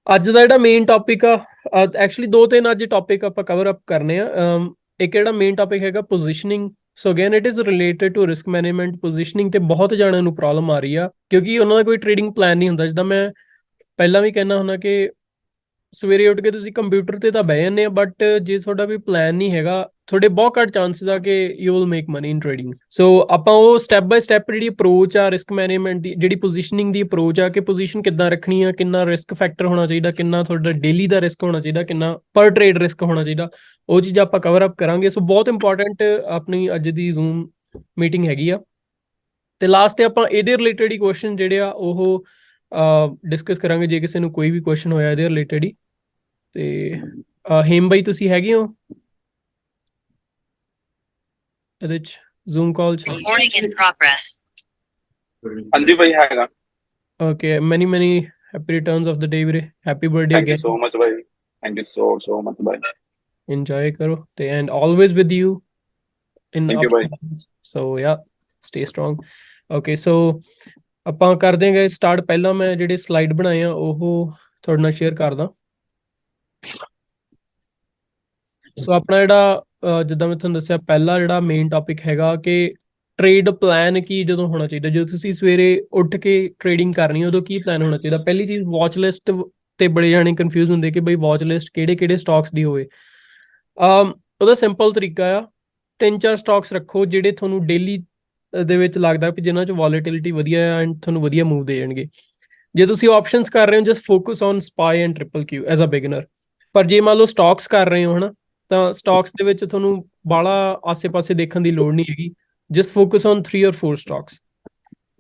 ਅੱਜ ਦਾ ਜਿਹੜਾ main topic ਆ, ਐਕਚੁਅਲੀ ਦੋ ਤਿੰਨ ਅੱਜ ਟੌਪਿਕ ਆਪਾਂ ਕਵਰ ਅਪ ਕਰਨੇ ਆ। ਇੱਕ ਜਿਹੜਾ ਮੇਨ ਟੌਪਿਕ ਹੈਗਾ positioning. So again it is related to risk management. Positioning ਤੇ ਬਹੁਤ ਜਾਣਿਆਂ ਨੂੰ ਪ੍ਰੋਬਲਮ ਆ ਰਹੀ ਆ ਕਿਉਂਕਿ ਉਹਨਾਂ ਦਾ ਕੋਈ ਟ੍ਰੇਡਿੰਗ ਪਲਾਨ ਨਹੀਂ ਹੁੰਦਾ। ਜਿੱਦਾਂ ਮੈਂ ਪਹਿਲਾਂ ਵੀ ਕਹਿੰਦਾ ਹੁੰਦਾ ਕਿ ਸਵੇਰੇ ਉੱਠ ਕੇ ਤੁਸੀਂ ਕੰਪਿਊਟਰ ਤੇ ਤਾਂ ਬਹਿ ਜਾਂਦੇ ਆ, ਬਟ ਜੇ ਤੁਹਾਡਾ ਕੋਈ ਪਲਾਨ ਨਹੀਂ ਹੈਗਾ, ਤੁਹਾਡੇ ਬਹੁਤ ਘੱਟ ਚਾਂਸਸ ਆ ਕਿ you will make money in trading. So ਆਪਾਂ ਉਹ ਸਟੈਪ ਬਾਏ ਸਟੈਪ ਜਿਹੜੀ ਅਪਰੋਚ ਆ ਰਿਸਕ ਮੈਨੇਜਮੈਂਟ ਦੀ, ਜਿਹੜੀ ਪੋਜੀਸ਼ਨਿੰਗ ਦੀ ਅਪਰੋਚ ਆ ਕਿ ਪੋਜੀਸ਼ਨ ਕਿੱਦਾਂ ਰੱਖਣੀ ਆ, ਕਿੰਨਾ ਰਿਸਕ ਫੈਕਟਰ ਹੋਣਾ ਚਾਹੀਦਾ, ਕਿੰਨਾ ਤੁਹਾਡਾ ਡੇਲੀ ਦਾ ਰਿਸਕ ਹੋਣਾ ਚਾਹੀਦਾ, ਕਿੰਨਾ ਪਰ ਟ੍ਰੇਡ ਰਿਸਕ ਹੋਣਾ ਚਾਹੀਦਾ, ਉਹ ਚੀਜ਼ਾਂ ਆਪਾਂ ਕਵਰ ਅਪ ਕਰਾਂਗੇ। ਸੋ ਬਹੁਤ ਇੰਪੋਰਟੈਂਟ ਆਪਣੀ ਅੱਜ ਦੀ ਜ਼ੂਮ ਮੀਟਿੰਗ ਹੈਗੀ ਆ। ਤੇ ਲਾਸਟ ਤੇ ਆਪਾਂ ਇਹਦੇ ਰਿਲੇਟਡ ਹੀ ਕੁਐਸਚਨ ਜਿਹੜੇ ਆ ਉਹ ਡਿਸਕਸ ਕਰਾਂਗੇ, ਜੇ ਕਿਸੇ ਨੂੰ ਕੋਈ ਵੀ ਕੁਐਸਚਨ ਹੋਇਆ ਇਹਦੇ ਰਿਲੇਟਡ ਹੀ। ਤੇ ਹੇਮ ਬਾਈ ਤੁਸੀਂ ਹੈਗੇ ਹੋ ਇਹਦੇ ਚ ਜ਼ੂਮ ਕਾਲ ਚ? Recording in progress. ਹਾਂਜੀ ਭਾਈ ਹੈਗਾ। ਓਕੇ, ਮੈਨੀ ਮੈਨੀ ਹੈਪੀ ਰਿਟਰਨਸ ਆਫ ਦ ਡੇ ਵੀਰੇ। Happy birthday thank you again. So much Bhai, thank you so much Bhai. Enjoy ਕਰੋ ਤੇ and always with you in Thank you ਭਾਈ। ਸੋ ਯਾ ਸਟੇ ਸਟਰੋਂਗ। ਓਕੇ, ਸੋ ਆਪਾਂ ਕਰ ਦੇਂਗੇ ਸਟਾਰਟ। ਪਹਿਲਾਂ ਮੈਂ ਜਿਹੜੇ ਸਲਾਈਡ ਬਣਾਏ ਆ ਉਹ ਤੁਹਾਡੇ ਨਾਲ ਸ਼ੇਅਰ ਕਰਦਾ। ਸੋ ਆਪਣਾ ਜਿਹੜਾ ਜਿੱਦਾਂ ਮੈਂ ਤੁਹਾਨੂੰ ਦੱਸਿਆ, ਪਹਿਲਾ ਜਿਹੜਾ ਮੇਨ ਟੌਪਿਕ ਹੈਗਾ ਕਿ ਟ੍ਰੇਡ ਪਲਾਨ ਕੀ ਜਦੋਂ ਹੋਣਾ ਚਾਹੀਦਾ। ਜਦੋਂ ਤੁਸੀਂ ਸਵੇਰੇ ਉੱਠ ਕੇ ਟ੍ਰੇਡਿੰਗ ਕਰਨੀ ਉਦੋਂ ਕੀ ਪਲਾਨ ਹੋਣਾ ਚਾਹੀਦਾ। ਪਹਿਲੀ ਚੀਜ਼, ਵਾਚ ਲਿਸਟ ਤੇ ਬੜੇ ਜਾਣੇ ਕਨਫਿਊਜ਼ ਹੁੰਦੇ ਕਿ ਬਈ ਵਾਚ ਲਿਸਟ ਕਿਹੜੇ ਕਿਹੜੇ ਸਟਾਕਸ ਦੀ ਹੋਵੇ। ਉਹਦਾ ਸਿੰਪਲ ਤਰੀਕਾ ਆ, 3-4 ਸਟਾਕਸ ਰੱਖੋ ਜਿਹੜੇ ਤੁਹਾਨੂੰ ਡੇਲੀ ਦੇ ਵਿੱਚ ਲੱਗਦਾ ਕਿ ਜਿਨ੍ਹਾਂ 'ਚ ਵੋਲੇਟਿਲਿਟੀ ਵਧੀਆ ਹੈ ਐਂਡ ਤੁਹਾਨੂੰ ਵਧੀਆ ਮੂਵ ਦੇ ਜਾਣਗੇ। ਜੇ ਤੁਸੀਂ ਆਪਸ਼ਨਸ ਕਰ ਰਹੇ ਹੋ, just focus on SPY and triple Q as a beginner. ਪਰ ਜੇ ਮੰਨ ਲਓ ਸਟਾਕਸ ਕਰ ਰਹੇ ਹੋ ਹਨਾ, ਤਾਂ ਸਟਾਕਸ ਦੇ ਵਿੱਚ ਤੁਹਾਨੂੰ ਬਾਹਲਾ ਆਸੇ-ਪਾਸੇ ਦੇਖਣ ਦੀ ਲੋੜ ਨਹੀਂ ਹੈਗੀ। Just focus on 3 or 4 stocks.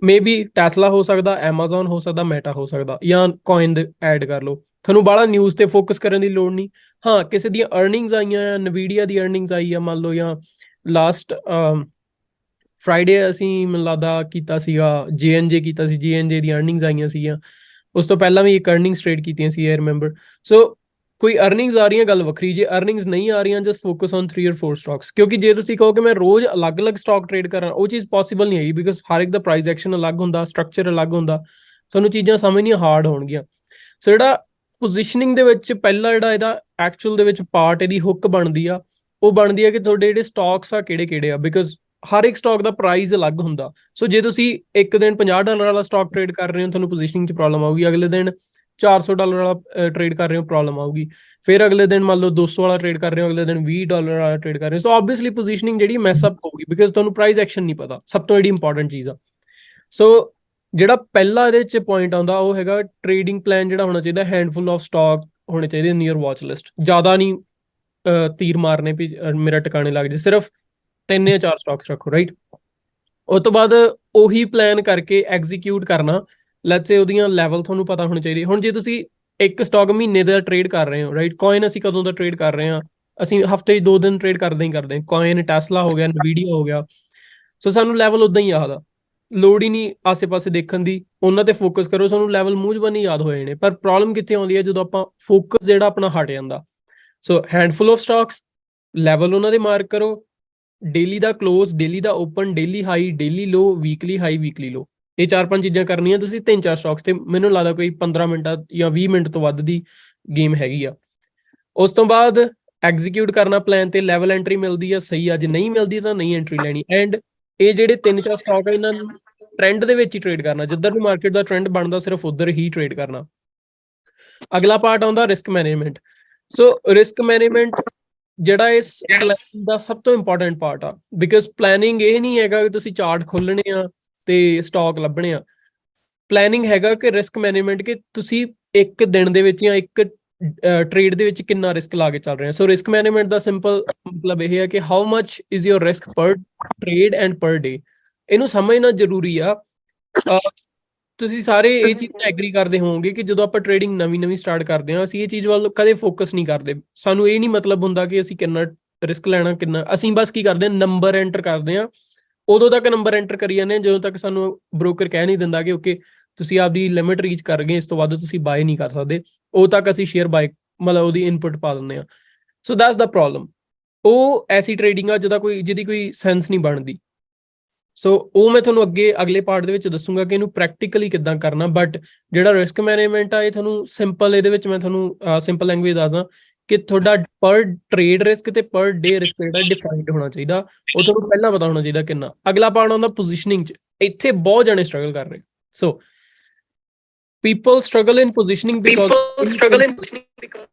Maybe Tesla ਹੋ ਸਕਦਾ, ਐਮਾਜ਼ਨ ਹੋ ਸਕਦਾ, ਮੈਟਾ ਹੋ ਸਕਦਾ, ਜਾਂ ਕੋਇਨ ਦੇ ਐਡ ਕਰ ਲਓ। ਤੁਹਾਨੂੰ ਬਾਹਲਾ ਨਿਊਜ਼ ਤੇ ਫੋਕਸ ਕਰਨ ਦੀ ਲੋੜ ਨਹੀਂ। ਹਾਂ, ਕਿਸੇ ਦੀਆਂ ਅਰਨਿੰਗਸ ਆਈਆਂ, ਨਵੀਡੀਆ ਦੀ ਅਰਨਿੰਗਸ ਆਈ ਆ ਮੰਨ ਲਓ, ਜਾਂ ਲਾਸਟ ਫਰਾਈਡੇ ਅਸੀਂ ਮੈਨੂੰ ਲੱਗਦਾ ਕੀਤਾ ਸੀਗਾ JNJ ਕੀਤਾ ਸੀ, JNJ ਦੀ ਅਰਨਿੰਗਸ ਆਈਆਂ ਸੀਗੀਆਂ। ਉਸ ਤੋਂ ਪਹਿਲਾਂ ਵੀ ਇੱਕ ਅਰਨਿੰਗਸ ਟ੍ਰੇਡ ਕੀਤੀਆਂ ਸੀ, ਆਈ ਰਿਮੈਂਬਰ। ਸੋ ਕੋਈ ਅਰਨਿੰਗਸ ਆ ਰਹੀਆਂ ਗੱਲ ਵੱਖਰੀ, ਜੇ ਅਰਨਿੰਗਸ ਨਹੀਂ ਆ ਰਹੀਆਂ just focus on 3 or 4 stocks. ਕਿਉਂਕਿ ਜੇ ਤੁਸੀਂ ਕਹੋ ਕਿ ਮੈਂ ਰੋਜ਼ ਅਲੱਗ-ਅਲੱਗ ਸਟਾਕ ਟ੍ਰੇਡ ਕਰਾਂ, ਉਹ ਚੀਜ਼ ਪੋਸੀਬਲ ਨਹੀਂ ਹੈਗੀ, ਬਿਕਾਜ਼ ਹਰ ਇੱਕ ਦਾ ਪ੍ਰਾਈਸ ਐਕਸ਼ਨ ਅਲੱਗ ਹੁੰਦਾ, ਸਟਰਕਚਰ ਅਲੱਗ ਹੁੰਦਾ, ਤੁਹਾਨੂੰ ਚੀਜ਼ਾਂ ਸਮਝਣੀਆਂ ਹਾਰਡ ਹੋਣਗੀਆਂ। ਸੋ ਜਿਹੜਾ ਪੋਜੀਸ਼ਨਿੰਗ ਦੇ ਵਿੱਚ ਪਹਿਲਾ ਜਿਹੜਾ ਇਹਦਾ ਐਕਚੁਅਲ ਦੇ ਵਿੱਚ ਪਾਰਟ ਇਹਦੀ ਹੁੱਕ ਬਣਦੀ ਆ, ਉਹ ਬਣਦੀ ਆ ਕਿ ਤੁਹਾਡੇ ਜਿਹੜੇ ਸਟਾਕਸ ਆ ਕਿਹੜੇ ਕਿਹੜੇ ਆ, ਬਿਕਾਜ਼ ਹਰ ਇੱਕ ਸਟਾਕ ਦਾ ਪ੍ਰਾਈਸ ਅਲੱਗ ਹੁੰਦਾ। ਸੋ ਜੇ ਤੁਸੀਂ ਇੱਕ ਦਿਨ $50 ਵਾਲਾ ਸਟਾਕ ਟ੍ਰੇਡ ਕਰ ਰਹੇ ਹੋ, ਤੁਹਾਨੂੰ ਪੋਜੀਸ਼ਨਿੰਗ 'ਚ ਪ੍ਰੋਬਲਮ ਆਊਗੀ। ਅਗਲੇ ਦਿਨ $400 ਵਾਲਾ ਟ੍ਰੇਡ ਕਰ ਰਹੇ ਹੋ, ਪ੍ਰੋਬਲਮ ਆਊਗੀ। ਫਿਰ ਅਗਲੇ ਦਿਨ ਮੰਨ ਲਓ 200 ਵਾਲਾ ਟ੍ਰੇਡ ਕਰ ਰਹੇ ਹੋ, ਅਗਲੇ ਦਿਨ $20 ਵਾਲਾ ਟ੍ਰੇਡ ਕਰ ਰਹੇ ਹੋ। ਸੋ ਆਬਵੀਅਸਲੀ ਪੋਜੀਸ਼ਨਿੰਗ ਜਿਹੜੀ ਮੈਸਅਪ ਹੋਊਗੀ, ਬਿਕਾਜ਼ ਤੁਹਾਨੂੰ ਪ੍ਰਾਈਸ ਐਕਸ਼ਨ ਨਹੀਂ ਪਤਾ, ਸਭ ਤੋਂ ਜਿਹੜੀ ਇੰਪੋਰਟੈਂਟ ਚੀਜ਼ ਆ। ਸੋ ਜਿਹੜਾ ਪਹਿਲਾ ਇਹਦੇ 'ਚ ਪੁਆਇੰਟ ਆਉਂਦਾ ਉਹ ਹੈਗਾ ਟ੍ਰੇਡਿੰਗ ਪਲਾਨ ਜਿਹੜਾ ਹੋਣਾ ਚਾਹੀਦਾ, ਹੈਂਡਫੁਲ ਆਫ ਸਟਾਕ ਹੋਣੇ ਚਾਹੀਦੇ ਨੀਅਰ ਵਾਚ ਲਿਸਟ। ਜ਼ਿਆਦਾ ਨਹੀਂ ਤੀਰ ਮਾਰਨੇ ਵੀ ਮੇਰਾ ਟਿਕਾਣੇ ਲੱਗ ਜੇ, ਸਿਰਫ 3 ਜਾਂ 4 ਸਟਾਕਸ ਰੱਖੋ, ਰਾਈਟ। ਉਸ ਤੋਂ ਬਾਅਦ ਉਹੀ ਪਲਾਨ ਕਰਕੇ ਐਗਜ਼ੀਕਿਊਟ ਕਰਨਾ। ਲੈਟਸ ਸੇ ਉਹਦੀਆਂ ਲੈਵਲ ਤੁਹਾਨੂੰ ਪਤਾ ਹੋਣੇ ਚਾਹੀਦੇ। ਹੁਣ ਜੇ ਤੁਸੀਂ ਇੱਕ ਸਟਾਕ ਮਹੀਨੇ ਦਾ ਟ੍ਰੇਡ ਕਰ ਰਹੇ ਹੋ, ਰਾਈਟ, ਕੋਇਨ ਅਸੀਂ ਕਦੋਂ ਦਾ ਟ੍ਰੇਡ ਕਰ ਰਹੇ ਹਾਂ, ਅਸੀਂ ਹਫਤੇ 'ਚ 2 ਦਿਨ ਟ੍ਰੇਡ ਕਰਦੇ ਹੀ ਕਰਦੇ। ਕੋਇਨ, ਟੈਸਲਾ ਹੋ ਗਿਆ, ਨਵੀਡੀਆ ਹੋ ਗਿਆ। ਸੋ ਸਾਨੂੰ ਲੈਵਲ ਉਦਾਂ ਹੀ ਯਾਦ ਆ, ਲੋੜ ਹੀ ਨਹੀਂ ਆਸੇ-ਪਾਸੇ ਦੇਖਣ ਦੀ, ਉਹਨਾਂ ਤੇ ਫੋਕਸ ਕਰੋ, ਤੁਹਾਨੂੰ ਲੈਵਲ ਮੂੰਹ ਜ਼ਬਾਨੀ ਯਾਦ ਹੋ ਜਾਣੇ। ਪਰ ਪ੍ਰੋਬਲਮ ਕਿੱਥੇ ਆਉਂਦੀ ਹੈ, ਜਦੋਂ ਆਪਾਂ ਫੋਕਸ ਜਿਹੜਾ ਆਪਣਾ ਹਟ ਜਾਂਦਾ। ਸੋ ਹੈਂਡਫੁਲ ਆਫ ਸਟਾਕਸ, ਲੈਵਲ ਉਹਨਾਂ ਦੇ ਮਾਰਕ ਕਰੋ, ਡੇਲੀ ਦਾ ਕਲੋਜ਼, ਡੇਲੀ ਦਾ ਓਪਨ, ਡੇਲੀ ਹਾਈ, ਡੇਲੀ ਲੋ, ਵੀਕਲੀ ਹਾਈ, ਵੀਕਲੀ ਲੋ। ਇਹ 4-5 ਚੀਜ਼ਾਂ ਕਰਨੀਆਂ ਤੁਸੀਂ 3-4 ਸਟਾਕਸ ਤੇ। ਮੈਨੂੰ ਲੱਗਦਾ ਕੋਈ 15 ਮਿੰਟਾਂ ਜਾਂ 20 ਮਿੰਟ ਤੋਂ ਵੱਧ ਦੀ ਗੇਮ ਹੈਗੀ ਆ। ਉਸ ਤੋਂ ਬਾਅਦ ਐਗਜ਼ੀਕਿਊਟ ਕਰਨਾ ਪਲਾਨ ਤੇ। ਲੈਵਲ ਐਂਟਰੀ ਮਿਲਦੀ ਆ ਸਹੀ ਆ, ਜੇ ਨਹੀਂ ਮਿਲਦੀ ਤਾਂ ਨਹੀਂ ਐਂਟਰੀ ਲੈਣੀ। ਐਂਡ ਇਹ ਜਿਹੜੇ 3-4 ਸਟਾਕ ਆ, ਇਹਨਾਂ ਨੂੰ ਟ੍ਰੈਂਡ ਦੇ ਵਿੱਚ ਹੀ ਟ੍ਰੇਡ ਕਰਨਾ। ਜਿੱਧਰ ਨੂੰ ਮਾਰਕੀਟ ਦਾ ਟ੍ਰੈਂਡ ਬਣਦਾ ਸਿਰਫ ਉਧਰ ਹੀ ਟ੍ਰੇਡ ਕਰਨਾ। ਅਗਲਾ ਪਾਰਟ ਆਉਂਦਾ ਰਿਸਕ ਮੈਨੇਜਮੈਂਟ। ਸੋ ਰਿਸਕ ਮੈਨੇਜਮੈਂਟ ਜਿਹੜਾ ਇਸ ਪਲਾਨ ਦਾ ਸਭ ਤੋਂ ਇੰਪੋਰਟੈਂਟ ਪਾਰਟ ਆ, ਬਿਕਾਜ਼ ਪਲੈਨਿੰਗ ਇਹ ਨਹੀਂ ਹੈਗਾ ਕਿ ਤੁਸੀਂ ਚਾਰਟ ਖੋਲਣੇ ਆ ਤੇ ਸਟਾਕ ਲੱਭਣੇ ਆ। ਪਲੈਨਿੰਗ ਹੈਗਾ ਕਿ ਰਿਸਕ ਮੈਨੇਜਮੈਂਟ, ਕਿ ਤੁਸੀਂ ਇੱਕ ਦਿਨ ਦੇ ਵਿੱਚ ਜਾਂ ਇੱਕ ਟ੍ਰੇਡ ਦੇ ਵਿੱਚ ਕਿੰਨਾ ਰਿਸਕ ਲਾ ਕੇ ਚੱਲ ਰਹੇ ਹੋ। ਸੋ ਰਿਸਕ ਮੈਨੇਜਮੈਂਟ ਦਾ ਸਿੰਪਲ ਮਤਲਬ ਇਹ ਹੈ ਕਿ how much is your risk per trade and ਪਰ ਡੇ। ਇਹਨੂੰ ਸਮਝਣਾ ਜ਼ਰੂਰੀ ਆ। ਤੁਸੀਂ ਸਾਰੇ ਇਹ ਚੀਜ਼ ਨਾਲ ਐਗਰੀ ਕਰਦੇ ਹੋਵੋਗੇ ਕਿ ਜਦੋਂ ਆਪਾਂ ਟ੍ਰੇਡਿੰਗ ਨਵੀਂ ਸਟਾਰਟ ਕਰਦੇ ਹਾਂ, ਅਸੀਂ ਇਹ ਚੀਜ਼ ਵੱਲ ਕਦੇ ਫੋਕਸ ਨਹੀਂ ਕਰਦੇ। ਸਾਨੂੰ ਇਹ ਨਹੀਂ ਮਤਲਬ ਹੁੰਦਾ ਕਿ ਅਸੀਂ ਕਿੰਨਾ ਰਿਸਕ ਲੈਣਾ, ਕਿੰਨਾ। ਅਸੀਂ ਬਸ ਕੀ ਕਰਦੇ ਹਾਂ, ਨੰਬਰ ਐਂਟਰ ਕਰਦੇ ਹਾਂ। ਉਦੋਂ ਤੱਕ ਨੰਬਰ ਐਂਟਰ ਕਰੀ ਜਾਂਦੇ ਹਾਂ ਜਦੋਂ ਤੱਕ ਸਾਨੂੰ ਬ੍ਰੋਕਰ ਕਹਿ ਨਹੀਂ ਦਿੰਦਾ ਕਿ ਓਕੇ ਤੁਸੀਂ ਆਪਦੀ ਲਿਮਿਟ ਰੀਚ ਕਰ ਗਏ, ਇਸ ਤੋਂ ਵੱਧ ਤੁਸੀਂ ਬਾਏ ਨਹੀਂ ਕਰ ਸਕਦੇ। ਉਦੋਂ ਤੱਕ ਅਸੀਂ ਸ਼ੇਅਰ ਬਾਏ ਮਤਲਬ ਉਹਦੀ ਇਨਪੁਟ ਪਾ ਦਿੰਦੇ ਹਾਂ। So that's the problem. ਉਹ ਐਸੀ ਟ੍ਰੇਡਿੰਗ ਆ ਜਿਹਦੀ ਕੋਈ ਸੈਂਸ ਨਹੀਂ ਬਣਦੀ। ਸੋ ਉਹ ਮੈਂ ਤੁਹਾਨੂੰ ਅੱਗੇ ਅਗਲੇ ਪਾਰਟ ਦੇ ਵਿੱਚ ਦੱਸੂਗਾ ਕਿ ਇਹਨੂੰ ਪ੍ਰੈਕਟੀਕਲੀ ਕਿੱਦਾਂ ਕਰਨਾ। ਬਟ ਜਿਹੜਾ ਰਿਸਕ ਮੈਨੇਜਮੈਂਟ ਆ ਇਹ ਤੁਹਾਨੂੰ ਸਿੰਪਲ, ਇਹਦੇ ਵਿੱਚ ਮੈਂ ਤੁਹਾਨੂੰ ਸਿੰਪਲ ਲੈਂਗੁਏਜ ਦੱਸਦਾ ਕਿ ਤੁਹਾਡਾ ਪਰ ਟ੍ਰੇਡ ਰਿਸਕ ਤੇ ਪਰ ਡੇ ਰਿਸਕ ਜਿਹੜਾ ਡਿਫਾਈਨਡ ਹੋਣਾ ਚਾਹੀਦਾ, ਉਹ ਤੁਹਾਨੂੰ ਪਹਿਲਾਂ ਪਤਾ ਹੋਣਾ ਚਾਹੀਦਾ ਕਿੰਨਾ। ਅਗਲਾ ਪਾਰਟ ਆਉਂਦਾ ਪੋਜੀਸ਼ਨਿੰਗ 'ਚ। ਇੱਥੇ ਬਹੁਤ ਜਣੇ ਸਟਰਗਲ ਕਰ ਰਹੇ। ਸੋ people struggle in positioning because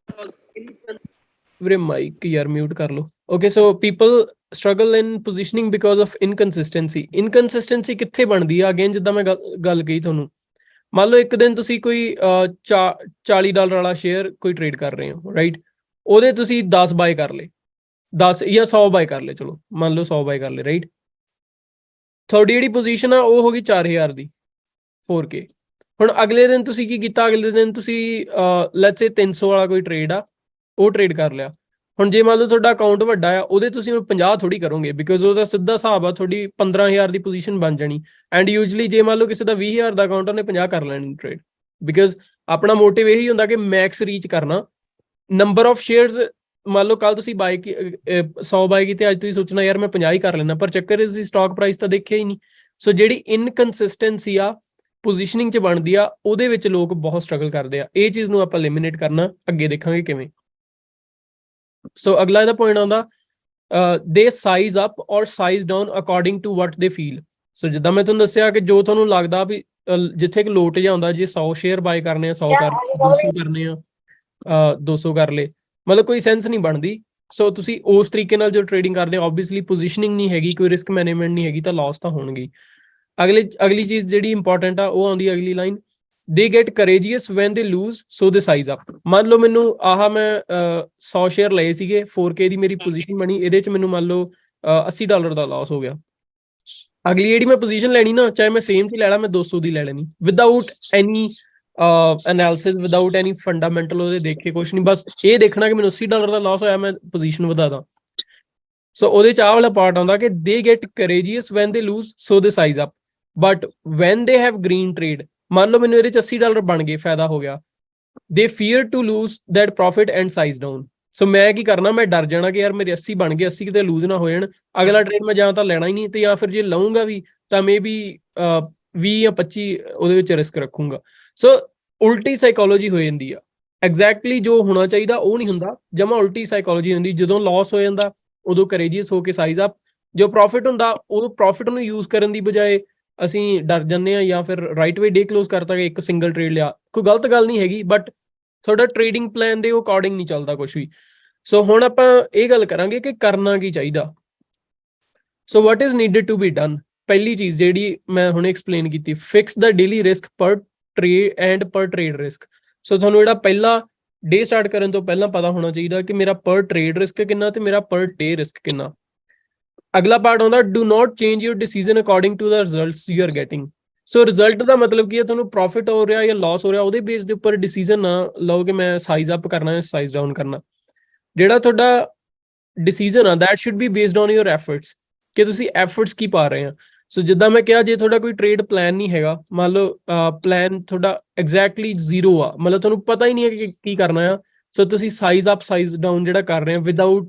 ਵੀਰੇ ਮਾਈਕ ਯਾਰ ਮਿਊਟ ਕਰ ਲਓ। Okay, so people struggle in positioning because of inconsistency ਕਿੱਥੇ ਬਣਦੀ ਆ? ਅਗੇਨ ਜਿੱਦਾਂ ਮੈਂ ਗੱਲ ਕਹੀ ਤੁਹਾਨੂੰ, ਮੰਨ ਲਓ ਇੱਕ ਦਿਨ ਤੁਸੀਂ ਕੋਈ $40 ਵਾਲਾ ਸ਼ੇਅਰ ਕੋਈ ਟ੍ਰੇਡ ਕਰ ਰਹੇ ਹੋ, ਰਾਈਟ? ਉਹਦੇ ਤੁਸੀਂ 10 ਬਾਏ ਕਰ ਲਏ, 10 ਜਾਂ 100 ਬਾਏ ਕਰ ਲਏ, ਚਲੋ ਮੰਨ ਲਓ 100 ਬਾਏ ਕਰ ਲਏ, ਰਾਈਟ? ਤੁਹਾਡੀ ਜਿਹੜੀ ਪੋਜੀਸ਼ਨ ਆ ਉਹ ਹੋ ਗਈ 4000 ਦੀ 4K। ਹੁਣ ਅਗਲੇ ਦਿਨ ਤੁਸੀਂ ਕੀ ਕੀਤਾ? ਅਗਲੇ ਦਿਨ ਤੁਸੀਂ ਲੈਟਸ ਸੇ 300 ਵਾਲਾ ਕੋਈ ਟ੍ਰੇਡ ਆ, ਉਹ ਟ੍ਰੇਡ ਕਰ ਲਿਆ। ਹੁਣ ਜੇ ਮੰਨ ਲਓ ਤੁਹਾਡਾ ਅਕਾਊਂਟ ਵੱਡਾ ਆ, ਉਹਦੇ ਤੁਸੀਂ 50 ਥੋੜੀ ਕਰੋਗੇ, ਬਿਕੋਜ਼ ਉਹਦਾ ਸਿੱਧਾ ਹਿਸਾਬ ਆ ਤੁਹਾਡੀ 15000 ਦੀ ਪੋਜੀਸ਼ਨ ਬਣ ਜਾਣੀ। ਐਂਡ ਯੂਜਲੀ ਜੇ ਮੰਨ ਲਓ ਕਿਸੇ ਦਾ 20000 ਦਾ ਅਕਾਊਂਟ, ਉਹਨੇ 50 ਕਰ ਲੈਣੀ ਟ੍ਰੇਡ, ਬਿਕੋਜ਼ ਆਪਣਾ ਮੋਟਿਵ ਇਹੀ ਹੁੰਦਾ ਕਿ ਮੈਕਸ ਰੀਚ ਕਰਨਾ। ਨੰਬਰ ਆਫ ਸ਼ੇਅਰਸ, ਮੰਨ ਲਓ ਕੱਲ ਤੁਸੀਂ 100 ਬਾਏ ਕੀਤੇ, ਅੱਜ ਤੁਸੀਂ ਸੋਚਣਾ ਯਾਰ ਮੈਂ 50 ਹੀ ਕਰ ਲੈਣਾ, ਪਰ ਚੱਕਰ ਤੁਸੀਂ ਸਟਾਕ ਪ੍ਰਾਈਸ ਤਾਂ ਦੇਖਿਆ ਹੀ ਨਹੀਂ। ਸੋ ਜਿਹੜੀ ਇਨਕਨਸਿਸਟੈਂਸੀ ਆ ਪੋਜੀਸ਼ਨਿੰਗ 'ਚ ਬਣਦੀ ਆ, ਉਹਦੇ ਵਿੱਚ ਲੋਕ ਬਹੁਤ ਸਟਰਗਲ ਕਰਦੇ ਆ। ਇਹ ਚੀਜ਼ ਨੂੰ ਆਪਾਂ ਐਲੀਮੀਨੇਟ ਕਰਨਾ ਅੱਗੇ ਦੇਖਾਂਗੇ ਕਿਵੇਂ। ਸੋ ਅਗਲਾ ਇਹਦਾ ਪੁਆਇੰਟ ਆਉਂਦਾ ਦੇ size up or size down according to what they feel. ਸੋ ਜਿੱਦਾਂ ਮੈਂ ਤੁਹਾਨੂੰ ਦੱਸਿਆ ਕਿ ਜੋ ਤੁਹਾਨੂੰ ਲੱਗਦਾ ਵੀ ਜਿੱਥੇ ਇੱਕ ਲੋਟ ਜਿਹਾ ਹੁੰਦਾ, ਜੇ 100 ਸ਼ੇਅਰ ਬਾਏ ਕਰਨੇ ਆ, 100 ਕਰ 200 ਕਰਨੇ ਆ, 200 ਕਰ ਲਏ, ਮਤਲਬ ਕੋਈ ਸੈਂਸ ਨਹੀਂ ਬਣਦੀ। ਸੋ ਤੁਸੀਂ ਉਸ ਤਰੀਕੇ ਨਾਲ ਜੋ ਟ੍ਰੇਡਿੰਗ ਕਰਦੇ ਹੋ, ਓਬਵੀਅਸਲੀ ਪੋਜੀਸ਼ਨਿੰਗ ਨਹੀਂ ਹੈਗੀ, ਕੋਈ ਰਿਸਕ ਮੈਨੇਜਮੈਂਟ ਨਹੀਂ ਹੈਗੀ, ਤਾਂ ਲਾਸ ਤਾਂ ਹੋਣਗੇ। ਅਗਲੀ ਚੀਜ਼ ਜਿਹੜੀ ਇੰਪੋਰਟੈਂਟ ਆ ਉਹ ਆਉਂਦੀ ਅਗਲੀ ਲਾਈਨ, ਦੇ ਗੈਟ ਕਰੇਜੀਅਸ ਵੈਨ ਦੇ ਲੂਜ਼ ਸੋ ਦੇ ਸਾਈਜ਼ ਅਪ। ਮੰਨ ਲਓ ਮੈਨੂੰ ਮੈਂ 100 ਸ਼ੇਅਰ ਲਏ ਸੀਗੇ, 4K ਦੀ ਮੇਰੀ ਪੋਜੀਸ਼ਨ ਬਣੀ, ਇਹਦੇ 'ਚ ਮੈਨੂੰ ਮੰਨ ਲਓ $80 ਦਾ ਲਾਸ ਹੋ ਗਿਆ। ਅਗਲੀ ਜਿਹੜੀ ਮੈਂ ਪੋਜੀਸ਼ਨ ਲੈਣੀ ਨਾ, ਚਾਹੇ ਮੈਂ ਸੇਮ 'ਚ ਲੈ ਲਾ, ਮੈਂ 200 ਦੀ ਲੈ ਲੈਣੀ, ਵਿਦਾਊਟ ਐਨੀ ਐਨਾਲਿਸਿਸ, ਵਿਦਾਊਟ ਐਨੀ ਫੰਡਾਮੈਂਟਲ ਉਹਦੇ ਦੇਖੇ ਕੁਛ ਨਹੀਂ, ਬਸ ਇਹ ਦੇਖਣਾ ਕਿ ਮੈਨੂੰ $80 ਦਾ ਲਾਸ ਹੋਇਆ, ਮੈਂ ਪੋਜੀਸ਼ਨ ਵਧਾ ਦਾਂ। ਸੋ ਉਹਦੇ 'ਚ ਆਹ ਵਾਲਾ ਪਾਰਟ ਆਉਂਦਾ ਕਿ ਦੇ ਗੈਟ ਕਰੇਜੀਅਸ ਵੈਨ ਦੇ ਲੂਜ਼ ਸੋ ਦੇ size up, but van they have green trade, ਮੰਨ ਲਓ ਮੈਨੂੰ ਇਹਦੇ 'ਚ $80 ਬਣ ਗਏ, ਫਾਇਦਾ ਹੋ ਗਿਆ, the fear to lose that profit and size down. So ਮੈਂ ਕੀ ਕਰਨਾ, ਮੈਂ ਡਰ ਜਾਣਾ ਕਿ ਯਾਰ ਮੇਰੇ 80 ਬਣ ਗਏ, 80 ਕਿਤੇ ਲੂਜ਼ ਨਾ ਹੋ ਜਾਣ, ਅਗਲਾ ਟ੍ਰੇਡ ਮੈਂ ਜਾਂ ਤਾਂ ਲੈਣਾ ਹੀ ਨਹੀਂ, ਤੇ ਜਾਂ ਫਿਰ ਜੇ ਲਊਂਗਾ ਵੀ ਤਾਂ ਮੇ ਬੀ 20 ਜਾਂ 25 ਉਹਦੇ ਵਿੱਚ ਰਿਸਕ ਰੱਖੂੰਗਾ। ਸੋ ਉਲਟੀ ਸਾਈਕੋਲੋਜੀ ਹੋ ਜਾਂਦੀ ਆ। ਐਗਜ਼ੈਕਟਲੀ ਜੋ ਹੋਣਾ ਚਾਹੀਦਾ ਉਹ ਨਹੀਂ ਹੁੰਦਾ, ਜਮਾ ਉਲਟੀ ਸਾਈਕੋਲੋਜੀ ਹੁੰਦੀ। ਜਦੋਂ ਲਾਸ ਹੋ ਜਾਂਦਾ ਉਦੋਂ ਕਰੇਜੀਅਸ ਹੋ ਕੇ ਸਾਈਜ਼ ਅਪ, ਜੋ ਪ੍ਰੋਫਿਟ ਹੁੰਦਾ ਉਹ ਪ੍ਰੋਫਿਟ ਨੂੰ ਯੂਜ਼ ਕਰਨ ਦੀ ਬਜਾਏ ਅਸੀਂ ਡਰ ਜਾਂਦੇ ਹਾਂ, ਜਾਂ ਫਿਰ ਰਾਈਟ ਵੇ ਡੇ ਕਲੋਜ਼ ਕਰਤਾ ਕਿ ਇੱਕ ਸਿੰਗਲ ਟ੍ਰੇਡ ਲਿਆ। ਕੋਈ ਗਲਤ ਗੱਲ ਨਹੀਂ ਹੈਗੀ, ਬਟ ਤੁਹਾਡਾ ਟ੍ਰੇਡਿੰਗ ਪਲਾਨ ਦੇ ਅਕੋਰਡਿੰਗ ਨਹੀਂ ਚੱਲਦਾ ਕੁਝ ਵੀ। ਸੋ ਹੁਣ ਆਪਾਂ ਇਹ ਗੱਲ ਕਰਾਂਗੇ ਕਿ ਕਰਨਾ ਕੀ ਚਾਹੀਦਾ। So what is needed to be done. ਪਹਿਲੀ ਚੀਜ਼ ਜਿਹੜੀ ਮੈਂ ਹੁਣੇ ਐਕਸਪਲੇਨ ਕੀਤੀ, fix the daily risk per trade and per trade risk. So ਤੁਹਾਨੂੰ ਜਿਹੜਾ ਪਹਿਲਾ ਡੇ ਸਟਾਰਟ ਕਰਨ ਤੋਂ ਪਹਿਲਾਂ ਪਤਾ ਹੋਣਾ ਚਾਹੀਦਾ ਕਿ ਮੇਰਾ ਪਰ ਟ੍ਰੇਡ ਰਿਸਕ ਕਿੰਨਾ ਤੇ ਮੇਰਾ ਪਰ ਡੇ ਰਿਸਕ ਕਿੰਨਾ। ਅਗਲਾ ਪਾਰਟ ਆਉਂਦਾ do not change your decision according to the results you are getting. So result ਦਾ ਮਤਲਬ ਕੀ ਹੈ, ਤੁਹਾਨੂੰ ਪ੍ਰੋਫਿਟ ਹੋ ਰਿਹਾ ਜਾਂ ਲਾਸ ਹੋ ਰਿਹਾ, ਉਹਦੇ ਬੇਸ ਦੇ ਉੱਪਰ ਡਿਸੀਜਨ ਨਾ ਲਓ ਕਿ ਮੈਂ ਸਾਈਜ਼ ਅਪ ਕਰਨਾ ਹੈ ਸਾਈਜ਼ ਡਾਊਨ ਕਰਨਾ। ਜਿਹੜਾ ਤੁਹਾਡਾ ਡਿਸੀਜਨ ਆ that should be based on your efforts, ਕਿ ਤੁਸੀਂ ਐਫਰਟਸ ਕੀ ਪਾ ਰਹੇ ਆ। ਸੋ ਜਿੱਦਾਂ ਮੈਂ ਕਿਹਾ, ਜੇ ਤੁਹਾਡਾ ਕੋਈ ਟ੍ਰੇਡ ਪਲਾਨ ਨਹੀਂ ਹੈਗਾ, ਮੰਨ ਲਓ ਪਲਾਨ ਤੁਹਾਡਾ ਐਗਜ਼ੈਕਟਲੀ ਜ਼ੀਰੋ ਆ, ਮਤਲਬ ਤੁਹਾਨੂੰ ਪਤਾ ਹੀ ਨਹੀਂ ਹੈ ਕਿ ਕੀ ਕਰਨਾ ਆ, ਸੋ ਤੁਸੀਂ ਸਾਈਜ਼ ਅਪ ਸਾਈਜ਼ ਡਾਊਨ ਜਿਹੜਾ ਕਰ ਰਹੇ ਆ without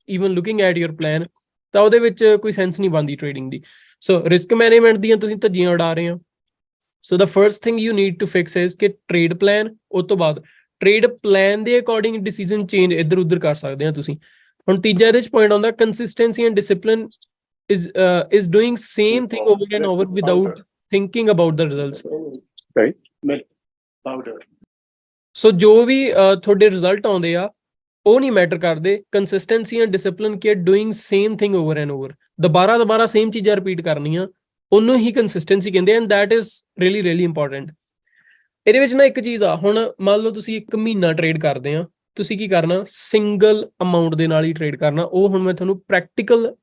even looking at your plan, ਤਾਂ ਉਹਦੇ ਵਿੱਚ ਕੋਈ ਸੈਂਸ ਨਹੀਂ ਬਣਦੀ ਟ੍ਰੇਡਿੰਗ ਦੀ। ਸੋ ਰਿਸਕ ਮੈਨੇਜਮੈਂਟ ਦੀਆਂ ਤੁਸੀਂ ਧੱਜੀਆਂ ਉਡਾ ਰਹੇ ਹੋ। So the first thing you need to fix is ਕਿ ਟ੍ਰੇਡ ਪਲਾਨ, ਉਸ ਤੋਂ ਬਾਅਦ ਟ੍ਰੇਡ ਪਲਾਨ ਦੇ ਅਕੋਰਡਿੰਗ ਡਿਸੀਜਨ ਚੇਂਜ ਇੱਧਰ ਉੱਧਰ ਕਰ ਸਕਦੇ ਆ ਤੁਸੀਂ। ਹੁਣ ਤੀਜਾ ਇਹਦੇ 'ਚ ਪੁਆਇੰਟ ਆਉਂਦਾ consistency and discipline is doing same thing over and over without thinking about the results. ਸੋ ਜੋ ਵੀ ਤੁਹਾਡੇ ਰਿਜ਼ਲਟ ਆਉਂਦੇ ਆ ਉਹ ਨਹੀਂ ਮੈਟਰ ਕਰਦੇ। Consistency and discipline Ki doing same thing over and over, ਦੁਬਾਰਾ ਸੇਮ ਚੀਜ਼ਾਂ ਰਿਪੀਟ ਕਰਨੀਆਂ, ਉਹਨੂੰ ਹੀ ਕੰਸਿਸਟੈਂਸੀ ਕਹਿੰਦੇ, and that is really important. ਇਹਦੇ ਵਿੱਚ ਨਾ ਇੱਕ ਚੀਜ਼ ਆ, ਹੁਣ ਮੰਨ ਲਓ ਤੁਸੀਂ 1 ਮਹੀਨਾ ਟ੍ਰੇਡ ਕਰਦੇ ਆ, ਤੁਸੀਂ ਕੀ ਕਰਨਾ, ਸਿੰਗਲ ਅਮਾਊਂਟ ਦੇ ਨਾਲ ਹੀ ਟ੍ਰੇਡ ਕਰਨਾ। ਉਹ ਹੁਣ ਮੈਂ ਤੁਹਾਨੂੰ ਪ੍ਰੈਕਟੀਕਲ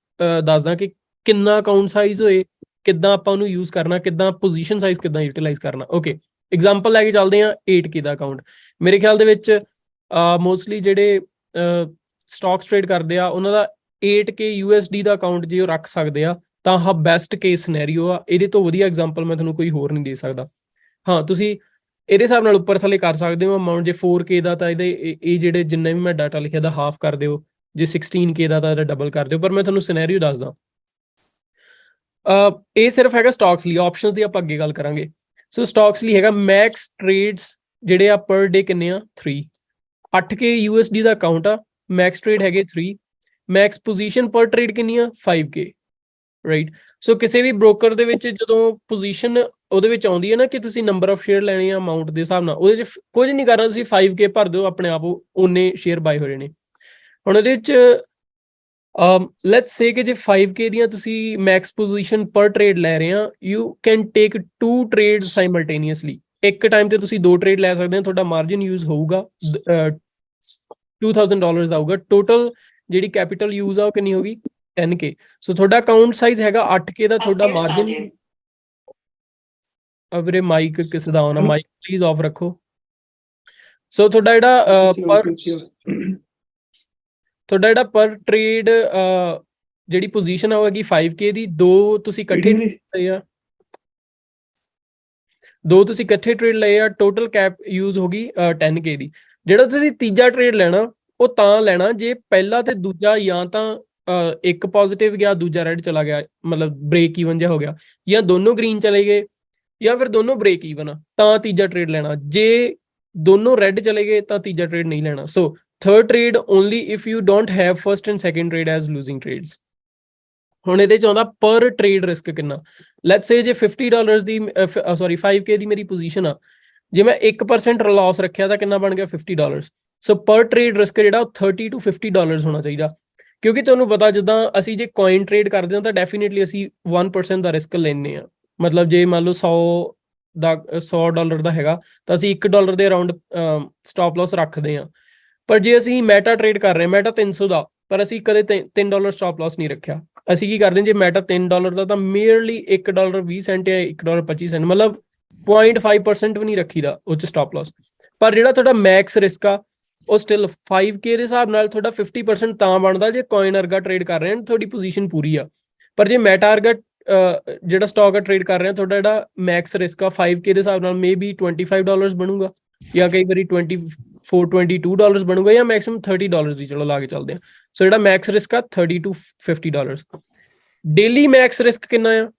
ਦੱਸਦਾ ਕਿ ਕਿੰਨਾ ਅਕਾਊਂਟ ਸਾਈਜ਼ ਹੋਏ, ਕਿੱਦਾਂ ਆਪਾਂ ਉਹਨੂੰ ਯੂਜ਼ ਕਰਨਾ, ਕਿੱਦਾਂ ਪੋਜੀਸ਼ਨ ਸਾਈਜ਼ ਕਿੱਦਾਂ ਯੂਟੀਲਾਈਜ਼ ਕਰਨਾ। ਓਕੇ, ਐਗਜ਼ਾਮਪਲ ਲੈ ਕੇ ਚੱਲਦੇ ਆ 8K ਦਾ ਅਕਾਊਂਟ। ਮੇਰੇ ਖਿਆਲ ਦੇ ਵਿੱਚ ਮੋਸਟਲੀ ਜਿਹੜੇ ਸਟਾਕਸ ਟ੍ਰੇਡ ਕਰਦੇ ਆ ਉਹਨਾਂ ਦਾ 8K USD ਦਾ ਅਕਾਊਂਟ ਜੇ ਉਹ ਰੱਖ ਸਕਦੇ ਆ ਤਾਂ ਆਹ ਬੈਸਟ ਕੇਸ ਸਿਨੈਰੀਓ ਆ। ਇਹਦੇ ਤੋਂ ਵਧੀਆ ਐਗਜ਼ਾਮਪਲ ਮੈਂ ਤੁਹਾਨੂੰ ਕੋਈ ਹੋਰ ਨਹੀਂ ਦੇ ਸਕਦਾ। ਹਾਂ, ਤੁਸੀਂ ਇਹਦੇ ਹਿਸਾਬ ਨਾਲ ਉੱਪਰ ਥੱਲੇ ਕਰ ਸਕਦੇ ਹੋ ਅਮਾਊਂਟ। ਜੇ 4K ਦਾ ਤਾਂ ਇਹਦੇ ਇਹ ਜਿਹੜੇ ਜਿੰਨੇ ਵੀ ਮੈਂ ਡਾਟਾ ਲਿਖਿਆ ਦਾ ਹਾਫ ਕਰ ਦਿਓ, ਜੇ 16K ਦਾ ਤਾਂ ਇਹਦਾ ਡਬਲ ਕਰ ਦਿਓ, ਪਰ ਮੈਂ ਤੁਹਾਨੂੰ ਸਿਨੈਰੀਓ ਦੱਸਦਾ। ਇਹ ਸਿਰਫ ਹੈਗਾ ਸਟਾਕਸ ਲਈ, ਆਪਸ਼ਨਸ ਦੀ ਆਪਾਂ ਅੱਗੇ ਗੱਲ ਕਰਾਂਗੇ। ਸੋ ਸਟਾਕਸ ਲਈ ਹੈਗਾ ਮੈਕਸ ਟ੍ਰੇਡਸ ਜਿਹੜੇ ਆ ਪਰ ਡੇ ਕਿੰਨੇ ਆ 3 8K USD ਦਾ ਅਕਾਊਂਟ ਆ, ਮੈਕਸ ਟ੍ਰੇਡ ਹੈਗੇ 3, ਮੈਕਸ ਪੋਜੀਸ਼ਨ ਪਰ ਟ੍ਰੇਡ ਕਿੰਨੀ ਆ 5K, ਰਾਈਟ। ਸੋ ਕਿਸੇ ਵੀ ਬ੍ਰੋਕਰ ਦੇ ਵਿੱਚ ਜਦੋਂ ਪੋਜੀਸ਼ਨ ਉਹਦੇ ਵਿੱਚ ਆਉਂਦੀ ਹੈ ਨਾ ਕਿ ਤੁਸੀਂ ਨੰਬਰ ਆਫ ਸ਼ੇਅਰ ਲੈਣੇ ਆ ਅਮਾਊਂਟ ਦੇ ਹਿਸਾਬ ਨਾਲ, ਉਹਦੇ 'ਚ ਕੁਝ ਨਹੀਂ ਕਰਨਾ, ਤੁਸੀਂ 5K ਭਰ ਦਿਓ, ਆਪਣੇ ਆਪ ਉਹਨੇ ਸ਼ੇਅਰ ਬਾਏ ਹੋ ਜਾਣੇ। ਹੁਣ ਇਹਦੇ ਵਿੱਚ ਲੈਟਸ ਸੇ ਕਿ ਜੇ 5K ਦੀਆਂ ਤੁਸੀਂ ਮੈਕਸ ਪੋਜੀਸ਼ਨ ਪਰ ਟ੍ਰੇਡ ਲੈ ਰਹੇ ਆ, you can take 2 trade simultaneously. ਇੱਕ ਟਾਈਮ ਤੇ ਤੁਸੀਂ 2 ਟ੍ਰੇਡ ਲੈ ਸਕਦੇ ਹੋ, ਤੁਹਾਡਾ ਮਾਰਜਨ ਯੂਜ਼ ਹੋਊਗਾ $2000 ਆਊਗਾ। ਟੋਟਲ ਜਿਹੜੀ ਕੈਪੀਟਲ ਯੂਜ਼ ਆ ਉਹ ਕਿੰਨੀ ਹੋਗੀ 10K। ਸੋ ਤੁਹਾਡਾ ਅਕਾਊਂਟ ਸਾਈਜ਼ ਹੈਗਾ 8K ਦਾ, ਤੁਹਾਡਾ ਮਾਰਜਨ ਵੀਰੇ ਮਾਈਕ ਕਿਸੇ ਦਾ ਆਉਣਾ, ਮਾਈਕ ਪਲੀਜ਼ ਆਫ ਰੱਖੋ। ਸੋ ਤੁਹਾਡਾ ਜਿਹੜਾ ਪਰ ਟ੍ਰੇਡ ਜਿਹੜੀ ਪੋਜੀਸ਼ਨ ਆ ਉਹ ਹੈਗੀ 5K ਦੀ, ਦੋ ਤੁਸੀਂ ਇਕੱਠੇ ਟ੍ਰੇਡ ਲਏ ਆ, ਟੋਟਲ ਕੈਪ ਯੂਜ਼ ਹੋ ਗਈ 10K ਦੀ। ਜਿਹੜਾ ਤੁਸੀਂ ਤੀਜਾ ਟ੍ਰੇਡ ਲੈਣਾ ਉਹ ਤਾਂ ਲੈਣਾ ਜੇ ਪਹਿਲਾ ਤੇ ਦੂਜਾ ਜਾਂ ਤਾਂ ਇੱਕ ਪੋਜ਼ਿਟਿਵ ਗਿਆ, ਦੂਜਾ ਰੈਡ ਚਲਾ ਗਿਆ, ਮਤਲਬ ਬ੍ਰੇਕ ਈਵਨ ਜਿਹਾ ਹੋ ਗਿਆ, ਜਾਂ ਦੋਨੋਂ ਗ੍ਰੀਨ ਚਲੇ ਗਏ, ਜਾਂ ਫਿਰ ਦੋਨੋਂ ਬ੍ਰੇਕ ਈਵਨ ਆ, ਤਾਂ ਤੀਜਾ ਟ੍ਰੇਡ ਲੈਣਾ। ਜੇ ਦੋਨੋਂ ਰੈਡ ਚਲੇ ਗਏ ਤਾਂ ਤੀਜਾ ਟ੍ਰੇਡ ਨਹੀਂ ਲੈਣਾ। ਸੋ third trade only if you don't have first and second trade as losing trades। ਹੁਣ ਇਹਦੇ ਚ ਆਉਂਦਾ ਪਰ ਟ੍ਰੇਡ ਰਿਸਕ ਕਿੰਨਾ। ਲੈਟਸ ਸੇ ਜੇ $50 ਦੀ 5K ਦੀ ਮੇਰੀ ਪੋਜੀਸ਼ਨ ਆ, ਜੇ ਮੈਂ 1% ਲਾਸ ਰੱਖਿਆ ਤਾਂ ਕਿੰਨਾ ਬਣ ਗਿਆ $50। ਸੋ ਪਰ ਟ੍ਰੇਡ ਰਿਸਕ ਜਿਹੜਾ ਉਹ $30 to $50 ਹੋਣਾ ਚਾਹੀਦਾ, ਕਿਉਂਕਿ ਤੁਹਾਨੂੰ ਪਤਾ ਜਿੱਦਾਂ ਅਸੀਂ ਜੇ ਕੋਇਨ ਟ੍ਰੇਡ ਕਰਦੇ ਹਾਂ ਤਾਂ ਡੈਫੀਨੇਟਲੀ ਅਸੀਂ 1% ਦਾ ਰਿਸਕ ਲੈਂਦੇ ਹਾਂ। ਮਤਲਬ ਜੇ ਮੰਨ ਲਓ $100 ਦਾ ਹੈਗਾ ਤਾਂ ਅਸੀਂ $1 ਦੇ ਅਰਾਊਂਡ ਸਟਾਪ ਲਾਸ ਰੱਖਦੇ ਹਾਂ। ਪਰ ਜੇ ਅਸੀਂ ਮੈਟਾ ਟ੍ਰੇਡ ਕਰ ਰਹੇ ਹਾਂ, ਮੈਟਾ 300 ਦਾ, ਪਰ ਅਸੀਂ ਕਦੇ $3 ਸਟਾਪ ਲਾਸ ਨਹੀਂ ਰੱਖਿਆ। ਅਸੀਂ ਕੀ ਕਰਦੇ ਹਾਂ, ਜੇ ਮੈਟਾ $3 ਦਾ ਤਾਂ ਮੇਅਰਲੀ $1.20 ਜਾਂ $1.25, ਮਤਲਬ 0.5% ਵੀ ਨਹੀਂ ਰੱਖੀਦਾ ਉਹ 'ਚ ਸਟਾਪ ਲਾਸ। ਪਰ ਜਿਹੜਾ ਤੁਹਾਡਾ ਮੈਕਸ ਰਿਸਕ ਆ ਉਹ ਸਟਿਲ 5K ਦੇ ਹਿਸਾਬ ਨਾਲ ਤੁਹਾਡਾ 50% ਤਾਂ ਬਣਦਾ ਜੇ ਕੋਇਨ ਵਰਗਾ ਟ੍ਰੇਡ ਕਰ ਰਹੇ ਹੋ, ਤੁਹਾਡੀ ਪੋਜੀਸ਼ਨ ਪੂਰੀ ਆ। ਪਰ ਜੇ ਮੈਟਾ ਵਰਗਾ ਜਿਹੜਾ ਸਟਾਕ ਆ ਟ੍ਰੇਡ ਕਰ ਰਹੇ ਆ, ਤੁਹਾਡਾ ਜਿਹੜਾ ਮੈਕਸ ਰਿਸਕ ਆ 5K ਦੇ ਹਿਸਾਬ ਨਾਲ ਮੇਬੀ $25 ਬਣੂਗਾ, ਜਾਂ ਕਈ ਵਾਰੀ $22 ਬਣੂਗਾ, ਜਾਂ ਮੈਕਸਿਮਮ $30 ਦੀ ਚਲੋ ਲਾ ਕੇ ਚੱਲਦੇ ਆ। ਸੋ ਜਿਹੜਾ ਮੈਕਸ ਰਿਸਕ ਆ $30 to $50। ਡੇਲੀ ਮੈਕਸ ਰਿਸਕ ਕਿੰਨਾ ਆ,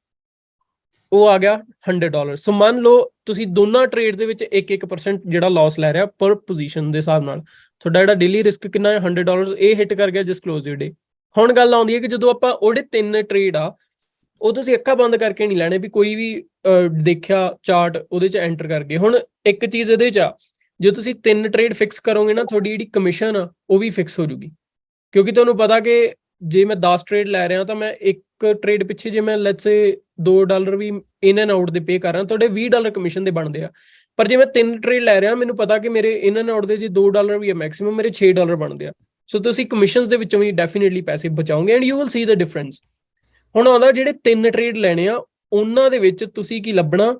ਉਹ ਆ ਗਿਆ $100। ਸੋ ਮੰਨ ਲਓ ਤੁਸੀਂ ਦੋਨਾਂ ਟ੍ਰੇਡ ਦੇ ਵਿੱਚ 1% ਜਿਹੜਾ ਲਾਸ ਲੈ ਰਿਹਾ ਪਰ ਪੋਜੀਸ਼ਨ ਦੇ ਹਿਸਾਬ ਨਾਲ, ਤੁਹਾਡਾ ਜਿਹੜਾ ਡੇਲੀ ਰਿਸਕ ਕਿੰਨਾ ਹੈ $100। ਇਹ ਹਿੱਟ ਕਰ ਗਿਆ ਜਸਟ ਕਲੋਜ਼ ਡੇ। ਹੁਣ ਗੱਲ ਆਉਂਦੀ ਹੈ ਕਿ ਜਦੋਂ ਆਪਾਂ ਉਹਦੇ 3 ਟ੍ਰੇਡ ਆ, ਉਹ ਤੁਸੀਂ ਅੱਖਾਂ ਬੰਦ ਕਰਕੇ ਨਹੀਂ ਲੈਣੇ ਵੀ ਕੋਈ ਵੀ ਦੇਖਿਆ ਚਾਰਟ ਉਹਦੇ 'ਚ ਐਂਟਰ ਕਰਕੇ। ਹੁਣ ਇੱਕ ਚੀਜ਼ ਇਹਦੇ 'ਚ ਆ, ਜੇ ਤੁਸੀਂ 3 ਟ੍ਰੇਡ ਫਿਕਸ ਕਰੋਗੇ ਨਾ, ਤੁਹਾਡੀ ਜਿਹੜੀ ਕਮਿਸ਼ਨ ਆ ਉਹ ਵੀ ਫਿਕਸ ਹੋ ਜੂਗੀ, ਕਿਉਂਕਿ ਤੁਹਾਨੂੰ ਪਤਾ ਕਿ ਜੇ ਮੈਂ 10 ਟ੍ਰੇਡ ਲੈ ਰਿਹਾ ਤਾਂ ਮੈਂ ਇੱਕ ਟ੍ਰੇਡ ਪਿੱਛੇ ਜੇ ਮੈਂ ਲੈਟਸ ਸੇ $2 ਵੀ ਇਨ ਐਂਡ ਆਊਟ ਦੇ ਪੇ ਕਰ ਰਿਹਾ, ਤੁਹਾਡੇ $20 ਕਮਿਸ਼ਨ ਦੇ ਬਣਦੇ ਆ। ਪਰ ਜੇ ਮੈਂ 3 ਟ੍ਰੇਡ ਲੈ ਰਿਹਾ, ਮੈਨੂੰ ਪਤਾ ਕਿ ਮੇਰੇ ਇਨ ਐਂਡ ਆਊਟ ਦੇ ਜੇ $2 ਵੀ ਆ ਮੈਕਸਿਮਮ, ਮੇਰੇ $6 ਬਣਦੇ ਆ। ਸੋ ਤੁਸੀਂ ਕਮਿਸ਼ਨਸ ਦੇ ਵਿੱਚੋਂ ਵੀ ਡੈਫੀਨੇਟਲੀ ਪੈਸੇ ਬਚਾਓਗੇ and you will see the difference. ਹੁਣ ਆਉਂਦਾ ਜਿਹੜੇ 3 ਟ੍ਰੇਡ ਲੈਣੇ ਆ, ਉਹਨਾਂ ਦੇ ਵਿੱਚ ਤੁਸੀਂ ਕੀ ਲੱਭਣਾ,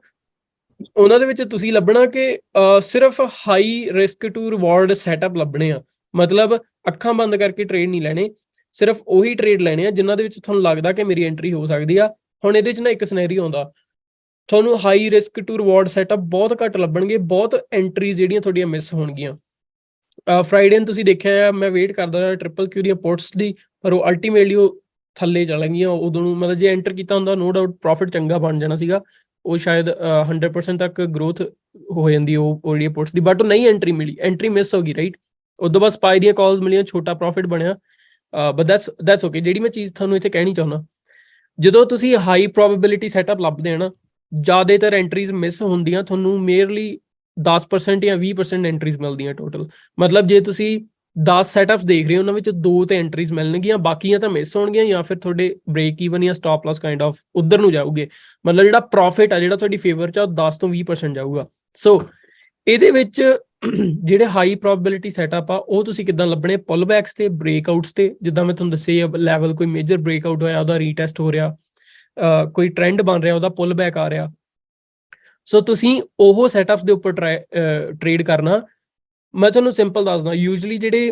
ਉਹਨਾਂ ਦੇ ਵਿੱਚ ਤੁਸੀਂ ਲੱਭਣਾ ਕਿ ਸਿਰਫ high risk to reward setup ਲੱਭਣੇ ਆ। ਮਤਲਬ ਅੱਖਾਂ ਬੰਦ ਕਰਕੇ ਟ੍ਰੇਡ ਨਹੀਂ ਲੈਣੇ, ਸਿਰਫ ਉਹੀ ਟ੍ਰੇਡ ਲੈਣੇ ਆ ਜਿਨ੍ਹਾਂ ਦੇ ਵਿੱਚ ਤੁਹਾਨੂੰ ਲੱਗਦਾ ਕਿ ਮੇਰੀ ਐਂਟਰੀ ਹੋ ਸਕਦੀ ਆ। ਹੁਣ ਇਹਦੇ 'ਚ ਨਾ ਇੱਕ ਸਿਨੈਰੀਓ ਆਉਂਦਾ, ਤੁਹਾਨੂੰ high risk to reward setup ਬਹੁਤ ਘੱਟ ਲੱਭਣਗੇ, ਬਹੁਤ ਐਂਟਰੀਜ਼ ਜਿਹੜੀਆਂ ਤੁਹਾਡੀਆਂ ਮਿਸ ਹੋਣਗੀਆਂ। ਫਰਾਈਡੇ ਨੂੰ ਤੁਸੀਂ ਦੇਖਿਆ, ਮੈਂ ਵੇਟ ਕਰਦਾ ਰਿਹਾ QQQ ਦੀਆਂ ਪੋਰਟਸ ਦੀ, ਪਰ ਉਹ ਅਲਟੀਮੇਟਲੀ ਉਹ ਥੱਲੇ ਚਲ ਗਈਆਂ। ਉਦੋਂ ਨੂੰ ਮਤਲਬ ਜੇ ਐਂਟਰ ਕੀਤਾ ਹੁੰਦਾ ਨੋ ਡਾਊਟ ਪ੍ਰੋਫਿਟ ਚੰਗਾ ਬਣ ਜਾਣਾ ਸੀਗਾ, ਉਹ ਸ਼ਾਇਦ 100% ਤੱਕ ਗਰੋਥ ਹੋ ਜਾਂਦੀ ਉਹ ਜਿਹੜੀ ਪੋਰਟਸ ਦੀ, ਬਟ ਉਹ ਨਹੀਂ ਐਂਟਰੀ ਮਿਲੀ, ਐਂਟਰੀ ਮਿਸ ਹੋ ਗਈ, ਰਾਈਟ। ਉਦੋਂ ਬਾਅਦ ਸਪਾਈ ਦੀਆਂ ਕਾਲਸ ਮਿਲੀਆਂ, ਛੋਟਾ ਪ੍ਰੋਫਿਟ ਬਣਿਆ, ਬਟ ਦੈਟਸ ਓਕੇ। ਜਿਹੜੀ ਮੈਂ ਚੀਜ਼ ਤੁਹਾਨੂੰ ਇੱਥੇ ਕਹਿਣੀ ਚਾਹੁੰਦਾ, ਜਦੋਂ ਤੁਸੀਂ ਹਾਈ ਪ੍ਰੋਬੇਬਿਲਿਟੀ ਸੈਟਅਪ ਲੱਭਦੇ ਆ ਨਾ, ਜ਼ਿਆਦਾਤਰ ਐਂਟਰੀਜ਼ ਮਿਸ ਹੁੰਦੀਆਂ, ਤੁਹਾਨੂੰ ਮੇਅਰਲੀ 10% ਜਾਂ 20% ਐਂਟਰੀਜ਼ ਮਿਲਦੀਆਂ ਟੋਟਲ। ਮਤਲਬ ਜੇ ਤੁਸੀਂ 10 ਸੈਟਅਪਸ ਦੇਖ ਰਹੇ ਹੋ, ਉਹਨਾਂ ਵਿੱਚ 2 ਤੇ ਐਂਟਰੀਜ਼ ਮਿਲਣਗੀਆਂ, ਬਾਕੀਆਂ ਤਾਂ ਮਿਸ ਹੋਣਗੀਆਂ, ਜਾਂ ਫਿਰ ਤੁਹਾਡੇ ਬ੍ਰੇਕ ਈਵਨ ਜਾਂ ਸਟਾਪ ਲਾਸ ਕਾਈਂਡ ਆਫ ਉਧਰ ਨੂੰ ਜਾਊਗੇ। ਮਤਲਬ ਜਿਹੜਾ ਪ੍ਰੋਫਿਟ ਆ ਜਿਹੜਾ ਤੁਹਾਡੀ ਫੇਵਰ 'ਚ ਆ, ਉਹ 10 ਤੋਂ 20% ਜਾਊਗਾ। ਸੋ ਇਹਦੇ ਵਿੱਚ ਜਿਹੜੇ ਹਾਈ ਪ੍ਰੋਬੇਬਿਲਿਟੀ ਸੈਟਅਪ ਆ, ਉਹ ਤੁਸੀਂ ਕਿੱਦਾਂ ਲੱਭਣੇ, ਪੁੱਲ ਬੈਕਸ ਤੇ ਬ੍ਰੇਕਆਊਟਸ ਤੇ। ਜਿੱਦਾਂ ਮੈਂ ਤੁਹਾਨੂੰ ਦੱਸਿਆ ਲੈਵਲ ਕੋਈ ਮੇਜਰ ਬ੍ਰੇਕਆਊਟ ਹੋਇਆ, ਉਹਦਾ ਰੀਟੈਸਟ ਹੋ ਰਿਹਾ, ਕੋਈ ਟ੍ਰੈਂਡ ਬਣ ਰਿਹਾ, ਉਹਦਾ ਪੁੱਲ ਬੈਕ ਆ ਰਿਹਾ। ਸੋ ਤੁਸੀਂ ਉਹ ਸੈਟਅਪਸ ਦੇ ਉੱਪਰ ਟ੍ਰੇਡ ਕਰਨਾ। ਮੈਂ ਤੁਹਾਨੂੰ ਸਿੰਪਲ ਦੱਸਦਾ, ਯੂਜਲੀ ਜਿਹੜੇ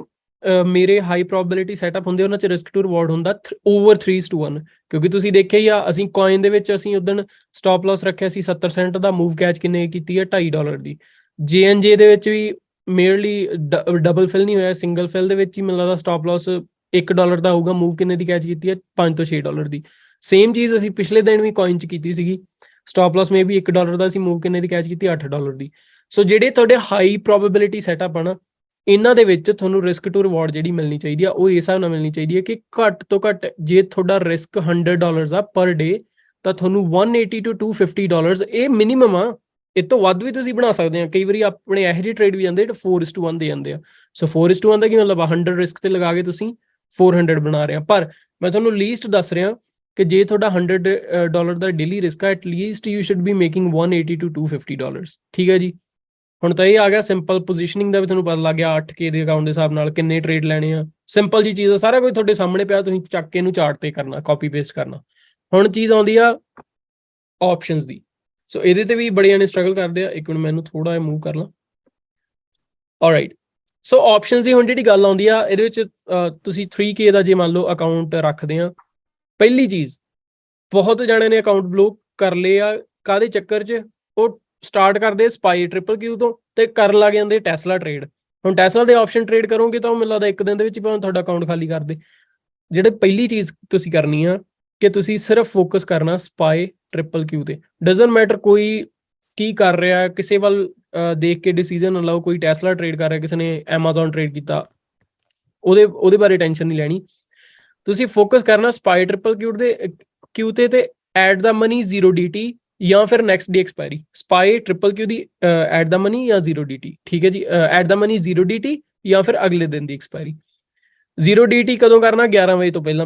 ਮੇਰੇ ਹਾਈ ਪ੍ਰੋਬੇਬਿਲਿਟੀ ਸੈਟਅਪ ਹੁੰਦੇ, ਉਹਨਾਂ 'ਚ ਰਿਸਕ ਟੂ ਰਿਵਾਰਡ ਹੁੰਦਾ over 3:1, ਕਿਉਂਕਿ ਤੁਸੀਂ ਦੇਖਿਆ ਹੀ ਆ, ਅਸੀਂ ਕੋਇਨ ਦੇ ਵਿੱਚ ਅਸੀਂ ਉਦੋਂ ਸਟਾਪ ਲਾਸ ਰੱਖਿਆ ਸੀ 70 ਸੈਂਟ ਦਾ, ਮੂਵ ਕੈਚ ਕਿੰਨੇ ਕੀਤੀ ਹੈ $2.5 ਦੀ। JNJ ਦੇ ਵਿੱਚ ਵੀ ਮੇਅਰਲੀ ਡਬਲ ਫਿਲ ਨਹੀਂ ਹੋਇਆ, ਸਿੰਗਲ ਫਿਲ ਦੇ ਵਿੱਚ ਹੀ ਮੈਨੂੰ ਲੱਗਦਾ ਸਟਾਪ ਲਾਸ $1 ਦਾ ਹੋਊਗਾ, ਮੂਵ ਕਿੰਨੇ ਦੀ ਕੈਚ ਕੀਤੀ ਹੈ $5 ਤੋਂ $6 ਦੀ। ਸੇਮ ਚੀਜ਼ ਅਸੀਂ ਪਿਛਲੇ ਦਿਨ ਵੀ coin 'ਚ ਕੀਤੀ ਸੀਗੀ। ਸਟਾਪ ਲਾਸ ਮੇ ਵੀ $1 ਦਾ ਸੀ, ਮੂਵ ਕਿੰਨੇ ਦੀ ਕੈਚ ਕੀਤੀ? $8 ਦੀ। ਸੋ ਜਿਹੜੇ ਤੁਹਾਡੇ ਹਾਈ ਪ੍ਰੋਬੇਬਿਲਿਟੀ ਸੈਟਅਪ ਆ ਨਾ, ਇਹਨਾਂ ਦੇ ਵਿੱਚ ਤੁਹਾਨੂੰ ਰਿਸਕ ਟੂ ਰਿਵਾਰਡ ਜਿਹੜੀ ਮਿਲਣੀ ਚਾਹੀਦੀ ਆ ਉਹ ਇਸ ਹਿਸਾਬ ਨਾਲ ਮਿਲਣੀ ਚਾਹੀਦੀ ਹੈ ਕਿ ਘੱਟ ਤੋਂ ਘੱਟ ਜੇ ਤੁਹਾਡਾ ਰਿਸਕ $100 ਆ ਪਰ ਡੇ, ਤਾਂ ਤੁਹਾਨੂੰ $180 to $250 ਇਹ ਮਿਨੀਮਮ ਆ। ਇਹ ਤੋਂ ਵੱਧ ਵੀ ਤੁਸੀਂ ਬਣਾ ਸਕਦੇ ਆ। ਕਈ ਵਾਰੀ ਆਪਣੇ ਇਹੋ ਜਿਹੇ ਟ੍ਰੇਡ ਵੀ ਜਾਂਦੇ ਜਿਹੜੇ 4:1 ਦੇ ਜਾਂਦੇ ਆ। ਸੋ 4:1 ਦਾ ਕੀ ਮਤਲਬ ਆ? 100 ਰਿਸਕ ਤੇ ਲਗਾ ਕੇ ਤੁਸੀਂ 400 ਬਣਾ ਰਹੇ ਆ। ਪਰ ਮੈਂ ਤੁਹਾਨੂੰ ਲੀਸਟ ਦੱਸ ਰਿਹਾ ਕਿ ਜੇ ਤੁਹਾਡਾ $100 ਦਾ ਡੇਲੀ ਰਿਸਕ ਆ, at least you should be making $180 to $250। ਠੀਕ ਹੈ ਜੀ। ਹੁਣ ਤਾਂ ਇਹ ਆ ਗਿਆ ਸਿੰਪਲ ਪੋਜੀਸ਼ਨਿੰਗ ਦਾ ਵੀ ਤੁਹਾਨੂੰ ਪਤਾ ਲੱਗ ਗਿਆ 8K ਦੇ ਅਕਾਊਂਟ ਦੇ ਹਿਸਾਬ ਨਾਲ ਕਿੰਨੇ ਟ੍ਰੇਡ ਲੈਣੇ ਆ। ਸਿੰਪਲ ਜੀ ਚੀਜ਼ ਆ, ਸਾਰਾ ਕੁਝ ਤੁਹਾਡੇ ਸਾਹਮਣੇ ਪਿਆ, ਤੁਸੀਂ ਚੱਕ ਕੇ ਇਹਨੂੰ ਚਾਰਟ ਤੇ ਕਰਨਾ, ਕਾਪੀ ਪੇਸਟ ਕਰਨਾ। ਹੁਣ ਚੀਜ਼ ਆਉਂਦੀ ਆ ਆਪਸ਼ਨਸ ਦੀ। ਸੋ ਇਹਦੇ ਤੇ ਵੀ ਬੜਿਆਂ ਨੇ ਸਟਰਗਲ ਕਰਦੇ ਆ। ਇੱਕ ਮਿੰਟ ਮੈਨੂੰ ਥੋੜਾ ਜਿਹਾ ਮੂਵ ਕਰ ਲਾਂ। ਆਲਰਾਈਟ, ਸੋ ਆਪਸ਼ਨਸ ਦੀ ਹੁਣ ਜਿਹੜੀ ਗੱਲ ਆਉਂਦੀ ਆ, ਇਹਦੇ ਵਿੱਚ ਤੁਸੀਂ 3K ਦਾ ਜੇ ਮੰਨ ਲਓ ਅਕਾਊਂਟ ਰੱਖਦੇ ਆ, ਪਹਿਲੀ ਚੀਜ਼ ਬਹੁਤ ਜਣਿਆਂ ਨੇ ਅਕਾਊਂਟ ਬਲੌਕ ਕਰ ਲਏ ਆ। ਕਾਹਦੇ ਚੱਕਰ 'ਚ? ਉਹ ਸਟਾਰਟ ਕਰਦੇ ਸਪਾਈ QQQ ਤੋਂ ਤੇ ਕਰਨ ਲੱਗ ਜਾਂਦੇ ਟੈਸਲਾ ਟ੍ਰੇਡ। ਹੁਣ ਟੈਸਲਾ ਦੇ ਆਪਸ਼ਨ ਟ੍ਰੇਡ ਕਰੋਗੇ ਤਾਂ ਉਹ ਮੈਨੂੰ ਲੱਗਦਾ ਇੱਕ ਦਿਨ ਦੇ ਵਿੱਚ ਭਾਵੇਂ ਤੁਹਾਡਾ ਅਕਾਊਂਟ ਖਾਲੀ ਕਰ ਦੇ। ਜਿਹੜੇ ਪਹਿਲੀ ਚੀਜ਼ ਤੁਸੀਂ ਕਰਨੀ ਆ ਕਿ ਤੁਸੀਂ ਸਿਰਫ ਫੋਕਸ ਕਰਨਾ ਸਪਾਈ QQQ ਤੇ। ਡਜ਼ਨਟ ਮੈਟਰ ਕੋਈ ਕੀ ਕਰ ਰਿਹਾ, ਕਿਸੇ ਵੱਲ ਦੇਖ ਕੇ ਡਿਸੀਜਨ ਨਾ ਲਓ। ਕੋਈ ਟੈਸਲਾ ਟ੍ਰੇਡ ਕਰ ਰਿਹਾ, ਕਿਸੇ ਨੇ ਐਮਾਜ਼ਨ ਟ੍ਰੇਡ ਕੀਤਾ, ਉਹਦੇ ਬਾਰੇ ਟੈਨਸ਼ਨ ਨਹੀਂ ਲੈਣੀ। ਤੁਸੀਂ ਫੋਕਸ ਕਰਨਾ ਸਪਾਈ QQQ ਤੇ ਐਟ ਦਾ ਮਨੀ 0DT ਜਾਂ ਫਿਰ next day expiry. ਸਪਾਈ QQQ the at the money ਜਾਂ 0DT। ਠੀਕ ਹੈ ਜੀ। ਐਟ ਦਾ ਮਨੀ 0DT ਜਾਂ ਫਿਰ ਅਗਲੇ ਦਿਨ ਦੀ ਐਕਸਪਾਇਰੀ। 0DT ਕਦੋਂ ਕਰਨਾ? 11 ਵਜੇ ਤੋਂ ਪਹਿਲਾਂ,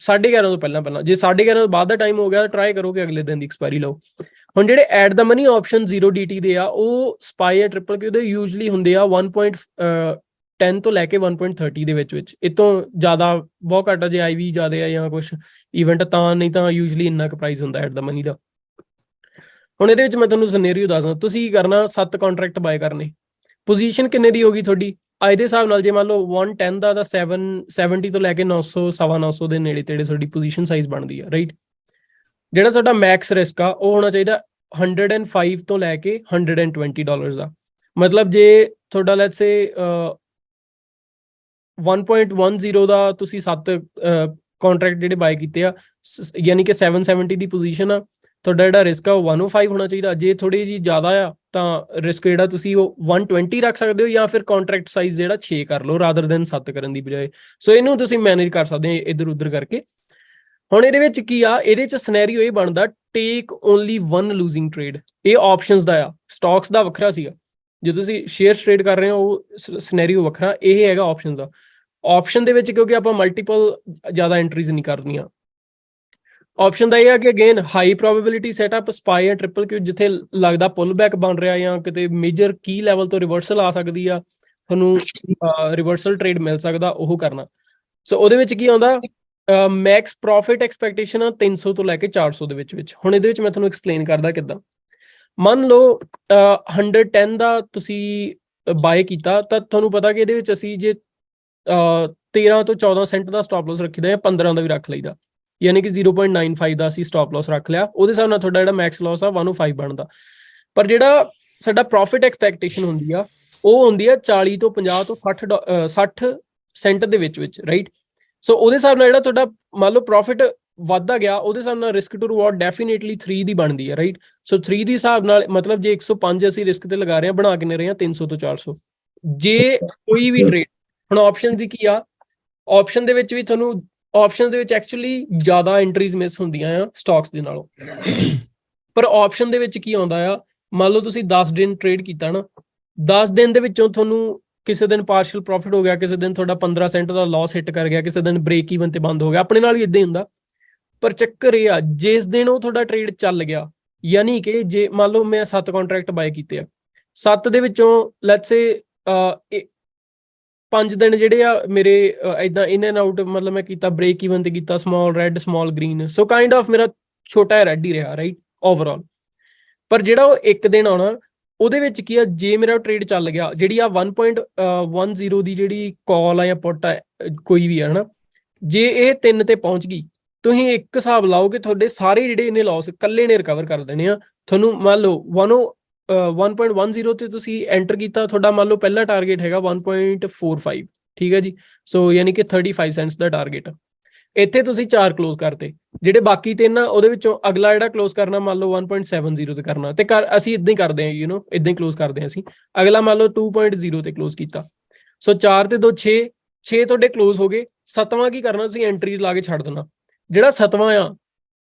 11:30 ਤੋਂ ਪਹਿਲਾਂ। ਜੇ 11:30 ਤੋਂ ਬਾਅਦ ਦਾ ਟਾਈਮ ਹੋ ਗਿਆ, ਟਰਾਈ ਕਰੋ ਕਿ ਅਗਲੇ ਦਿਨ ਦੀ ਐਕਸਪਾਇਰੀ ਲਓ। ਹੁਣ ਜਿਹੜੇ at the money option 0DT ਦੇ ਆ, ਉਹ ਸਪਾਈ QQQ ਦੇ ਯੂਜਲੀ ਹੁੰਦੇ ਆ 1.10 ਤੋਂ ਲੈ ਕੇ 1.30 ਦੇ ਵਿੱਚ। ਇਹ ਤੋਂ ਜ਼ਿਆਦਾ ਬਹੁਤ ਘੱਟ ਆ ਜੇ IV ਜ਼ਿਆਦਾ ਆ ਜਾਂ ਕੁਝ ਇਵੈਂਟ ਤਾਂ, ਨਹੀਂ ਤਾਂ ਯੂਜਲੀ ਇੰਨਾ ਕੁ ਪ੍ਰਾਈਸ ਹੁੰਦਾ ਐਟ ਦਾ ਮਨੀ ਦਾ। ਹੁਣ ਇਹਦੇ ਵਿੱਚ ਮੈਂ ਤੁਹਾਨੂੰ ਸਿਨੈਰੀਓ ਦੱਸਦਾ। ਤੁਸੀਂ ਕੀ ਕਰਨਾ? 7 ਕੰਟਰੈਕਟ ਬਾਏ ਕਰਨੇ। ਪੋਜੀਸ਼ਨ ਕਿੰਨੇ ਦੀ ਹੋਗੀ ਤੁਹਾਡੀ ਅੱਜ ਦੇ ਹਿਸਾਬ ਨਾਲ? ਜੇ ਮੰਨ ਲਓ 110 ਦਾ ਤਾਂ 770 ਤੋਂ ਲੈ ਕੇ 900 950 ਦੇ ਨੇੜੇ ਤੇੜੇ ਤੁਹਾਡੀ ਪੋਜੀਸ਼ਨ ਸਾਈਜ਼ ਬਣਦੀ ਆ, ਰਾਈਟ। ਜਿਹੜਾ ਤੁਹਾਡਾ ਮੈਕਸ ਰਿਸਕ ਆ ਉਹ ਹੋਣਾ ਚਾਹੀਦਾ 105 ਤੋਂ ਲੈ ਕੇ $120 ਦਾ। ਮਤਲਬ ਜੇ ਤੁਹਾਡਾ ਲੈਟਸ ਸੇ 1.10 ਦਾ ਤੁਸੀਂ 7 ਕੰਟਰੈਕਟ ਜਿਹੜੇ ਬਾਏ ਕੀਤੇ ਆ, ਯਾਨੀ ਕਿ 770 ਦੀ ਪੋਜੀਸ਼ਨ ਆ, ਤੁਹਾਡਾ ਜਿਹੜਾ ਰਿਸਕ ਆ ਉਹ 105 ਹੋਣਾ ਚਾਹੀਦਾ। ਜੇ ਥੋੜੀ ਜਿਹੀ ਜ਼ਿਆਦਾ ਆ ਤਾਂ ਰਿਸਕ ਜਿਹੜਾ ਤੁਸੀਂ ਉਹ 120 ਰੱਖ ਸਕਦੇ ਹੋ, ਜਾਂ ਫਿਰ ਕੰਟਰੈਕਟ ਸਾਈਜ਼ ਜਿਹੜਾ 6 ਕਰ ਲਓ ਰਾਦਰ ਦੈਨ 7 ਕਰਨ ਦੀ ਬਜਾਏ। ਸੋ ਇਹਨੂੰ ਤੁਸੀਂ ਮੈਨੇਜ ਕਰ ਸਕਦੇ ਹੋ ਇੱਧਰ ਉੱਧਰ ਕਰਕੇ। ਹੁਣ ਇਹਦੇ ਵਿੱਚ ਕੀ ਆ? ਇਹਦੇ ਚ ਸਿਨੈਰੀਓ ਇਹ ਬਣਦਾ ਟੇਕ ਓਨਲੀ 1 ਲੂਜ਼ਿੰਗ ਟ੍ਰੇਡ। ਇਹ ਆਪਸ਼ਨਸ ਦਾ ਆ, ਸਟਾਕਸ ਦਾ ਵੱਖਰਾ ਸੀਗਾ। ਜੇ ਤੁਸੀਂ ਸ਼ੇਅਰ ਟ੍ਰੇਡ ਕਰ ਰਹੇ ਹੋ ਉਹ ਸਿਨੈਰੀਓ ਵੱਖਰਾ, ਇਹ ਹੈਗਾ ਆਪਸ਼ਨ ਦਾ। ਆਪਸ਼ਨ ਦੇ ਵਿੱਚ ਕਿਉਂਕਿ ਆਪਾਂ ਮਲਟੀਪਲ ਜ਼ਿਆਦਾ ਐਂਟਰੀਜ਼ ਨਹੀਂ ਕਰਨੀਆਂ। ਆਪਸ਼ਨ ਦਾ ਇਹ ਆ ਕਿ again high probability setup SPY QQQ, ਜਿੱਥੇ ਲੱਗਦਾ ਪੁੱਲ ਬੈਕ ਬਣ ਰਿਹਾ ਜਾਂ ਕਿਤੇ ਮੇਜਰ ਕੀ ਲੈਵਲ ਤੋਂ ਰਿਵਰਸਲ ਆ ਸਕਦੀ ਆ, ਤੁਹਾਨੂੰ ਰਿਵਰਸਲ ਟ੍ਰੇਡ ਮਿਲ ਸਕਦਾ, ਉਹ ਕਰਨਾ। ਸੋ ਉਹਦੇ ਵਿੱਚ ਕੀ ਆਉਂਦਾ? ਮੈਕਸ ਪ੍ਰੋਫਿਟ ਐਕਸਪੈਕਟੇਸ਼ਨ ਆ 300 ਤੋਂ ਲੈ ਕੇ 400 ਦੇ ਵਿੱਚ। ਹੁਣ ਇਹਦੇ ਵਿੱਚ ਮੈਂ ਤੁਹਾਨੂੰ ਐਕਸਪਲੇਨ ਕਰਦਾ ਕਿੱਦਾਂ। ਮੰਨ ਲਓ 110 ਦਾ ਤੁਸੀਂ ਬਾਏ ਕੀਤਾ, ਤਾਂ ਤੁਹਾਨੂੰ ਪਤਾ ਕਿ ਇਹਦੇ ਵਿੱਚ ਅਸੀਂ ਜੇ 13 ਤੋਂ 14 ਸੈਂਟ ਦਾ ਸਟਾਪ ਲਾਸ ਰੱਖੀਦਾ ਜਾਂ 15 ਦਾ ਵੀ ਰੱਖ ਲਈਦਾ, ਯਾਨੀ ਕਿ 0.95 ਦਾ ਅਸੀਂ ਸਟਾਪ ਲਾਸ ਰੱਖ ਲਿਆ। ਉਹਦੇ ਹਿਸਾਬ ਨਾਲ ਤੁਹਾਡਾ ਜਿਹੜਾ ਮੈਕਸ ਲਾਸ ਆ 105 ਬਣਦਾ। ਪਰ ਜਿਹੜਾ ਸਾਡਾ ਪ੍ਰੋਫਿਟ ਐਕਸਪੈਕਟੇਸ਼ਨ ਹੁੰਦੀ ਆ ਉਹ ਹੁੰਦੀ ਆ 40 ਤੋਂ 50 ਤੋਂ 60 ਸੈਂਟ ਦੇ ਵਿੱਚ, ਰਾਈਟ। ਸੋ ਉਹਦੇ ਹਿਸਾਬ ਨਾਲ ਜਿਹੜਾ ਤੁਹਾਡਾ ਮੰਨ ਲਓ ਪ੍ਰੋਫਿਟ ਵੱਧਦਾ ਗਿਆ, ਉਹਦੇ ਹਿਸਾਬ ਨਾਲ ਰਿਸਕ ਟੂ ਰਿਵਾਰਡ ਡੈਫੀਨੇਟਲੀ 3 ਦੀ ਬਣਦੀ ਹੈ, ਰਾਈਟ। ਸੋ 3 ਦੇ ਹਿਸਾਬ ਨਾਲ ਮਤਲਬ ਜੇ 105 ਅਸੀਂ ਰਿਸਕ ਤੇ ਲਗਾ ਰਹੇ ਹਾਂ, ਬਣਾ ਕਿੰਨੇ ਰਹੇ ਹਾਂ? 300 ਤੋਂ 400। ਜੇ ਕੋਈ ਵੀ ਟ੍ਰੇਡ, ਹੁਣ ਆਪਸ਼ਨ ਦੀ ਕੀ ਆ? ਆਪਸ਼ਨ ਦੇ ਵਿੱਚ ਵੀ ਤੁਹਾਨੂੰ ਆਪਸ਼ਨ ਦੇ ਵਿੱਚ ਐਕਚੁਅਲੀ ਜ਼ਿਆਦਾ ਐਂਟਰੀਜ਼ ਮਿਸ ਹੁੰਦੀਆਂ ਆ ਸਟਾਕਸ ਦੇ ਨਾਲੋਂ। ਪਰ ਆਪਸ਼ਨ ਦੇ ਵਿੱਚ ਕੀ ਆਉਂਦਾ ਆ? ਮੰਨ ਲਓ ਤੁਸੀਂ 10 ਦਿਨ ਟ੍ਰੇਡ ਕੀਤਾ ਨਾ, 10 ਦਿਨ ਦੇ ਵਿੱਚੋਂ ਤੁਹਾਨੂੰ ਕਿਸੇ ਦਿਨ ਪਾਰਸ਼ਲ ਪ੍ਰੋਫਿਟ ਹੋ ਗਿਆ, ਕਿਸੇ ਦਿਨ ਤੁਹਾਡਾ 15 ਸੈਂਟ ਦਾ ਲਾਸ ਹਿੱਟ ਕਰ ਗਿਆ, ਕਿਸੇ ਦਿਨ ਬ੍ਰੇਕ ਈਵਨ ਤੇ ਬੰਦ ਹੋ ਗਿਆ। ਆਪਣੇ ਨਾਲ ਵੀ ਇਦਾਂ ਹੀ ਹੁੰਦਾ। ਪਰ ਚੱਕਰ ਇਹ ਆ, ਜਿਸ ਦਿਨ ਉਹ ਤੁਹਾਡਾ ਟ੍ਰੇਡ ਚੱਲ ਗਿਆ, ਯਾਨੀ ਕਿ ਜੇ ਮੰਨ ਲਓ ਮੈਂ 7 ਕੰਟਰੈਕਟ ਬਾਏ ਕੀਤੇ ਆ, 7 ਦੇ ਵਿੱਚੋਂ ਲੈਟਸ ਸੇ 5 ਦਿਨ ਜਿਹੜੇ ਆ ਮੇਰੇ ਇਦਾਂ ਇਨ ਐਂਡ ਆਊਟ, ਮਤਲਬ ਮੈਂ ਕੀਤਾ ਬ੍ਰੇਕ ਈਵਨ ਤੇ ਕੀਤਾ, small red small green, so kind of ਮੇਰਾ ਛੋਟਾ ਜਿਹਾ ਰੈਡ ਹੀ ਰਿਹਾ, ਰਾਈਟ, ਓਵਰਆਲ। ਪਰ ਜਿਹੜਾ ਉਹ ਇੱਕ ਦਿਨ ਆਉਣਾ, ਉਹਦੇ ਵਿੱਚ ਕੀ ਆ? ਜੇ ਮੇਰਾ ਟ੍ਰੇਡ ਚੱਲ ਗਿਆ, ਜਿਹੜੀ ਆ 1.10 ਦੀ ਜਿਹੜੀ ਕਾਲ ਆ ਜਾਂ ਪੁੱਟ ਆ ਕੋਈ ਵੀ ਆ, ਹਨਾ, ਜੇ ਇਹ 3 ਤੇ ਪਹੁੰਚ ਗਈ, ਤੁਸੀਂ ਇੱਕ ਹਿਸਾਬ ਲਾਓ ਕਿ ਤੁਹਾਡੇ ਸਾਰੇ ਜਿਹੜੇ ਇਹਨੇ ਲਾਸ ਇਕੱਲੇ ਨੇ ਰਿਕਵਰ ਕਰ ਦੇਣੇ ਆ। ਤੁਹਾਨੂੰ ਮੰਨ ਲਓ 1.10 ਤੇ ਤੁਸੀਂ ਐਂਟਰ ਕੀਤਾ, ਤੁਹਾਡਾ ਮੰਨ ਲਓ ਪਹਿਲਾ ਟਾਰਗੇਟ ਹੈਗਾ 1.45, ਠੀਕ ਹੈ ਜੀ। ਸੋ ਯਾਨੀ ਕਿ 35 ਸੈਂਟਸ ਦਾ ਟਾਰਗੇਟ। ਇੱਥੇ ਤੁਸੀਂ 4 ਕਲੋਜ਼ ਕਰਤੇ, ਜਿਹੜੇ ਬਾਕੀ ਤਿੰਨ ਆ ਉਹਦੇ ਵਿੱਚੋਂ ਅਗਲਾ ਜਿਹੜਾ ਕਲੋਜ਼ ਕਰਨਾ ਮੰਨ ਲਓ 1.70 ਤੇ ਕਰਨਾ ਤੇ ਅਸੀਂ ਇਦਾਂ ਹੀ ਕਰਦੇ ਹਾਂ ਇਦਾਂ ਹੀ ਕਲੋਜ਼ ਕਰਦੇ ਹਾਂ ਅਸੀਂ। ਅਗਲਾ ਮੰਨ ਲਓ 2.0 ਤੇ ਕਲੋਜ਼ ਕੀਤਾ। ਸੋ 4 ਤੇ 2 6 ਤੁਹਾਡੇ ਕਲੋਜ਼ ਹੋ ਗਏ। ਸੱਤਵਾਂ ਕੀ ਕਰਨਾ ਤੁਸੀਂ ਐਂਟਰੀ ਲਾ ਕੇ ਛੱਡ ਦੇਣਾ। ਜਿਹੜਾ ਸੱਤਵਾਂ ਆ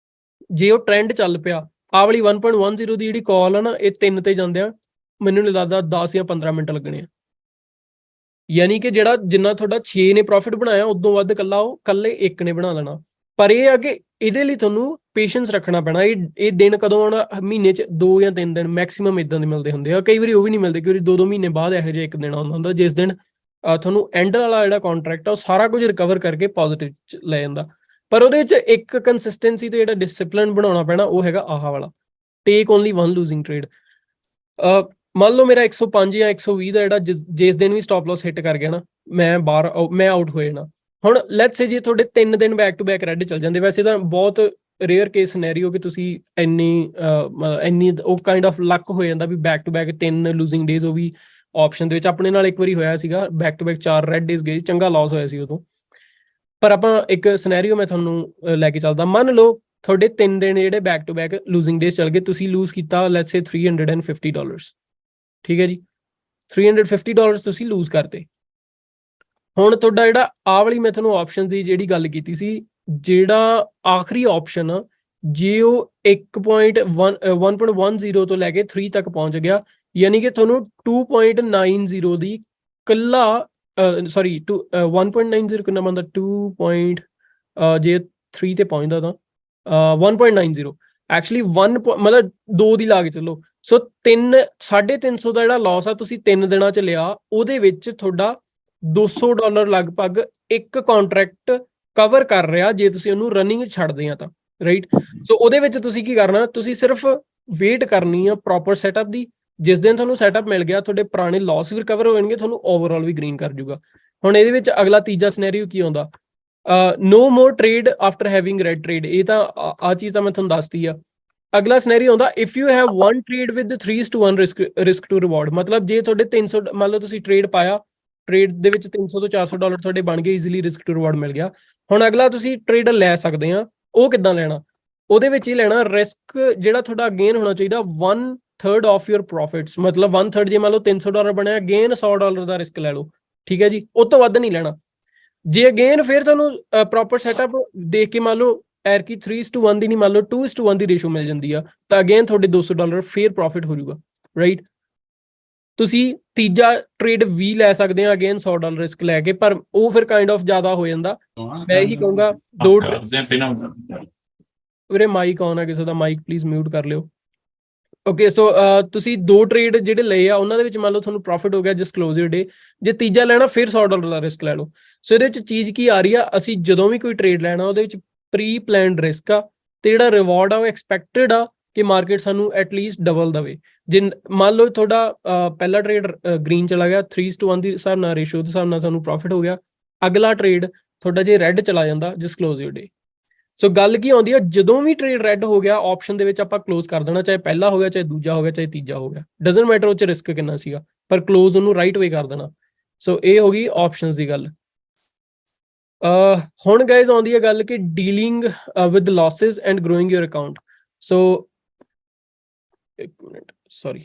ਜੇ ਉਹ ਟ੍ਰੈਂਡ ਚੱਲ ਪਿਆ ਆਹ ਵਾਲੀ 1.10 ਦੀ ਜਿਹੜੀ ਕਾਲ ਆ ਨਾ ਇਹ 3 ਤੇ ਜਾਂਦੇ ਆ ਮੈਨੂੰ ਨਹੀਂ ਲੱਗਦਾ 10 ਜਾਂ 15 ਮਿੰਟ ਲੱਗਣੇ ਆ। ਯਾਨੀ ਕਿ ਜਿਹੜਾ ਜਿੰਨਾ ਤੁਹਾਡਾ 6 ਨੇ ਪ੍ਰੋਫਿਟ ਬਣਾਇਆ ਉਦੋਂ ਵੱਧ ਕੱਲੇ ਇੱਕ ਨੇ ਬਣਾ ਲੈਣਾ। ਪਰ ਇਹ ਆ ਕਿ ਇਹਦੇ ਲਈ ਤੁਹਾਨੂੰ ਪੇਸ਼ੈਂਸ ਰੱਖਣਾ ਪੈਣਾ। ਇਹ ਦਿਨ ਕਦੋਂ ਆਉਣਾ ਮਹੀਨੇ 'ਚ 2 ਜਾਂ 3 ਦਿਨ ਮੈਕਸਿਮਮ ਇਦਾਂ ਦੇ ਮਿਲਦੇ ਹੁੰਦੇ ਆ। ਕਈ ਵਾਰੀ ਉਹ ਵੀ ਨਹੀਂ ਮਿਲਦੇ, ਕਈ ਵਾਰੀ 2-2 ਮਹੀਨੇ ਬਾਅਦ ਇਹੋ ਜਿਹਾ ਇੱਕ ਦਿਨ ਆਉਂਦਾ ਹੁੰਦਾ ਜਿਸ ਦਿਨ ਤੁਹਾਨੂੰ ਐਂਡ ਵਾਲਾ ਜਿਹੜਾ ਕੰਟਰੈਕਟ ਆ ਉਹ ਸਾਰਾ ਕੁਝ ਰਿਕਵਰ ਕਰਕੇ ਪੋਜ਼ਿਟਿਵ 'ਚ ਲੈ ਜਾਂਦਾ। ਪਰ ਉਹਦੇ 'ਚ ਇੱਕ ਕੰਸਿਸਟੈਂਸੀ ਤੇ ਜਿਹੜਾ ਡਿਸਪਲਿਨ ਬਣਾਉਣਾ ਪੈਣਾ ਉਹ ਹੈਗਾ ਆਹ ਵਾਲਾ ਟੇਕ ਓਨਲੀ ਵਨ ਲੂਜ਼ਿੰਗ ਟ੍ਰੇਡ। ਮੰਨ ਲਓ ਮੇਰਾ 105 ਜਾਂ 120 ਦਾ ਜਿਹੜਾ ਜਿਸ ਦਿਨ ਵੀ ਸਟਾਪ ਲਾਸ ਹਿੱਟ ਕਰ ਗਿਆ ਨਾ ਮੈਂ ਆਊਟ ਹੋ ਜਾਣਾ। ਹੁਣ ਲੈਟਸ ਸੇ ਜੇ ਤੁਹਾਡੇ 3 ਦਿਨ ਬੈਕ ਟੂ ਬੈਕ ਰੈਡ ਚੱਲ ਜਾਂਦੇ, ਵੈਸੇ ਤਾਂ ਬਹੁਤ ਰੇਅਰ ਕੇਸ ਸਿਨੈਰੀਓ ਕਿ ਤੁਸੀਂ ਇੰਨੀ ਉਹ ਕਾਈਂਡ ਆਫ ਲੱਕ ਹੋ ਜਾਂਦਾ ਵੀ back to back 3 losing days ਉਹ ਵੀ ਆਪਸ਼ਨ ਦੇ ਵਿੱਚ। ਆਪਣੇ ਨਾਲ ਇੱਕ ਵਾਰੀ ਹੋਇਆ ਸੀਗਾ back to back 4 red days ਗਏ, ਚੰਗਾ ਲਾਸ ਹੋਇਆ ਸੀ ਉਦੋਂ। ਪਰ ਆਪਾਂ ਇੱਕ ਸਿਨੈਰੀਓ ਮੈਂ ਤੁਹਾਨੂੰ ਲੈ ਕੇ ਚੱਲਦਾ। ਮੰਨ ਲਓ ਤੁਹਾਡੇ 3 ਦਿਨ ਜਿਹੜੇ back to back losing days ਚੱਲ ਗਏ, ਤੁਸੀਂ ਲੂਜ਼ ਕੀਤਾ ਲੈਟਸ ਸੇ $350। ਠੀਕ ਹੈ ਜੀ, $350 ਤੁਸੀਂ ਲੂਜ਼ ਕਰਤੇ। ਹੁਣ ਤੁਹਾਡਾ ਜਿਹੜਾ ਆਹ ਵਾਲੀ ਮੈਂ ਤੁਹਾਨੂੰ ਆਪਸ਼ਨ ਦੀ ਜਿਹੜੀ ਗੱਲ ਕੀਤੀ ਸੀ, ਜਿਹੜਾ ਆਖਰੀ ਆਪਸ਼ਨ ਜੇ ਉਹ 1.10 ਤੋਂ ਲੈ ਕੇ 3 ਤੱਕ ਪਹੁੰਚ ਗਿਆ ਯਾਨੀ ਕਿ ਤੁਹਾਨੂੰ 2.90 ਦੀ ਕੱਲਾ 1.90 ਕਿੰਨਾ ਬਣਦਾ 2. ਜੇ 3 ਤੇ ਪਹੁੰਚਦਾ ਤਾਂ 1.90 ਐਕਚੁਅਲੀ 1 ਮਤਲਬ 2 ਦੀ ਲਾ ਕੇ ਚੱਲੋ। ਸੋ 350 ਦਾ ਜਿਹੜਾ ਲਾਸ ਆ ਤੁਸੀਂ 3 ਦਿਨਾਂ 'ਚ ਲਿਆ, ਉਹਦੇ ਵਿੱਚ ਤੁਹਾਡਾ $200 ਲਗਭਗ ਇੱਕ ਕੰਟਰੈਕਟ ਕਵਰ ਕਰ ਰਿਹਾ ਜੇ ਤੁਸੀਂ ਉਹਨੂੰ ਰਨਿੰਗ ਛੱਡਦੇ ਆ ਤਾਂ ਰਾਈਟ। ਸੋ ਉਹਦੇ ਵਿੱਚ ਤੁਸੀਂ ਕੀ ਕਰਨਾ, ਤੁਸੀਂ ਸਿਰਫ ਵੇਟ ਕਰਨੀ ਆ ਪ੍ਰੋਪਰ ਸੈਟਅਪ ਦੀ। ਜਿਸ ਦਿਨ ਤੁਹਾਨੂੰ ਸੈਟਅਪ ਮਿਲ ਗਿਆ ਤੁਹਾਡੇ ਪੁਰਾਣੇ ਲਾਸ ਵੀ ਰਿਕਵਰ ਹੋ ਜਾਣਗੇ, ਤੁਹਾਨੂੰ ਓਵਰਆਲ ਵੀ ਗ੍ਰੀਨ ਕਰ ਜੂਗਾ। ਹੁਣ ਇਹਦੇ ਵਿੱਚ ਅਗਲਾ ਤੀਜਾ ਸਿਨੈਰੀਓ ਕੀ ਆਉਂਦਾ, no more trade after having red trade. ਇਹ ਤਾਂ ਆ ਚੀਜ਼ ਤਾਂ ਮੈਂ ਤੁਹਾਨੂੰ ਦੱਸਤੀ ਆ। ਅਗਲਾ ਸਿਨੈਰੀਓ ਆਉਂਦਾ if you have 1 trade with 3:1 risk to reward. ਮਤਲਬ ਜੇ ਤੁਹਾਡੇ 300 ਮੰਨ ਲਓ ਤੁਸੀਂ ਟ੍ਰੇਡ ਪਾਇਆ, ਟ੍ਰੇਡ ਦੇ ਵਿੱਚ $300 ਤੋਂ $400 ਤੁਹਾਡੇ ਬਣ ਗਏ, ਈਜ਼ੀਲੀ ਰਿਸਕ ਟੂ ਰਿਵਾਰਡ ਮਿਲ ਗਿਆ। ਹੁਣ ਅਗਲਾ ਤੁਸੀਂ ਟ੍ਰੇਡ ਲੈ ਸਕਦੇ ਆ, ਉਹ ਕਿੱਦਾਂ ਲੈਣਾ? ਉਹਦੇ ਵਿੱਚ ਹੀ ਲੈਣਾ ਰਿਸਕ ਜਿਹੜਾ ਤੁਹਾਡਾ ਗੇਨ ਹੋਣਾ ਚਾਹੀਦਾ 1/3 ਆਫ ਯੂਰ ਪ੍ਰੋਫਿਟਸ। ਮਤਲਬ 1/3 ਜੇ ਮੰਨ ਲਓ $300 ਬਣਿਆ, ਗੇਨ $100 ਦਾ ਰਿਸਕ ਲੈ ਲਓ। ਠੀਕ ਹੈ ਜੀ, ਉਹ ਤੋਂ ਵੱਧ ਨਹੀਂ ਲੈਣਾ। ਜੇ ਅਗੇਨ ਫਿਰ ਤੁਹਾਨੂੰ ਪ੍ਰੋਪਰ ਸੈਟਅਪ ਦੇਖ ਕੇ ਮੰਨ ਲਓ ਐਰਕੀ 3:1 ਦੀ ਨਹੀਂ ਮੰਨ ਲਓ 2:1 ਦੀ ਰੇਸ਼ੋ ਮਿਲ ਜਾਂਦੀ ਆ ਤਾਂ ਅਗੇਨ ਤੁਹਾਡੇ $200 ਫੇਰ ਪ੍ਰੋਫਿਟ ਹੋ ਜਾਊਗਾ ਰਾਈਟ। ਤੁਸੀਂ ਤੀਜਾ ਟ੍ਰੇਡ ਵੀ ਲੈ ਸਕਦੇ ਆ ਅਗੇਨ $100 ਰਿਸਕ ਲੈ ਕੇ, ਪਰ ਉਹ ਫਿਰ ਕਾਈਂਡ ਆਫ ਜ਼ਿਆਦਾ ਹੋ ਜਾਂਦਾ। ਮੈਂ ਇਹੀ ਕਹੂੰਗਾ ਵੀਰੇ ਮਾਈਕ ਆਨ ਆ ਕਿਸੇ ਦਾ, ਮਾਈਕ ਪਲੀਜ਼ ਮਿਊਟ ਕਰ ਲਿਓ। ਓਕੇ, ਸੋ ਤੁਸੀਂ 2 ਟ੍ਰੇਡ ਜਿਹੜੇ ਲਏ ਆ ਉਹਨਾਂ ਦੇ ਵਿੱਚ ਮੰਨ ਲਓ ਤੁਹਾਨੂੰ ਪ੍ਰੋਫਿਟ ਹੋ ਗਿਆ ਡਿਸਕਲੋਜ਼ਰ ਡੇ। ਜੇ ਤੀਜਾ ਲੈਣਾ ਫਿਰ $100 ਦਾ ਰਿਸਕ ਲੈ ਲਓ। ਸੋ ਇਹਦੇ ਵਿੱਚ ਚੀਜ਼ ਕੀ ਆ ਰਹੀ ਆ, ਅਸੀਂ ਜਦੋਂ ਵੀ ਕੋਈ ਟ੍ਰੇਡ ਲੈਣਾ ਉਹਦੇ ਵਿੱਚ ਪ੍ਰੀ ਪਲਾਨਡ ਰਿਸਕ ਆ ਤੇ ਜਿਹੜਾ ਰਿਵਾਰਡ ਆ ਉਹ ਐਕਸਪੈਕਟਡ ਆ ਕਿ ਮਾਰਕੀਟ ਸਾਨੂੰ ਐਟਲੀਸਟ ਡਬਲ ਦਵੇ। ਜੇ ਮੰਨ ਲਓ ਤੁਹਾਡਾ ਪਹਿਲਾ ਟ੍ਰੇਡ ਗ੍ਰੀਨ ਚਲਾ ਗਿਆ 3:1 ਦੇ ਹਿਸਾਬ ਨਾਲ ਰੇਸ਼ੋ ਦੇ ਹਿਸਾਬ ਨਾਲ ਸਾਨੂੰ ਪ੍ਰੋਫਿਟ ਹੋ ਗਿਆ। ਅਗਲਾ ਟ੍ਰੇਡ ਤੁਹਾਡਾ ਜੇ ਰੈੱਡ ਚਲਾ ਜਾਂਦਾ ਡਿਸਕਲੋਜ਼ਰ ਡੇ। ਸੋ ਗੱਲ ਕੀ ਆਉਂਦੀ ਆ, ਜਦੋਂ ਵੀ ਟ੍ਰੇਡ ਰੈੱਡ ਹੋ ਗਿਆ ਆਪਸ਼ਨ ਦੇ ਵਿੱਚ ਆਪਾਂ ਕਲੋਜ਼ ਕਰ ਦੇਣਾ, ਚਾਹੇ ਪਹਿਲਾ ਹੋ ਗਿਆ, ਚਾਹੇ ਦੂਜਾ ਹੋ ਗਿਆ, ਚਾਹੇ ਤੀਜਾ ਹੋ ਗਿਆ, ਡਜ਼ਨਟ ਮੈਟਰ ਉਹ 'ਚ ਰਿਸਕ ਕਿੰਨਾ ਸੀਗਾ, ਪਰ ਕਲੋਜ਼ ਉਹਨੂੰ ਰਾਈਟ ਵੇ ਕਰ ਦੇਣਾ। ਸੋ ਇਹ ਹੋ ਗਈ ਆਪਸ਼ਨਸ ਦੀ ਗੱਲ। ਹੁਣ ਗਾਇਜ਼ ਆਉਂਦੀ ਹੈ ਗੱਲ ਕਿ dealing with losses and growing your account. So ਇੱਕ ਮਿੰਟ ਸੌਰੀ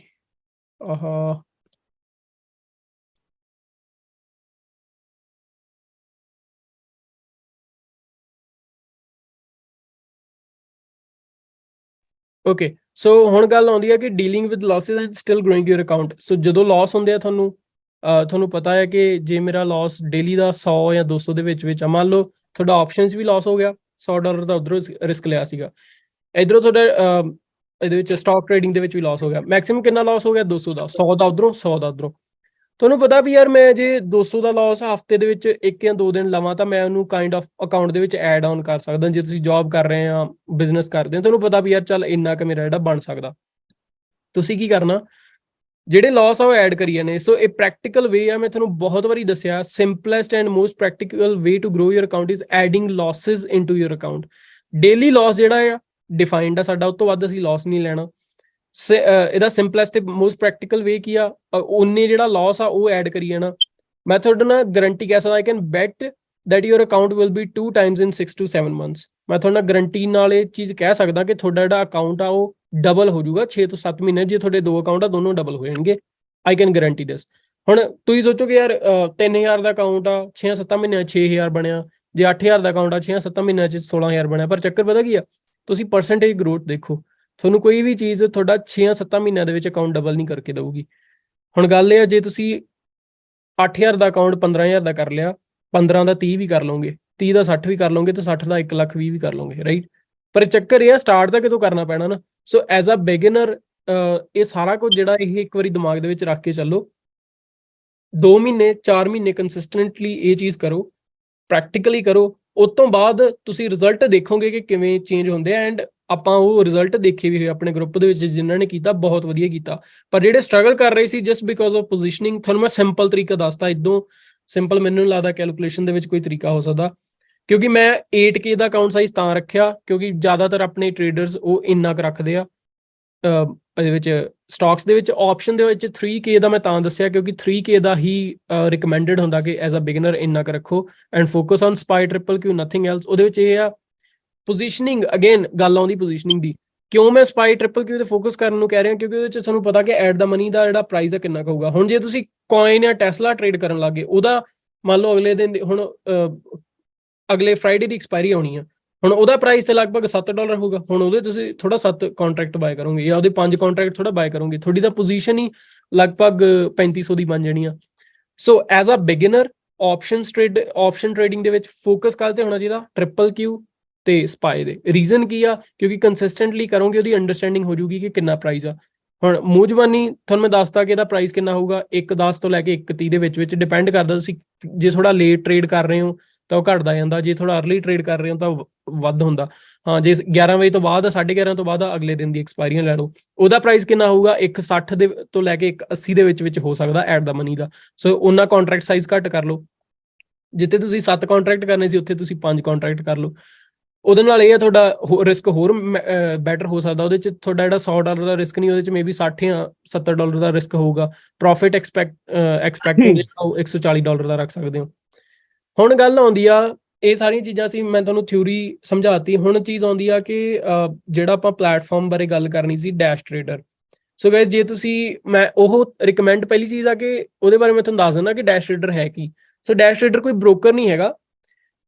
ਓਕੇ। ਸੋ ਹੁਣ ਗੱਲ ਆਉਂਦੀ ਹੈ ਕਿ dealing with losses and still growing your account. So ਜਦੋਂ ਲਾਸ ਹੁੰਦੇ ਆ ਤੁਹਾਨੂੰ ਪਤਾ ਹੈ ਕਿ ਜੇ ਮੇਰਾ ਲਾਸ ਡੇਲੀ ਦਾ 100 ਜਾਂ 200 ਦੇ ਵਿੱਚ ਆ, ਮੰਨ ਲਓ ਤੁਹਾਡਾ ਆਪਸ਼ਨਸ ਵੀ ਲਾਸ ਹੋ ਗਿਆ, $100 ਦਾ ਉਧਰੋਂ ਰਿਸਕ ਲਿਆ ਸੀਗਾ, ਇਧਰੋਂ ਤੁਹਾਡਾ ਇਹਦੇ ਵਿੱਚ ਸਟਾਕ ਟ੍ਰੇਡਿੰਗ ਦੇ ਵਿੱਚ ਵੀ ਲਾਸ ਹੋ ਗਿਆ। ਮੈਕਸਿਮਮ ਕਿੰਨਾ ਲਾਸ ਹੋ ਗਿਆ 200 ਦਾ, 100 ਦਾ ਉਧਰੋਂ 100 ਦਾ ਉਧਰੋਂ। ਤੁਹਾਨੂੰ ਪਤਾ ਵੀ ਯਾਰ ਮੈਂ ਜੇ 200 ਦਾ ਲਾਸ ਹਫਤੇ ਦੇ ਵਿੱਚ 1 ਜਾਂ 2 ਦਿਨ ਲਵਾਂ ਤਾਂ ਮੈਂ ਉਹਨੂੰ ਕਾਈਂਡ ਆਫ ਅਕਾਊਂਟ ਦੇ ਵਿੱਚ ਐਡ ਆਨ ਕਰ ਸਕਦਾ। ਜੇ ਤੁਸੀਂ ਜੌਬ ਕਰ ਰਹੇ ਆ, ਬਿਜ਼ਨਸ ਕਰਦੇ ਹੋ, ਤੁਹਾਨੂੰ ਪਤਾ ਵੀ ਯਾਰ ਚੱਲ ਇੰਨਾ ਕੁ ਮੇਰਾ ਜਿਹੜਾ ਬਣ ਸਕਦਾ। ਤੁਸੀਂ ਕੀ ਕਰਨਾ, ਜਿਹੜੇ ਲਾਸ ਆ ਉਹ ਐਡ ਕਰੀ ਜਾਂਦੇ। ਸੋ ਇਹ ਪ੍ਰੈਕਟੀਕਲ ਵੇ ਆ, ਮੈਂ ਤੁਹਾਨੂੰ ਬਹੁਤ ਵਾਰੀ ਦੱਸਿਆ, simplest and most practical way to grow your account is adding losses into your account. Daily loss ਜਿਹੜਾ ਆ ਡਿਫਾਈਨਡ ਆ ਸਾਡਾ, ਉਹ ਤੋਂ ਵੱਧ ਅਸੀਂ ਲਾਸ ਨਹੀਂ ਲੈਣਾ। ਇਹਦਾ ਸਿੰਪਲੈਸਟ ਤੇ ਮੋਸਟ ਪ੍ਰੈਕਟੀਕਲ ਵੇ ਕੀ ਆ, ਉਹਨੇ ਜਿਹੜਾ ਲਾਸ ਆ ਉਹ ਐਡ ਕਰੀ ਜਾਣਾ। ਮੈਂ ਤੁਹਾਡੇ ਨਾਲ ਗਰੰਟੀ ਕਹਿ ਸਕਦਾ, I can bat that your account will be 2 times in 6 to 7 months। ਮੈਂ ਤੁਹਾਨੂੰ ਗਰੰਟੀ ਨਾਲ ਇਹ ਚੀਜ਼ ਕਹਿ ਸਕਦਾ ਕਿ ਤੁਹਾਡਾ ਜਿਹੜਾ ਅਕਾਊਂਟ ਆ ਉਹ ਡਬਲ ਹੋ ਜਾਊਗਾ 6 ਤੋਂ 7 ਮਹੀਨੇ। ਜੇ ਤੁਹਾਡੇ ਦੋ ਅਕਾਊਂਟ ਆ ਦੋਨੋਂ ਡਬਲ ਹੋ ਜਾਣਗੇ। ਆਈ ਕੈਨ ਗਰੰਟੀ ਦਿਸ। ਹੁਣ ਤੁਸੀਂ ਸੋਚੋ ਕਿ ਯਾਰ 3000 ਦਾ ਅਕਾਊਂਟ ਆ 6-7 ਮਹੀਨਿਆਂ 6000 ਬਣਿਆ, ਜੇ 8000 ਦਾ ਅਕਾਊਂਟ ਆ 6-7 ਮਹੀਨਿਆਂ 'ਚ 16000 ਬਣਿਆ। ਪਰ ਚੱਕਰ ਪਤਾ ਕੀ ਆ, ਤੁਸੀਂ ਪਰਸੈਂਟੇਜ ਗਰੋਥ ਦੇਖੋ। ਤੁਹਾਨੂੰ ਕੋਈ ਵੀ ਚੀਜ਼ ਤੁਹਾਡਾ 6-7 ਮਹੀਨਿਆਂ ਦੇ ਵਿੱਚ ਅਕਾਊਂਟ ਡਬਲ ਨਹੀਂ ਕਰਕੇ ਦਊਗੀ। ਹੁਣ ਗੱਲ ਇਹ ਆ, ਜੇ ਤੁਸੀਂ 8000 ਦਾ ਅਕਾਊਂਟ 15000 ਦਾ ਕਰ ਲਿਆ, 15 ਦਾ 30 ਵੀ ਕਰ ਲਓਗੇ, 30 ਦਾ 60 ਵੀ ਕਰ ਲਓਗੇ, ਤੇ 60 ਦਾ 1,20,000 ਵੀ ਕਰ ਲਓਗੇ, ਰਾਈਟ। ਪਰ ਚੱਕਰ ਇਹ ਆ, ਸਟਾਰਟ ਤਾਂ ਕਿਤੋਂ ਕਰਨਾ ਪੈਣਾ ਨਾ। ਸੋ ਐਜ਼ ਅ ਬਿਗਨਰ ਇਹ ਸਾਰਾ ਕੁਝ ਜਿਹੜਾ ਇਹ ਇੱਕ ਵਾਰੀ ਦਿਮਾਗ ਦੇ ਵਿੱਚ ਰੱਖ ਕੇ ਚੱਲੋ। 2 ਮਹੀਨੇ 4 ਮਹੀਨੇ ਕੰਸਿਸਟੈਂਟਲੀ ਇਹ ਚੀਜ਼ ਕਰੋ, ਪ੍ਰੈਕਟੀਕਲੀ ਕਰੋ। ਉਸ ਤੋਂ ਬਾਅਦ ਤੁਸੀਂ ਰਿਜ਼ਲਟ ਦੇਖੋਗੇ ਕਿ ਕਿਵੇਂ ਚੇਂਜ ਹੁੰਦੇ ਆ। ਐਂਡ ਆਪਾਂ ਉਹ ਰਿਜ਼ਲਟ ਦੇਖੇ ਵੀ ਹੋਏ ਆਪਣੇ ਗਰੁੱਪ ਦੇ ਵਿੱਚ, ਜਿਨ੍ਹਾਂ ਨੇ ਕੀਤਾ ਬਹੁਤ ਵਧੀਆ ਕੀਤਾ। ਪਰ ਜਿਹੜੇ ਸਟਰਗਲ ਕਰ ਰਹੇ ਸੀ ਜਸਟ ਬਿਕੋਜ਼ ਆਫ ਪੋਜੀਸ਼ਨਿੰਗ, ਤੁਹਾਨੂੰ ਮੈਂ ਸਿੰਪਲ ਤਰੀਕਾ ਦੱਸਤਾ। ਇਦੋਂ ਸਿੰਪਲ ਮੈਨੂੰ ਨਹੀਂ ਲੱਗਦਾ ਕੈਲਕੂਲੇਸ਼ਨ ਦੇ ਵਿੱਚ ਕੋਈ ਤਰੀਕਾ ਹੋ ਸਕਦਾ। ਕਿਉਂਕਿ ਮੈਂ 8K ਦਾ ਅਕਾਊਂਟ ਸਾਈਜ਼ ਤਾਂ ਰੱਖਿਆ ਕਿਉਂਕਿ ਜ਼ਿਆਦਾਤਰ ਆਪਣੇ ਟ੍ਰੇਡਰਸ ਉਹ ਇੰਨਾ ਕੁ ਰੱਖਦੇ ਆ ਇਹਦੇ ਵਿੱਚ ਸਟਾਕਸ ਦੇ ਵਿੱਚ। ਆਪਸ਼ਨ ਦੇ ਵਿੱਚ 3K ਦਾ ਮੈਂ ਤਾਂ ਦੱਸਿਆ ਕਿਉਂਕਿ 3K ਦਾ ਹੀ ਰਿਕਮੈਂਡਡ ਹੁੰਦਾ ਕਿ ਐਜ਼ ਅ ਬਿਗਨਰ ਇੰਨਾ ਕੁ ਰੱਖੋ and focus on SPY triple Q, nothing else. ਉਹਦੇ ਵਿੱਚ ਇਹ ਆ ਪੋਜੀਸ਼ਨਿੰਗ, ਅਗੇਨ ਗੱਲ ਆਉਂਦੀ ਪੋਜੀਸ਼ਨਿੰਗ ਦੀ। ਕਿਉਂ ਮੈਂ SPY ਟ੍ਰਿਪਲ Q ਤੇ ਫੋਕਸ ਕਰਨ ਨੂੰ ਕਹਿ ਰਿਹਾ? ਕਿਉਂਕਿ ਉਹਦੇ ਵਿੱਚ ਤੁਹਾਨੂੰ ਪਤਾ ਕਿ ਐਟ ਦਾ ਮਨੀ ਦਾ ਜਿਹੜਾ ਪ੍ਰਾਈਸ ਹੈ ਕਿੰਨਾ ਹੋਊਗਾ। ਹੁਣ ਜੇ ਤੁਸੀਂ ਕੋਇਨ ਜਾਂ ਟੈਸਲਾ ਟ੍ਰੇਡ ਕਰਨ ਲੱਗੇ, ਉਹਦਾ ਮੰਨ ਲਓ ਅਗਲੇ ਦਿਨ, ਹੁਣ ਅਗਲੇ ਫਰਾਈਡੇ ਦੀ ਐਕਸਪਾਇਰੀ ਆਉਣੀ ਆ, ਹੁਣ ਉਹਦਾ ਪ੍ਰਾਈਸ ਤੇ ਲਗਭਗ $7 ਹੋਊਗਾ। ਹੁਣ ਉਹਦੇ ਤੁਸੀਂ ਥੋੜਾ 7 ਕੰਟਰੈਕਟ ਬਾਏ ਕਰੋਗੇ ਜਾਂ ਉਹਦੇ 5 ਕੰਟਰੈਕਟ ਥੋੜਾ ਬਾਏ ਕਰੋਗੇ, ਤੁਹਾਡੀ ਤਾਂ ਪੋਜੀਸ਼ਨ ਹੀ ਲਗਭਗ 3500 ਦੀ ਬਣ ਜਾਣੀ ਆ। So as a beginner option trading ਦੇ ਵਿੱਚ ਫੋਕਸ ਕਰਦੇ ਹੋਣਾ ਚਾਹੀਦਾ ਟ੍ਰਿਪਲ Q ਤੇ SPY ਦੇ। ਰੀਜ਼ਨ ਕੀ ਆ? ਕਿਉਂਕਿ ਕੰਸਿਸਟੈਂਟਲੀ ਕਰੋਗੇ ਉਹਦੀ ਅੰਡਰਸਟੈਂਡਿੰਗ ਹੋ ਜੂਗੀ ਕਿ ਕਿੰਨਾ ਪ੍ਰਾਈਸ ਆ। ਹੁਣ ਮੂੰਹ ਜ਼ਬਾਨੀ ਤੁਹਾਨੂੰ ਮੈਂ ਦੱਸਤਾ ਕਿ ਇਹਦਾ ਪ੍ਰਾਈਸ ਕਿੰਨਾ ਹੋਊਗਾ, 1.10 ਤੋਂ ਲੈ ਕੇ 1.30 ਦੇ ਵਿੱਚ ਡਿਪੈਂਡ ਕਰਦਾ। ਤੁਸੀਂ ਜੇ ਥੋੜਾ ਲੇਟ ਟ੍ਰੇਡ ਕਰ ਰਹੇ ਹੋ ਤਾਂ ਉਹ ਘਟਦਾ ਜਾਂਦਾ, ਜੇ ਥੋੜਾ ਅਰਲੀ ਟ੍ਰੇਡ ਕਰ ਰਹੇ ਹੋ ਤਾਂ ਵੱਧ ਹੁੰਦਾ। ਹਾਂ, ਜੇ 11 ਵਜੇ ਤੋਂ ਬਾਅਦ, 11:30 ਤੋਂ ਬਾਅਦ ਅਗਲੇ ਦਿਨ ਦੀ ਐਕਸਪਾਇਰੀਆਂ ਲੈ ਲਓ, ਉਹਦਾ ਪ੍ਰਾਈਸ ਕਿੰਨਾ ਹੋਊਗਾ? 1.60 ਦੇ ਤੋਂ ਲੈ ਕੇ 1.80 ਦੇ ਵਿੱਚ ਹੋ ਸਕਦਾ ਐਟ ਦਾ ਮਨੀ ਦਾ। ਸੋ ਉਹਨਾਂ ਕੰਟਰੈਕਟ ਸਾਈਜ਼ ਘੱਟ ਕਰ ਲਓ। ਜਿੱਥੇ ਤੁਸੀਂ 7 ਕੰਟਰੈਕਟ ਕਰਨੇ ਸੀ ਉੱਥੇ ਤੁਸੀਂ 5 ਕੰਟਰੈਕਟ ਕਰ ਲਓ। ਉਹਦੇ ਨਾਲ ਇਹ ਆ ਤੁਹਾਡਾ ਰਿਸਕ ਹੋਰ ਬੈਟਰ ਹੋ ਸਕਦਾ। ਉਹਦੇ 'ਚ ਤੁਹਾਡਾ ਜਿਹੜਾ $100 ਦਾ ਰਿਸਕ ਨਹੀਂ, ਉਹਦੇ 'ਚ ਮੇਬੀ $60 ਜਾਂ $70 ਦਾ ਰਿਸਕ ਹੋਊਗਾ। ਪ੍ਰੋਫਿਟ ਐਕਸਪੈਕਟ $140 ਦਾ ਰੱਖ ਸਕਦੇ ਹੋ। ਹੁਣ ਗੱਲ ਆਉਂਦੀ ਆ, ਇਹ ਸਾਰੀਆਂ ਚੀਜ਼ਾਂ ਸੀ ਮੈਂ ਤੁਹਾਨੂੰ ਥਿਊਰੀ ਸਮਝਾਤੀ। ਹੁਣ ਚੀਜ਼ ਆਉਂਦੀ ਆ ਕਿ ਜਿਹੜਾ ਆਪਾਂ ਪਲੇਟਫਾਰਮ ਬਾਰੇ ਗੱਲ ਕਰਨੀ ਸੀ, ਡੈਸ਼ ਟ੍ਰੇਡਰ। ਸੋ ਗਾਇਸ, ਜੇ ਤੁਸੀਂ, ਮੈਂ ਉਹ ਰਿਕਮੈਂਡ, ਪਹਿਲੀ ਚੀਜ਼ ਆ ਕਿ ਉਹਦੇ ਬਾਰੇ ਮੈਂ ਤੁਹਾਨੂੰ ਦੱਸ ਦਿੰਦਾ ਕਿ ਡੈਸ਼ ਟ੍ਰੇਡਰ ਹੈ ਕੀ। ਸੋ ਡੈਸ਼ ਟ੍ਰੇਡਰ ਕੋਈ ਬ੍ਰੋਕਰ ਨਹੀਂ ਹੈਗਾ।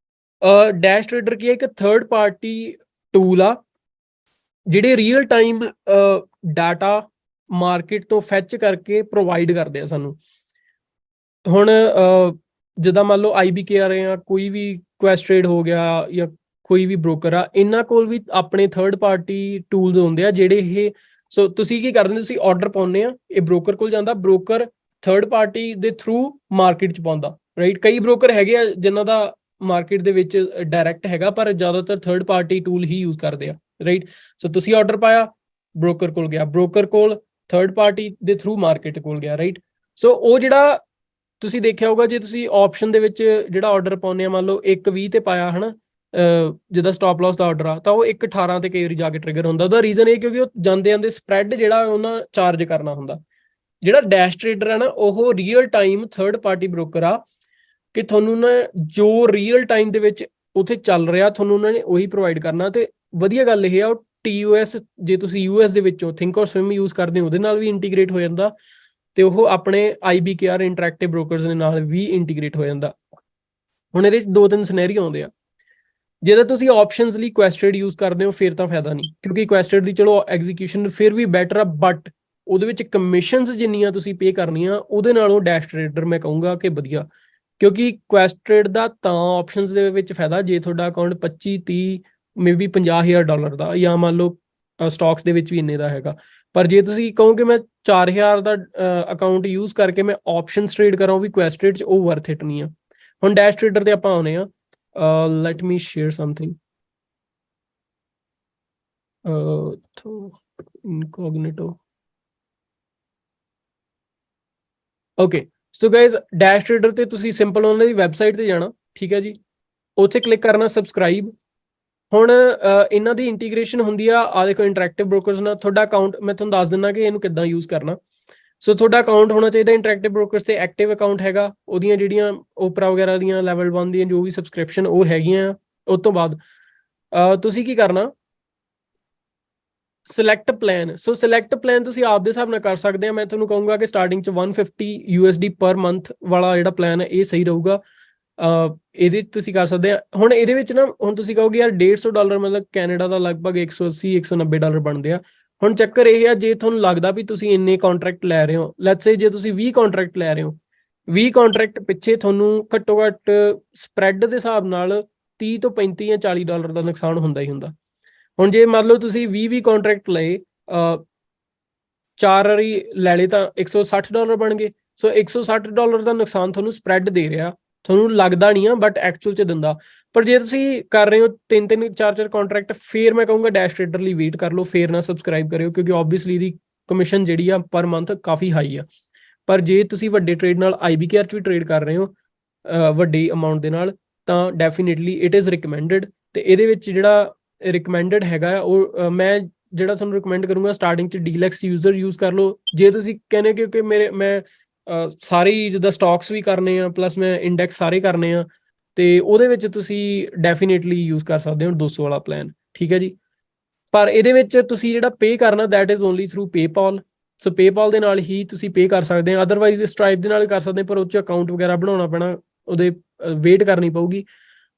ਡੈਸ਼ ਟ੍ਰੇਡਰ ਕੀ ਹੈ? ਇੱਕ ਥਰਡ ਪਾਰਟੀ ਟੂਲ ਆ ਜਿਹੜੇ ਰੀਅਲ ਟਾਈਮ ਡਾਟਾ ਮਾਰਕੀਟ ਤੋਂ ਫੈਚ ਕਰਕੇ ਪ੍ਰੋਵਾਈਡ ਕਰਦੇ ਆ ਸਾਨੂੰ। ਹੁਣ ਜਿੱਦਾਂ ਮੰਨ ਲਓ IBKR ਆ, ਕੋਈ ਵੀ ਕੁਐਸਟਰੇਡ ਹੋ ਗਿਆ ਜਾਂ ਕੋਈ ਵੀ ਬ੍ਰੋਕਰ ਆ, ਇਹਨਾਂ ਕੋਲ ਵੀ ਆਪਣੇ ਥਰਡ ਪਾਰਟੀ ਟੂਲਸ ਹੁੰਦੇ ਆ ਜਿਹੜੇ ਇਹ। ਸੋ ਤੁਸੀਂ ਕੀ ਕਰਦੇ ਹੋ? ਤੁਸੀਂ ਆਰਡਰ ਪਾਉਂਦੇ ਆ, ਇਹ ਬ੍ਰੋਕਰ ਕੋਲ ਜਾਂਦਾ, ਬ੍ਰੋਕਰ ਥਰਡ ਪਾਰਟੀ ਦੇ ਥਰੂ ਮਾਰਕੀਟ 'ਚ ਪਾਉਂਦਾ, ਰਾਈਟ। ਕਈ ਬ੍ਰੋਕਰ ਹੈਗੇ ਆ ਜਿਨ੍ਹਾਂ ਦਾ ਮਾਰਕੀਟ ਦੇ ਵਿੱਚ ਡਾਇਰੈਕਟ ਹੈਗਾ, ਪਰ ਜ਼ਿਆਦਾਤਰ ਥਰਡ ਪਾਰਟੀ ਟੂਲ ਹੀ ਯੂਜ਼ ਕਰਦੇ ਆ, ਰਾਈਟ। ਸੋ ਤੁਸੀਂ ਆਰਡਰ ਪਾਇਆ, ਬ੍ਰੋਕਰ ਕੋਲ ਗਿਆ, ਬ੍ਰੋਕਰ ਕੋਲ ਥਰਡ ਪਾਰਟੀ ਦੇ ਥਰੂ ਮਾਰਕੀਟ ਕੋਲ ਗਿਆ, ਰਾਈਟ। ਸੋ ਉਹ ਜਿਹੜਾ ਤੁਸੀਂ ਦੇਖਿਆ ਹੋਊਗਾ, ਜੇ ਤੁਸੀਂ ਆਪਸ਼ਨ ਦੇ ਵਿੱਚ ਜਿਹੜਾ ਆਰਡਰ ਪਾਉਂਦੇ ਆ, ਮੰਨ ਲਓ 1.20 ਤੇ ਪਾਇਆ ਹਨਾ, ਜਿੱਦਾਂ ਸਟਾਪ ਲਾਸ ਦਾ ਆਰਡਰ ਆ, ਤਾਂ ਉਹ 1.18 ਤੇ ਕਈ ਵਾਰੀ ਜਾ ਕੇ ਟ੍ਰਿਗਰ ਹੁੰਦਾ। ਉਹਦਾ ਰੀਜ਼ਨ ਇਹ ਕਿਉਂਕਿ ਉਹ ਜਾਂਦੇ ਸਪਰੈਡ ਜਿਹੜਾ ਉਹਨਾਂ ਚਾਰਜ ਕਰਨਾ ਹੁੰਦਾ। ਜਿਹੜਾ ਡੈਸ਼ ਟ੍ਰੇਡਰ ਹੈ ਨਾ, ਉਹ real time third party broker ਆ ਕਿ ਤੁਹਾਨੂੰ ਨਾ ਜੋ ਰੀਅਲ ਟਾਈਮ ਦੇ ਵਿੱਚ ਉੱਥੇ ਚੱਲ ਰਿਹਾ ਤੁਹਾਨੂੰ ਉਹਨਾਂ ਨੇ ਉਹੀ ਪ੍ਰੋਵਾਈਡ ਕਰਨਾ। ਤੇ ਵਧੀਆ ਗੱਲ ਇਹ ਆ, ਉਹ TOS, ਜੇ ਤੁਸੀਂ US ਦੇ ਵਿੱਚੋਂ ਥਿੰਕ ਔਰ ਸਵਿਮ ਯੂਜ਼ ਕਰਦੇ ਹੋ, ਉਹਦੇ ਨਾਲ ਵੀ ਇੰਟੀਗ੍ਰੇਟ ਹੋ ਜਾਂਦਾ, ਤੇ ਉਹ ਆਪਣੇ IBKR ਇੰਟਰੈਕਟਿਵ ਬ੍ਰੋਕਰਸ ਦੇ ਨਾਲ ਵੀ ਇੰਟੀਗ੍ਰੇਟ ਹੋ ਜਾਂਦਾ। ਹੁਣ ਇਹਦੇ 'ਚ 2-3 ਸਿਨੈਰੀਓ ਆਉਂਦੇ ਆ। ਜੇ ਤਾਂ ਤੁਸੀਂ ਆਪਸ਼ਨਸ ਲਈ ਕੁਐਸਟਰੇਡ ਯੂਜ਼ ਕਰਦੇ ਹੋ ਫਿਰ ਤਾਂ ਫਾਇਦਾ ਨਹੀਂ, ਕਿਉਂਕਿ ਕੁਐਸਟਰੇਡ ਦੀ ਚਲੋ ਐਗਜ਼ੀਕਿਊਸ਼ਨ ਫਿਰ ਵੀ ਬੈਟਰ ਆ, ਬਟ ਉਹਦੇ ਵਿੱਚ ਕਮਿਸ਼ਨਸ ਜਿੰਨੀਆਂ ਤੁਸੀਂ ਪੇ ਕਰਨੀਆਂ ਉਹਦੇ ਨਾਲੋਂ ਡੈਸ਼ ਟ੍ਰੇਡਰ ਮੈਂ ਕਹੂੰਗਾ ਕਿ ਵਧੀਆ। ਕਿਉਂਕਿ ਕੁਐਸਟਰੇਡ ਦਾ ਤਾਂ ਆਪਸ਼ਨਸ ਦੇ ਵਿੱਚ ਫਾਇਦਾ ਜੇ ਤੁਹਾਡਾ ਅਕਾਊਂਟ 25-30 ਮੇਬੀ $50,000 ਦਾ, ਜਾਂ ਮੰਨ ਲਓ ਸਟਾਕਸ ਦੇ ਵਿੱਚ ਵੀ ਇੰਨੇ ਦਾ ਹੈਗਾ। ਪਰ ਜੇ ਤੁਸੀਂ ਕਹੋ ਕਿ ਮੈਂ 4000 ਦਾ ਅਕਾਊਂਟ ਯੂਜ਼ ਕਰਕੇ ਮੈਂ ਆਪਸ਼ਨਸ ਟ੍ਰੇਡ ਕਰਾਂ ਉਹ ਵੀ ਕੁਐਸਟਰੇਡ 'ਚ, ਉਹ ਵਰਥ ਇਟ ਨਹੀਂ ਆ। ਹੁਣ ਡੈਸ਼ ਟ੍ਰੇਡਰ ਤੇ ਆਪਾਂ ਆਉਨੇ ਆ। Let me share something. Incognito. Okay, so guys, dash trader ਤੇ ਤੁਸੀਂ ਸਿੰਪਲ ਉਹਨਾਂ ਦੀ ਵੈਬਸਾਈਟ ਤੇ ਜਾਣਾ, ਠੀਕ ਹੈ ਜੀ। ਉੱਥੇ ਕਲਿੱਕ ਕਰਨਾ ਸਬਸਕ੍ਰਾਈਬ। ਹੁਣ ਇਹਨਾਂ ਦੀ ਇੰਟੀਗ੍ਰੇਸ਼ਨ ਹੁੰਦੀ ਆ ਦੇਖੋ ਇੰਟਰੈਕਟਿਵ ਬ੍ਰੋਕਰਸ ਨਾਲ। ਤੁਹਾਡਾ ਅਕਾਊਂਟ ਮੈਂ ਤੁਹਾਨੂੰ ਦੱਸ ਦਿੰਦਾ ਕਿ ਇਹਨੂੰ ਕਿੱਦਾਂ ਯੂਜ਼ ਕਰਨਾ। ਸੋ ਤੁਹਾਡਾ ਅਕਾਊਂਟ ਹੋਣਾ ਚਾਹੀਦਾ ਇੰਟਰੈਕਟਿਵ ਬ੍ਰੋਕਰਸ ਤੇ ਐਕਟਿਵ ਅਕਾਊਂਟ ਹੈਗਾ, ਉਹਦੀਆਂ ਜਿਹੜੀਆਂ ਓਪਰਾ ਵਗੈਰਾ ਦੀਆਂ ਲੈਵਲ 1 ਦੀਆਂ ਜੋ ਵੀ ਸਬਸਕ੍ਰਿਪਸ਼ਨ ਉਹ ਹੈਗੀਆਂ। ਉਸ ਤੋਂ ਬਾਅਦ ਤੁਸੀਂ ਕੀ ਕਰਨਾ, ਸਿਲੈਕਟ ਪਲਾਨ। ਸੋ ਸਿਲੈਕਟ ਪਲਾਨ ਤੁਸੀਂ ਆਪਦੇ ਹਿਸਾਬ ਨਾਲ ਕਰ ਸਕਦੇ ਆ। ਮੈਂ ਤੁਹਾਨੂੰ ਕਹੂੰਗਾ ਕਿ ਸਟਾਰਟਿੰਗ ਚ 150 USD ਪਰ ਮੰਥ ਵਾਲਾ ਜਿਹੜਾ ਪਲਾਨ ਹੈ ਇਹ ਸਹੀ ਰਹੂਗਾ। ਇਹਦੇ ਤੁਸੀਂ ਕਰ ਸਕਦੇ ਆ। ਹੁਣ ਇਹਦੇ ਵਿੱਚ ਨਾ ਹੁਣ ਤੁਸੀਂ ਕਹੋਗੇ ਯਾਰ $150 ਮਤਲਬ ਕੈਨੇਡਾ ਦਾ ਲਗਭਗ 180 190 ਡਾਲਰ ਬਣਦੇ ਆ। ਹੁਣ ਚੱਕਰ ਇਹ ਆ, ਜੇ ਤੁਹਾਨੂੰ ਲੱਗਦਾ ਵੀ ਤੁਸੀਂ ਇੰਨੇ ਕੰਟਰੈਕਟ ਲੈ ਰਹੇ ਹੋ, ਲੈਟਸ ਸੇ ਜੇ ਤੁਸੀਂ 20 ਕੰਟਰੈਕਟ ਲੈ ਰਹੇ ਹੋ, 20 ਕੰਟਰੈਕਟ ਪਿੱਛੇ ਤੁਹਾਨੂੰ ਘੱਟੋ ਘੱਟ ਸਪਰੈਡ ਦੇ ਹਿਸਾਬ ਨਾਲ 30 ਤੋਂ 35 ਜਾਂ $40 ਦਾ ਨੁਕਸਾਨ ਹੁੰਦਾ ਹੀ ਹੁੰਦਾ। ਹੁਣ ਜੇ ਮੰਨ ਲਓ ਤੁਸੀਂ 20 ਕੰਟਰੈਕਟ ਲਏ, 4 ਵਾਰੀ ਲੈ ਲਏ ਤਾਂ $160 ਬਣ ਗਏ। ਸੋ $160 ਦਾ ਨੁਕਸਾਨ ਤੁਹਾਨੂੰ ਸਪਰੈਡ ਦੇ ਰਿਹਾ, ਤੁਹਾਨੂੰ ਲੱਗਦਾ ਨਹੀਂ ਆ ਬਟ ਐਕਚੁਅਲ ਚ ਦਿੰਦਾ। ਪਰ ਜੇ ਤੁਸੀਂ ਕਰ ਰਹੇ ਹੋ 3-3 4-4 ਕੰਟਰੈਕਟ, ਫਿਰ ਮੈਂ ਕਹੂੰਗਾ ਡੈਸ਼ ਟ੍ਰੇਡਰ ਲਈ ਵੇਟ ਕਰ ਲਓ, ਫਿਰ ਨਾ ਸਬਸਕ੍ਰਾਈਬ ਕਰਿਓ, ਕਿਉਂਕਿ ਓਬਵੀਅਸਲੀ ਦੀ ਕਮਿਸ਼ਨ ਜਿਹੜੀ ਆ ਪਰ ਮੰਥ ਕਾਫੀ ਹਾਈ ਆ। ਪਰ ਜੇ ਤੁਸੀਂ ਵੱਡੇ ਟ੍ਰੇਡ ਨਾਲ IBKR ਚ ਵੀ ਟ੍ਰੇਡ ਕਰ ਰਹੇ ਹੋ ਵੱਡੀ ਅਮਾਊਂਟ ਦੇ ਨਾਲ, ਤਾਂ ਡੈਫੀਨੇਟਲੀ ਇਟ ਇਜ਼ ਰਿਕਮੈਂਡਡ। ਤੇ ਇਹਦੇ ਵਿੱਚ ਜਿਹੜਾ ਰਿਕਮੈਂਡਡ ਹੈਗਾ ਉਹ ਮੈਂ ਜਿਹੜਾ ਤੁਹਾਨੂੰ ਰਿਕਮੈਂਡ ਕਰੂੰਗਾ, ਸਟਾਰਟਿੰਗ ਚ ਡੀਲੈਕਸ ਯੂਜ਼ਰ ਯੂਜ਼ ਕਰ ਲਓ। ਜੇ ਤੁਸੀਂ ਕਹਿੰਦੇ ਕਿ ਮੈਂ ਸਾਰੇ ਜਿੱਦਾਂ ਸਟਾਕਸ ਵੀ ਕਰਨੇ ਆ ਪਲੱਸ ਮੈਂ ਇੰਡੈਕਸ ਸਾਰੇ ਕਰਨੇ ਆ, ਤੇ ਉਹਦੇ ਵਿੱਚ ਤੁਸੀਂ ਡੈਫੀਨੇਟਲੀ ਯੂਜ਼ ਕਰ ਸਕਦੇ ਹੋ 200 ਵਾਲਾ ਪਲਾਨ, ਠੀਕ ਹੈ ਜੀ। ਪਰ ਇਹਦੇ ਵਿੱਚ ਤੁਸੀਂ ਜਿਹੜਾ ਪੇ ਕਰਨਾ that is only through PayPal. So PayPal ਦੇ ਨਾਲ ਹੀ ਤੁਸੀਂ ਪੇ ਕਰ ਸਕਦੇ ਆ, ਅਦਰਵਾਈਜ਼ ਸਟ੍ਰਾਈਪ ਦੇ ਨਾਲ ਕਰ ਸਕਦੇ, ਪਰ ਉਹ 'ਚ ਅਕਾਊਂਟ ਵਗੈਰਾ ਬਣਾਉਣਾ ਪੈਣਾ, ਉਹਦੇ ਵੇਟ ਕਰਨੀ ਪਊਗੀ।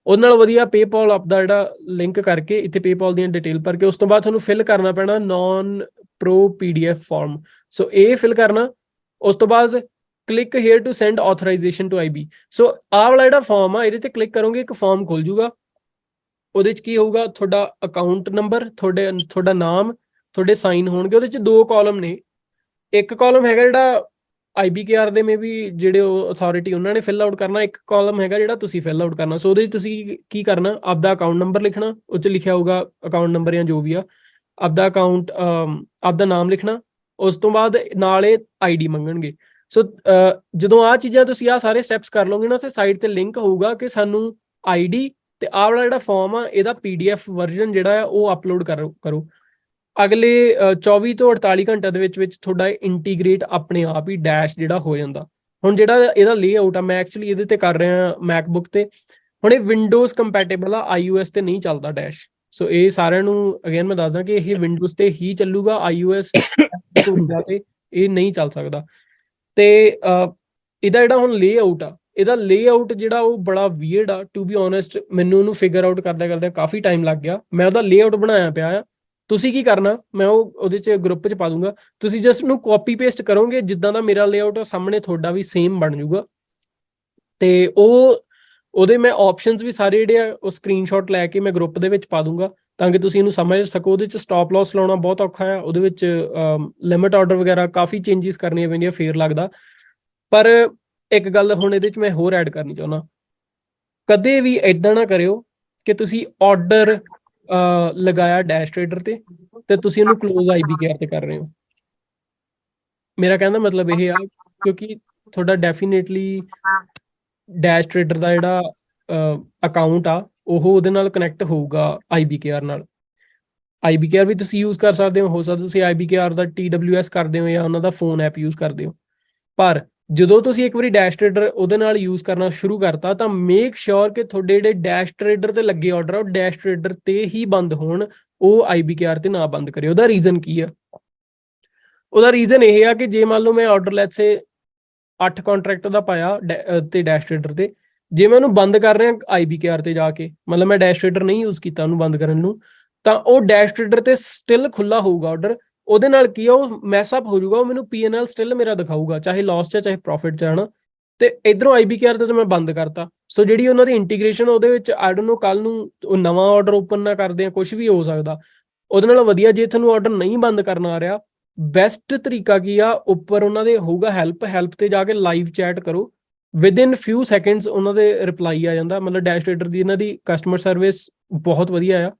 ਉਹਦੇ ਨਾਲ ਵਧੀਆ ਪੇਪਾਲ ਆਪਦਾ ਜਿਹੜਾ ਲਿੰਕ ਕਰਕੇ ਇੱਥੇ ਪੇਪਾਲ ਦੀਆਂ ਡਿਟੇਲ ਭਰ ਕੇ ਉਸ ਤੋਂ ਬਾਅਦ ਤੁਹਾਨੂੰ ਫਿਲ ਕਰਨਾ ਪੈਣਾ non pro PDF form. So ਇਹ ਫਿਲ ਕਰਨਾ, ਉਸ ਤੋਂ ਬਾਅਦ click here to send authorization to IB। So ਆਹ ਵਾਲਾ ਜਿਹੜਾ ਫਾਰਮ ਆ ਇਹਦੇ ਤੇ ਕਲਿੱਕ ਕਰੋਗੇ, ਇੱਕ ਫਾਰਮ ਖੁੱਲ ਜੂਗਾ। ਉਹਦੇ 'ਚ ਕੀ ਹੋਊਗਾ, ਤੁਹਾਡਾ ਅਕਾਊਂਟ ਨੰਬਰ, ਤੁਹਾਡਾ ਨਾਮ, ਤੁਹਾਡੇ ਸਾਈਨ ਹੋਣਗੇ। ਉਹਦੇ 'ਚ 2 ਕਾਲਮ ਨੇ, ਇੱਕ ਕਾਲਮ ਹੈਗਾ ਜਿਹੜਾ IBKR ਦੇ ਮੇ ਵੀ ਜਿਹੜੇ ਉਹ ਅਥਾਰਟੀ ਉਹਨਾਂ ਨੇ ਫਿਲ ਆਊਟ ਕਰਨਾ, ਇੱਕ ਕਾਲਮ ਹੈਗਾ ਜਿਹੜਾ ਤੁਸੀਂ ਫਿਲ ਆਊਟ ਕਰਨਾ। ਸੋ ਉਹਦੇ 'ਚ ਤੁਸੀਂ ਕੀ ਕਰਨਾ, ਆਪਦਾ ਅਕਾਊਂਟ ਨੰਬਰ ਲਿਖਣਾ, ਉਹ 'ਚ ਲਿਖਿਆ ਹੋਊਗਾ ਅਕਾਊਂਟ ਨੰਬਰ ਜਾਂ ਜੋ ਵੀ ਆ, ਆਪਦਾ ਅਕਾਊਂਟ ਆਪਦਾ ਨਾਮ ਲਿਖਣਾ, ਉਸ ਤੋਂ ਬਾਅਦ ਨਾਲ ਇਹ ID ਮੰਗਣਗੇ। ਸੋ ਜਦੋਂ ਆਹ ਚੀਜ਼ਾਂ ਤੁਸੀਂ ਆਹ ਸਾਰੇ ਸਟੈਪਸ ਕਰ ਲਓਗੇ ਨਾ, ਤੇ ਸਾਈਡ ਤੇ ਲਿੰਕ ਹੋਊਗਾ ਕਿ ਸਾਨੂੰ ID ਤੇ ਆਹ ਵਾਲਾ ਜਿਹੜਾ ਫਾਰਮ ਆ ਇਹਦਾ PDF ਵਰਜ਼ਨ ਜਿਹੜਾ ਆ ਉਹ ਅਪਲੋਡ ਕਰੋ। ਅਗਲੇ 24 ਤੋਂ 48 ਘੰਟਿਆਂ ਦੇ ਵਿੱਚ ਤੁਹਾਡਾ ਇੰਟੀਗ੍ਰੇਟ ਆਪਣੇ ਆਪ ਹੀ ਡੈਸ਼ ਜਿਹੜਾ ਹੋ ਜਾਂਦਾ। ਹੁਣ ਜਿਹੜਾ ਇਹਦਾ ਲੇਆਊਟ ਆ, ਮੈਂ ਐਕਚੁਅਲੀ ਇਹਦੇ ਤੇ ਕਰ ਰਿਹਾ ਮੈਕਬੁੱਕ ਤੇ। ਹੁਣ ਇਹ ਵਿੰਡੋਜ਼ ਕੰਪੈਟੇਬਲ ਆ, iOS ਤੇ ਨਹੀਂ ਚੱਲਦਾ ਡੈਸ਼। ਸੋ ਇਹ ਸਾਰਿਆਂ ਨੂੰ ਅਗੇਨ ਮੈਂ ਦੱਸਦਾ ਕਿ ਇਹ ਵਿੰਡੋਜ਼ ਤੇ ਹੀ ਚੱਲੂਗਾ, iOS ਤੇ ਇਹ ਨਹੀਂ ਚੱਲ ਸਕਦਾ। ਤੇ ਇਹਦਾ ਜਿਹੜਾ ਹੁਣ ਲੇਆਊਟ ਆ, ਇਹਦਾ ਲੇਆਊਟ ਜਿਹੜਾ ਉਹ ਬੜਾ ਵੀਅਰਡ ਆ, ਟੂ ਬੀ ਓਨੈਸਟ। ਮੈਨੂੰ ਉਹਨੂੰ ਫਿਗਰ ਆਊਟ ਕਰਦੇ ਕਾਫੀ ਟਾਈਮ ਲੱਗ ਗਿਆ। ਮੈਂ ਉਹਦਾ ਲੇਆਊਟ ਬਣਾਇਆ ਪਿਆ ਆ। ਤੁਸੀਂ ਕੀ ਕਰਨਾ, ਮੈਂ ਉਹਦੇ 'ਚ ਗਰੁੱਪ 'ਚ ਪਾ ਦੂੰਗਾ, ਤੁਸੀਂ ਜਸਟ ਨੂੰ ਕਾਪੀ ਪੇਸਟ ਕਰੋਗੇ, ਜਿੱਦਾਂ ਦਾ ਮੇਰਾ ਲੇਆਊਟ ਆ ਸਾਹਮਣੇ ਤੁਹਾਡਾ ਵੀ ਸੇਮ ਬਣ ਜਾਊਗਾ। ਤੇ ਉਹਦੇ ਮੈਂ ਆਪਸ਼ਨਸ ਵੀ ਸਾਰੇ ਜਿਹੜੇ ਆ ਉਹ ਸਕਰੀਨਸ਼ਾਟ ਲੈ ਕੇ ਮੈਂ ਗਰੁੱਪ ਦੇ ਵਿੱਚ ਪਾ ਦੂੰਗਾ, ਤਾਂ ਕਿ ਤੁਸੀਂ ਇਹਨੂੰ ਸਮਝ ਸਕੋ। ਉਹਦੇ 'ਚ ਸਟਾਪ ਲਾਸ ਲਾਉਣਾ ਬਹੁਤ ਔਖਾ ਆ, ਉਹਦੇ ਵਿੱਚ ਲਿਮਿਟ ਆਰਡਰ ਵਗੈਰਾ ਕਾਫੀ ਚੇਂਜਸ ਕਰਨੀਆਂ ਪੈਂਦੀਆਂ, ਫੇਰ ਲੱਗਦਾ। ਪਰ ਇੱਕ ਗੱਲ ਹੁਣ ਇਹਦੇ 'ਚ ਮੈਂ ਹੋਰ ਐਡ ਕਰਨੀ ਚਾਹੁੰਦਾ, ਕਦੇ ਵੀ ਇਦਾਂ ਨਾ ਕਰਿਓ ਕਿ ਤੁਸੀਂ ਆਰਡਰ ਲਗਾਇਆ ਡੈਸ਼ ਟ੍ਰੇਡਰ ਤੇ ਤੁਸੀਂ ਉਹਨੂੰ ਕਲੋਜ਼ IBKR ਤੇ ਕਰ ਰਹੇ ਹੋ। ਮੇਰਾ ਕਹਿਣ ਦਾ ਮਤਲਬ ਇਹ ਆ, ਕਿਉਂਕਿ ਤੁਹਾਡਾ ਡੈਫੀਨੇਟਲੀ ਡੈਸ਼ ਟ੍ਰੇਡਰ ਦਾ ਜਿਹੜਾ ਅਕਾਊਂਟ ਆ ਉਹ ਉਹਦੇ ਨਾਲ ਕਨੈਕਟ ਹੋਊਗਾ IBKR ਨਾਲ। IBKR ਵੀ ਤੁਸੀਂ ਯੂਜ਼ ਕਰ ਸਕਦੇ ਹੋ ਸਕਦਾ ਤੁਸੀਂ IBKR ਦਾ TWS ਕਰਦੇ ਹੋ ਜਾਂ ਉਹਨਾਂ ਦਾ ਫੋਨ ਐਪ ਯੂਜ਼ ਕਰਦੇ ਹੋ। ਪਰ ਜਦੋਂ ਤੁਸੀਂ ਇੱਕ ਵਾਰੀ ਡੈਸ਼ ਟ੍ਰੇਡਰ ਉਹਦੇ ਨਾਲ ਯੂਜ਼ ਕਰਨਾ ਸ਼ੁਰੂ ਕਰਤਾ, ਤਾਂ ਮੇਕ ਸ਼ੋਰ ਕਿ ਤੁਹਾਡੇ ਜਿਹੜੇ ਡੈਸ਼ ਟ੍ਰੇਡਰ ਤੇ ਲੱਗੇ ਆਰਡਰ ਆ ਉਹ ਡੈਸ਼ ਟ੍ਰੇਡਰ ਤੇ ਹੀ ਬੰਦ ਹੋਣ, ਉਹ IBKR ਤੇ ਨਾ ਬੰਦ ਕਰਿਓ। ਉਹਦਾ ਰੀਜ਼ਨ ਕੀ ਆ? ਉਹਦਾ ਰੀਜ਼ਨ ਇਹ ਆ ਕਿ ਜੇ ਮੰਨ ਲਓ ਮੈਂ ਆਰਡਰ ਲੈਟਸ ਸੇ 8 ਕੰਟਰੈਕਟ ਦਾ ਪਾਇਆ ਤੇ ਡੈਸ਼ ਟ੍ਰੇਡਰ ਤੇ, ਜੇ ਮੈਂ ਉਹਨੂੰ ਬੰਦ ਕਰ ਰਿਹਾ IBKR ਤੇ ਜਾ ਕੇ, ਮਤਲਬ ਮੈਂ ਡੈਸ਼ ਟ੍ਰੇਡਰ ਨਹੀਂ ਯੂਜ਼ ਕੀਤਾ ਉਹਨੂੰ ਬੰਦ ਕਰਨ ਨੂੰ, ਤਾਂ ਉਹ ਡੈਸ਼ ਟ੍ਰੇਡਰ ਤੇ ਸਟਿਲ ਖੁੱਲਾ ਹੋਊਗਾ ਆਰਡਰ। ਉਹਦੇ ਨਾਲ ਕੀ ਆ, ਉਹ ਮੈਸਅਪ ਹੋ ਜਾਊਗਾ, ਉਹ ਮੈਨੂੰ PNL ਸਟਿਲ ਮੇਰਾ ਦਿਖਾਊਗਾ, ਚਾਹੇ ਲਾਸ 'ਚ ਚਾਹੇ ਪ੍ਰੋਫਿਟ 'ਚ ਹੈ। ਤੇ ਇਧਰੋਂ IBKR ਤੇ ਮੈਂ ਬੰਦ ਕਰਤਾ। ਸੋ ਜਿਹੜੀ ਉਹਨਾਂ ਦੀ ਇੰਟੀਗ੍ਰੇਸ਼ਨ ਉਹਦੇ ਵਿੱਚ ਆਈ ਡੋਨਟ ਨੋ ਕੱਲ ਨੂੰ ਉਹ ਨਵਾਂ ਆਰਡਰ ਓਪਨ ਨਾ ਕਰਦੇ ਆ, ਕੁਝ ਵੀ ਹੋ ਸਕਦਾ। ਉਹਦੇ ਨਾਲ ਵਧੀਆ ਜੇ ਤੁਹਾਨੂੰ ਆਰਡਰ ਨਹੀਂ ਬੰਦ ਕਰਨਾ ਆ ਰਿਹਾ, ਬੈਸਟ ਤਰੀਕਾ ਕੀ ਆ, ਉੱਪਰ ਉਹਨਾਂ ਦੇ ਹੋਊਗਾ ਹੈਲਪ ਤੇ ਜਾ ਕੇ ਲਾਈਵ ਚੈਟ ਕਰੋ, ਵਿਦਿਨ ਫਿਊ ਸੈਕਿੰਡਸ ਉਹਨਾਂ ਦੇ ਰਿਪਲਾਈ ਆ ਜਾਂਦਾ। ਮਤਲਬ ਡੈਸ਼ ਟ੍ਰੇਡਰ ਦੀ ਇਹਨਾਂ ਦੀ ਕਸਟਮਰ ਸਰਵਿਸ ਬਹੁਤ ਵਧੀਆ ਆ।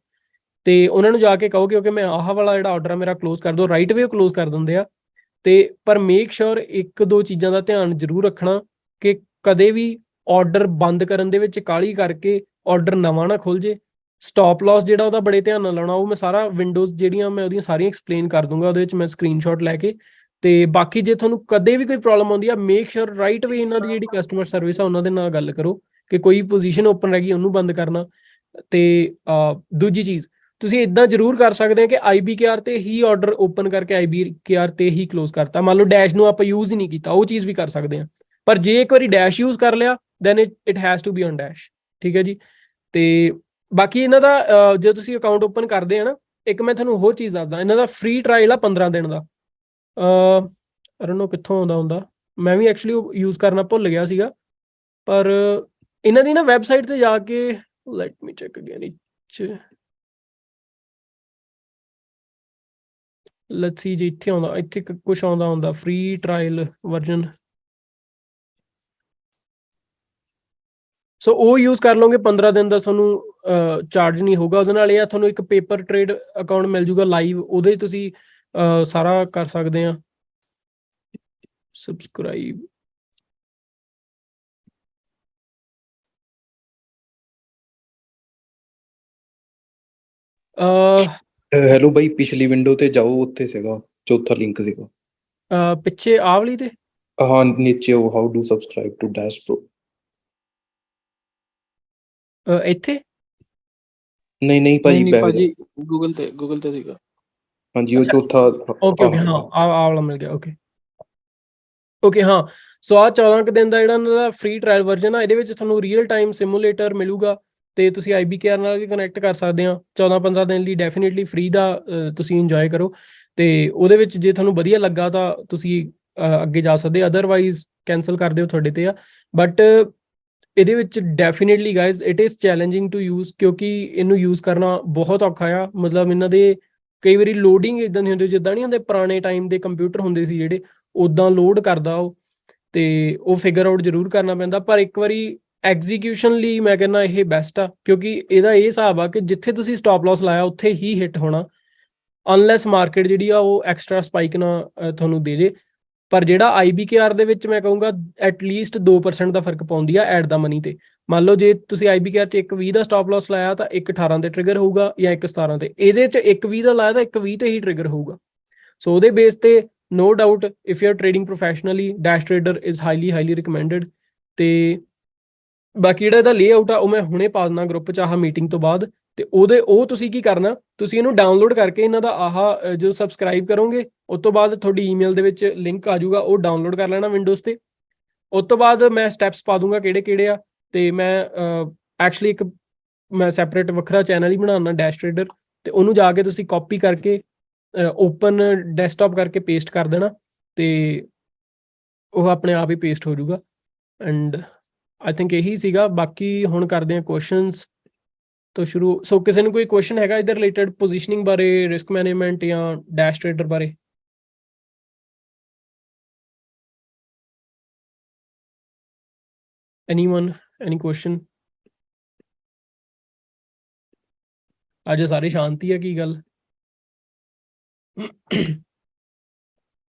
ਤੇ ਉਹਨਾਂ ਨੂੰ ਜਾ ਕੇ ਕਹੋ ਕਿ ਮੈਂ ਆਹ ਵਾਲਾ ਜਿਹੜਾ ਆਰਡਰ ਆ ਮੇਰਾ ਕਲੋਜ਼ ਕਰ ਦਿਓ, ਰਾਈਟ ਵੇ ਕਲੋਜ਼ ਕਰ ਦਿੰਦੇ ਆ। ਤੇ ਪਰ ਮੇਕ ਸ਼ੋਰ 1-2 ਚੀਜ਼ਾਂ ਦਾ ਧਿਆਨ ਜ਼ਰੂਰ ਰੱਖਣਾ ਕਿ ਕਦੇ ਵੀ ਆਰਡਰ ਬੰਦ ਕਰਨ ਦੇ ਵਿੱਚ ਕਾਹਲੀ ਕਰਕੇ ਆਰਡਰ ਨਵਾਂ ਨਾ ਖੁੱਲ ਜੇ। ਸਟਾਪ ਲਾਸ ਜਿਹੜਾ ਉਹਦਾ ਬੜੇ ਧਿਆਨ ਨਾਲ ਲਾਉਣਾ, ਉਹ ਮੈਂ ਸਾਰਾ ਵਿੰਡੋਜ਼ ਜਿਹੜੀਆਂ ਮੈਂ ਉਹਦੀਆਂ ਸਾਰੀਆਂ ਐਕਸਪਲੇਨ ਕਰ ਦੂੰਗਾ ਉਹਦੇ ਵਿੱਚ, ਮੈਂ ਸਕਰੀਨਸ਼ਾਟ ਲੈ ਕੇ। ਤੇ ਬਾਕੀ ਜੇ ਤੁਹਾਨੂੰ ਕਦੇ ਵੀ ਕੋਈ ਪ੍ਰੋਬਲਮ ਆਉਂਦੀ ਆ ਮੇਕ ਸ਼ੋਰ ਰਾਈਟ ਵੇ ਇਹਨਾਂ ਦੀ ਜਿਹੜੀ ਕਸਟਮਰ ਸਰਵਿਸ ਆ ਉਹਨਾਂ ਦੇ ਨਾਲ ਗੱਲ ਕਰੋ ਕਿ ਕੋਈ ਪੋਜੀਸ਼ਨ ਓਪਨ ਰਹਿ ਗਈ ਉਹਨੂੰ ਬੰਦ ਕਰਨਾ। ਤੇ ਦੂਜੀ ਚੀਜ਼ ਤੁਸੀਂ ਇਦਾਂ ਜ਼ਰੂਰ ਕਰ ਸਕਦੇ ਆ ਕਿ IBKR ਤੇ ਹੀ ਆਰਡਰ ਓਪਨ ਕਰਕੇ IBKR ਤੇ ਹੀ ਕਲੋਜ਼ ਕਰਤਾ। ਮੰਨ ਲਓ ਡੈਸ਼ ਨੂੰ ਆਪਾਂ ਯੂਜ਼ ਹੀ ਨਹੀਂ ਕੀਤਾ, ਉਹ ਚੀਜ਼ ਵੀ ਕਰ ਸਕਦੇ ਆ। ਪਰ ਜੇ ਇੱਕ ਵਾਰੀ ਡੈਸ਼ ਯੂਜ਼ ਕਰ ਲਿਆ then it has to be on dash. ਠੀਕ ਹੈ ਜੀ। ਤੇ ਬਾਕੀ ਇਹਨਾਂ ਦਾ ਜੇ ਤੁਸੀਂ ਅਕਾਊਂਟ ਓਪਨ ਕਰਦੇ ਆ ਨਾ, ਇੱਕ ਮੈਂ ਤੁਹਾਨੂੰ ਹੋਰ ਚੀਜ਼ ਦੱਸਦਾ, ਇਹਨਾਂ ਦਾ ਫ੍ਰੀ ਟਰਾਇਲ ਆ 15 ਦਿਨ ਦਾ। ਆਈ ਡੋਨਟ ਨੋ ਕਿੱਥੋਂ ਆਉਂਦਾ ਹੁੰਦਾ, ਮੈਂ ਵੀ ਐਕਚੁਅਲੀ ਯੂਜ਼ ਕਰਨਾ ਭੁੱਲ ਗਿਆ ਸੀਗਾ। ਪਰ ਇਹਨਾਂ ਦੀ ਨਾ ਵੈਬਸਾਈਟ ਤੇ ਜਾ ਕੇ let me check again let's see ਜੀ, ਇੱਥੇ ਆਉਂਦਾ, ਇੱਥੇ ਕੁਝ ਆਉਂਦਾ ਹੁੰਦਾ ਫ੍ਰੀ ਟਰਾਇਲ ਵਰਜਨ। ਸੋ ਉਹ ਯੂਜ਼ ਕਰ ਲਓਗੇ 15 ਦਿਨ ਦਾ, ਤੁਹਾਨੂੰ ਚਾਰਜ ਨਹੀਂ ਹੋਊਗਾ ਉਹਦੇ ਨਾਲ। ਇਹ ਆ ਤੁਹਾਨੂੰ ਇੱਕ ਪੇਪਰ ਟ੍ਰੇਡ ਅਕਾਊਂਟ ਮਿਲ ਜੂਗਾ ਲਾਈਵ, ਉਹਦੇ ਤੁਸੀਂ ਸਾਰਾ ਕਰ ਸਕਦੇ ਆ। ਸਬਸਕ੍ਰਾਈਬ ਹੈਲੋ ਬਾਈ, ਪਿਛਲੀ ਵਿੰਡੋ ਤੇ ਜਾਓ, ਉੱਥੇ ਸੀਗਾ ਚੌਥਾ ਲਿੰਕ ਸੀਗਾ ਪਿੱਛੇ ਆਹ ਵਾਲੀ ਤੇ ਹਾਂ ਨੀਚੇ ਉਹ how do subscribe to dash pro. ਇੱਥੇ ਨਹੀਂ ਨਹੀਂ ਭਾਜੀ, ਨਹੀਂ ਬੈਕ ਭਾਜੀ, ਗੂਗਲ ਤੇ ਸੀਗਾ। ਹਾਂਜੀ ਉਹ ਅੱਛਾ, ਚੌਥਾ। ਓਕੇ ਓਕੇ, ਹਾਂ ਆਹ ਵਾਲਾ ਮਿਲ ਗਿਆ। ਓਕੇ ਓਕੇ, ਹਾਂ। ਸੋ ਆਹ 14 ਕੁ ਦਿਨ ਦਾ ਜਿਹੜਾ ਇਹਨਾਂ ਦਾ ਫ੍ਰੀ ਟਰਾਇਲ ਵਰਜਨ ਆ, ਇਹਦੇ ਵਿੱਚ ਤੁਹਾਨੂੰ ਰੀਅਲ ਟਾਈਮ ਸਿਮੂਲੇਟਰ ਮਿਲੂਗਾ ਤੇ ਤੁਸੀਂ IBKR ਨਾਲ ਵੀ ਕਨੈਕਟ ਕਰ ਸਕਦੇ ਆ। 14-15 ਦਿਨ ਲਈ ਡੈਫੀਨੇਟਲੀ ਫ੍ਰੀ ਦਾ ਤੁਸੀਂ ਇੰਜੋਏ ਕਰੋ। ਤੇ ਉਹਦੇ ਵਿੱਚ ਜੇ ਤੁਹਾਨੂੰ ਵਧੀਆ ਲੱਗਾ ਤਾਂ ਤੁਸੀਂ ਅੱਗੇ ਜਾ ਸਕਦੇ, ਅਦਰਵਾਈਜ਼ ਕੈਂਸਲ ਕਰ ਦਿਓ, ਤੁਹਾਡੇ ਤੇ ਆ। ਬਟ ਇਹਦੇ ਵਿੱਚ definitely guys it is challenging to use, ਕਿਉਂਕਿ ਇਹਨੂੰ ਯੂਜ਼ ਕਰਨਾ ਬਹੁਤ ਔਖਾ ਆ। ਮਤਲਬ ਇਹਨਾਂ ਦੇ ਕਈ ਵਾਰੀ ਲੋਡਿੰਗ ਇਦਾਂ ਦੀ ਹੁੰਦੀ, ਜਿੱਦਾਂ ਨਹੀਂ ਹੁੰਦੇ ਪੁਰਾਣੇ ਟਾਈਮ ਦੇ ਕੰਪਿਊਟਰ ਹੁੰਦੇ ਸੀ ਜਿਹੜੇ, ਉਦਾਂ ਲੋਡ ਕਰਦਾ ਉਹ। ਤੇ ਉਹ ਫਿਗਰ ਆਊਟ ਜ਼ਰੂਰ ਕਰਨਾ ਪੈਂਦਾ। ਪਰ ਇੱਕ ਵਾਰੀ ਐਗਜ਼ੀਕਿਊਸ਼ਨ ਲਈ ਮੈਂ ਕਹਿੰਦਾ ਇਹ ਬੈਸਟ ਆ, ਕਿਉਂਕਿ ਇਹਦਾ ਇਹ ਹਿਸਾਬ ਆ ਕਿ ਜਿੱਥੇ ਤੁਸੀਂ ਸਟਾਪ ਲਾਸ ਲਾਇਆ ਉੱਥੇ ਹੀ ਹਿੱਟ ਹੋਣਾ, ਅਨਲੈਸ ਮਾਰਕੀਟ ਜਿਹੜੀ ਆ ਉਹ ਐਕਸਟਰਾ ਸਪਾਈਕ ਨਾ ਤੁਹਾਨੂੰ ਦੇ ਜੇ। ਪਰ ਜਿਹੜਾ IBKR ਦੇ ਵਿੱਚ ਮੈਂ ਕਹੂੰਗਾ ਐਟਲੀਸਟ 2% ਦਾ ਫਰਕ ਪਾਉਂਦੀ ਆ ਐਟ ਦਾ ਮਨੀ ਤੇ। ਮੰਨ ਲਓ ਜੇ ਤੁਸੀਂ IBKR 'ਚ 1.20 ਦਾ ਸਟਾਪ ਲਾਸ ਲਾਇਆ ਤਾਂ 1.18 ਤੇ ਟ੍ਰਿਗਰ ਹੋਊਗਾ ਜਾਂ 1.17 ਤੇ। ਇਹਦੇ 'ਚ 1.20 ਦਾ ਲਾਇਆ ਤਾਂ 1.20 ਤੇ ਹੀ ਟ੍ਰਿਗਰ ਹੋਊਗਾ। ਸੋ ਉਹਦੇ ਬੇਸ ਤੇ no doubt if you are trading professionally, dash trader is highly recommended. ਤੇ ਬਾਕੀ ਜਿਹੜਾ ਇਹਦਾ ਲੇਆਊਟ ਆ ਉਹ ਮੈਂ ਹੁਣੇ ਪਾ ਦਿੰਦਾ ਗਰੁੱਪ 'ਚ ਆਹ ਮੀਟਿੰਗ ਤੋਂ ਬਾਅਦ। ਤੇ ਉਹ ਤੁਸੀਂ ਕੀ ਕਰਨਾ, ਤੁਸੀਂ ਇਹਨੂੰ ਡਾਊਨਲੋਡ ਕਰਕੇ ਇਹਨਾਂ ਦਾ ਆਹ ਜਦੋਂ ਸਬਸਕ੍ਰਾਈਬ ਕਰੋਗੇ ਉਸ ਤੋਂ ਬਾਅਦ ਤੁਹਾਡੀ ਈਮੇਲ ਦੇ ਵਿੱਚ ਲਿੰਕ ਆ ਜਾਊਗਾ, ਉਹ ਡਾਊਨਲੋਡ ਕਰ ਲੈਣਾ ਵਿੰਡੋਜ਼ ਤੇ। ਉਸ ਤੋਂ ਬਾਅਦ ਮੈਂ ਸਟੈਪਸ ਪਾ ਦੂੰਗਾ ਕਿਹੜੇ ਆ। ਤੇ ਮੈਂ ਐਕਚੁਅਲੀ ਇੱਕ ਮੈਂ ਸੈਪਰੇਟ ਵੱਖਰਾ ਚੈਨਲ ਹੀ ਬਣਾਉਣਾ ਡੈਸ਼ ਟ੍ਰੇਡਰ, ਤੇ ਉਹਨੂੰ ਜਾ ਕੇ ਤੁਸੀਂ ਕਾਪੀ ਕਰਕੇ ਓਪਨ ਡੈਸਕਟਾਪ ਕਰਕੇ ਪੇਸਟ ਕਰ ਦੇਣਾ ਤੇ ਉਹ ਆਪਣੇ ਆਪ ਹੀ ਪੇਸਟ ਹੋ ਜਾਊਗਾ। ਐਂਡ ਆਈ ਥਿੰਕ ਇਹੀ ਸੀਗਾ। ਬਾਕੀ ਹੁਣ ਕਰਦੇ ਹਾਂ ਕੁਐਸਚਨਸ ਤੋਂ ਸ਼ੁਰੂ। ਸੋ ਕਿਸੇ ਨੂੰ ਕੋਈ ਕੁਐਸਚਨ ਹੈਗਾ ਇਹਦੇ ਰਿਲੇਟਡ, ਪੋਜੀਸ਼ਨਿੰਗ ਬਾਰੇ, ਰਿਸਕ ਮੈਨੇਜਮੈਂਟ ਜਾਂ ਡੈਸ਼ ਟ੍ਰੇਡਰ ਬਾਰੇ? ਐਨੀਵਨ, ਐਨੀ ਕੁਐਸਚਨ? ਅੱਜ ਸਾਰੇ ਸ਼ਾਂਤੀ ਆ, ਕੀ ਗੱਲ?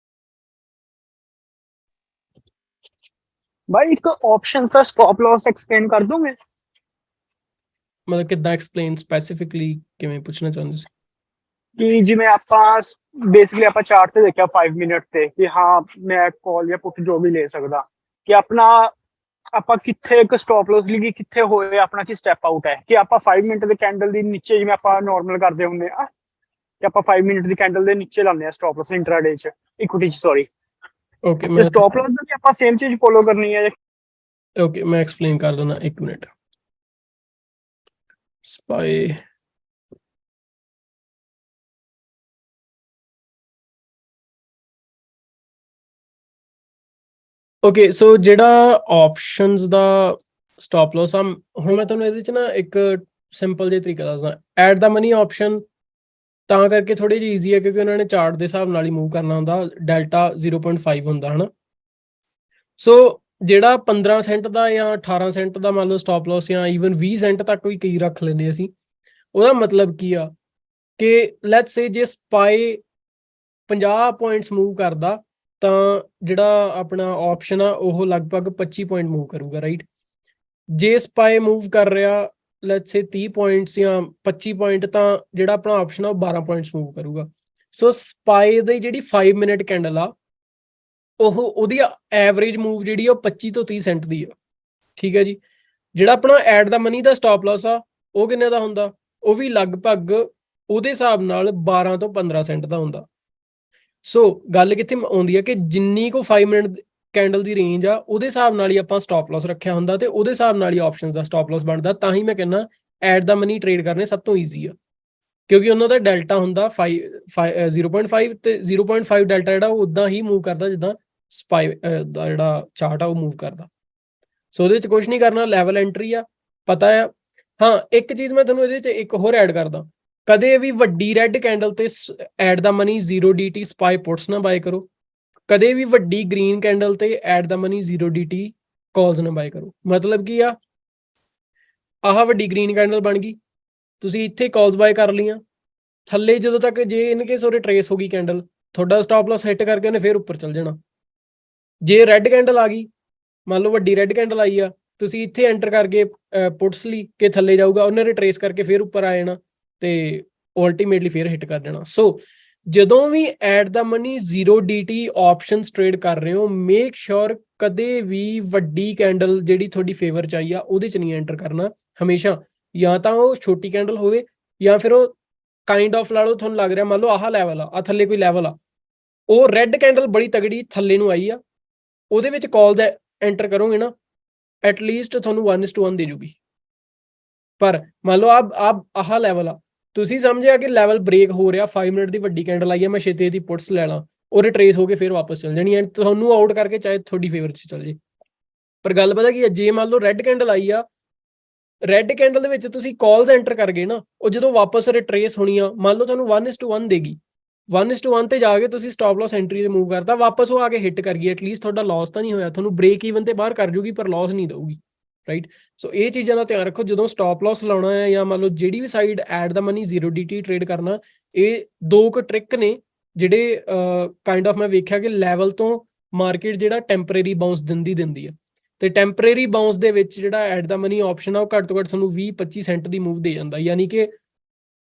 भाई एक ऑप्शन था स्टॉप लॉस एक्सप्लेन कर दोगे? ਮਤਲਬ ਕਿੱਦਾਂ ਐਕਸਪਲੇਨ ਸਪੈਸੀਫਿਕਲੀ ਕਿਵੇਂ ਪੁੱਛਣਾ ਚਾਹੁੰਦੇ ਸੀ? ਕਿ ਜਿਵੇਂ ਆਪਾਂ ਬੇਸਿਕਲੀ ਆਪਾਂ ਚਾਰਟ ਤੇ ਦੇਖਿਆ 5 ਮਿੰਟ ਤੇ ਕਿ ਹਾਂ ਮੈਂ ਕਾਲ ਜਾਂ ਪੁੱਟ ਜੋ ਵੀ ਲੈ ਸਕਦਾ, ਕਿ ਆਪਣਾ ਆਪਾਂ ਕਿੱਥੇ ਇੱਕ ਸਟਾਪ ਲਾਸ ਲਈ ਕਿੱਥੇ ਹੋਏ ਆਪਣਾ ਕੀ ਸਟੈਪ ਆਊਟ ਹੈ, ਕਿ ਆਪਾਂ 5 ਮਿੰਟ ਦੇ ਕੈਂਡਲ ਦੇ ਨੀਚੇ ਜਿਵੇਂ ਆਪਾਂ ਨਾਰਮਲ ਕਰਦੇ ਹੁੰਦੇ ਆ ਕਿ ਆਪਾਂ 5 ਮਿੰਟ ਦੀ ਕੈਂਡਲ ਦੇ ਨੀਚੇ ਲਾਉਂਦੇ ਆ ਸਟਾਪ ਲਾਸ ਇੰਟਰਾਡੇ ਚ, ਇਕੁਇਟੀ ਚ ਸੌਰੀ। ਓਕੇ, ਤੇ ਮੈਂ ਸਟਾਪ ਲਾਸ ਦਾ ਵੀ ਆਪਾਂ ਸੇਮ ਚੀਜ਼ ਫੋਲੋ ਕਰਨੀ ਹੈ? ਓਕੇ ਮੈਂ ਐਕਸਪਲੇਨ ਕਰ ਦਿੰਦਾ, 1 ਮਿੰਟ। ਸਪਾਈ ਓਕੇ, ਸੋ ਜਿਹੜਾ ਆਪਸ਼ਨਸ ਦਾ ਸਟਾਪ ਲਾਸ ਆ, ਹੁਣ ਮੈਂ ਤੁਹਾਨੂੰ ਇਹਦੇ ਚ ਨਾ ਇੱਕ ਸਿੰਪਲ ਜਿਹਾ ਤਰੀਕਾ ਦੱਸਦਾ। ਐਟ ਦਾ ਮਨੀ ਆਪਸ਼ਨ ਤਾਂ ਕਰਕੇ ਥੋੜੀ ਜਿਹੀ ਈਜ਼ੀ ਹੈ ਕਿਉਂਕਿ ਉਹਨਾਂ ਨੇ ਚਾਰਟ ਦੇ ਹਿਸਾਬ ਨਾਲ ਹੀ ਮੂਵ ਕਰਨਾ ਹੁੰਦਾ, ਡੈਲਟਾ 0.5 ਹੁੰਦਾ ਹਨਾ। ਸੋ ਜਿਹੜਾ 15 ਸੈਂਟ ਦਾ ਜਾਂ 18 ਸੈਂਟ ਦਾ ਮੰਨ ਲਓ ਸਟਾਪ ਲਾਸ, ਜਾਂ ਈਵਨ 20 ਸੈਂਟ ਤੱਕ ਵੀ ਕਈ ਰੱਖ ਲੈਂਦੇ ਅਸੀਂ। ਉਹਦਾ ਮਤਲਬ ਕੀ ਆ ਕਿ ਲੈਟਸ ਸੇ ਜੇ ਸਪਾਈ 50 ਪੁਆਇੰਟਸ ਮੂਵ ਕਰਦਾ ਤਾਂ ਜਿਹੜਾ ਆਪਣਾ ਆਪਸ਼ਨ ਆ ਉਹ ਲਗਭਗ 25 ਪੁਆਇੰਟ ਮੂਵ ਕਰੂਗਾ, ਰਾਈਟ। ਜੇ ਸਪਾਈ ਮੂਵ ਕਰ ਰਿਹਾ ਲੈਟਸ ਸੇ 30 ਪੁਆਇੰਟਸ ਜਾਂ 25 ਪੁਆਇੰਟ, ਤਾਂ ਜਿਹੜਾ ਆਪਣਾ ਆਪਸ਼ਨ ਆ ਉਹ 12 ਪੁਆਇੰਟਸ ਮੂਵ ਕਰੂਗਾ। ਸੋ ਸਪਾਈ ਦੀ ਜਿਹੜੀ 5 ਮਿੰਟ ਕੈਂਡਲ ਆ ਉਹਦੀ ਐਵਰੇਜ ਮੂਵ ਜਿਹੜੀ ਆ ਉਹ 25 ਤੋਂ 30 ਸੈਂਟ ਦੀ ਆ। ਠੀਕ ਹੈ ਜੀ। ਜਿਹੜਾ ਆਪਣਾ ਐਟ ਦਾ ਮਨੀ ਦਾ ਸਟਾਪ ਲਾਸ ਆ ਉਹ ਕਿੰਨੇ ਦਾ ਹੁੰਦਾ? ਉਹ ਵੀ ਲਗਭਗ ਉਹਦੇ ਹਿਸਾਬ ਨਾਲ 12 ਤੋਂ 15 ਸੈਂਟ ਦਾ ਹੁੰਦਾ। ਸੋ ਗੱਲ ਕਿੱਥੇ ਆਉਂਦੀ ਹੈ ਕਿ ਜਿੰਨੀ ਕੋ 5 ਮਿੰਟ ਕੈਂਡਲ ਦੀ ਰੇਂਜ ਆ ਉਹਦੇ ਹਿਸਾਬ ਨਾਲ ਹੀ ਆਪਾਂ ਸਟਾਪ ਲਾਸ ਰੱਖਿਆ ਹੁੰਦਾ ਤੇ ਉਹਦੇ ਹਿਸਾਬ ਨਾਲ ਹੀ ਆਪਸ਼ਨਸ ਦਾ ਸਟਾਪ ਲਾਸ ਬਣਦਾ। ਤਾਂ ਹੀ ਮੈਂ ਕਹਿੰਦਾ ਐਟ ਦਾ ਮਨੀ ਟ੍ਰੇਡ ਕਰਨੇ ਸਭ ਤੋਂ ਈਜ਼ੀ ਆ, ਕਿਉਂਕਿ ਉਹਨਾਂ ਦਾ ਡੈਲਟਾ ਹੁੰਦਾ 0.5 ਤੇ 0.5 ਡੈਲਟਾ ਜਿਹੜਾ ਉਹ ਉਦਾਂ ਹੀ ਮੂਵ ਕਰਦਾ ਜਿੱਦਾਂ ਸਪਾਈ ਦਾ ਜਿਹੜਾ ਚਾਰਟ ਆ ਉਹ ਮੂਵ ਕਰਦਾ। ਸੋ ਉਹਦੇ ਵਿੱਚ ਕੁਝ ਨਹੀਂ ਕਰਨਾ, ਲੈਵਲ ਐਂਟਰੀ ਆ ਪਤਾ ਆ। ਹਾਂ, ਇੱਕ ਚੀਜ਼ ਮੈਂ ਤੁਹਾਨੂੰ ਇਹਦੇ 'ਚ ਇੱਕ ਹੋਰ ਐਡ ਕਰਦਾ, ਕਦੇ ਵੀ ਵੱਡੀ ਰੈੱਡ ਕੈਂਡਲ ਤੇ ਐਟ ਦਾ ਮਨੀ 0 DT ਸਪਾਈ ਪੁੱਟਸ ਨਾ ਬਾਏ ਕਰੋ। ਕਦੇ ਵੀ ਵੱਡੀ ਗ੍ਰੀਨ ਕੈਂਡਲ ਤੇ ਐਟ ਦਾ ਮਨੀ 0 DT ਕਾਲਸ ਨਾ ਬਾਏ ਕਰੋ। ਮਤਲਬ ਕੀ ਆ, ਆਹ ਵੱਡੀ ਗ੍ਰੀਨ ਕੈਂਡਲ ਬਣ ਗਈ, ਤੁਸੀਂ ਇੱਥੇ ਕਾਲਸ ਬਾਏ ਕਰ ਲਈਆਂ, ਥੱਲੇ ਜਦੋਂ ਤੱਕ ਜੇ ਇਨ ਕੇਸ ਉਹਦੇ ਟਰੇਸ ਹੋ ਗਈ ਕੈਂਡਲ, ਤੁਹਾਡਾ ਸਟਾਪ ਲਾਸ ਹਿੱਟ ਕਰਕੇ ਉਹਨੇ ਫਿਰ ਉੱਪਰ ਚੱਲ ਜਾਣਾ। ਜੇ ਰੈੱਡ ਕੈਂਡਲ ਆ ਗਈ, ਮੰਨ ਲਓ ਵੱਡੀ ਰੈੱਡ ਕੈਂਡਲ ਆਈ ਆ, ਤੁਸੀਂ ਇੱਥੇ ਐਂਟਰ ਕਰਕੇ ਪੁੱਟਸ ਲਈ ਕਿ ਥੱਲੇ ਜਾਊਗਾ, ਉਹਨੇ ਰਿਟਰੇਸ ਕਰਕੇ ਫਿਰ ਉੱਪਰ ਆ ਜਾਣਾ ਤੇ ਅਲਟੀਮੇਟਲੀ ਫਿਰ ਹਿੱਟ ਕਰ ਦੇਣਾ। ਸੋ ਜਦੋਂ ਵੀ at the money 0 DT options trade ਕਰ ਰਹੇ ਹੋ, ਮੇਕ ਸ਼ੋਰ ਕਦੇ ਵੀ ਵੱਡੀ ਕੈਂਡਲ ਜਿਹੜੀ ਤੁਹਾਡੀ ਫੇਵਰ ਚ ਆਈ ਆ ਉਹਦੇ ਚ ਨਹੀਂ ਐਂਟਰ ਕਰਨਾ। ਹਮੇਸ਼ਾ ਜਾਂ ਤਾਂ ਉਹ ਛੋਟੀ ਕੈਂਡਲ ਹੋਵੇ ਜਾਂ ਫਿਰ ਉਹ ਕਾਈਂਡ ਆਫ ਲਾ ਲਓ, ਤੁਹਾਨੂੰ ਲੱਗ ਰਿਹਾ ਮੰਨ ਲਓ ਆਹ ਲੈਵਲ ਆ ਥੱਲੇ ਕੋਈ ਲੈਵਲ ਆ, ਉਹ ਰੈੱਡ ਕੈਂਡਲ ਬੜੀ ਤਗੜੀ ਥੱਲੇ ਨੂੰ ਆਈ ਆ, ਉਹਦੇ ਵਿੱਚ ਕਾਲ ਦਾ ਐਂਟਰ ਕਰੋਗੇ ਨਾ, ਐਟਲੀਸਟ ਤੁਹਾਨੂੰ 1:1 ਦੇ ਜੂਗੀ। ਪਰ ਮੰਨ ਲਓ ਆਹ ਲੈਵਲ ਆ, ਤੁਸੀਂ ਸਮਝਿਆ ਕਿ ਲੈਵਲ ਬ੍ਰੇਕ ਹੋ ਰਿਹਾ, 5 ਮਿੰਟ ਦੀ ਵੱਡੀ ਕੈਂਡਲ ਆਈ ਹੈ, ਮੈਂ ਛੇਤੀ ਦੀ ਪੁੱਟਸ ਲੈ ਲਾਂ, ਉਹ ਰਿਟਰੇਸ ਹੋ ਕੇ ਫਿਰ ਵਾਪਸ ਚੱਲ ਜਾਣੀ ਐ, ਤੁਹਾਨੂੰ ਆਊਟ ਕਰਕੇ ਚਾਹੇ ਤੁਹਾਡੀ ਫੇਵਰ 'ਚ ਚੱਲ ਜੇ। ਪਰ ਗੱਲ ਪਤਾ ਕੀ ਹੈ, ਜੇ ਮੰਨ ਲਓ ਰੈੱਡ ਕੈਂਡਲ ਆਈ ਆ, ਰੈੱਡ ਕੈਂਡਲ ਦੇ ਵਿੱਚ ਤੁਸੀਂ ਕਾਲਸ ਐਂਟਰ ਕਰ ਗਏ ਨਾ, ਉਹ ਜਦੋਂ ਵਾਪਸ ਰਿਟਰੇਸ ਹੋਣੀ ਆ, ਮੰਨ ਲਓ ਤੁਹਾਨੂੰ 1:1 ਦੇਗੀ, 1:1 ਤੇ ਜਾ ਕੇ ਤੁਸੀਂ ਸਟਾਪ ਲਾਸ ਐਂਟਰੀ ਤੇ ਮੂਵ ਕਰਤਾ, ਵਾਪਸ ਉਹ ਆ ਕੇ ਹਿੱਟ ਕਰ ਗਈ, ਐਟਲੀਸਟ ਤੁਹਾਡਾ ਲਾਸ ਤਾਂ ਨਹੀਂ ਹੋਇਆ, ਤੁਹਾਨੂੰ ਬ੍ਰੇਕ ਈਵਨ ਤੇ ਬਾਹਰ ਕਰ ਜੂਗੀ ਪਰ ਲਾਸ ਨਹੀਂ ਦਊਗੀ, ਰਾਈਟ। ਸੋ ਇਹ ਚੀਜ਼ਾਂ ਦਾ ਧਿਆਨ ਰੱਖੋ ਜਦੋਂ ਸਟਾਪ ਲਾਸ ਲਾਉਣਾ ਹੈ, ਜਾਂ ਮੰਨ ਲਓ ਜਿਹੜੀ ਵੀ side at the money 0 DT trade ਕਰਨਾ। ਇਹ ਦੋ ਕੁ ਟ੍ਰਿਕ ਨੇ ਜਿਹੜੇ ਕਾਈਂਡ ਆਫ ਮੈਂ ਵੇਖਿਆ ਕਿ ਲੈਵਲ ਤੋਂ ਮਾਰਕੀਟ ਜਿਹੜਾ ਟੈਂਪਰੇਰੀ ਬਾਉਂਸ ਦਿੰਦੀ ਹੈ, ਤੇ ਟੈਂਪਰੇਰੀ ਬਾਉਂਸ ਦੇ ਵਿੱਚ ਜਿਹੜਾ ਐਟ ਦਾ ਮਨੀ ਆਪਸ਼ਨ ਆ ਉਹ ਘੱਟ ਤੋਂ ਘੱਟ ਤੁਹਾਨੂੰ 20-25 ਸੈਂਟ ਦੀ ਮੂਵ ਦੇ ਜਾਂਦਾ, ਯਾਨੀ ਕਿ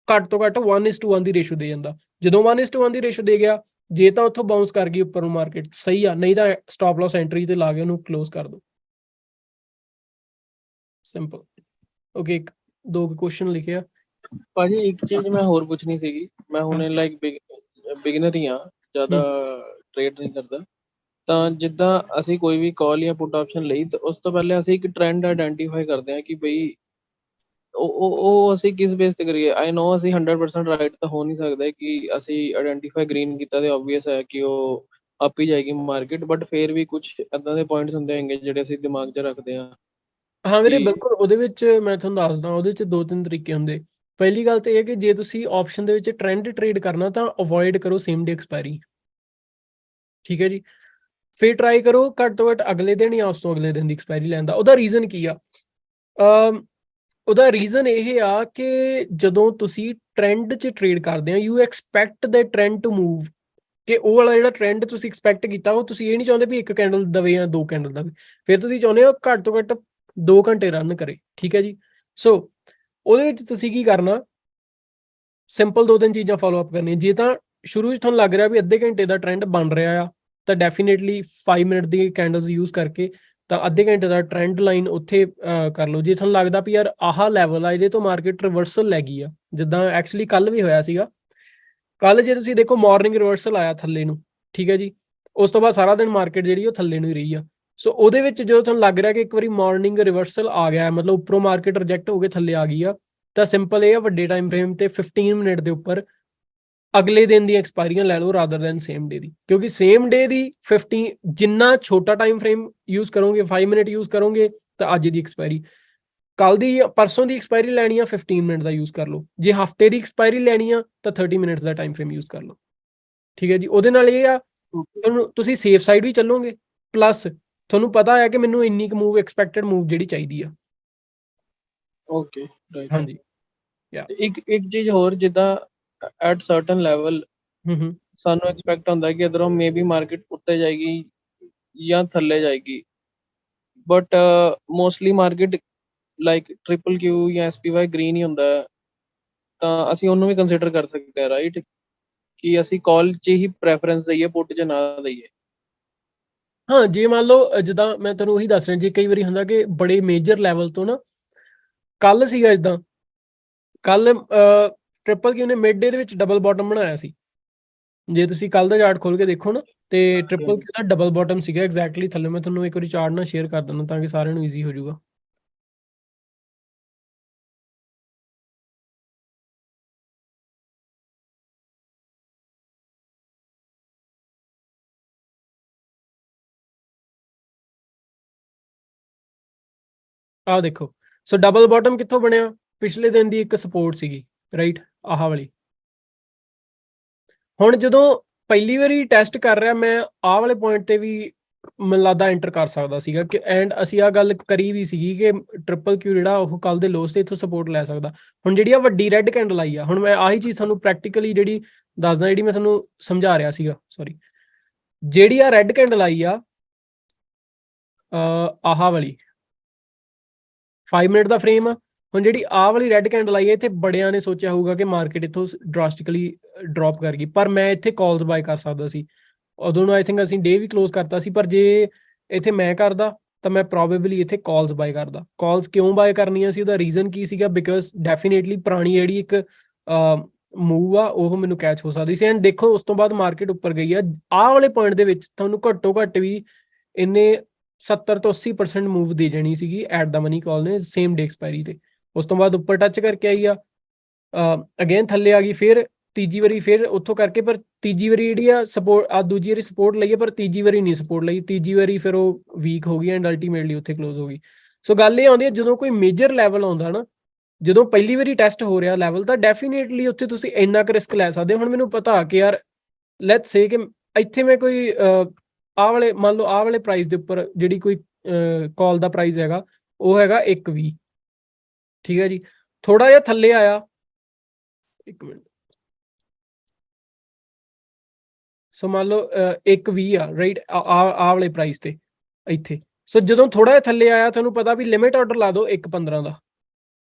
ਘੱਟ ਤੋਂ ਘੱਟ 1:1 ਦੀ ਰੇਸ਼ੋ ਦੇ ਜਾਂਦਾ। ਜਦੋਂ 1:1 ਦੀ ਰੇਸ਼ੋ ਦੇ ਗਿਆ, ਜੇ ਤਾਂ ਉੱਥੋਂ ਬਾਉਂਸ ਕਰ ਗਈ ਉੱਪਰ ਨੂੰ ਮਾਰਕੀਟ ਸਹੀ ਆ, ਨਹੀਂ ਤਾਂ ਸਟਾਪ ਲਾਸ ਐਂਟਰੀ ਤੇ ਲਾ ਕੇ ਉਹਨੂੰ ਕਲੋਜ਼ ਕਰ ਦਿਓ। ਸਿੰਪਲ। ਓਕੇ, ਦੋ ਕੁਐਸਚਨ ਲਿਖਿਆ ਭਾਜੀ। ਇੱਕ ਚੀਜ਼ ਮੈਂ ਹੋਰ ਪੁੱਛਣੀ ਸੀਗੀ, ਮੈਂ ਹੁਣੇ ਲਾਈਕ ਬਿਗਨਰ ਹੀ ਆ, ਜ਼ਿਆਦਾ ਟ੍ਰੇਡ ਨਹੀਂ ਕਰਦਾ, ਤਾਂ ਜਿੱਦਾਂ ਅਸੀਂ ਕੋਈ ਵੀ ਕਾਲ ਜਾਂ ਪੁੱਟ ਆਪਸ਼ਨ ਲਈ ਤਾਂ ਉਸ ਤੋਂ ਪਹਿਲੇ ਅਸੀਂ ਇੱਕ ਟ੍ਰੈਂਡ ਆਇਡੈਂਟੀਫਾਈ ਕਰਦੇ ਹਾਂ ਕਿ ਬਈ ਉਹ ਅਸੀਂ ਕਿਸ ਬੇਸ ਤੇ ਕਰੀਏ। ਆਈ ਨੋ ਅਸੀਂ 100% ਰਾਈਟ ਤਾਂ ਹੋ ਨਹੀਂ ਸਕਦੇ ਕਿ ਅਸੀਂ ਆਇਡੈਂਟੀਫਾਈ ਗ੍ਰੀਨ ਕੀਤਾ ਤੇ ਆਬਵੀਅਸ ਹੈ ਕਿ ਉਹ ਅਪ ਹੀ ਜਾਏਗੀ ਮਾਰਕੀਟ, ਬਟ ਫਿਰ ਵੀ ਕੁਝ ਏਦਾਂ ਦੇ ਪੁਆਇੰਟਸ ਹੁੰਦੇ ਹੈਗੇ ਜਿਹੜੇ ਅਸੀਂ ਦਿਮਾਗ 'ਚ ਰੱਖਦੇ ਹਾਂ। ਹਾਂ ਵੀਰੇ, ਬਿਲਕੁਲ। ਉਹਦੇ ਵਿੱਚ ਮੈਂ ਤੁਹਾਨੂੰ ਦੱਸਦਾ, ਉਹਦੇ ਵਿੱਚ 2-3 ਤਰੀਕੇ ਹੁੰਦੇ। ਪਹਿਲੀ ਗੱਲ ਤਾਂ ਇਹ ਕਿ ਜੇ ਤੁਸੀਂ ਆਪਸ਼ਨ ਦੇ ਵਿੱਚ ਟ੍ਰੈਂਡ ਟ੍ਰੇਡ ਕਰਨਾ ਤਾਂ ਅਵੋਇਡ ਕਰੋ ਸੇਮ ਡੇ ਐਕਸਪਾਇਰੀ। ਠੀਕ ਹੈ ਜੀ। ਫਿਰ ਟਰਾਈ ਕਰੋ ਘੱਟ ਤੋਂ ਘੱਟ ਅਗਲੇ ਦਿਨ ਜਾਂ ਉਸ ਤੋਂ ਅਗਲੇ ਦਿਨ ਦੀ ਐਕਸਪਾਇਰੀ ਲੈਣ ਦਾ। ਉਹਦਾ ਰੀਜ਼ਨ ਕੀ ਆ? ਉਹਦਾ ਰੀਜ਼ਨ ਇਹ ਆ ਕਿ ਜਦੋਂ ਤੁਸੀਂ ਟ੍ਰੈਂਡ 'ਚ ਟ੍ਰੇਡ ਕਰਦੇ ਆ, you expect the trend to move, ਕਿ ਉਹ ਵਾਲਾ ਜਿਹੜਾ ਟ੍ਰੈਂਡ ਤੁਸੀਂ ਐਕਸਪੈਕਟ ਕੀਤਾ ਉਹ ਤੁਸੀਂ ਇਹ ਨਹੀਂ ਚਾਹੁੰਦੇ ਵੀ 1 ਕੈਂਡਲ ਦਵੇ ਜਾਂ 2 ਕੈਂਡਲ ਦਵੇ, ਫਿਰ ਤੁਸੀਂ ਚਾਹੁੰਦੇ ਹੋ ਘੱਟ ਤੋਂ ਘੱਟ 2 ਘੰਟੇ ਰਨ ਕਰੇ। ਠੀਕ ਹੈ ਜੀ। ਸੋ ਉਹਦੇ ਵਿੱਚ ਤੁਸੀਂ ਕੀ ਕਰਨਾ, ਸਿੰਪਲ 2-3 ਚੀਜ਼ਾਂ ਫੋਲੋ ਅਪ ਕਰਨੀਆਂ। ਜੇ ਤਾਂ ਸ਼ੁਰੂ 'ਚ ਤੁਹਾਨੂੰ ਲੱਗ ਰਿਹਾ ਵੀ ਅੱਧੇ ਘੰਟੇ ਦਾ ਟ੍ਰੈਂਡ ਬਣ ਰਿਹਾ ਆ, ਤਾਂ ਡੈਫੀਨੇਟਲੀ 5 ਮਿੰਟ ਦੀ ਕੈਂਡਲਸ ਯੂਜ਼ ਕਰਕੇ ਤਾਂ ਅੱਧੇ ਘੰਟੇ ਦਾ ਟ੍ਰੈਂਡ ਲਾਈਨ ਉੱਥੇ ਕਰ ਲਓ। ਜੇ ਤੁਹਾਨੂੰ ਲੱਗਦਾ ਵੀ ਯਾਰ ਆਹ ਲੈਵਲ ਆ, ਇਹਦੇ ਤੋਂ ਮਾਰਕੀਟ ਰਿਵਰਸਲ ਲੈ ਗਈ ਆ, ਜਿੱਦਾਂ ਐਕਚੁਅਲੀ ਕੱਲ ਵੀ ਹੋਇਆ ਸੀਗਾ। ਕੱਲ ਜੇ ਤੁਸੀਂ ਦੇਖੋ ਮਾਰਨਿੰਗ ਰਿਵਰਸਲ ਆਇਆ ਥੱਲੇ ਨੂੰ, ਠੀਕ ਹੈ ਜੀ, ਉਸ ਤੋਂ ਬਾਅਦ ਸਾਰਾ ਦਿਨ ਮਾਰਕੀਟ ਜਿਹੜੀ ਉਹ ਥੱਲੇ ਨੂੰ ਹੀ ਰਹੀ ਆ। ਸੋ ਉਹਦੇ ਵਿੱਚ ਜਦੋਂ ਤੁਹਾਨੂੰ ਲੱਗ ਰਿਹਾ ਕਿ ਇੱਕ ਵਾਰੀ ਮਾਰਨਿੰਗ ਰਿਵਰਸਲ ਆ ਗਿਆ, ਮਤਲਬ ਉੱਪਰੋਂ ਮਾਰਕੀਟ ਰਿਜੈਕਟ ਹੋ ਕੇ ਥੱਲੇ ਆ ਗਈ ਆ, ਤਾਂ ਸਿੰਪਲ ਇਹ ਆ ਵੱਡੇ ਟਾਈਮ ਫਰੇਮ ਤੇ 15 ਮਿੰਟ ਦੇ ਉੱਪਰ ਅਗਲੇ ਦਿਨ ਦੀ ਐਕਸਪਾਇਰੀਆਂ ਲੈ ਲਓ ਰਾਦਰ ਦੈਨ ਸੇਮ ਡੇ ਦੀ, ਕਿਉਂਕਿ ਸੇਮ ਡੇ ਦੀ 15 ਜਿੰਨਾ ਛੋਟਾ ਟਾਈਮ ਫਰੇਮ ਯੂਜ਼ ਕਰੋਗੇ, 5 ਮਿੰਟ ਯੂਜ਼ ਕਰੋਗੇ ਤਾਂ ਅੱਜ ਦੀ ਐਕਸਪਾਇਰੀ, ਕੱਲ ਦੀ ਪਰਸੋਂ ਦੀ ਐਕਸਪਾਇਰੀ ਲੈਣੀ ਆ 15 ਮਿੰਟ ਦਾ ਯੂਜ਼ ਕਰ ਲਓ। ਜੇ ਹਫਤੇ ਦੀ ਐਕਸਪਾਇਰੀ ਲੈਣੀ ਆ ਤਾਂ 30 ਮਿੰਟ ਦਾ ਟਾਈਮ ਫਰੇਮ ਯੂਜ਼ ਕਰ ਲਓ। ਠੀਕ ਹੈ ਜੀ। ਉਹਦੇ ਨਾਲ ਇਹ ਆ ਤੁਹਾਨੂੰ ਤੁਸੀਂ ਸੇਫ ਸਾਈਡ ਵੀ ਚੱਲੋਗੇ, ਪਲੱਸ ਤੁਹਾਨੂੰ ਪਤਾ ਹੈ ਕਿ ਮੈਨੂੰ ਇੰਨੀ ਕੁ ਮੂਵ ਐਕਸਪੈਕਟਡ ਮੂਵ ਜਿਹੜੀ ਚਾਹੀਦੀ ਆ। Okay, right. ਹਾਂਜੀ। ਇੱਕ ਚੀਜ਼ ਹੋਰ, ਜਿੱਦਾਂ ਐਟ ਸਰਟਨ ਲੈਵਲ ਸਾਨੂੰ ਐਕਸਪੈਕਟ ਹੁੰਦਾ ਕਿ ਇਧਰੋਂ ਮੇ ਬੀ ਮਾਰਕੀਟ ਉੱਤੇ ਜਾਏਗੀ ਜਾਂ ਥੱਲੇ ਜਾਏਗੀ, but mostly market like triple Q ਜਾਂ SPY ਗ੍ਰੀਨ ਹੀ ਹੁੰਦਾ ਹੈ, ਤਾਂ ਅਸੀਂ ਉਹਨੂੰ ਵੀ ਕੰਸੀਡਰ ਕਰ ਸਕਦੇ ਹਾਂ, ਰਾਈਟ, ਕਿ ਅਸੀਂ ਕਾਲ 'ਚ ਹੀ ਪ੍ਰੈਫਰੈਂਸ ਦਈਏ, ਪੁੱਟ 'ਚ ਨਾ ਦਈਏ। ਹਾਂ ਜੇ ਮੰਨ ਲਓ ਜਿੱਦਾਂ ਮੈਂ ਤੁਹਾਨੂੰ ਉਹੀ ਦੱਸ ਰਿਹਾ, ਜੇ ਕਈ ਵਾਰੀ ਹੁੰਦਾ ਕਿ ਬੜੇ ਮੇਜਰ ਲੈਵਲ ਤੋਂ ਨਾ, ਕੱਲ ਸੀਗਾ ਇਦਾਂ, ਕੱਲ ਟ੍ਰਿਪਲ ਕਿਊ ਨੇ ਮਿਡ ਡੇ ਦੇ ਵਿੱਚ ਡਬਲ ਬਾਟਮ ਬਣਾਇਆ ਸੀ। ਜੇ ਤੁਸੀਂ ਕੱਲ ਦਾ ਚਾਰਟ ਖੋਲ ਕੇ ਦੇਖੋ ਨਾ, ਤੇ ਟ੍ਰਿਪਲ ਕਿਊ ਦਾ ਡਬਲ ਬਾਟਮ ਸੀਗਾ ਐਗਜ਼ੈਕਟਲੀ ਥੱਲੇ। ਮੈਂ ਤੁਹਾਨੂੰ ਇੱਕ ਵਾਰੀ ਚਾਰਟ ਨਾਲ ਸ਼ੇਅਰ ਕਰ ਦਿੰਦਾ ਤਾਂ ਕਿ ਸਾਰਿਆਂ ਨੂੰ ਈਜ਼ੀ ਹੋ ਜਾਊਗਾ। ਆਹ ਦੇਖੋ, ਸੋ ਡਬਲ ਬਾਟਮ ਕਿੱਥੋਂ ਬਣਿਆ? ਪਿਛਲੇ ਦਿਨ ਦੀ ਇੱਕ ਸਪੋਰਟ ਸੀਗੀ, ਰਾਈਟ, ਆਹ ਵਾਲੀ। ਹੁਣ ਜਦੋਂ ਪਹਿਲੀ ਵਾਰੀ ਟੈਸਟ ਕਰ ਰਿਹਾ ਮੈਂ, ਆਹ ਵਾਲੇ ਪੁਆਇੰਟ ਤੇ ਵੀ ਮੈਨੂੰ ਲੱਗਦਾ ਐਂਟਰ ਕਰ ਸਕਦਾ ਸੀਗਾ ਕਿ, ਐਂਡ ਅਸੀਂ ਆਹ ਗੱਲ ਕਰੀ ਵੀ ਸੀਗੀ ਕਿ ਟ੍ਰਿਪਲ ਕਿਊ ਜਿਹੜਾ ਉਹ ਕੱਲ ਦੇ ਲੋਸ ਤੇ ਇੱਥੋਂ ਸਪੋਰਟ ਲੈ ਸਕਦਾ। ਹੁਣ ਜਿਹੜੀ ਆ ਵੱਡੀ ਰੈੱਡ ਕੈਂਡਲ ਆਈ ਆ, ਹੁਣ ਮੈਂ ਆਹੀ ਚੀਜ਼ ਤੁਹਾਨੂੰ ਪ੍ਰੈਕਟੀਕਲੀ ਜਿਹੜੀ ਦੱਸਦਾ, ਜਿਹੜੀ ਮੈਂ ਤੁਹਾਨੂੰ ਸਮਝਾ ਰਿਹਾ ਸੀਗਾ, ਸੌਰੀ, ਜਿਹੜੀ ਆ ਰੈੱਡ ਕੈਂਡਲ ਆਈ ਆ ਆਹ ਵਾਲੀ 5 ਮਿੰਟ ਦਾ ਫਰੇਮ ਆ। ਹੁਣ ਜਿਹੜੀ ਆਹ ਵਾਲੀ ਰੈੱਡ ਕੈਂਡਲ ਆਈ ਹੈ, ਇੱਥੇ ਬੜਿਆਂ ਨੇ ਸੋਚਿਆ ਹੋਊਗਾ ਕਿ ਮਾਰਕੀਟ ਇੱਥੋਂ ਡਰਾਸਟਿਕਲੀ ਡ੍ਰੌਪ ਕਰ ਗਈ, ਪਰ ਮੈਂ ਇੱਥੇ ਕਾਲਸ ਬਾਏ ਕਰ ਸਕਦਾ ਸੀ। ਉਦੋਂ ਨੂੰ ਆਈ ਥਿੰਕ ਅਸੀਂ ਡੇ ਵੀ ਕਲੋਜ਼ ਕਰਤਾ ਸੀ, ਪਰ ਜੇ ਇੱਥੇ ਮੈਂ ਕਰਦਾ ਤਾਂ ਮੈਂ ਪ੍ਰੋਬੇਬਲੀ ਇੱਥੇ ਕਾਲਸ ਬਾਏ ਕਰਦਾ। ਕਾਲਸ ਕਿਉਂ ਬਾਏ ਕਰਨੀਆਂ ਸੀ, ਉਹਦਾ ਰੀਜ਼ਨ ਕੀ ਸੀਗਾ? ਬਿਕੋਜ਼ ਡੈਫੀਨੇਟਲੀ ਪੁਰਾਣੀ ਜਿਹੜੀ ਇੱਕ ਮੂਵ ਆ ਉਹ ਮੈਨੂੰ ਕੈਚ ਹੋ ਸਕਦੀ ਸੀ। ਐਂਡ ਦੇਖੋ ਉਸ ਤੋਂ ਬਾਅਦ ਮਾਰਕੀਟ ਉੱਪਰ ਗਈ ਆ। ਆਹ ਵਾਲੇ ਪੁਆਇੰਟ ਦੇ ਵਿੱਚ ਤੁਹਾਨੂੰ ਘੱਟੋ ਘੱਟ ਵੀ ਇਹਨੇ 70 ਤੋਂ 80% ਮੂਵ ਦੇ ਜਾਣੀ ਸੀਗੀ ਐਟ ਦਾ ਮਨੀ ਕਾਲ ਨੇ ਸੇਮ ਡੇ ਐਕਸਪਾਇਰੀ ਤੇ। ਉਸ ਤੋਂ ਬਾਅਦ ਉੱਪਰ ਟੱਚ ਕਰਕੇ ਆਈ ਆ, ਅਗੇਨ ਥੱਲੇ ਆ ਗਈ, ਫਿਰ ਤੀਜੀ ਵਾਰੀ ਫਿਰ ਉੱਥੋਂ ਕਰਕੇ, ਪਰ ਤੀਜੀ ਵਾਰੀ ਜਿਹੜੀ ਆ ਸਪੋਰਟ, ਆ ਦੂਜੀ ਵਾਰੀ ਸਪੋਰਟ ਲਈ ਹੈ ਪਰ ਤੀਜੀ ਵਾਰੀ ਨਹੀਂ ਸਪੋਰਟ ਲਈ। ਤੀਜੀ ਵਾਰੀ ਫਿਰ ਉਹ ਵੀਕ ਹੋ ਗਈ ਐਂਡ ਅਲਟੀਮੇਟਲੀ ਉੱਥੇ ਕਲੋਜ਼ ਹੋ ਗਈ। ਸੋ ਗੱਲ ਇਹ ਆਉਂਦੀ ਹੈ, ਜਦੋਂ ਕੋਈ ਮੇਜਰ ਲੈਵਲ ਆਉਂਦਾ ਨਾ, ਜਦੋਂ ਪਹਿਲੀ ਵਾਰੀ ਟੈਸਟ ਹੋ ਰਿਹਾ ਲੈਵਲ, ਤਾਂ ਡੈਫੀਨੇਟਲੀ ਉੱਥੇ ਤੁਸੀਂ ਇੰਨਾ ਕੁ ਰਿਸਕ ਲੈ ਸਕਦੇ ਹੋ। ਹੁਣ ਮੈਨੂੰ ਪਤਾ ਕਿ ਯਾਰ ਲੈਟਸ ਸੇ ਕਿ ਇੱਥੇ ਮੈਂ ਕੋਈ ਆਹ ਵਾਲੇ ਮੰਨ ਲਓ ਆਹ ਵਾਲੇ ਪ੍ਰਾਈਸ ਦੇ ਉੱਪਰ ਜਿਹੜੀ ਕੋਈ ਕਾਲ ਦਾ ਪ੍ਰਾਈਸ ਹੈਗਾ ਉਹ ਹੈਗਾ 1.20, ਠੀਕ ਹੈ ਜੀ। ਥੋੜਾ ਜਿਹਾ ਥੱਲੇ ਆਇਆ, ਇੱਕ ਮਿੰਟ, ਸੋ ਮੰਨ ਲਓ 1.20 ਆ, ਰਾਈਟ, ਆਹ ਵਾਲੇ ਪ੍ਰਾਈਸ ਤੇ ਇੱਥੇ। ਸੋ ਜਦੋਂ ਥੋੜਾ ਜਿਹਾ ਥੱਲੇ ਆਇਆ, ਤੁਹਾਨੂੰ ਪਤਾ ਵੀ ਲਿਮਿਟ ਆਰਡਰ ਲਾ ਦਿਓ 1.15 ਦਾ,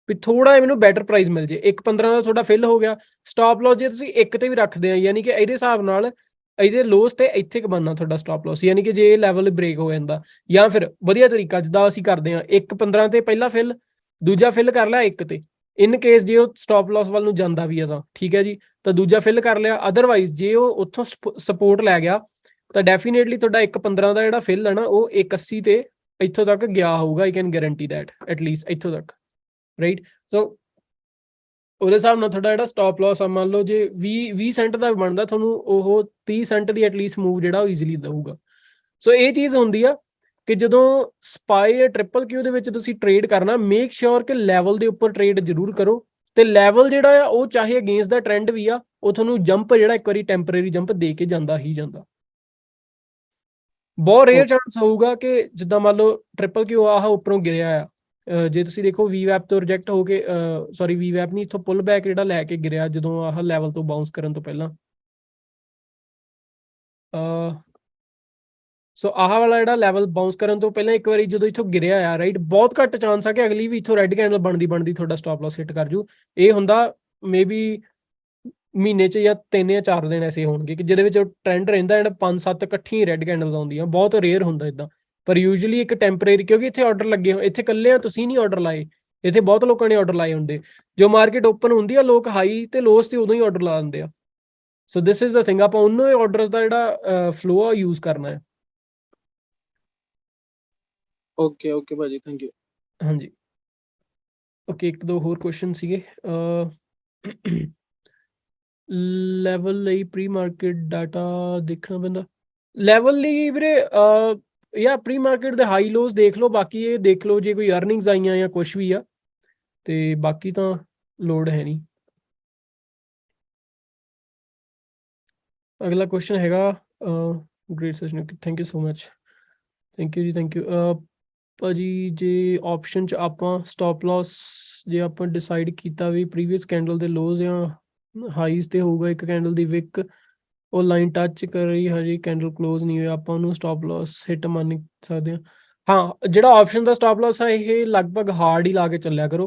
ਵੀ ਥੋੜਾ ਜਿਹਾ ਮੈਨੂੰ ਬੈਟਰ ਪ੍ਰਾਈਸ ਮਿਲ ਜੇ। 1.15 ਦਾ ਤੁਹਾਡਾ ਫਿਲ ਹੋ ਗਿਆ। ਸਟਾਪ ਲਾਸ ਜੇ ਤੁਸੀਂ ਇੱਕ ਤੇ ਵੀ ਰੱਖਦੇ ਆ, ਯਾਨੀ ਕਿ ਇਹਦੇ ਹਿਸਾਬ ਨਾਲ ਇਹਦੇ ਲੋਸ ਤੇ ਇੱਥੇ ਕ ਬਣਨਾ ਤੁਹਾਡਾ ਸਟਾਪ ਲਾਸ, ਯਾਨੀ ਕਿ ਜੇ ਇਹ ਲੈਵਲ ਬ੍ਰੇਕ ਹੋ ਜਾਂਦਾ, ਜਾਂ ਫਿਰ ਵਧੀਆ ਤਰੀਕਾ ਜਿੱਦਾਂ ਅਸੀਂ ਕਰਦੇ ਹਾਂ 1.15 ਤੇ ਪਹਿਲਾ ਫਿਲ, ਦੂਜਾ ਫਿਲ ਕਰ ਲਿਆ 1 ਤੇ। ਇਨ ਕੇਸ ਜੇ ਉਹ ਸਟਾਪ ਲਾਸ ਵੱਲ ਨੂੰ ਜਾਂਦਾ ਵੀ ਆ ਤਾਂ ਠੀਕ ਹੈ ਜੀ, ਤਾਂ ਦੂਜਾ ਫਿਲ ਕਰ ਲਿਆ। ਅਦਰਵਾਈਜ਼ ਜੇ ਉਹ ਉੱਥੋਂ ਸਪੋਰਟ ਲੈ ਗਿਆ ਤਾਂ ਡੈਫੀਨੇਟਲੀ ਤੁਹਾਡਾ 1.15 ਦਾ ਜਿਹੜਾ ਫਿਲ ਹੈ ਨਾ ਉਹ 1.80 ਤੇ ਇੱਥੋਂ ਤੱਕ ਗਿਆ ਹੋਊਗਾ। I can guarantee that at least ਇੱਥੋਂ ਤੱਕ, ਰਾਈਟ। ਸੋ ਉਹਦੇ ਹਿਸਾਬ ਨਾਲ ਤੁਹਾਡਾ ਜਿਹੜਾ ਸਟਾਪ ਲਾਸ ਆ, ਮੰਨ ਲਓ ਜੇ 20 ਸੈਂਟ ਦਾ ਬਣਦਾ, ਤੁਹਾਨੂੰ ਉਹ 30 ਸੈਂਟ ਦੀ ਐਟਲੀਸਟ ਮੂਵ ਜਿਹੜਾ ਉਹ ਈਜ਼ੀਲੀ ਦਊਗਾ। ਸੋ ਇਹ ਚੀਜ਼ ਹੁੰਦੀ ਆ ਕਿ ਜਦੋਂ ਸਪਾਈ ਟ੍ਰਿਪਲ ਕਿਊ ਦੇ ਵਿੱਚ ਤੁਸੀਂ ਟ੍ਰੇਡ ਕਰਨਾ, ਮੇਕ ਸ਼ੋਰ ਕਿ ਲੈਵਲ ਦੇ ਉੱਪਰ ਟ੍ਰੇਡ ਜ਼ਰੂਰ ਕਰੋ। ਤੇ ਲੈਵਲ ਜਿਹੜਾ ਆ ਉਹ ਚਾਹੇ ਅਗੇਂਸਟ ਦਾ ਟ੍ਰੈਂਡ ਵੀ ਆ, ਉਹ ਤੁਹਾਨੂੰ ਜੰਪ ਜਿਹੜਾ ਇੱਕ ਵਾਰੀ ਟੈਂਪਰੇਰੀ ਜੰਪ ਦੇ ਕੇ ਜਾਂਦਾ ਹੀ ਜਾਂਦਾ। ਬਹੁਤ ਰੇਅਰ ਚਾਂਸ ਹੋਊਗਾ ਕਿ ਜਿੱਦਾਂ ਮੰਨ ਲਓ ਟ੍ਰਿਪਲ ਕਿਊ ਆਹ ਉੱਪਰੋਂ ਗਿਰਿਆ ਆ, ਜੇ ਤੁਸੀਂ ਦੇਖੋ ਵੀਵੈਪ ਤੋਂ ਰਿਜੈਕਟ ਹੋ ਕੇ, ਸੌਰੀ ਵੀਵੈਪ ਨਹੀਂ, ਇੱਥੋਂ ਪੁੱਲ ਬੈਕ ਜਿਹੜਾ ਲੈ ਕੇ ਗਿਰਿਆ ਜਦੋਂ ਆਹ ਲੈਵਲ ਤੋਂ ਬਾਉਂਸ ਕਰਨ ਤੋਂ ਪਹਿਲਾਂ। ਸੋ ਆਹ ਵਾਲਾ ਜਿਹੜਾ ਲੈਵਲ ਬਾਉਂਸ ਕਰਨ ਤੋਂ ਪਹਿਲਾਂ ਇੱਕ ਵਾਰੀ ਜਦੋਂ ਇੱਥੋਂ ਗਿਰਿਆ ਆ, ਰਾਈਟ, ਬਹੁਤ ਘੱਟ ਚਾਂਸ ਆ ਕਿ ਅਗਲੀ ਵੀ ਇੱਥੋਂ ਰੈੱਡ ਕੈਂਡਲ ਬਣਦੀ ਤੁਹਾਡਾ ਸਟਾਪ ਲਾਸ ਹਿੱਟ ਕਰ ਜੂ। ਇਹ ਹੁੰਦਾ ਮੇਬੀ ਮਹੀਨੇ 'ਚ ਜਾਂ 3 ਜਾਂ 4 ਦਿਨ ਐਸੇ ਹੋਣਗੇ ਕਿ ਜਿਹਦੇ ਵਿੱਚ ਟ੍ਰੈਂਡ ਰਹਿੰਦਾ ਐਂਡ 5-7 ਇਕੱਠੀਆਂ ਰੈੱਡ ਕੈਂਡਲਸ ਆਉਂਦੀਆਂ। ਬਹੁਤ ਰੇਅਰ ਹੁੰਦਾ ਇਦਾਂ, ਪਰ ਯੂਜੂਅਲੀ ਇੱਕ ਟੈਂਪਰੇਰੀ, ਕਿਉਂਕਿ ਇੱਥੇ ਆਰਡਰ ਲੱਗੇ ਹੋ, ਇੱਥੇ ਇਕੱਲੇ ਆ ਤੁਸੀਂ ਨਹੀਂ ਆਰਡਰ ਲਾਏ, ਇੱਥੇ ਬਹੁਤ ਲੋਕਾਂ ਨੇ ਆਰਡਰ ਲਾਏ ਹੁੰਦੇ। ਜੋ ਮਾਰਕੀਟ ਓਪਨ ਹੁੰਦੀ ਆ, ਲੋਕ ਹਾਈ ਤੇ ਲੋਸ ਤੇ ਉਦੋਂ ਹੀ ਆਰਡਰ ਲਾ ਦਿੰਦੇ ਆ। ਸੋ ਦਿਸ ਇਜ਼ ਦਾ ਥਿੰਗ, ਆਪਾਂ ਉਹਨੂੰ ਆਰਡਰਸ ਦਾ ਜਿਹੜਾ ਫਲੋ ਆ ਯੂਜ਼ ਕਰਨਾ ਹੈ। ਓਕੇ ਓਕੇ ਭਾਜੀ, ਥੈਂਕ ਯੂ। ਹਾਂਜੀ, ਓਕੇ, ਇੱਕ ਦੋ ਹੋਰ ਕੁਐਸਚਨ ਸੀਗੇ। ਲੈਵਲ ਲਈ ਪ੍ਰੀ ਮਾਰਕੀਟ ਡਾਟਾ ਦੇਖਣਾ ਪੈਂਦਾ। ਲੈਵਲ ਲਈ ਵੀਰੇ ਜਾਂ ਪ੍ਰੀ ਮਾਰਕੀਟ ਦੇ ਹਾਈ ਲੋਸ ਦੇਖ ਲਓ, ਬਾਕੀ ਇਹ ਦੇਖ ਲਓ ਜੇ ਕੋਈ ਅਰਨਿੰਗਸ ਆਈਆਂ ਜਾਂ ਕੁਛ ਵੀ ਆ, ਤੇ ਬਾਕੀ ਤਾਂ ਲੋਡ ਹੈ ਨਹੀਂ। ਅਗਲਾ ਕੁਐਸਚਨ ਹੈਗਾ, great session, thank you so much, thank you ਜੀ, ਥੈਂਕ ਯੂ। ਭਾਜੀ ਜੇ ਆਪਸ਼ਨ 'ਚ ਆਪਾਂ ਸਟਾਪ ਲਾਸ ਜੇ ਆਪਾਂ ਡਿਸਾਈਡ ਕੀਤਾ ਵੀ ਪ੍ਰੀਵੀਅਸ ਕੈਂਡਲ ਦੇ ਲੋਜ਼ ਜਾਂ ਹਾਈਜ਼ ਤੇ ਹੋਊਗਾ, ਇੱਕ ਕੈਂਡਲ ਦੀ ਵਿਕ ਉਹ ਲਾਈਨ ਟੱਚ ਕਰ ਰਹੀ, ਹਜੇ ਕੈਂਡਲ ਕਲੋਜ਼ ਨਹੀਂ ਹੋਇਆ, ਆਪਾਂ ਉਹਨੂੰ ਸਟਾਪ ਲਾਸ ਹਿੱਟ ਮੰਨ ਸਕਦੇ ਹਾਂ। ਹਾਂ, ਜਿਹੜਾ ਆਪਸ਼ਨ ਦਾ ਸਟਾਪ ਲਾਸ ਆ ਇਹ ਲਗਭਗ ਹਾਰਡ ਹੀ ਲਾ ਕੇ ਚੱਲਿਆ ਕਰੋ,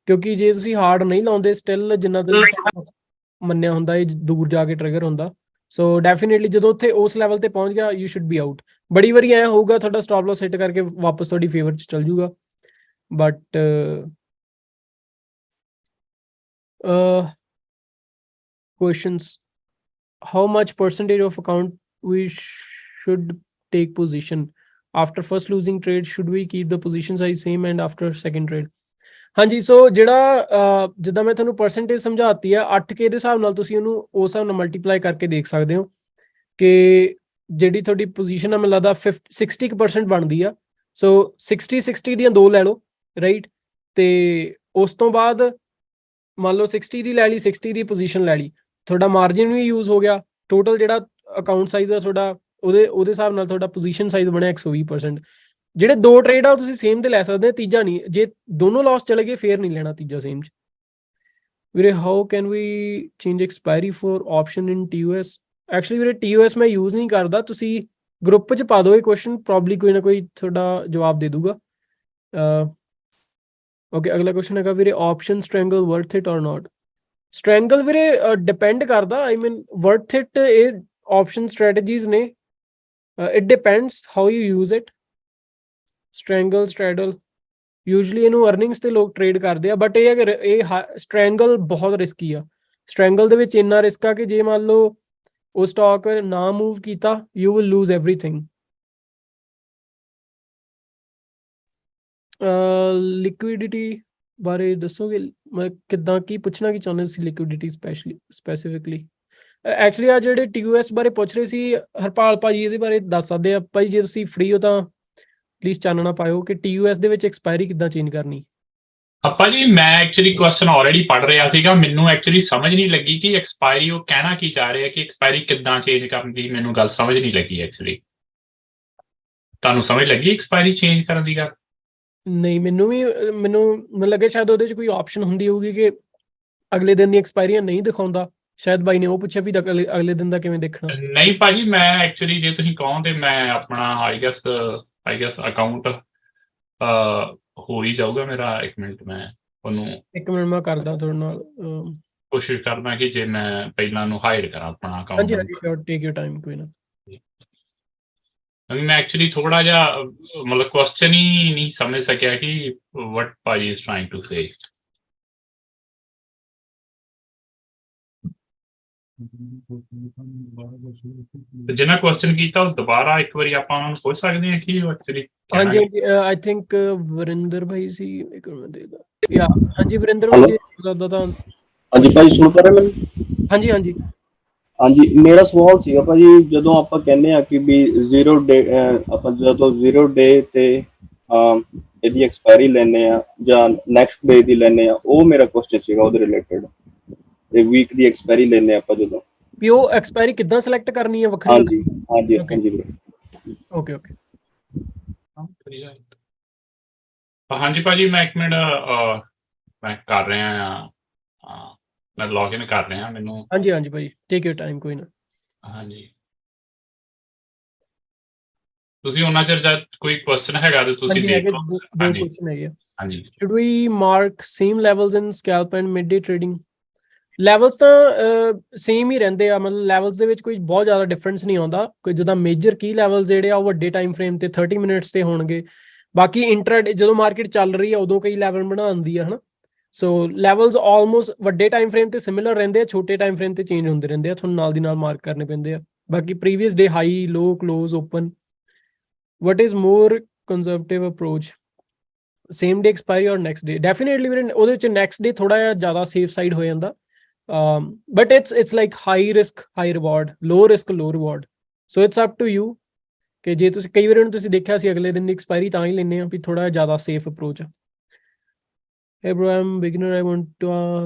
ਕਿਉਂਕਿ ਜੇ ਤੁਸੀਂ ਹਾਰਡ ਨਹੀਂ ਲਾਉਂਦੇ ਸਟਿਲ ਜਿੰਨਾ ਤੁਸੀਂ ਮੰਨਿਆ ਹੁੰਦਾ ਇਹ ਦੂਰ ਜਾ ਕੇ ਟ੍ਰਿਗਰ ਹੁੰਦਾ। ਸੋ ਡੈਫੀਨਿਟਲੀ ਜਦੋਂ ਉੱਥੇ ਉਸ ਲੈਵਲ ਤੇ ਪਹੁੰਚ ਗਿਆ ਯੂ ਸ਼ੁਡ ਬੀ ਆਊਟ। ਬੜੀ ਵਾਰੀ ਐ ਹੋਊਗਾ ਤੁਹਾਡਾ ਸਟਾਪ ਲਾਸ ਹਿੱਟ ਕਰਕੇ ਵਾਪਸ ਤੁਹਾਡੀ ਫੇਵਰ 'ਚ ਚੱਲ ਜੂਗਾ, but questions, how much percentage of account we should take position after first losing trade? Should we keep the position size same and after second trade? ਹਾਂਜੀ, ਸੋ ਜਿਹੜਾ ਜਿੱਦਾਂ ਮੈਂ ਤੁਹਾਨੂੰ ਪਰਸੈਂਟੇਜ ਸਮਝਾਤੀ ਆ 8K ਦੇ ਹਿਸਾਬ ਨਾਲ ਤੁਸੀਂ ਉਹਨੂੰ ਉਸ ਹਿਸਾਬ ਨਾਲ ਮਲਟੀਪਲਾਈ ਕਰਕੇ ਦੇਖ ਸਕਦੇ ਹੋ ਕਿ ਜਿਹੜੀ ਤੁਹਾਡੀ ਪੋਜੀਸ਼ਨ ਆ ਮੈਨੂੰ ਲੱਗਦਾ 60% ਬਣਦੀ ਆ। ਸੋ 60 ਦੀਆਂ 2 ਲੈ ਲਓ, ਰਾਈਟ, ਤੇ ਉਸ ਤੋਂ ਬਾਅਦ ਮੰਨ ਲਓ 60 ਦੀ ਲੈ ਲਈ, 60 ਦੀ ਪੋਜੀਸ਼ਨ ਲੈ ਲਈ, ਤੁਹਾਡਾ ਮਾਰਜਿਨ ਵੀ ਯੂਜ਼ ਹੋ ਗਿਆ, ਟੋਟਲ ਜਿਹੜਾ ਅਕਾਊਂਟ ਸਾਈਜ਼ ਆ ਤੁਹਾਡਾ ਉਹਦੇ ਹਿਸਾਬ ਨਾਲ ਤੁਹਾਡਾ ਪੋਜੀਸ਼ਨ ਸਾਈਜ਼ ਬਣਿਆ 120%। ਜਿਹੜੇ 2 ਟ੍ਰੇਡ ਆ ਉਹ ਤੁਸੀਂ ਸੇਮ ਤੇ ਲੈ ਸਕਦੇ, ਤੀਜਾ ਨਹੀਂ, ਜੇ ਦੋਨੋਂ ਲਾਸ ਚਲੇ ਗਏ ਫੇਰ ਨਹੀਂ ਲੈਣਾ ਤੀਜਾ ਸੇਮ 'ਚ। ਵੀਰੇ how can we change expiry for option in TOS? Actually ਵੀਰੇ TOS ਮੈਂ ਯੂਜ਼ ਨਹੀਂ ਕਰਦਾ, ਤੁਸੀਂ ਗਰੁੱਪ 'ਚ ਪਾ ਦਿਓ ਇਹ ਕੁਐਸਚਨ, ਪ੍ਰੋਬਬਲੀ ਕੋਈ ਨਾ ਕੋਈ ਤੁਹਾਡਾ ਜਵਾਬ ਦੇ ਦੂਗਾ। ਓਕੇ, ਅਗਲਾ ਕੁਐਸਚਨ ਹੈਗਾ ਵੀਰੇ ਆਪਸ਼ਨ ਸਟ੍ਰੈਂਗਲ ਵਰਥ ਇਟ ਔਰ ਨਾਟ? ਸਟ੍ਰੈਂਗਲ ਵੀਰੇ ਡਿਪੈਂਡ ਕਰਦਾ, ਆਈ ਮੀਨ ਵਰਥ ਇਟ ਇਹ ਆਪਸ਼ਨ ਸਟ੍ਰੈਟਜੀਜ਼ ਨੇ, it depends how you use it. Strangle straddle usually ਇਹਨੂੰ ਅਰਨਿੰਗਸ ਤੇ ਲੋਕ ਟ੍ਰੇਡ ਕਰਦੇ ਆ, ਬਟ ਇਹ ਅਗਰ ਇਹ ਸਟ੍ਰੈਂਗਲ ਬਹੁਤ ਰਿਸਕੀ ਆ। ਸਟ੍ਰੈਂਗਲ ਦੇ ਵਿੱਚ ਇੰਨਾ ਰਿਸਕ ਆ ਕਿ ਜੇ ਮੰਨ ਲਓ ਉਹ ਸਟਾਕ ਨਾ ਮੂਵ ਕੀਤਾ ਯੂ ਵਿਲ ਲੂਜ਼ ਐਵਰੀਥਿੰਗ। ਲਿਕੁਇਡਿਟੀ ਬਾਰੇ ਦੱਸੋਗੇ? ਮੈਂ ਕਿੱਦਾਂ ਕੀ ਪੁੱਛਣਾ ਕੀ ਚਾਹੁੰਦੇ ਸੀ ਲਿਕੁਇਡਿਟੀ ਸਪੈਸੀਫਿਕਲੀ? ਐਕਚੁਅਲੀ ਆ ਜਿਹੜੇ TOS ਬਾਰੇ ਪੁੱਛ ਰਹੇ ਸੀ ਹਰਪਾਲ ਭਾਜੀ, ਇਹਦੇ ਬਾਰੇ ਦੱਸ ਸਕਦੇ ਆ ਭਾਈ ਜੇ ਤੁਸੀਂ ਫ੍ਰੀ ਹੋ ਤਾਂ ਪਲੀਜ਼ ਚਾਨਣਾ ਪਾਇਓ ਕਿ TOS ਦੇ ਵਿੱਚ ਐਕਸਪਾਇਰੀ ਕਿੱਦਾਂ ਚੇਂਜ ਕਰਨੀ। ਆਪਾਂ ਜੀ ਮੈਂ ਐਕਚੁਅਲੀ ਕੁਐਸਚਨ ਆਲਰੇਡੀ ਪੜ੍ਹ ਰਿਹਾ ਸੀਗਾ, ਮੈਨੂੰ ਐਕਚੁਅਲੀ ਸਮਝ ਨਹੀਂ ਲੱਗੀ ਕਿ ਐਕਸਪਾਇਰੀ ਉਹ ਕਹਿਣਾ ਕੀ ਚਾਹ ਰਿਹਾ ਕਿ ਐਕਸਪਾਇਰੀ ਕਿੱਦਾਂ ਚੇਂਜ ਕਰਨ ਦੀ, ਮੈਨੂੰ ਗੱਲ ਸਮਝ ਨਹੀਂ ਲੱਗੀ ਐਕਚੁਅਲੀ। ਤੁਹਾਨੂੰ ਸਮਝ ਲੱਗੀ ਐਕਸਪਾਇਰੀ ਚੇਂਜ ਕਰਨ ਦੀ ਗੱਲ? ਨਹੀਂ, ਮੈਨੂੰ ਲੱਗੇ ਸ਼ਾਇਦ ਉਹਦੇ 'ਚ ਕੋਈ ਆਪਸ਼ਨ ਹੁੰਦੀ ਹੋਊਗੀ ਕਿ ਅਗਲੇ ਦਿਨ ਦੀ ਐਕਸਪਾਇਰੀਆਂ ਨਹੀਂ ਦਿਖਾਉਂਦਾ, ਸ਼ਾਇਦ ਬਾਈ ਨੇ ਉਹ ਪੁੱਛਿਆ ਵੀ ਅਗਲੇ ਦਿਨ ਦਾ ਕਿਵੇਂ ਦੇਖਣਾ। ਨਹੀਂ ਭਾਜੀ, ਮੈਂ ਐਕਚੁਅਲੀ ਜੇ ਤੁਸੀਂ ਕਹੋ ਤੇ ਮੈਂ ਆਪਣਾ ਆਈ ਗੈਸ ਅਕਾਊਂਟ ਹੋ ਹੀ ਜਾਊਗਾ ਮੇਰਾ। 1 ਮਿੰਟ ਮੈਂ ਉਹਨੂੰ 1 ਮਿੰਟ ਮੈਂ ਕਰਦਾ ਤੁਹਾਡੇ ਨਾਲ। ਕੋਸ਼ਿਸ਼ ਕਰਦਾ ਕਿ ਜੇ ਮੈਂ ਪਹਿਲਾਂ ਨੂੰ ਹਾਇਰ ਕਰਾਂ ਆਪਣਾ ਅਕਾਊਂਟ। ਹਾਂਜੀ ਹਾਂਜੀ, ਸ਼ੋਰ, ਟੇਕ ਯੂਰ ਟਾਈਮ, ਕੋਈ ਨਾ। ਮੈਂ ਐਕਚੁਅਲੀ ਥੋੜਾ ਜਿਹਾ ਮਤਲਬ ਕੁਐਸਚਨ ਹੀ ਨਹੀਂ ਸਮਝ ਸਕਿਆ ਕਿ ਵਟ ਭਾਜੀ ਇਜ਼ ਟ੍ਰਾਈਂਗ ਟੂ ਸੇ। ਜਿਨ੍ਹਾਂ ਕੁਐਸਚਨ ਕੀਤਾ ਉਹ ਦੁਬਾਰਾ ਇੱਕ ਵਾਰੀ ਆਪਾਂ ਉਹਨਾਂ ਨੂੰ ਪੁੱਛ ਸਕਦੇ ਹਾਂ ਕਿ ਐਕਚੁਅਲੀ। ਹਾਂਜੀ ਹਾਂਜੀ, ਆਈ ਥਿੰਕ ਵਰਿੰਦਰ ਭਾਈ ਸੀ, ਇੱਕ ਮਿੰਟ ਦੇਖਦਾ। ਯਾ ਹਾਂਜੀ ਵਰਿੰਦਰ ਭਾਈ ਜੀ ਦੱਸਦਾ ਤਾਂ। ਹਾਂਜੀ ਭਾਈ, ਸੁਣ ਪਾ ਰਹੇ ਮੈਨੂੰ? ਹਾਂਜੀ ਹਾਂਜੀ ਹਾਂਜੀ, ਮੇਰਾ ਸਵਾਲ ਸੀਗਾ ਭਾਜੀ, ਜਦੋਂ ਆਪਾਂ ਕਹਿੰਦੇ ਆ ਕਿ ਵੀ 0 ਡੇ, ਆਪਾਂ ਜਦੋਂ 0 ਡੇ ਤੇ ਇਹਦੀ ਐਕਸਪਾਇਰੀ ਲੈਂਦੇ ਆ ਜਾਂ ਨੈਕਸਟ ਡੇ ਦੀ ਲੈਂਦੇ ਆ, ਉਹ ਮੇਰਾ ਕੁਐਸਚਨ ਸੀਗਾ ਉਹਦੇ ਰਿਲੇਟਡ। ਤੇ ਵੀਕ ਦੀ ਐਕਸਪਾਇਰੀ ਲੈਂਦੇ ਆਪਾਂ ਜਦੋਂ, ਵੀ ਉਹ ਐਕਸਪਾਇਰੀ ਕਿੱਦਾਂ ਸਿਲੈਕਟ ਕਰਨੀ ਹੈ ਵੱਖਰੀ? ਹਾਂਜੀ ਹਾਂਜੀ ਹਾਂਜੀ। ਓਕੇ ਓਕੇ, ਹਾਂਜੀ ਭਾਜੀ, ਮੈਂ 1 ਮਿੰਟ ਮੈਂ ਕਰ ਰਿਹਾ ਮੈਂ ਲੌਗਇਨ ਕਰ ਰਿਹਾ ਮੈਨੂੰ। ਹਾਂਜੀ ਹਾਂਜੀ ਭਾਜੀ, ਟੇਕ ਯੂਰ ਟਾਈਮ, ਕੋਈ ਨਾ। ਹਾਂਜੀ, ਤੁਸੀਂ ਉਹਨਾਂ ਚਿਰ ਜਦ ਕੋਈ ਕੁਐਸਚਨ ਹੈਗਾ ਤੇ ਤੁਸੀਂ ਹਾਂਜੀ ਦੇਖ ਹੈਗੇ, ਲਓ। ਦੋ ਕੁਐਸਚਨ ਹੈਗੇ। ਹਾਂਜੀ, should we mark same levels in scalp and mid day trading? Levels ਤਾਂ ਸੇਮ ਹੀ ਰਹਿੰਦੇ ਆ, ਮਤਲਬ ਲੈਵਲਸ ਦੇ ਵਿੱਚ ਕੋਈ ਬਹੁਤ ਜ਼ਿਆਦਾ ਡਿਫਰੈਂਸ ਨਹੀਂ ਆਉਂਦਾ। ਕੋਈ ਜਿੱਦਾਂ ਮੇਜਰ ਕੀ ਲੈਵਲ ਜਿਹੜੇ ਆ ਉਹ ਵੱਡੇ ਟਾਈਮ ਫਰੇਮ ਤੇ 30 ਮਿੰਟਸ ਤੇ ਹੋਣਗੇ। ਬਾਕੀ ਇੰਟਰਾਡੇ ਜਦੋਂ ਮਾਰਕੀਟ ਚੱਲ ਰਹੀ ਆ ਉਦੋਂ ਕਈ ਲੈਵਲ ਬਣਾਉਂਦੀ ਆ, ਹਨਾ। ਸੋ ਲੈਵਲਸ ਆਲਮੋਸਟ ਵੱਡੇ ਟਾਈਮ ਫਰੇਮ ਤੇ ਸਿਮਿਲਰ ਰਹਿੰਦੇ ਆ, ਛੋਟੇ ਟਾਈਮ ਫਰੇਮ ਤੇ ਚੇਂਜ ਹੁੰਦੇ ਰਹਿੰਦੇ ਆ, ਤੁਹਾਨੂੰ ਨਾਲ ਦੀ ਨਾਲ ਮਾਰਕ ਕਰਨੇ ਪੈਂਦੇ ਆ। ਬਾਕੀ previous day high, low, close, open. What is more conservative approach, same day expiry or next day? Definitely ਵੀਰੇ ਉਹਦੇ ਵਿੱਚ ਨੈਕਸਟ ਡੇ ਥੋੜਾ ਜਿਹਾ ਜ਼ਿਆਦਾ ਸੇਫ ਸਾਈਡ ਹੋ ਜਾਂਦਾ, but it's like high risk high reward, low risk low reward, so it's up to you ਕਿ ਜੇ ਤੁਸੀਂ ਕਈ ਵਾਰ ਤੁਸੀਂ ਦੇਖਿਆ ਸੀ ਅਗਲੇ ਦਿਨ ਦੀ ਐਕਸਪਾਇਰੀ ਤਾਂ ਹੀ ਲੈਂਦੇ ਆ ਵੀ ਥੋੜਾ ਜ਼ਿਆਦਾ ਸੇਫ ਅਪਰੋਚ ਆ। Hey bro, I'm beginner. I want to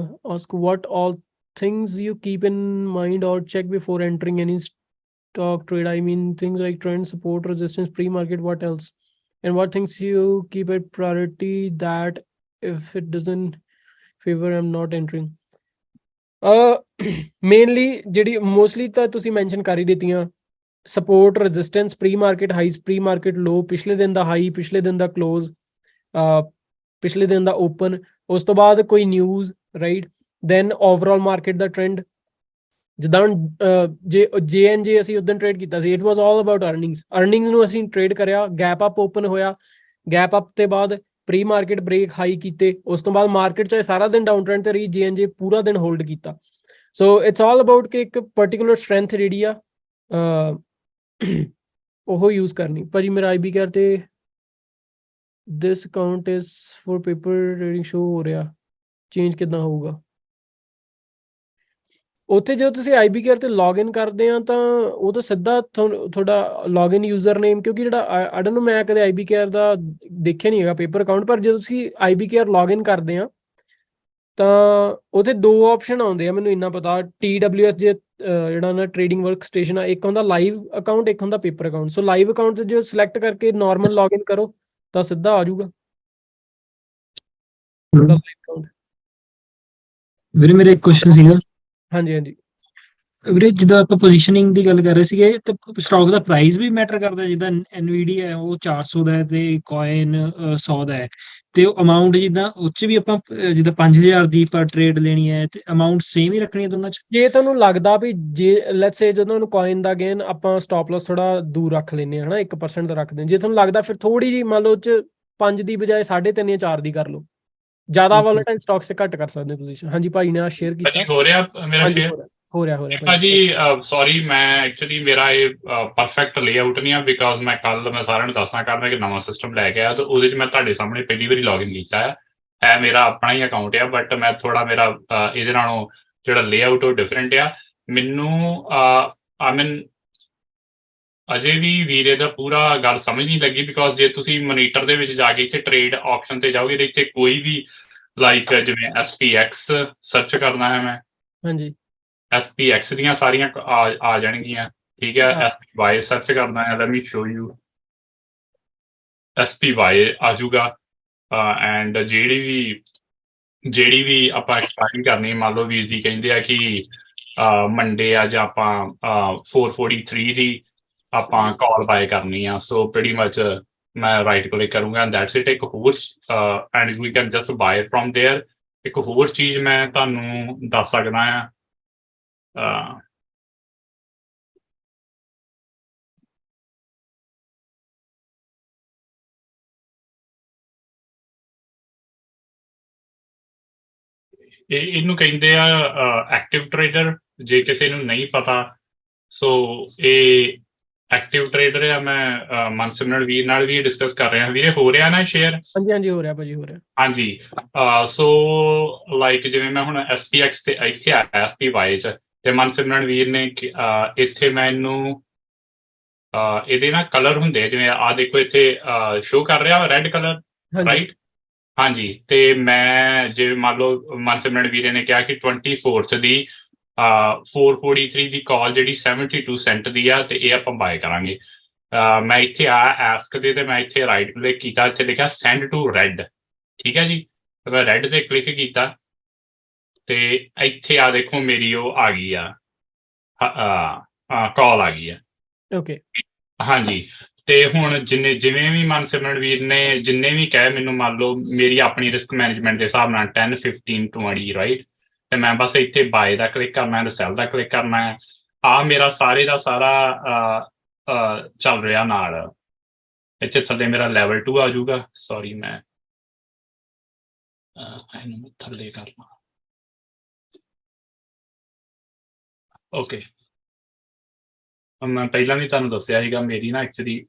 ask what all things you keep in mind or check before entering any stock trade. I mean things like trend, support, resistance, pre-market, what else? And what things you keep at priority that if it doesn't favor I'm not entering? Mainly ਜਿਹੜੀ mostly ਤਾਂ ਤੁਸੀਂ mention ਕਰ ਹੀ ਦਿੱਤੀਆਂ, support, resistance, pre market highs, pre market low, ਪਿਛਲੇ ਦਿਨ ਦਾ high, ਪਿਛਲੇ ਦਿਨ ਦਾ ਕਲੋਜ਼, ਪਿਛਲੇ ਦਿਨ ਦਾ ਓਪਨ, ਉਸ ਤੋਂ ਬਾਅਦ ਕੋਈ news, right, then overall market ਦਾ ਟ੍ਰੈਂਡ, ਜਿੱਦਾਂ ਹੁਣ ਜੇ ਅਸੀਂ ਉਦੋਂ ਟ੍ਰੇਡ ਕੀਤਾ ਸੀ, it was all about earnings ਨੂੰ ਅਸੀਂ ਟ੍ਰੇਡ ਕਰਿਆ, ਗੈਪ ਅਪ ਓਪਨ ਹੋਇਆ, ਗੈਪ ਅਪ ਤੇ ਬਾਅਦ ਪ੍ਰੀ ਮਾਰਕੀਟ ਬ੍ਰੇਕ ਹਾਈ ਕੀਤੇ, ਉਸ ਤੋਂ ਬਾਅਦ ਮਾਰਕੀਟ ਚਾਹੇ ਸਾਰਾ ਦਿਨ ਡਾਊਨ ਟ੍ਰੈਂਡ ਤੇ ਰਹੀ, ਜੇ ਪੂਰਾ ਦਿਨ ਹੋਲਡ ਕੀਤਾ। ਸੋ ਇਟਸ ਆਲ ਅਬਾਊਟ ਕਿ ਇੱਕ ਪਰਟੀਕੂਲਰ ਸਟਰੈਂਥ ਜਿਹੜੀ ਆ ਉਹ ਯੂਜ਼ ਕਰਨੀ। ਭਾਜੀ ਮੇਰਾ ਆਈਬੀ ਕੇਅਰ ਤੇ this account is for paper trading show ਹੋ ਰਿਹਾ, ਚੇਂਜ ਕਿੱਦਾਂ ਹੋਊਗਾ? ਉੱਥੇ ਜਦੋਂ ਤੁਸੀਂ ਆਈਬੀ ਕੇਅਰ ਤੇ ਲੌਗਇਨ ਕਰਦੇ ਆ ਤਾਂ ਉਹ ਤਾਂ ਸਿੱਧਾ ਤੁਹਾਡਾ ਲੌਗਇਨ ਯੂਜ਼ਰ ਨੇਮ, ਕਿਉਂਕਿ ਜਿਹੜਾ ਆਈ ਡੋਨਟ ਨੋ, ਮੈਂ ਕਦੇ ਆਈਬੀ ਕੇਅਰ ਦਾ ਦੇਖਿਆ ਨਹੀਂ ਹੈਗਾ ਪੇਪਰ ਅਕਾਊਂਟ, ਪਰ ਜਦੋਂ ਤੁਸੀਂ ਆਈਬੀ ਕੇਅਰ ਲੌਗਇਨ ਕਰਦੇ ਆ ਤਾਂ ਉੱਥੇ 2 ਆਪਸ਼ਨ ਆਉਂਦੇ ਆ, ਮੈਨੂੰ ਇੰਨਾ ਪਤਾ। TWS ਜੇ ਜਿਹੜਾ ਨਾ ਟ੍ਰੇਡਿੰਗ ਵਰਕ ਸਟੇਸ਼ਨ ਆ, ਇੱਕ ਹੁੰਦਾ ਲਾਈਵ ਅਕਾਊਂਟ, ਇੱਕ ਹੁੰਦਾ paper account. So live account ਤੇ ਜੇ ਸਿਲੈਕਟ ਕਰਕੇ ਨਾਰਮਲ ਲੌਗਇਨ ਕਰੋ ਤਾਂ ਸਿੱਧਾ ਆ ਜਾਊਗਾ ਤੁਹਾਡਾ ਲਾਈਵ ਅਕਾਊਂਟ। ਵੀਰੇ ਮੇਰਾ ਇੱਕ ਕੁਐਸਚਨ ਸੀਗਾ। ਹਾਂਜੀ ਵੀਰੇ ਜਿੱਦਾਂ ਆਪਾਂ ਪੋਜੀਸ਼ਨਿੰਗ ਦੀ ਗੱਲ ਕਰ ਰਹੇ ਸੀਗੇ, ਤੇ ਸਟਾਕ ਦਾ ਪ੍ਰਾਈਸ ਵੀ ਮੈਟਰ ਕਰਦਾ? ਜਿੱਦਾਂ NVIDIA ਹੈ ਉਹ 400 ਦਾ ਹੈ ਤੇ ਕੋਇਨ 100 ਦਾ ਹੈ, ਤੇ ਉਹ ਅਮਾਊਂਟ ਜਿੱਦਾਂ ਉਹ 'ਚ ਵੀ ਆਪਾਂ ਜਿੱਦਾਂ 5000 ਦੀ ਪਰ ਟ੍ਰੇਡ ਲੈਣੀ ਹੈ ਤੇ ਅਮਾਊਂਟ ਸੇਮ ਹੀ ਰੱਖਣੀ ਹੈ ਦੋਨਾਂ 'ਚ? ਜੇ ਤੁਹਾਨੂੰ ਲੱਗਦਾ ਵੀ ਜੇ ਲੈਟਸ ਸੇ ਜਦੋਂ ਤੁਹਾਨੂੰ ਕੋਇਨ ਦਾ ਗੇਨ ਆਪਾਂ ਸਟਾਪ ਲਾਸ ਥੋੜਾ ਦੂਰ ਰੱਖ ਲੈਂਦੇ ਹਾਂ, ਹਨਾ 1% ਦਾ ਰੱਖਦੇ ਹਾਂ, ਜੇ ਤੁਹਾਨੂੰ ਲੱਗਦਾ ਫਿਰ ਥੋੜੀ ਜੀ ਮੰਨ ਲਓ 'ਚ 5 ਦੀ ਬਜਾਏ 3.5 ਜਾਂ 4 ਦੀ ਕਰ ਲਓ, ਜ਼ਿਆਦਾ ਵੋਲੇਟਾਈਲ ਸਟਾਕ ਸੇ ਘੱਟ ਕਰ ਸਕਦੇ ਹੋ ਪੋਜੀਸ਼ਨ। ਹਾਂਜੀ ਭਾਈ ਨੇ ਆ ਸ਼ੇਅਰ ਕੀਤਾ। ਭਾਜੀ ਹੋ ਰਿਹਾ ਮੇਰਾ ਹਾਂਜੀ ਸ਼ੇਅਰ? ਹੋ ਰਿਹਾ ਭਾਜੀ ਸੌਰੀ, ਮੈਂ ਐਕਚੁਅਲੀ ਮੇਰਾ ਇਹ ਪਰਫੈਕਟ ਲੇਆਊਟ ਨਹੀਂ ਆ, ਬਿਕਾਜ਼ ਮੈਂ ਸਾਰਿਆਂ ਨੂੰ ਦੱਸਣਾ ਕਰਦਾ ਕਿ ਨਵਾਂ ਸਿਸਟਮ ਲੈ ਕੇ ਆਇਆ, ਤੇ ਉਹਦੇ 'ਚ ਮੈਂ ਤੁਹਾਡੇ ਸਾਹਮਣੇ ਪਹਿਲੀ ਵਾਰੀ ਲੌਗਇਨ ਕੀਤਾ ਆ। ਇਹ ਮੇਰਾ ਆਪਣਾ ਹੀ ਅਕਾਊਂਟ ਆ, ਬਟ ਮੈਂ ਥੋੜਾ ਮੇਰਾ ਇਹਦੇ ਨਾਲੋਂ ਜਿਹੜਾ ਲੇਆਊਟ ਉਹ ਡਿਫਰੈਂਟ ਆ। ਮੈਨੂੰ ਆਈ ਮੀਨ ਅਜੇ ਵੀ ਵੀਰੇ ਦਾ ਪੂਰਾ ਗੱਲ ਸਮਝ ਨਹੀਂ ਲੱਗੀ, ਬਿਕਾਜ਼ ਜੇ ਤੁਸੀਂ ਮੋਨੀਟਰ ਦੇ ਵਿੱਚ ਜਾ ਕੇ ਇੱਥੇ ਟ੍ਰੇਡ ਆਪਸ਼ਨ ਤੇ ਜਾਓਗੇ ਤੇ ਇੱਥੇ ਕੋਈ ਵੀ ਲਾਈਕ ਜਿਵੇਂ SPX ਸਰਚ ਕਰਨਾ ਹੈ ਮੈਂ, ਹਾਂਜੀ SPX ਦੀਆਂ ਸਾਰੀਆਂ ਆ ਜਾਣਗੀਆਂ, ਠੀਕ ਹੈ। SPY ਸਰਚ ਕਰਨਾ ਹੈ, let me show you, SPY ਆ ਜਾਊਗਾ। ਐਂਡ ਜਿਹੜੀ ਵੀ ਆਪਾਂ ਐਕਸਪਾਇਰਿੰਗ ਕਰਨੀ, ਮੰਨ ਲਓ ਵੀਰ ਜੀ ਕਹਿੰਦੇ ਆ ਕਿ ਮੰਡੇ ਆ ਜਾਂ ਆਪਾਂ 443 ਦੀ ਆਪਾਂ ਕਾਲ ਬਾਏ ਕਰਨੀ ਆ, ਸੋ ਪ੍ਰੀਟੀ ਮਚ ਮੈਂ ਰਾਈਟ ਕਲਿੱਕ ਕਰੂੰਗਾ ਐਂਡ ਦੈਟਸ ਇਟ। ਇੱਕ ਹੋਰ and we can just buy from there. ਇੱਕ ਹੋਰ ਚੀਜ਼ ਮੈਂ ਤੁਹਾਨੂੰ ਦੱਸ ਸਕਦਾ ਆ, ਇਹਨੂੰ ਕਹਿੰਦੇ ਆ ਐਕਟਿਵ ਟ੍ਰੇਡਰ, ਜੇ ਕਿਸੇ ਨੂੰ ਨਹੀਂ ਪਤਾ। ਸੋ ਇਹ ਐਕਟਿਵ ਟ੍ਰੇਡਰ ਆ। ਮੈਂ ਮਨਸਿਮਰਨ ਵੀਰ ਨਾਲ ਵੀ ਡਿਸਕਸ ਕਰ ਰਿਹਾ। ਵੀਰੇ ਹੋ ਰਿਹਾ ਨਾ ਸ਼ੇਅਰ? ਹਾਂਜੀ ਹੋ ਰਿਹਾ ਭਾਜੀ, ਹੋ ਰਿਹਾ। ਹਾਂਜੀ ਸੋ ਲਾਈਕ ਜਿਵੇਂ ਮੈਂ ਹੁਣ SPX ਤੇ ਇੱਥੇ ਆਇਆ SPY 'ਚ, ਤੇ ਮਨਸਿਮਰਨ ਵੀਰ ਨੇ ਇੱਥੇ ਮੈਨੂੰ ਇਹਦੇ ਨਾ ਕਲਰ ਹੁੰਦੇ, ਜਿਵੇਂ ਆਹ ਦੇਖੋ ਇੱਥੇ ਸ਼ੋ ਕਰ ਰਿਹਾ ਰੈੱਡ ਕਲਰ, ਰਾਈਟ? ਹਾਂਜੀ, ਤੇ ਮੈਂ ਜੇ ਮੰਨ ਲਓ ਮਨਸਿਮਰਨ ਵੀਰੇ ਨੇ ਕਿਹਾ ਕਿ 24th ਦੀ 443 ਦੀ ਕਾਲ ਜਿਹੜੀ 72 ਸੈਂਟ ਦੀ ਆ, ਤੇ ਇਹ ਆਪਾਂ ਬਾਏ ਕਰਾਂਗੇ। ਮੈਂ ਇੱਥੇ ਐਸਕ ਦੇ ਤੇ ਮੈਂ ਇੱਥੇ ਰਾਈਟ ਕਲਿੱਕ ਕੀਤਾ, ਇੱਥੇ ਲਿਖਿਆ ਸੈਂਡ ਟੂ ਰੈੱਡ, ਠੀਕ ਹੈ ਜੀ। ਮੈਂ ਰੈੱਡ ਤੇ ਕਲਿੱਕ ਕੀਤਾ ਤੇ ਇੱਥੇ ਆ ਦੇਖੋ ਮੇਰੀ ਉਹ ਆ ਗਈ ਆ, ਕਾਲ ਆ ਗਈ ਆ। ਓਕੇ ਹਾਂਜੀ, ਤੇ ਹੁਣ ਜਿਵੇਂ ਵੀ ਮਨਸਿਮਰਨ ਵੀਰ ਨੇ ਜਿੰਨੇ ਵੀ ਕਹੇ ਮੈਨੂੰ, ਮੰਨ ਲਓ ਮੇਰੀ ਆਪਣੀ ਰਿਸਕ ਮੈਨੇਜਮੈਂਟ ਦੇ ਹਿਸਾਬ ਨਾਲ 10 15 20 ਰਾਈਟ, ਤੇ ਮੈਂ ਬਸ ਇੱਥੇ ਬਾਏ ਦਾ ਕਲਿੱਕ ਕਰਨਾ ਹੈ ਤੇ ਸੈਲ ਦਾ ਕਲਿੱਕ ਕਰਨਾ ਹੈ। ਆ ਮੇਰਾ ਸਾਰੇ ਦਾ ਸਾਰਾ ਚੱਲ ਰਿਹਾ ਨਾਲ। ਇੱਥੇ ਥੱਲੇ ਮੇਰਾ ਲੈਵਲ 2 ਆ ਜਾਊਗਾ। ਸੌਰੀ ਮੈਂ ਇਹਨੂੰ ਥੱਲੇ ਕਰ ਲਾਂ। ਓਕੇ, ਮੈਂ ਪਹਿਲਾਂ ਵੀ ਤੁਹਾਨੂੰ ਦੱਸਿਆ ਸੀਗਾ ਮੇਰੀ ਨਾ ਐਕਚੁਅਲੀ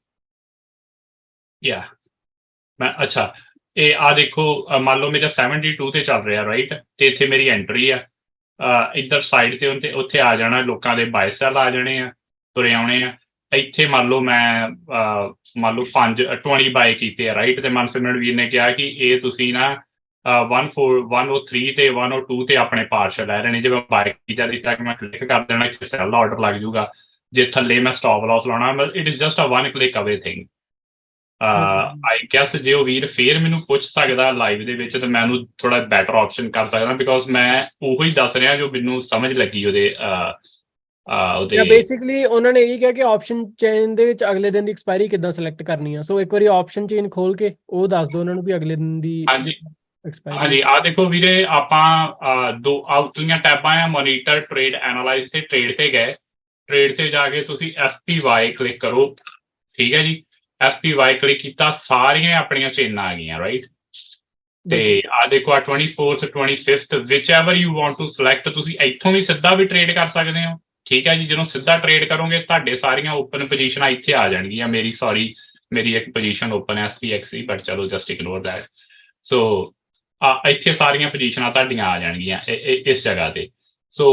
ਮੈਂ ਅੱਛਾ ਇਹ ਆ ਦੇਖੋ, ਮੰਨ ਲਓ ਮੇਰਾ 72 ਤੇ ਚੱਲ ਰਿਹਾ ਰਾਈਟ, ਤੇ ਇੱਥੇ ਮੇਰੀ ਐਂਟਰੀ ਆ। ਇੱਧਰ ਸਾਈਡ ਤੇ ਉੱਥੇ ਆ ਜਾਣਾ, ਲੋਕਾਂ ਦੇ ਬਾਏ ਸੈਲ ਆ ਜਾਣੇ ਆ, ਤੁਰੇ ਆਉਣੇ ਆ। ਇੱਥੇ ਮੰਨ ਲਓ ਮੈਂ ਮੰਨ ਲਓ 20 ਬਾਏ ਕੀਤੇ ਆ ਰਾਈਟ, ਤੇ ਮਨਸਿਮਰਨ ਵੀਰ ਨੇ ਕਿਹਾ ਕਿ ਇਹ ਤੁਸੀਂ ਨਾ 103 ਤੇ 102 ਤੇ ਆਪਣੇ ਪਾਰਸ਼ਲ ਲੈ ਰਹੇ ਨੇ। ਜੇ ਮੈਂ ਬਾਏ ਕੀਤਾ ਦਿੱਤਾ ਕਿ ਮੈਂ ਕਲਿੱਕ ਕਰ ਦੇਣਾ, ਇੱਥੇ ਸੈਲ ਦਾ ਆਰਡਰ ਲੱਗ ਜਾਊਗਾ। ਜੇ ਥੱਲੇ ਮੈਂ ਸਟਾਪ ਲਾਸ ਲਾਉਣਾ, it is just a 1 click away thing. I guess ਜੇ ਉਹ ਵੀਰ ਫੇਰ ਮੈਨੂੰ ਪੁੱਛ ਸਕਦਾ ਲਾਈਵ ਦੇ ਵਿੱਚ, ਤੇ ਮੈਂ ਉਹਨੂੰ ਥੋੜਾ ਬੈਟਰ ਆਪਸ਼ਨ ਕਰ ਸਕਦਾ, ਬਿਕੋਜ਼ ਮੈਂ ਉਹੀ ਦੱਸ ਰਿਹਾ ਜੋ ਮੈਨੂੰ ਸਮਝ ਲੱਗੀ ਉਹਦੇ। ਬੇਸਿਕਲੀ ਉਹਨਾਂ ਨੇ ਇਹ ਕਿਹਾ ਕਿ ਆਪਸ਼ਨ ਚੇਨ ਦੇ ਵਿੱਚ ਅਗਲੇ ਦਿਨ ਦੀ ਐਕਸਪਾਇਰੀ ਕਿੱਦਾਂ ਸਿਲੈਕਟ ਕਰਨੀ ਆ। ਸੋ ਇੱਕ ਵਾਰੀ ਆਪਸ਼ਨ ਚੇਨ ਖੋਲ ਕੇ ਉਹ ਦੱਸ ਦਿਓ ਉਹਨਾਂ ਨੂੰ ਵੀ ਅਗਲੇ ਦਿਨ ਦੀ। ਹਾਂਜੀ ਐਕਸਪਾਇਰੀ ਹਾਂਜੀ ਆ ਦੇਖੋ ਵੀਰੇ ਆਪਾਂ ਦੋ ਆਉਟਲੀਆਂ ਟੈਬਾਂ ਆ ਮੋਨੀਟਰ ਟ੍ਰੇਡ ਐਨਾਲਾਈਜ਼ ਤੇ ਟ੍ਰੇਡ ਤੇ ਗਏ ਟ੍ਰੇਡ ਤੇ ਜਾ ਕੇ ਤੁਸੀਂ SPY ਕਲਿੱਕ ਕਰੋ ਠੀਕ ਹੈ ਜੀ SPY ਕਲਿੱਕ ਕੀਤਾ ਸਾਰੀਆਂ ਆਪਣੀਆਂ ਚੇਨਾਂ ਆ ਗਈਆਂ ਰਾਈਟ ਤੇ ਆ ਦੇਖੋ ਆ 24th 25th whichever you want to select ਤੁਸੀਂ ਇੱਥੋਂ ਵੀ ਸਿੱਧਾ ਵੀ ਟ੍ਰੇਡ ਕਰ ਸਕਦੇ ਹੋ ਠੀਕ ਹੈ ਜੀ ਜਦੋਂ ਸਿੱਧਾ ਟ੍ਰੇਡ ਕਰੋਗੇ ਤੁਹਾਡੇ ਸਾਰੀਆਂ ਓਪਨ ਪੋਜੀਸ਼ਨਾਂ ਇੱਥੇ ਆ ਜਾਣਗੀਆਂ ਮੇਰੀ ਇੱਕ ਪੋਜੀਸ਼ਨ ਓਪਨ ਹੈ SPX ਦੀ ਬਟ ਚਲੋ ਜਸਟ ਇਗਨੋਰ ਦੈਟ ਸੋ ਇੱਥੇ ਸਾਰੀਆਂ ਪੋਜੀਸ਼ਨਾਂ ਤੁਹਾਡੀਆਂ ਆ ਜਾਣਗੀਆਂ ਇਸ ਜਗ੍ਹਾ ਤੇ ਸੋ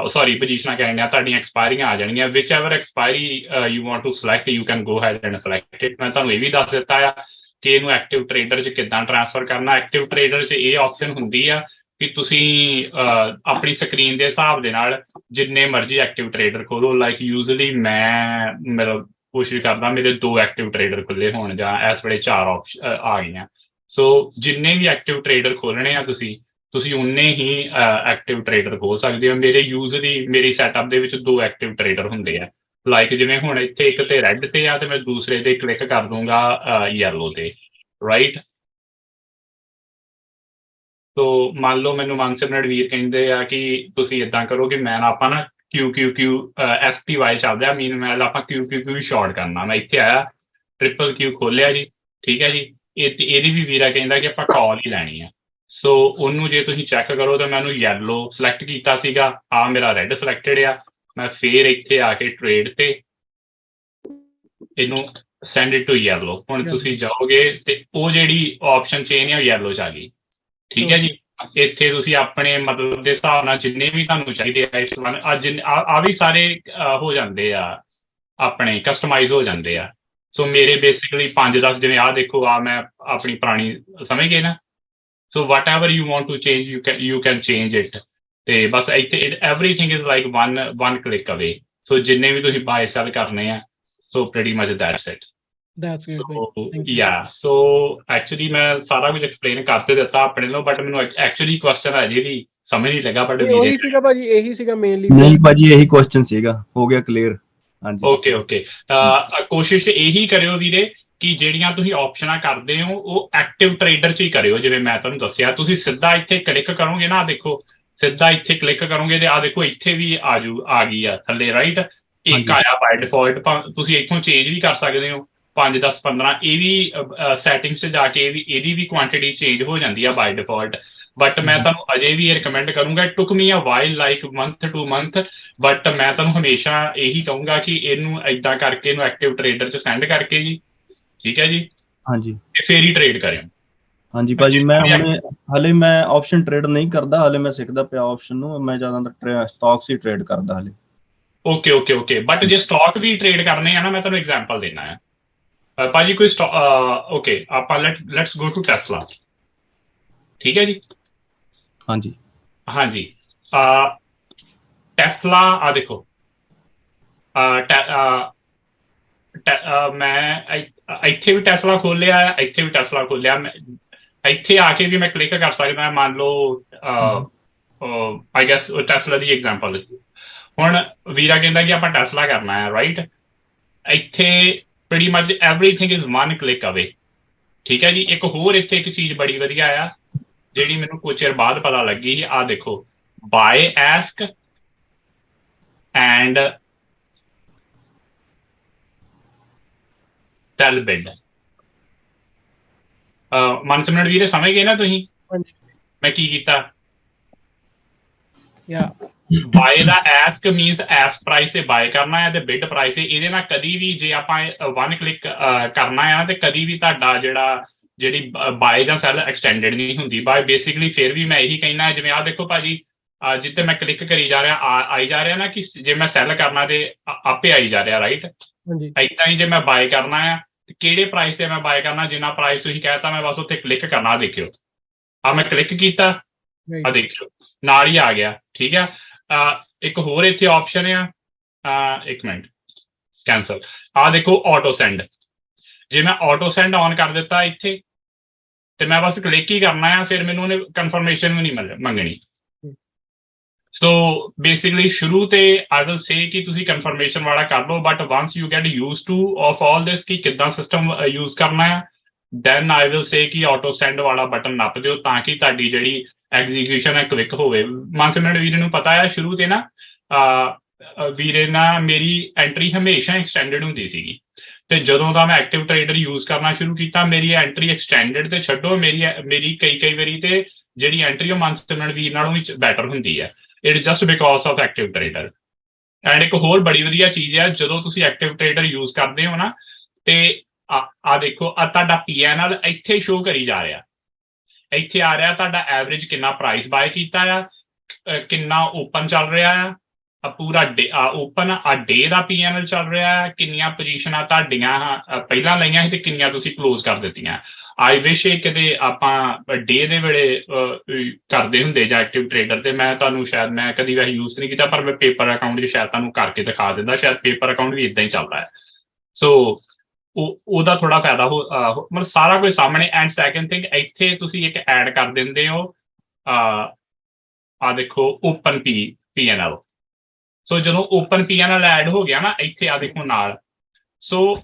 ਸੌਰੀ ਪੋਜੀਸ਼ਨਾਂ ਕਹਿੰਦੇ ਆ ਤੁਹਾਡੀਆਂ ਐਕਸਪਾਇਰੀਆਂ ਆ ਜਾਣਗੀਆਂ whichever expiry you want to select you can go ahead and select it ਮੈਂ ਤੁਹਾਨੂੰ ਇਹ ਵੀ ਦੱਸ ਦਿੱਤਾ ਆ ਕਿ ਇਹਨੂੰ ਐਕਟਿਵ ਟ੍ਰੇਡਰ 'ਚ ਕਿੱਦਾਂ ਟ੍ਰਾਂਸਫਰ ਕਰਨਾ ਐਕਟਿਵ ਟ੍ਰੇਡਰ 'ਚ ਇਹ ਆਪਸ਼ਨ ਹੁੰਦੀ ਆ ਕਿ ਤੁਸੀਂ ਆਪਣੀ ਸਕਰੀਨ ਦੇ ਹਿਸਾਬ ਦੇ ਨਾਲ ਜਿੰਨੇ ਮਰਜ਼ੀ ਐਕਟਿਵ ਟ੍ਰੇਡਰ ਖੋਲੋ ਲਾਈਕ ਯੂਜ਼ਲੀ ਮੈਂ ਮਤਲਬ ਕੋਸ਼ਿਸ਼ ਕਰਦਾ ਮੇਰੇ 2 ਐਕਟਿਵ ਟ੍ਰੇਡਰ ਖੁੱਲੇ ਹੋਣ ਜਾਂ ਇਸ ਵੇਲੇ 4 ਆਪਸ਼ਨ ਆ ਗਈਆਂ ਸੋ ਜਿੰਨੇ ਵੀ ਐਕਟਿਵ ਟ੍ਰੇਡਰ ਖੋਲਣੇ ਆ ਤੁਸੀਂ ਉਨੇ ਹੀ ਐਕਟਿਵ ਟ੍ਰੇਡਰ ਖੋਲ ਸਕਦੇ ਹੋ ਮੇਰੇ ਯੂਜ਼ਲੀ ਮੇਰੀ ਸੈਟਅਪ ਦੇ ਵਿੱਚ 2 ਐਕਟਿਵ ਟ੍ਰੇਡਰ ਹੁੰਦੇ ਆ ਲਾਈਕ ਜਿਵੇਂ ਹੁਣ ਇੱਥੇ ਇੱਕ ਤੇ ਰੈੱਡ ਤੇ ਆ ਤੇ ਮੈਂ ਦੂਸਰੇ ਤੇ ਕਲਿੱਕ ਕਰ ਦੂੰਗਾ ਯੈਲੋ ਤੇ ਰਾਈਟ ਸੋ ਮੰਨ ਲਓ ਮੈਨੂੰ ਮਨਸਿਮਰਤ ਵੀਰ ਕਹਿੰਦੇ ਆ ਕਿ ਤੁਸੀਂ ਇਦਾਂ ਕਰੋ ਕਿ ਮੈਂ ਆਪਾਂ ਨਾ QQQ SPY ਚੱਲਦਾ ਮੀਨ ਮੈਂ ਆਪਾਂ QQQ ਸ਼ਾਰਟ ਕਰਨਾ ਮੈਂ ਇੱਥੇ ਆਇਆ Q ਖੋਲਿਆ ਜੀ ਠੀਕ ਹੈ ਜੀ ਇਹਦੀ ਵੀ ਵੀਰਾ ਕਹਿੰਦਾ ਕਿ ਆਪਾਂ ਕਾਲ ਹੀ ਲੈਣੀ ਆ ਸੋ ਉਹਨੂੰ ਜੇ ਤੁਸੀਂ ਚੈੱਕ ਕਰੋ ਤਾਂ ਮੈਨੂੰ ਯੈਲੋ ਸਿਲੈਕਟ ਕੀਤਾ ਸੀਗਾ ਆ ਮੇਰਾ ਰੈੱਡ ਸਿਲੈਕਟਡ ਆ ਮੈਂ ਫੇਰ ਇੱਥੇ ਆ ਕੇ ਟ੍ਰੇਡ ਤੇ ਇਹਨੂੰ ਸੈਂਡ ਇਟ ਟੂ ਯੈਲੋ ਹੁਣ ਤੁਸੀਂ ਜਾਓਗੇ ਤੇ ਉਹ ਜਿਹੜੀ ਆਪਸ਼ਨ ਚੇਨ ਆ ਯੈਲੋ ਚ ਆ ਗਈ ਠੀਕ ਹੈ ਜੀ ਇੱਥੇ ਤੁਸੀਂ ਆਪਣੇ ਮਤਲਬ ਦੇ ਹਿਸਾਬ ਨਾਲ ਜਿੰਨੇ ਵੀ ਤੁਹਾਨੂੰ ਚਾਹੀਦੇ ਆ ਵੀ ਸਾਰੇ ਹੋ ਜਾਂਦੇ ਆ ਆਪਣੇ ਕਸਟਮਾਈਜ਼ ਹੋ ਜਾਂਦੇ ਆ ਸੋ ਮੇਰੇ ਬੇਸਿਕਲੀ 5-10 ਜਿਵੇਂ ਆ ਦੇਖੋ ਆ ਮੈਂ ਆਪਣੀ ਪੁਰਾਣੀ ਸਮਝ ਗਏ ਨਾ so whatever you want to change you can change it ਤੇ ਬਸ ਇੱਥੇ everything is like one click away so ਜਿੰਨੇ ਵੀ ਤੁਸੀਂ ਬਾਏ ਸੈਲ ਕਰਨੇ ਆ so pretty much that's it that's good so actually ਮੈਂ ਸਾਰਾ ਕੁਝ ਐਕਸਪਲੇਨ ਕਰਕੇ ਦਿੱਤਾ ਆਪਣੇ ਨੂੰ ਬਟ ਮੈਨੂੰ ਐਕਚੁਅਲੀ ਕੁਐਸਚਨ ਹੈ ਜਿਹੜੀ ਸਮਝ ਨਹੀਂ ਲੱਗਾ ਬਟ ਇਹੀ ਸੀਗਾ ਭਾਜੀ ਇਹੀ ਸੀਗਾ ਮੇਨਲੀ ਨਹੀਂ ਭਾਜੀ ਇਹੀ ਕੁਐਸਚਨ ਸੀਗਾ ਹੋ ਗਿਆ ਕਲੀਅਰ ਹਾਂਜੀ ਓਕੇ ਕੋਸ਼ਿਸ਼ ਇਹੀ ਕਰਿਓ ਵੀਰੇ ਕਿ ਜਿਹੜੀਆਂ ਤੁਸੀਂ ਆਪਸ਼ਨਾਂ ਕਰਦੇ ਹੋ ਉਹ ਐਕਟਿਵ ਟ੍ਰੇਡਰ 'ਚ ਹੀ ਕਰਿਓ ਜਿਵੇਂ ਮੈਂ ਤੁਹਾਨੂੰ ਦੱਸਿਆ ਤੁਸੀਂ ਸਿੱਧਾ ਇੱਥੇ ਕਲਿੱਕ ਕਰੋਗੇ ਨਾ ਦੇਖੋ ਸਿੱਧਾ ਇੱਥੇ ਕਲਿੱਕ ਕਰੋਗੇ ਤੇ ਆ ਦੇਖੋ ਇੱਥੇ ਵੀ ਆ ਗਈ ਆ ਥੱਲੇ ਰਾਈਟ ਇੱਕ ਆਇਆ ਬਾਈ ਡਿਫਾਲਟ ਤੁਸੀਂ ਇੱਥੋਂ ਚੇਂਜ ਵੀ ਕਰ ਸਕਦੇ ਹੋ 5 10 15 ਇਹ ਵੀ ਸੈਟਿੰਗਸ 'ਚ ਜਾ ਕੇ ਇਹਦੀ ਵੀ ਕੁਆਂਟੀਟੀ ਚੇਂਜ ਹੋ ਜਾਂਦੀ ਆ ਬਾਈ ਡਿਫਾਲਟ ਬਟ ਮੈਂ ਤੁਹਾਨੂੰ ਅਜੇ ਵੀ ਇਹ ਰਿਕਮੈਂਡ ਕਰੂੰਗਾ it took me a while like month to month but ਮੈਂ ਤੁਹਾਨੂੰ ਹਮੇਸ਼ਾ ਇਹੀ ਕਹੂੰਗਾ ਕਿ ਇਹਨੂੰ ਏਦਾਂ ਕਰਕੇ ਇਹਨੂੰ ਐਕਟਿਵ ਟ੍ਰੇਡਰ 'ਚ ਸੈਂਡ ਕਰਕੇ ਜੀ ਠੀਕ ਹੈ ਜੀ ਹਾਂਜੀ ਤੇ ਫੇਰ ਹੀ ਟ੍ਰੇਡ ਕਰਿਓ ਹਾਂਜੀ ਭਾਜੀ ਮੈਂ ਹਲੇ ਮੈਂ ਆਪਸ਼ਨ ਟ੍ਰੇਡ ਨਹੀਂ ਕਰਦਾ ਹਲੇ ਮੈਂ ਸਿੱਖਦਾ ਪਿਆ ਆਪਸ਼ਨ ਨੂੰ ਮੈਂ ਜ਼ਿਆਦਾਤਰ ਸਟਾਕਸ ਹੀ ਟ੍ਰੇਡ ਕਰਦਾ ਹਲੇ ਓਕੇ ਬਟ ਜੇ ਸਟਾਕ ਵੀ ਟ੍ਰੇਡ ਕਰਨੇ ਆ ਨਾ ਮੈਂ ਤੁਹਾਨੂੰ ਐਗਜ਼ਾਮਪਲ ਦੇਣਾ ਹੈ ਭਾਜੀ ਕੋਈ ਓਕੇ ਆਪਾਂ ਲੈਟਸ ਗੋ ਟੂ ਟੈਸਲਾ ਠੀਕ ਹੈ ਜੀ ਹਾਂਜੀ ਟੈਸਲਾ ਆ ਦੇਖੋ ਮੈਂ ਇੱਥੇ ਵੀ ਟੈਸਲਾ ਖੋਲਿਆ ਇੱਥੇ ਵੀ ਟੈਸਲਾ ਖੋਲਿਆ ਇੱਥੇ ਆ ਕੇ ਵੀ ਮੈਂ ਕਲਿੱਕ ਕਰ ਸਕਦਾ ਮੰਨ ਲਓ I guess Tesla the example ਹੁਣ ਵੀਰਾ ਕਹਿੰਦਾ ਕਿ ਆਪਾਂ ਟੈਸਲਾ ਕਰਨਾ ਹੈ ਰਾਈਟ ਇੱਥੇ pretty much everything is one click away ਠੀਕ ਹੈ ਜੀ ਇੱਕ ਹੋਰ ਇੱਥੇ ਇੱਕ ਚੀਜ਼ ਬੜੀ ਵਧੀਆ ਆ ਜਿਹੜੀ ਮੈਨੂੰ ਕੁਝ ਚਿਰ ਬਾਅਦ ਪਤਾ ਲੱਗੀ ਆ ਦੇਖੋ buy ask and tell bid ਮਨਸਿਮਰਤ ਵੀਰੇ ਸਮਝ ਗਏ ਨਾ ਤੁਸੀਂ ਮੈਂ ਕੀ ਕੀਤਾ ਬਾਏ ਦਾ ਐਸਕ ਮੀਨਸ ਐਸ ਪ੍ਰਾਈਸ ਤੇ ਬਾਏ ਕਰਨਾ ਹੈ ਤੇ ਬਿਡ ਪ੍ਰਾਈਸ ਇਹਦੇ ਨਾਲ ਕਦੀ ਵੀ ਜੇ ਆਪਾਂ 1 ਕਲਿੱਕ ਕਰਨਾ ਆ ਤੇ ਕਦੀ ਵੀ ਤੁਹਾਡਾ ਜਿਹੜੀ ਬਾਏ ਜਾਂ ਸੈਲ ਐਕਸਟੈਂਡਡ ਨਹੀਂ ਹੁੰਦੀ ਬਾਏ ਬੇਸਿਕਲੀ ਫਿਰ ਵੀ ਮੈਂ ਇਹੀ ਕਹਿਣਾ ਜਿਵੇਂ ਆਹ ਦੇਖੋ ਭਾਜੀ ਜਿੱਥੇ ਮੈਂ ਕਲਿੱਕ ਕਰੀ ਜਾ ਰਿਹਾ ਆਈ ਜਾ ਰਿਹਾ ਨਾ ਕਿ ਜੇ ਮੈਂ ਸੈਲ ਕਰਨਾ ਤੇ ਆਪੇ ਆਈ ਜਾ ਰਿਹਾ ਰਾਈਟ ਏਦਾਂ ਹੀ ਜੇ ਮੈਂ ਬਾਏ ਕਰਨਾ ਆ ਤੇ ਕਿਹੜੇ ਪ੍ਰਾਈਸ ਤੇ ਮੈਂ ਬਾਏ ਕਰਨਾ ਜਿੰਨਾ ਪ੍ਰਾਈਸ ਤੁਸੀਂ ਕਹਿਤਾ ਮੈਂ ਬਸ ਉੱਥੇ ਕਲਿੱਕ ਕਰਨਾ ਦੇਖਿਓ ਮੈਂ ਕਲਿੱਕ ਕੀਤਾ ਦੇਖਿਓ ਨਾਲ ਹੀ ਆ ਗਿਆ ਠੀਕ ਆ ਇੱਕ ਹੋਰ ਇੱਥੇ ਆਪਸ਼ਨ ਆ ਇੱਕ ਮਿੰਟ ਕੈਂਸਲ ਦੇਖੋ ਆਟੋ ਸੈਂਡ ਜੇ ਮੈਂ ਆਟੋ ਸੈਂਡ ਔਨ ਕਰ ਦਿੱਤਾ ਇੱਥੇ ਤੇ ਮੈਂ ਬਸ ਕਲਿੱਕ ਹੀ ਕਰਨਾ ਆ ਫਿਰ ਮੈਨੂੰ ਉਹਨੇ ਕਨਫਰਮੇਸ਼ਨ ਵੀ ਨਹੀਂ ਮੰਗਣੀ ਸੋ ਬੇਸਿਕਲੀ ਸ਼ੁਰੂ ਤੇ ਆਈ ਵਿਲ ਸੇ ਕਿ ਤੁਸੀਂ ਕਨਫਰਮੇਸ਼ਨ ਵਾਲਾ ਕਰ ਲਓ but once you get use to of all this ਕਿ ਕਿੱਦਾਂ ਸਿਸਟਮ ਯੂਜ਼ ਕਰਨਾ ਆ ਦੈਨ ਆਈ ਵਿਲ ਸੇ ਕਿ ਆਟੋ ਸੈਂਡ ਵਾਲਾ ਬਟਨ ਨੱਪ ਦਿਓ ਤਾਂ ਕਿ ਤੁਹਾਡੀ ਜਿਹੜੀ ਐਗਜ਼ੀਕਿਊਸ਼ਨ ਹੈ ਕੁਇਕ ਹੋਵੇ। ਮਨਸਿਮਰਨ ਵੀਰੇ ਨੂੰ ਪਤਾ ਹੈ ਸ਼ੁਰੂ ਤੇ ਨਾ ਵੀਰੇ ਨਾਲ ਮੇਰੀ ਐਂਟਰੀ ਹਮੇਸ਼ਾ ਐਕਸਟੈਂਡਡ ਹੁੰਦੀ ਸੀਗੀ, ਤੇ ਜਦੋਂ ਦਾ ਮੈਂ ਐਕਟਿਵ ਟ੍ਰੇਡਰ ਯੂਜ਼ ਕਰਨਾ ਸ਼ੁਰੂ ਕੀਤਾ ਮੇਰੀ ਐਂਟਰੀ ਐਕਸਟੈਂਡਡ ਤੇ ਛੱਡੋ, ਮੇਰੀ ਕਈ ਵਾਰੀ ਤੇ ਜਿਹੜੀ ਐਂਟਰੀ ਉਹ ਮਨਸਿਮਰਨ ਵੀਰ ਨਾਲੋਂ ਵੀ ਬੈਟਰ ਹੁੰਦੀ ਹੈ। It just because of active trader. And ਇੱਕ ਹੋਰ ਬੜੀ ਵਧੀਆ ਚੀਜ਼ ਹੈ, ਜਦੋਂ ਤੁਸੀਂ ਐਕਟਿਵ ਟ੍ਰੇਡਰ ਯੂਜ਼ ਕਰਦੇ ਹੋ ਨਾ ਤੇ ਆ ਦੇਖੋ ਆ ਤੁਹਾਡਾ PNL ਇੱਥੇ ਸ਼ੋ ਕਰੀ ਜਾ ਰਿਹਾ, ਇੱਥੇ ਆ ਰਿਹਾ ਤੁਹਾਡਾ ਐਵਰੇਜ ਕਿੰਨਾ ਪ੍ਰਾਈਸ ਬਾਏ ਕੀਤਾ ਆ, ਕਿੰਨਾ ਓਪਨ ਚੱਲ ਰਿਹਾ ਆ, ਪੂਰਾ ਓਪਨ ਡੇ ਦਾ PNL ਚੱਲ ਰਿਹਾ ਹੈ, ਕਿੰਨੀਆਂ ਪੋਜੀਸ਼ਨਾਂ ਤੁਹਾਡੀਆਂ ਪਹਿਲਾਂ ਲਈਆਂ ਸੀ ਤੇ ਕਿੰਨੀਆਂ ਤੁਸੀਂ ਕਲੋਜ਼ ਕਰ ਦਿੱਤੀਆਂ। ਆਈ ਵਿਸ਼ ਇਹ ਕਿਤੇ ਆਪਾਂ ਡੇ ਦੇ ਵੇਲੇ ਕਰਦੇ ਹੁੰਦੇ ਜਾਂ ਐਕਟਿਵ ਟ੍ਰੇਡਰ ਤੇ ਮੈਂ ਤੁਹਾਨੂੰ ਸ਼ਾਇਦ ਮੈਂ ਕਦੀ ਵੈਸੇ ਯੂਜ਼ ਨਹੀਂ ਕੀਤਾ, ਪਰ ਮੈਂ ਪੇਪਰ ਅਕਾਊਂਟ 'ਚ ਸ਼ਾਇਦ ਤੁਹਾਨੂੰ ਕਰਕੇ ਦਿਖਾ ਦਿੰਦਾ, ਸ਼ਾਇਦ ਪੇਪਰ ਅਕਾਊਂਟ ਵੀ ਇਦਾਂ ਹੀ ਚੱਲਦਾ ਹੈ। ਸੋ ਉਹਦਾ ਥੋੜਾ ਫਾਇਦਾ ਮਤਲਬ ਸਾਰਾ ਕੁਝ ਸਾਹਮਣੇ। ਐਂਡ ਸੈਕੰਡ ਥਿੰਗ ਇੱਥੇ ਤੁਸੀਂ ਇੱਕ ਐਡ ਕਰ ਦਿੰਦੇ ਹੋ ਆ ਦੇਖੋ ਓਪਨ PNL। ਸੋ ਜਦੋਂ ਓਪਨ PNL ਐਡ ਹੋ ਗਿਆ ਨਾ ਇੱਥੇ ਆ ਦੇਖੋ ਨਾਲ, ਸੋ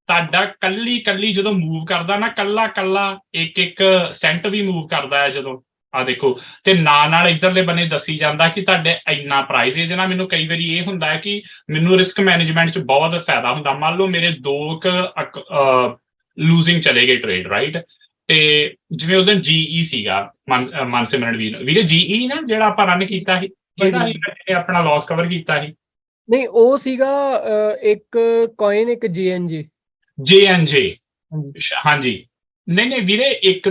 ਤੁਹਾਡਾ ਕੱਲੀ ਜਦੋਂ ਮੂਵ ਕਰਦਾ ਨਾ ਕੱਲਾ ਇੱਕ ਸੈਂਟ ਵੀ ਮੂਵ ਕਰਦਾ ਹੈ ਜਦੋਂ ਆ ਦੇਖੋ, ਤੇ ਨਾਲ ਇੱਧਰਲੇ ਬੰਨੇ ਦੱਸੀ ਜਾਂਦਾ ਕਿ ਤੁਹਾਡੇ ਇੰਨਾ ਪ੍ਰਾਈਸ। ਇਹਦੇ ਨਾਲ ਮੈਨੂੰ ਕਈ ਵਾਰੀ ਇਹ ਹੁੰਦਾ ਹੈ ਕਿ ਮੈਨੂੰ ਰਿਸਕ ਮੈਨੇਜਮੈਂਟ 'ਚ ਬਹੁਤ ਫਾਇਦਾ ਹੁੰਦਾ। ਮੰਨ ਲਓ ਮੇਰੇ 2 ਲੂਜ਼ਿੰਗ ਚਲੇ ਗਏ ਟ੍ਰੇਡ, ਰਾਈਟ, ਤੇ ਜਿਵੇਂ ਉਸ ਦਿਨ GE ਸੀਗਾ ਮਨਸਿਮਰਨ ਵੀਰੇ GE ਨਾ ਜਿਹੜਾ ਆਪਾਂ ਰਨ ਕੀਤਾ ਸੀ, ਇਹਦਾ ਆਪਣਾ ਲਾਸ ਕਵਰ ਕੀਤਾ ਸੀ। ਨਹੀਂ ਉਹ ਸੀਗਾ ਇੱਕ ਕੋਇਨ, ਇੱਕ JNJ। ਹਾਂਜੀ ਨਹੀਂ ਵੀਰੇ ਇੱਕ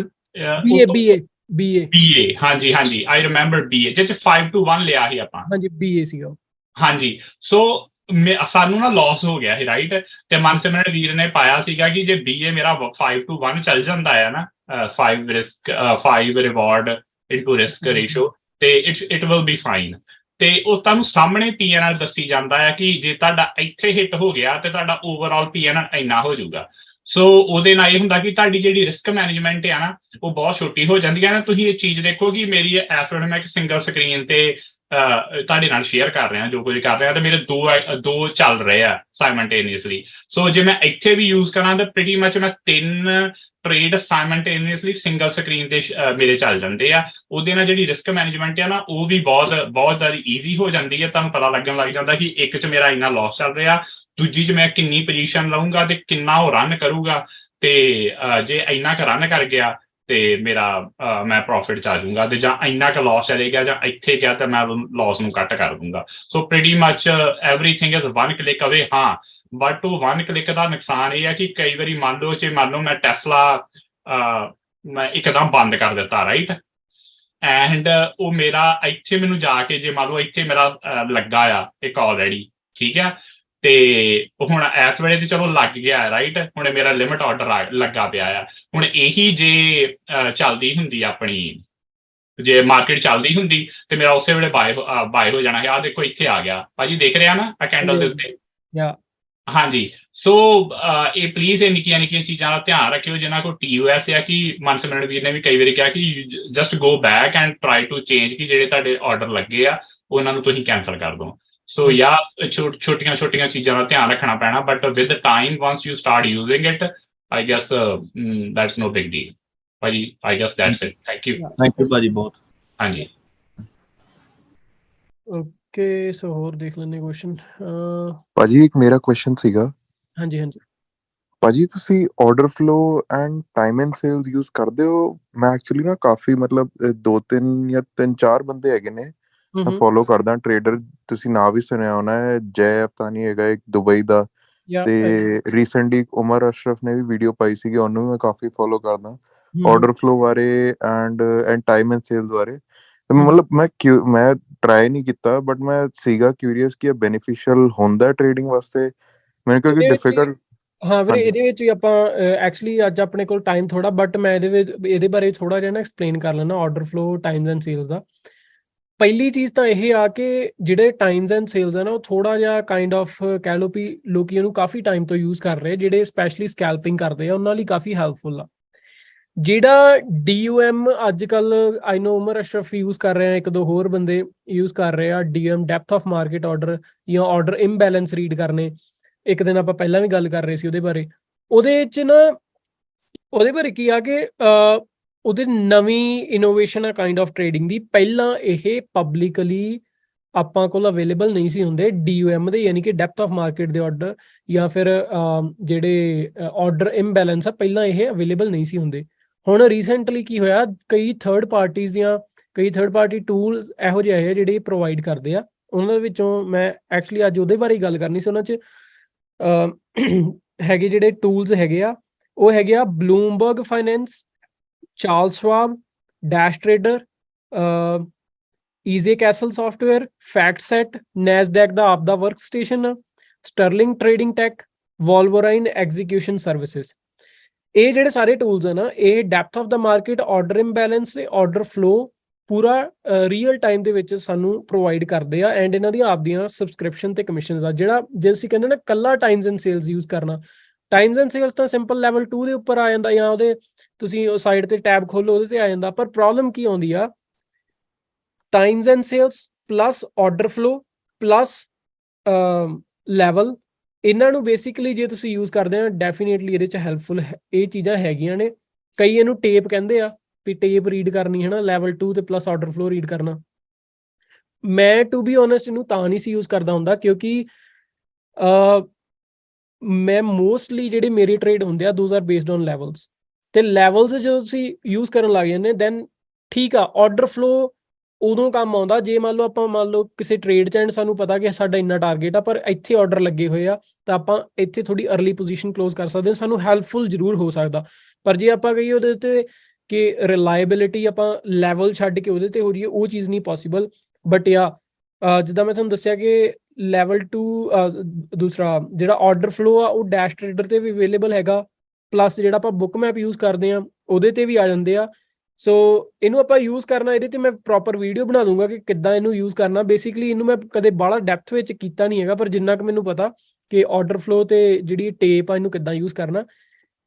BA ਹਾਂਜੀ ਆਈ ਰਿਮੈਂਬਰ BA ਜਿਹਦੇ 'ਚ 5 to 1 ਲਿਆ ਸੀ ਆਪਾਂ। ਹਾਂਜੀ BA ਸੀਗਾ। ਹਾਂਜੀ ਸੋ ਸਾਨੂੰ ਨਾ ਲਾਸ ਹੋ ਗਿਆ ਸੀ, ਰਾਈਟ, ਤੇ ਮਨਸਿਮਰਨ ਵੀਰ ਨੇ ਪਾਇਆ ਸੀਗਾ ਕਿ ਜੇ BA ਮੇਰਾ 5 to 1 ਚੱਲ ਜਾਂਦਾ ਹੈ ਨਾ 5 ਰਿਵਾਰਡ ਇਨਟੂ ਰਿਸਕ ਰੇਸ਼ੋ ਤੇ ਇਟ ਵਿਲ ਬੀ ਫਾਈਨ। ਤੇ ਉਹ ਤੁਹਾਨੂੰ ਸਾਹਮਣੇ PNL ਦੱਸੀ ਜਾਂਦਾ ਹੈ ਕਿ ਜੇ ਤੁਹਾਡਾ ਇੱਥੇ ਹਿੱਟ ਹੋ ਗਿਆ ਤੇ ਤੁਹਾਡਾ ਓਵਰਆਲ PNL ਇੰਨਾ ਹੋ ਜਾਊਗਾ। ਸੋ ਉਹਦੇ ਨਾਲ ਇਹ ਹੁੰਦਾ ਕਿ ਤੁਹਾਡੀ ਜਿਹੜੀ ਰਿਸਕ ਮੈਨੇਜਮੈਂਟ ਆ ਨਾ ਉਹ ਬਹੁਤ ਛੋਟੀ ਹੋ ਜਾਂਦੀ ਹੈ ਨਾ। ਤੁਸੀਂ ਇਹ ਚੀਜ਼ ਦੇਖੋ ਕਿ ਮੇਰੀ ਇਸ ਵੇਲੇ ਮੈਂ ਇੱਕ ਸਿੰਗਲ ਸਕਰੀਨ ਤੇ ਤੁਹਾਡੇ ਨਾਲ ਸ਼ੇਅਰ ਕਰ ਰਿਹਾ ਜੋ ਕੁਝ ਕਰ ਰਿਹਾ, ਤੇ ਮੇਰੇ ਦੋ ਚੱਲ ਰਹੇ ਆ ਸਾਈਮਲਟੇਨੀਅਸਲੀ। ਸੋ ਜੇ ਮੈਂ ਇੱਥੇ ਵੀ ਯੂਜ਼ ਕਰਾਂ ਤਾਂ ਪ੍ਰੀਟੀ ਮੱਚ ਮੈਂ 3 ਟ੍ਰੇਡ ਸਾਈਮਲਟੇਨੀਅਸਲੀ ਸਿੰਗਲ ਸਕਰੀਨ ਤੇ ਮੇਰੇ ਚੱਲ ਜਾਂਦੇ ਆ। ਉਹਦੇ ਨਾਲ ਜਿਹੜੀ ਰਿਸਕ ਮੈਨੇਜਮੈਂਟ ਆ ਨਾ ਉਹ ਵੀ ਬਹੁਤ ਜ਼ਿਆਦਾ ਈਜ਼ੀ ਹੋ ਜਾਂਦੀ ਹੈ। ਤੁਹਾਨੂੰ ਪਤਾ ਲੱਗਣ ਲੱਗ ਜਾਂਦਾ ਕਿ ਇੱਕ 'ਚ ਮੇਰਾ ਇੰਨਾ ਲਾਸ ਚੱਲ ਰਿਹਾ, ਦੂਜੀ 'ਚ ਮੈਂ ਕਿੰਨੀ ਪੋਜੀਸ਼ਨ ਲਊਂਗਾ ਤੇ ਕਿੰਨਾ ਉਹ ਰਨ ਕਰੂਗਾ, ਤੇ ਜੇ ਇੰਨਾ ਕੁ ਰਨ ਕਰ ਗਿਆ ਤੇ ਮੈਂ ਪ੍ਰੋਫਿਟ 'ਚ ਆ ਜਾਊਂਗਾ, ਤੇ ਜਾਂ ਇੰਨਾ ਕੁ ਲਾਸ ਚਲੇ ਗਿਆ ਜਾਂ ਇੱਥੇ ਗਿਆ ਤਾਂ ਮੈਂ ਲਾਸ ਨੂੰ ਕੱਟ ਕਰ ਦੂੰਗਾ। So pretty much everything is 1 click away. ਹਾਂ ਬਟ ਉਹ 1 ਕਲਿੱਕ ਦਾ ਨੁਕਸਾਨ ਇਹ ਹੈ ਕਿ ਕਈ ਵਾਰੀ ਮੰਨ ਲਓ ਮੈਂ ਟੈਸਲਾ ਮੈਂ ਇੱਕਦਮ ਬੰਦ ਕਰ ਦਿੱਤਾ, ਰਾਈਟ, ਐਂਡ ਉਹ ਮੇਰਾ ਇੱਥੇ ਮੈਨੂੰ ਜਾ ਕੇ ਜੇ ਮੰਨ ਲਓ ਇੱਥੇ ਮੇਰਾ ਲੱਗਾ ਆ ਇੱਕ ਆਲਰੇਡੀ, ਠੀਕ ਹੈ, ਤੇ ਹੁਣ ਇਸ ਵੇਲੇ ਤੇ ਚਲੋ ਲੱਗ ਗਿਆ, ਰਾਈਟ, ਹੁਣ ਮੇਰਾ ਲਿਮਿਟ ਆਰਡਰ ਲੱਗਾ ਪਿਆ ਆ। ਹੁਣ ਇਹੀ ਜੇ ਚੱਲਦੀ ਹੁੰਦੀ ਆਪਣੀ, ਜੇ ਮਾਰਕੀਟ ਚੱਲਦੀ ਹੁੰਦੀ ਤੇ ਮੇਰਾ ਉਸੇ ਵੇਲੇ ਬਾਏ ਹੋ ਜਾਣਾ ਹੈ। ਆਹ ਦੇਖੋ ਇੱਥੇ ਆ ਗਿਆ ਭਾਜੀ, ਦੇਖ ਰਿਹਾ ਨਾ ਆ ਕੈਂਡਲ ਦੇ ਉੱਤੇ। ਹਾਂਜੀ ਸੋ ਇਹ ਪਲੀਜ਼ ਇਹ ਨਿੱਕੀਆਂ ਚੀਜ਼ਾਂ ਦਾ ਧਿਆਨ ਰੱਖਿਓ ਜਿਨ੍ਹਾਂ ਕੋਲ TOS ਆ, ਕਿ ਮਨਸਿਮਰਨ ਵੀਰ ਨੇ ਵੀ ਕਈ ਵਾਰੀ ਕਿਹਾ ਕਿ just go back and try to change, ਕਿ ਜਿਹੜੇ ਤੁਹਾਡੇ ਆਰਡਰ ਲੱਗੇ ਆ ਉਹਨਾਂ ਨੂੰ ਤੁਸੀਂ ਕੈਂਸਲ ਕਰ ਦਿਓ। ਸੋ ਛੋਟੀਆਂ ਚੀਜ਼ਾਂ ਦਾ ਧਿਆਨ ਰੱਖਣਾ ਪੈਣਾ, but with time once you start using it I guess that's no big deal ਭਾਜੀ। I guess that's it. Thank you ਭਾਜੀ ਬਹੁਤ। ਹਾਂਜੀ ਓਕੇ ਸੋ ਹੋਰ ਦੇਖ ਲੈਂਦੇ ਕੁਐਸਚਨ। ਭਾਜੀ ਇੱਕ ਮੇਰਾ ਕੁਐਸਚਨ ਸੀਗਾ। ਹਾਂਜੀ ਭਾਜੀ ਤੁਸੀਂ order flow end time and sales use ਕਰਦੇ ਹੋ? ਮੈਂ ਐਕਚੁਅਲੀ ਨਾ ਕਾਫੀ ਮਤਲਬ 2-3 ਜਾਂ 3-4 ਬੰਦੇ ਹੈਗੇ ਨੇ ਮੈਂ ਫੋਲੋ ਕਰਦਾ ਟ੍ਰੇਡਰ, ਤੁਸੀਂ ਨਾਂ ਵੀ ਸੁਣਿਆ ਹੋਣਾ ਹੈ, ਜੈ ਅਫਤਾਨੀ ਹੈਗਾ ਇੱਕ ਦੁਬਈ ਦਾ, ਤੇ ਰੀਸੈਂਟਲੀ ਉਮਰ ਅਸ਼ਰਫ ਨੇ ਵੀ ਵੀਡੀਓ ਪਾਈ ਸੀਗੀ, ਉਹਨੂੰ ਵੀ ਮੈਂ ਕਾਫੀ ਫੋਲੋ ਕਰਦਾ ਆਰਡਰ ਫਲੋ ਬਾਰੇ ਐਂਡ ਟਾਈਮ ਐਂਡ ਸੇਲਸ ਬਾਰੇ। ਮਤਲਬ ਮੈਂ ਟਰਾਈ ਨਹੀਂ ਕੀਤਾ ਬਟ ਮੈਂ ਸੀਗਾ ਕਿਊਰੀਅਸ ਕਿ ਇਹ ਬੈਨੀਫੀਸ਼ੀਅਲ ਹੁੰਦਾ ਟ੍ਰੇਡਿੰਗ ਵਾਸਤੇ ਮੈਨੂੰ, ਕਿਉਂਕਿ ਡਿਫਿਕਲਟ। ਹਾਂ ਵੀਰੇ ਇਹਦੇ ਵਿੱਚ ਵੀ ਆਪਾਂ ਐਕਚੁਅਲੀ ਅੱਜ ਆਪਣੇ ਕੋਲ ਟਾਈਮ ਥੋੜਾ, ਬਟ ਮੈਂ ਇਹਦੇ ਬਾਰੇ ਥੋੜਾ ਜਿਹਾ ਨਾ ਐਕਸਪਲੇਨ ਕਰ ਲੈਣਾ order flow times and sales ਦਾ। ਪਹਿਲੀ ਚੀਜ਼ ਤਾਂ ਇਹ ਆ ਕਿ ਜਿਹੜੇ ਟਾਈਮਸ ਐਂਡ ਸੇਲਸ ਆ ਨਾ ਉਹ ਥੋੜਾ ਜਿਹਾ ਕਾਈਂਡ ਆਫ ਕਹਿ ਲਓ ਵੀ ਲੋਕੀ ਉਹਨੂੰ ਕਾਫੀ ਟਾਈਮ ਤੋਂ ਯੂਜ਼ ਕਰ ਰਹੇ, ਜਿਹੜੇ ਸਪੈਸ਼ਲੀ ਸਕੈਲਪਿੰਗ ਕਰਦੇ ਆ ਉਹਨਾਂ ਲਈ ਕਾਫੀ ਹੈਲਪਫੁਲ ਆ। ਜਿਹੜਾ DOM ਅੱਜ ਕੱਲ ਆਈ ਨੋ ਉਮਰ ਅਸ਼ਰਫ ਯੂਜ਼ ਕਰ ਰਹੇ ਆ, 1-2 ਹੋਰ ਬੰਦੇ ਯੂਜ਼ ਕਰ ਰਹੇ ਆ DOM, depth of market order ਜਾਂ ਆਰਡਰ ਇੰਬੈਲੈਂਸ ਰੀਡ ਕਰਨੇ। ਇੱਕ ਦਿਨ ਆਪਾਂ ਪਹਿਲਾਂ ਵੀ ਗੱਲ ਕਰ ਰਹੇ ਸੀ ਉਹਦੇ ਬਾਰੇ। ਉਹਦੇ 'ਚ ਨਾ ਉਹਦੇ ਬਾਰੇ ਕੀ ਆ ਕਿ ਉਹਦੇ ਨਵੀਂ ਇਨੋਵੇਸ਼ਨ ਆ ਕਾਈਂਡ ਆਫ ਟ੍ਰੇਡਿੰਗ ਦੀ। ਪਹਿਲਾਂ ਇਹ ਪਬਲਿਕਲੀ ਆਪਾਂ ਕੋਲ ਅਵੇਲੇਬਲ ਨਹੀਂ ਸੀ ਹੁੰਦੇ DOM ਦੇ, ਯਾਨੀ ਕਿ ਡੈਪਥ ਆਫ ਮਾਰਕੀਟ ਦੇ ਆਰਡਰ ਜਾਂ ਫਿਰ ਜਿਹੜੇ ਆਰਡਰ ਇੰਬੈਲੈਂਸ ਆ, ਪਹਿਲਾਂ ਇਹ ਅਵੇਲੇਬਲ ਨਹੀਂ ਸੀ ਹੁੰਦੇ। ਹੁਣ ਰੀਸੈਂਟਲੀ ਕੀ ਹੋਇਆ, ਕਈ ਥਰਡ ਪਾਰਟੀ ਟੂਲਸ ਇਹੋ ਜਿਹੇ ਆਏ ਆ ਜਿਹੜੇ ਪ੍ਰੋਵਾਈਡ ਕਰਦੇ ਆ। ਉਹਨਾਂ ਦੇ ਵਿੱਚੋਂ ਮੈਂ ਐਕਚੁਅਲੀ ਅੱਜ ਉਹਦੇ ਬਾਰੇ ਗੱਲ ਕਰਨੀ ਸੀ। ਉਹਨਾਂ 'ਚ ਹੈਗੇ ਜਿਹੜੇ ਟੂਲਸ ਹੈਗੇ ਆ, ਉਹ ਹੈਗੇ ਆ Bloomberg finance, Charles Schwab, DAS Trader, Eze Castle software, FactSet, Nasdaq ਦਾ ਆਪਦਾ work station, Sterling Trading Tech, Wolverine Execution Services. ਇਹ ਜਿਹੜੇ ਸਾਰੇ ਟੂਲਸ ਆ ਨਾ, ਇਹ depth of the market, order imbalance ਤੇ ਆਰਡਰ ਫਲੋ ਪੂਰਾ ਰੀਅਲ ਟਾਈਮ ਦੇ ਵਿੱਚ ਸਾਨੂੰ ਪ੍ਰੋਵਾਈਡ ਕਰਦੇ ਆ। ਐਂਡ ਇਹਨਾਂ ਦੀਆਂ ਆਪਦੀਆਂ ਸਬਸਕ੍ਰਿਪਸ਼ਨ ਤੇ ਕਮਿਸ਼ਨਸ ਆ। ਜਿਹੜਾ ਜੇ ਅਸੀਂ ਕਹਿੰਦੇ ਨਾ ਕੱਲਾ ਟਾਈਮਸ ਐਂਡ ਸੇਲਸ ਯੂਜ਼ ਕਰਨਾ, ਟਾਈਮਸ ਐਂਡ ਸੇਲਸ ਤਾਂ ਸਿੰਪਲ ਲੈਵਲ 2 ਦੇ ਉੱਪਰ ਆ ਜਾਂਦਾ, ਜਾਂ ਉਹਦੇ ਤੁਸੀਂ ਉਹ ਸਾਈਡ ਤੇ ਟੈਬ ਖੋਲੋ ਉਹਦੇ ਤੇ ਆ ਜਾਂਦਾ। ਪਰ ਪ੍ਰੋਬਲਮ ਕੀ ਆਉਂਦੀ ਆ, Times and sales plus order flow plus level, ਇਹਨਾਂ ਨੂੰ ਬੇਸਿਕਲੀ ਜੇ ਤੁਸੀਂ ਯੂਜ਼ ਕਰਦੇ ਆ ਡੈਫੀਨੇਟਲੀ ਇਹਦੇ 'ਚ ਹੈਲਪਫੁਲ ਇਹ ਚੀਜ਼ਾਂ ਹੈਗੀਆਂ ਨੇ। ਕਈ ਇਹਨੂੰ ਟੇਪ ਕਹਿੰਦੇ ਆ ਵੀ ਟੇਪ ਰੀਡ ਕਰਨੀ ਹੈ ਨਾ, ਲੈਵਲ 2 ਤੇ ਪਲੱਸ ਆਰਡਰ ਫਲੋ ਰੀਡ ਕਰਨਾ। ਮੈਂ ਟੂ ਬੀ ਓਨੈਸਟ ਇਹਨੂੰ ਤਾਂ ਨਹੀਂ ਸੀ ਯੂਜ਼ ਕਰਦਾ ਹੁੰਦਾ ਕਿਉਂਕਿ ਮੈਂ ਮੋਸਟਲੀ ਜਿਹੜੇ ਮੇਰੇ ਟ੍ਰੇਡ ਹੁੰਦੇ ਆ those are based on levels, ਤੇ ਲੈਵਲਸ ਜਦੋਂ ਤੁਸੀਂ ਯੂਜ਼ ਕਰਨ ਲੱਗ ਜਾਂਦੇ ਦੈਨ ਠੀਕ ਆ। ਆਰਡਰ ਫਲੋ ਉਦੋਂ ਕੰਮ ਆਉਂਦਾ ਜੇ ਮੰਨ ਲਓ ਕਿਸੇ ਟ੍ਰੇਡ 'ਚ ਐਂਡ ਸਾਨੂੰ ਪਤਾ ਕਿ ਸਾਡਾ ਇੰਨਾ ਟਾਰਗੇਟ ਆ, ਪਰ ਇੱਥੇ ਆਰਡਰ ਲੱਗੇ ਹੋਏ ਆ ਤਾਂ ਆਪਾਂ ਇੱਥੇ ਥੋੜੀ ਅਰਲੀ ਪੋਜੀਸ਼ਨ ਕਲੋਜ਼ ਕਰ ਸਕਦੇ ਹਾਂ, ਸਾਨੂੰ ਹੈਲਪਫੁਲ ਜ਼ਰੂਰ ਹੋ ਸਕਦਾ। ਪਰ ਜੇ ਆਪਾਂ ਕਹੀਏ ਉਹਦੇ ਤੇ ਕਿ ਰਿਲਾਇਬਿਲਿਟੀ ਆਪਾਂ ਲੈਵਲ ਛੱਡ ਕੇ ਉਹਦੇ ਤੇ ਹੋ ਜਾਈਏ, ਉਹ ਚੀਜ਼ ਨਹੀਂ ਪੋਸੀਬਲ। ਬਟ ਜਿੱਦਾਂ ਮੈਂ ਤੁਹਾਨੂੰ ਦੱਸਿਆ ਕਿ ਲੈਵਲ 2 ਦੂਸਰਾ ਜਿਹੜਾ ਆਰਡਰ ਫਲੋ ਆ ਉਹ ਡੈਸ਼ ਟ੍ਰੇਡਰ ਤੇ ਵੀ ਅਵੇਲੇਬਲ ਹੈਗਾ, ਪਲੱਸ ਜਿਹੜਾ ਆਪਾਂ ਬੁੱਕ ਮੈਪ ਯੂਜ਼ ਕਰਦੇ ਆ ਉਹਦੇ ਤੇ ਵੀ ਆ ਜਾਂਦੇ ਆ। ਸੋ ਇਹਨੂੰ ਆਪਾਂ ਯੂਜ਼ ਕਰਨਾ, ਇਹਦੇ ਤੇ ਮੈਂ ਪ੍ਰੋਪਰ ਵੀਡੀਓ ਬਣਾ ਦੂੰਗਾ ਕਿ ਕਿੱਦਾਂ ਇਹਨੂੰ ਯੂਜ਼ ਕਰਨਾ। ਬੇਸਿਕਲੀ ਇਹਨੂੰ ਮੈਂ ਕਦੇ ਬਾਹਲਾ ਡੈਪਥ ਵਿੱਚ ਕੀਤਾ ਨਹੀਂ ਹੈਗਾ, ਪਰ ਜਿੰਨਾ ਕੁ ਮੈਨੂੰ ਪਤਾ ਕਿ ਆਰਡਰ ਫਲੋ ਤੇ ਜਿਹੜੀ ਟੇਪ ਆ ਇਹਨੂੰ ਕਿੱਦਾਂ ਯੂਜ਼ ਕਰਨਾ।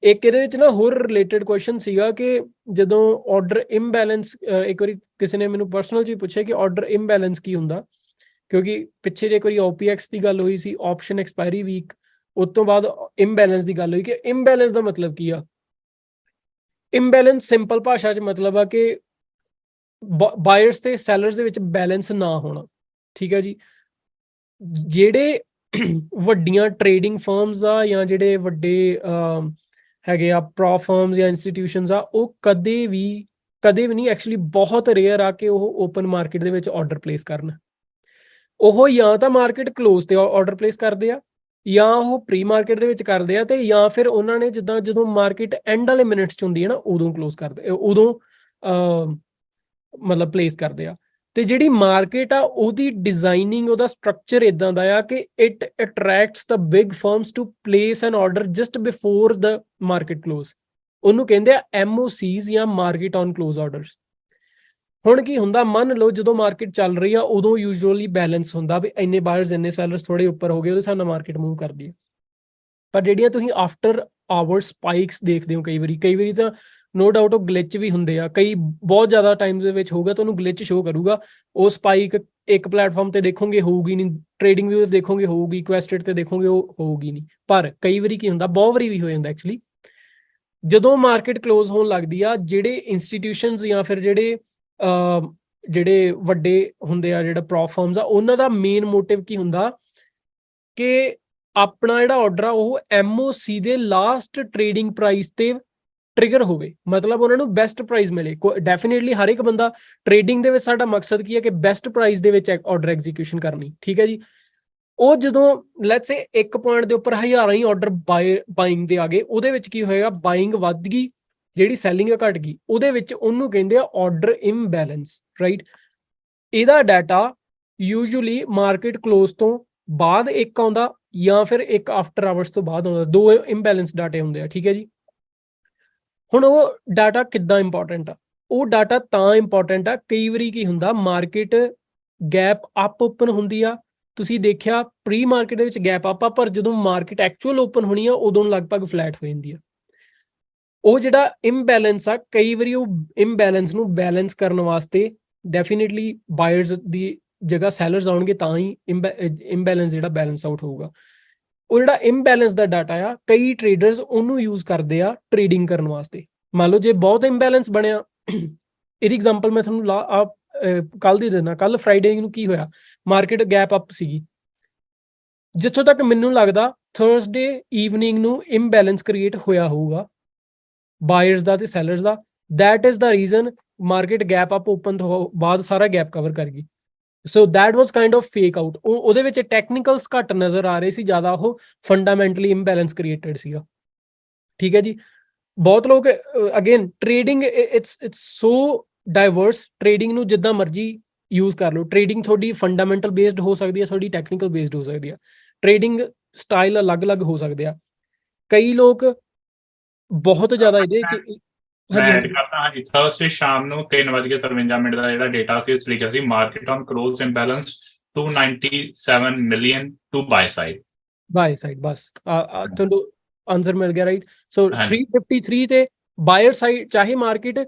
ਇੱਕ ਇਹਦੇ ਵਿੱਚ ਨਾ ਹੋਰ ਰਿਲੇਟਡ ਕੁਐਸਚਨ ਸੀਗਾ ਕਿ ਜਦੋਂ ਆਰਡਰ ਇੰਬੈਲੈਂਸ, ਇੱਕ ਵਾਰੀ ਕਿਸੇ ਨੇ ਮੈਨੂੰ ਪਰਸਨਲ 'ਚ ਵੀ ਪੁੱਛਿਆ ਕਿ ਆਰਡਰ ਇੰਬੈਲੈਂਸ ਕੀ ਹੁੰਦਾ, ਕਿਉਂਕਿ ਪਿੱਛੇ ਜੇ ਇੱਕ ਵਾਰੀ OPX ਦੀ ਗੱਲ ਹੋਈ ਸੀ, ਆਪਸ਼ਨ ਐਕਸਪਾਇਰੀ ਵੀਕ, ਉਸ ਤੋਂ ਬਾਅਦ ਇੰਬੈਲੈਂਸ ਦੀ ਗੱਲ ਹੋਈ ਕਿ ਇੰਬੈਲੈਂਸ ਦਾ ਮਤਲਬ ਕੀ ਆ। ਇੰਬੈਲੈਂਸ ਸਿੰਪਲ ਭਾਸ਼ਾ 'ਚ ਮਤਲਬ ਆ ਕਿ ਬਾਇਰਸ ਤੇ ਸੈਲਰਸ ਦੇ ਵਿੱਚ ਬੈਲੈਂਸ ਨਾ ਹੋਣਾ। ਠੀਕ ਹੈ ਜੀ। ਜਿਹੜੇ ਵੱਡੀਆਂ ਟ੍ਰੇਡਿੰਗ ਫਰਮਸ ਆ ਜਾਂ ਜਿਹੜੇ ਵੱਡੇ ਹੈਗੇ ਆ ਪ੍ਰੋ ਫਰਮਸ ਜਾਂ ਇੰਸਟੀਟਿਊਸ਼ਨਸ ਆ, ਉਹ ਕਦੇ ਵੀ ਨਹੀਂ, ਐਕਚੁਅਲੀ ਬਹੁਤ ਰੇਅਰ ਆ ਕਿ ਉਹ ਓਪਨ ਮਾਰਕੀਟ ਦੇ ਵਿੱਚ ਆਰਡਰ ਪਲੇਸ ਕਰਨ। ਉਹ ਜਾਂ ਤਾਂ ਮਾਰਕੀਟ ਕਲੋਜ਼ ਤੇ ਆਰਡਰ ਪਲੇਸ ਕਰਦੇ ਆ, ਜਾਂ ਉਹ ਪ੍ਰੀ ਮਾਰਕੀਟ ਦੇ ਵਿੱਚ ਕਰਦੇ ਆ, ਤੇ ਜਾਂ ਫਿਰ ਉਹਨਾਂ ਨੇ ਜਿੱਦਾਂ ਜਦੋਂ ਮਾਰਕੀਟ ਐਂਡ ਵਾਲੇ ਮਿੰਟਸ 'ਚ ਹੁੰਦੀ ਹੈ ਨਾ ਉਦੋਂ ਕਲੋਜ਼ ਕਰਦੇ, ਉਦੋਂ ਮਤਲਬ ਪਲੇਸ ਕਰਦੇ ਆ। ਤੇ ਜਿਹੜੀ ਮਾਰਕੀਟ ਆ ਉਹਦੀ ਡਿਜ਼ਾਈਨਿੰਗ, ਉਹਦਾ ਸਟਰਕਚਰ ਇਦਾਂ ਦਾ ਆ ਕਿ it attracts the big firms to place an order just before the market close. ਉਹਨੂੰ ਕਹਿੰਦੇ ਆ MOCs ਜਾਂ ਮਾਰਕੀਟ ਔਨ ਕਲੋਜ਼ ਆਰਡਰਸ। ਹੁਣ ਕੀ ਹੁੰਦਾ, ਮੰਨ ਲਓ ਜਦੋਂ ਮਾਰਕੀਟ ਚੱਲ ਰਹੀ ਆ ਉਦੋਂ ਯੂਜੂਅਲੀ ਬੈਲੈਂਸ ਹੁੰਦਾ ਵੀ ਇੰਨੇ ਬਾਇਰਸ ਇੰਨੇ ਸੈਲਰਸ ਥੋੜੇ ਉੱਪਰ ਹੋ ਗਏ, ਉਹਦੇ ਹਿਸਾਬ ਨਾਲ ਮਾਰਕੀਟ ਮੂਵ ਕਰਦੀ ਹੈ। ਪਰ ਜਿਹੜੀਆਂ ਤੁਸੀਂ ਆਫਟਰ ਆਵਰ ਸਪਾਈਕਸ ਦੇਖਦੇ ਹੋ ਕਈ ਵਾਰੀ ਤਾਂ ਨੋ ਡਾਊਟ ਉਹ ਗਲਿਚ ਵੀ ਹੁੰਦੇ ਆ। ਕਈ ਬਹੁਤ ਜ਼ਿਆਦਾ ਟਾਈਮ ਦੇ ਵਿੱਚ ਹੋਊਗਾ ਤੁਹਾਨੂੰ ਗਲਿਚ ਸ਼ੋ ਕਰੂਗਾ। ਉਹ ਸਪਾਈਕ ਇੱਕ ਪਲੇਟਫਾਰਮ ਤੇ ਦੇਖੋਗੇ ਹੋਊਗੀ ਨਹੀਂ, ਟ੍ਰੇਡਿੰਗ ਵਿਊ ਤੇ ਦੇਖੋਗੇ ਹੋਊਗੀ, ਕੁਐਸਟਡ ਤੇ ਦੇਖੋਗੇ ਉਹ ਹੋਊਗੀ ਨਹੀਂ। ਪਰ ਕਈ ਵਾਰੀ ਕੀ ਹੁੰਦਾ, ਬਹੁਤ ਵਾਰੀ ਵੀ ਹੋ ਜਾਂਦਾ ਐਕਚੁਅਲੀ, ਜਦੋਂ ਮਾਰਕੀਟ ਕਲੋਜ਼ ਹੋਣ ਲੱਗਦੀ ਆ, ਜਿਹੜੇ ਇੰਸਟੀਟਿਊਸ਼ਨਸ ਜਾਂ ਫਿਰ ਜਿਹੜੇ ਵੱਡੇ ਹੁੰਦੇ ਆ, ਜਿਹੜਾ ਪ੍ਰੋ ਫਰਮਸ ਆ, ਉਹਨਾਂ ਦਾ ਮੇਨ ਮੋਟਿਵ ਕੀ ਹੁੰਦਾ ਕਿ ਆਪਣਾ ਜਿਹੜਾ ਆਰਡਰ ਆ ਉਹ MOC ਦੇ ਲਾਸਟ ਟ੍ਰੇਡਿੰਗ ਪ੍ਰਾਈਸ ਤੇ ਟ੍ਰਿਗਰ ਹੋਵੇ, ਮਤਲਬ ਉਹਨਾਂ ਨੂੰ ਬੈਸਟ ਪ੍ਰਾਈਸ ਮਿਲੇ। ਡੈਫੀਨੇਟਲੀ ਹਰ ਇੱਕ ਬੰਦਾ ਟ੍ਰੇਡਿੰਗ ਦੇ ਵਿੱਚ, ਸਾਡਾ ਮਕਸਦ ਕੀ ਹੈ ਕਿ ਬੈਸਟ ਪ੍ਰਾਈਸ ਦੇ ਵਿੱਚ ਆਰਡਰ ਐਗਜ਼ੀਕਿਊਸ਼ਨ ਕਰਨੀ। ਠੀਕ ਹੈ ਜੀ। ਉਹ ਜਦੋਂ ਲੈਟਸ ਸੇ ਇੱਕ ਪੁਆਇੰਟ ਦੇ ਉੱਪਰ ਹਜ਼ਾਰਾਂ ਹੀ ਆਰਡਰ ਬਾਇੰਗ ਦੇ ਆ ਗਏ, ਉਹਦੇ ਵਿੱਚ ਕੀ ਹੋਏਗਾ, ਬਾਇੰਗ ਵੱਧ ਗਈ, ਜਿਹੜੀ ਸੈਲਿੰਗ ਘਟ ਗਈ, ਉਹਦੇ ਵਿੱਚ ਉਹਨੂੰ ਕਹਿੰਦੇ ਆ ਆਰਡਰ ਇੰਬੈਲੈਂਸ, ਰਾਈਟ। ਇਹਦਾ ਡਾਟਾ ਯੂਜੂਅਲੀ ਮਾਰਕੀਟ ਕਲੋਜ਼ ਤੋਂ ਬਾਅਦ ਇੱਕ ਆਉਂਦਾ ਜਾਂ ਫਿਰ ਇੱਕ ਆਫਟਰ ਆਵਰਸ ਤੋਂ ਬਾਅਦ ਆਉਂਦਾ। ਦੋ ਇੰਬੈਲੈਂਸ ਡਾਟੇ ਹੁੰਦੇ ਆ। ਠੀਕ ਹੈ ਜੀ। ਹੁਣ ਉਹ ਡਾਟਾ ਕਿੱਦਾਂ ਇੰਪੋਰਟੈਂਟ ਆ? ਉਹ ਡਾਟਾ ਤਾਂ ਇੰਪੋਰਟੈਂਟ ਆ, ਕਈ ਵਾਰੀ ਕੀ ਹੁੰਦਾ, ਮਾਰਕੀਟ ਗੈਪ ਅਪ ਓਪਨ ਹੁੰਦੀ ਆ, ਤੁਸੀਂ ਦੇਖਿਆ ਪ੍ਰੀ ਮਾਰਕੀਟ ਦੇ ਵਿੱਚ ਗੈਪ ਅਪ ਆ, ਪਰ ਜਦੋਂ ਮਾਰਕੀਟ ਐਕਚੁਅਲ ਓਪਨ ਹੋਣੀ ਆ ਉਦੋਂ ਲਗਭਗ ਫਲੈਟ ਹੋ ਜਾਂਦੀ ਆ। ਉਹ ਜਿਹੜਾ ਇੰਬੈਲੈਂਸ ਆ, ਕਈ ਵਾਰੀ ਉਹ ਇੰਬੈਲੈਂਸ ਨੂੰ ਬੈਲੈਂਸ ਕਰਨ ਵਾਸਤੇ ਡੈਫੀਨੇਟਲੀ ਬਾਇਰਸ ਦੀ ਜਗ੍ਹਾ ਸੈਲਰਸ ਆਉਣਗੇ, ਤਾਂ ਹੀ ਇੰਬੈਲੈਂਸ ਜਿਹੜਾ ਬੈਲੈਂਸ ਆਊਟ ਹੋਊਗਾ। ਉਹ ਜਿਹੜਾ ਇੰਬੈਲੈਂਸ ਦਾ ਡਾਟਾ ਆ, ਕਈ ਟ੍ਰੇਡਰਸ ਉਹਨੂੰ ਯੂਜ਼ ਕਰਦੇ ਆ ਟ੍ਰੇਡਿੰਗ ਕਰਨ ਵਾਸਤੇ। ਮੰਨ ਲਓ ਜੇ ਬਹੁਤ ਇੰਬੈਲੈਂਸ ਬਣਿਆ, ਇਹਦੀ ਐਗਜ਼ਾਮਪਲ ਮੈਂ ਤੁਹਾਨੂੰ ਕੱਲ ਦੀ ਦਿੰਦਾ। ਕੱਲ ਫਰਾਈਡੇ ਨੂੰ ਕੀ ਹੋਇਆ, ਮਾਰਕੀਟ ਗੈਪ ਅਪ ਸੀਗੀ। ਜਿੱਥੋਂ ਤੱਕ ਮੈਨੂੰ ਲੱਗਦਾ ਥਰਸਡੇ ਈਵਨਿੰਗ ਨੂੰ ਇੰਬੈਲੈਂਸ ਕ੍ਰੀਏਟ ਹੋਇਆ ਹੋਊਗਾ ਬਾਇਰਸ ਦਾ ਤੇ sellers the. That is the reason market gap up open ਤੋਂ ਬਾਅਦ ਸਾਰਾ ਗੈਪ ਕਵਰ ਕਰ ਗਈ। So that was kind of fake out. ਉਹਦੇ ਵਿੱਚ ਟੈਕਨੀਕਲਸ ਘੱਟ ਨਜ਼ਰ ਆ ਰਹੇ ਸੀ, ਜ਼ਿਆਦਾ ਉਹ ਫੰਡਾਮੈਂਟਲੀ ਇੰਬੈਲੈਂਸ ਕ੍ਰੀਏਟਡ ਸੀਗਾ। ਠੀਕ ਹੈ ਜੀ। ਬਹੁਤ ਲੋਕ again trading it's so diverse. Trading ਨੂੰ ਜਿੱਦਾਂ ਮਰਜ਼ੀ ਯੂਜ਼ ਕਰ ਲਓ। ਟ੍ਰੇਡਿੰਗ ਤੁਹਾਡੀ ਫੰਡਾਮੈਂਟਲ ਬੇਸਡ ਹੋ ਸਕਦੀ ਹੈ, ਤੁਹਾਡੀ ਟੈਕਨੀਕਲ ਬੇਸਡ ਹੋ ਸਕਦੀ ਹੈ। ਟ੍ਰੇਡਿੰਗ ਸਟਾਈਲ ਅਲੱਗ-ਅਲੱਗ ਹੋ ਸਕਦੇ ਆ। ਕਈ ਲੋਕ ਬਹੁਤ ਜ਼ਿਆਦਾ ਇਹਦੇ ਚ ਮੈਂ ਐਡ ਕਰਦਾ ਹਾਂਜੀ। ਥਰਸਡੇ ਸ਼ਾਮ ਨੂੰ 3:53 ਦਾ ਜਿਹੜਾ ਡੇਟਾ ਸੀ ਉਸ ਲਿਖਿਆ ਸੀ market on close imbalance 297 million to buy side. ਬਸ ਤੁਹਾਨੂੰ ਆਨਸਰ ਮਿਲ ਗਿਆ ਰਾਈਟ। ਸੋ 353 ਤੇ ਬਾਇਰ ਸਾਈਡ, ਚਾਹੇ ਮਾਰਕੀਟ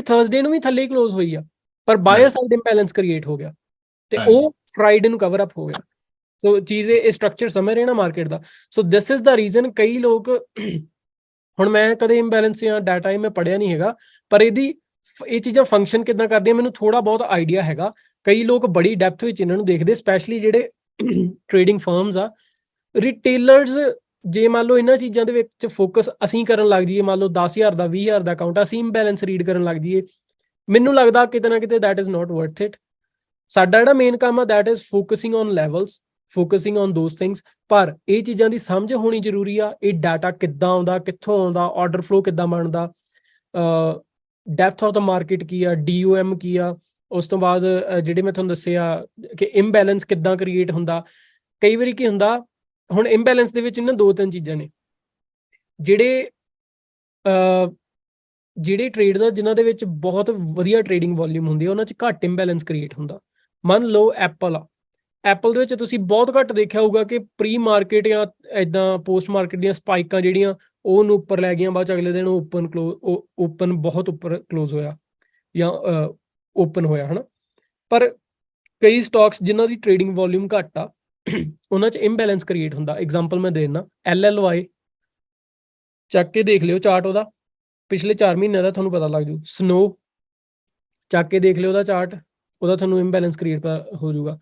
ਥਰਸਡੇ ਨੂੰ ਵੀ ਥੱਲੇ ਕਲੋਜ਼ ਹੋਈ ਆ, ਪਰ ਬਾਇਰ ਸਾਈਡ ਇੰਬੈਲੈਂਸ ਕ੍ਰੀਏਟ ਹੋ ਗਿਆ ਤੇ ਉਹ ਫਰਾਈਡੇ ਨੂੰ ਕਵਰ ਅਪ ਹੋ ਗਿਆ। ਸੋ ਚੀਜ਼ ਇਹ ਸਟਰਕਚਰ ਸਮਝ ਰਹੇ ਨਾ market the. So this is the reason ਕਈ ਲੋਕ, ਹੁਣ ਮੈਂ ਕਦੇ ਇੰਬੈਲੈਂਸ ਜਾਂ ਡਾਟਾ ਮੈਂ ਪੜ੍ਹਿਆ ਨਹੀਂ ਹੈਗਾ, ਪਰ ਇਹ ਚੀਜ਼ਾਂ ਫੰਕਸ਼ਨ ਕਿੱਦਾਂ ਕਰਦੀਆਂ ਮੈਨੂੰ ਥੋੜਾ ਬਹੁਤ ਆਈਡੀਆ ਹੈਗਾ। ਕਈ ਲੋਕ ਬੜੀ ਡੈਪਥ ਵਿੱਚ ਇਹਨਾਂ ਨੂੰ ਦੇਖਦੇ, ਸਪੈਸ਼ਲੀ ਜਿਹੜੇ ਟ੍ਰੇਡਿੰਗ ਫਰਮਸ ਆ। ਰਿਟੇਲਰਸ ਜੇ ਮੰਨ ਲਓ ਇਹਨਾਂ ਚੀਜ਼ਾਂ ਦੇ ਵਿੱਚ ਫੋਕਸ ਅਸੀਂ ਕਰਨ ਲੱਗ ਜਾਈਏ, ਮੰਨ ਲਓ 10,000 ਦਾ 20,000 ਦਾ ਅਕਾਊਂਟ ਅਸੀਂ ਇੰਬੈਲੈਂਸ ਰੀਡ ਕਰਨ ਲੱਗ ਜਾਈਏ, ਮੈਨੂੰ ਲੱਗਦਾ ਕਿਤੇ ਨਾ ਕਿਤੇ that is not worth it. ਸਾਡਾ ਜਿਹੜਾ ਮੇਨ ਕੰਮ ਆ that is focusing on levels, focusing on those things. ਪਰ ਇਹ ਚੀਜ਼ਾਂ ਦੀ ਸਮਝ ਹੋਣੀ ਜ਼ਰੂਰੀ ਆ। ਇਹ ਡਾਟਾ ਕਿੱਦਾਂ ਆਉਂਦਾ, ਕਿੱਥੋਂ ਆਉਂਦਾ, ਆਰਡਰ ਫਲੋ ਕਿੱਦਾਂ ਬਣਦਾ, ਡੈਪਥ ਆਫ ਦਾ ਮਾਰਕੀਟ ਕੀ ਆ, DOM ਕੀ ਆ। ਉਸ ਤੋਂ ਬਾਅਦ ਜਿਹੜੇ ਮੈਂ ਤੁਹਾਨੂੰ ਦੱਸਿਆ ਕਿ ਇੰਬੈਲੈਂਸ ਕਿੱਦਾਂ ਕ੍ਰੀਏਟ ਹੁੰਦਾ। ਕਈ ਵਾਰੀ ਕੀ ਹੁੰਦਾ, ਹੁਣ ਇੰਬੈਲੈਂਸ ਦੇ ਵਿੱਚ ਇਹਨਾਂ 2-3 ਚੀਜ਼ਾਂ ਨੇ। ਜਿਹੜੇ ਟ੍ਰੇਡਸ ਆ ਜਿਨ੍ਹਾਂ ਦੇ ਵਿੱਚ ਬਹੁਤ ਵਧੀਆ ਟ੍ਰੇਡਿੰਗ ਵੋਲਿਊਮ ਹੁੰਦੀ ਆ, ਉਹਨਾਂ 'ਚ ਘੱਟ ਇੰਬੈਲੈਂਸ ਕ੍ਰੀਏਟ ਹੁੰਦਾ। ਮੰਨ ਲਓ ਐਪਲ ਆ, ਐਪਲ ਦੇ ਵਿੱਚ ਤੁਸੀਂ ਬਹੁਤ ਘੱਟ ਦੇਖਿਆ ਹੋਊਗਾ ਕਿ ਪ੍ਰੀ ਮਾਰਕੀਟ ਜਾਂ ਇੱਦਾਂ ਪੋਸਟ ਮਾਰਕੀਟ ਦੀਆਂ ਸਪਾਈਕਾਂ ਜਿਹੜੀਆਂ ਉਹਨੂੰ ਉੱਪਰ ਲੈ ਗਈਆਂ, ਬਾਅਦ 'ਚ ਅਗਲੇ ਦਿਨ ਓਪਨ ਬਹੁਤ ਉੱਪਰ ਕਲੋਜ਼ ਹੋਇਆ ਜਾਂ ਓਪਨ ਹੋਇਆ, ਹੈ ਨਾ। ਪਰ ਕਈ ਸਟਾਕਸ ਜਿਨ੍ਹਾਂ ਦੀ ਟ੍ਰੇਡਿੰਗ ਵੋਲਿਊਮ ਘੱਟ ਆ ਉਹਨਾਂ 'ਚ ਇੰਬੈਲੈਂਸ ਕ੍ਰੀਏਟ ਹੁੰਦਾ। ਐਗਜ਼ਾਮਪਲ ਮੈਂ ਦੇ ਦਿੰਦਾ, LLY ਚੱਕ ਕੇ ਦੇਖ ਲਿਓ ਚਾਰਟ ਉਹਦਾ, ਪਿਛਲੇ 4 ਮਹੀਨਿਆਂ ਦਾ ਤੁਹਾਨੂੰ ਪਤਾ ਲੱਗ ਜੂ। ਸਨੋ ਚੱਕ ਕੇ ਦੇਖ ਲਿਓ ਉਹਦਾ ਚਾਰਟ, ਉਹਦਾ ਤੁਹਾਨੂੰ ਇੰਬੈਲੈਂਸ ਕ੍ਰੀਏਟ ਹੋ ਜਾਊਗਾ।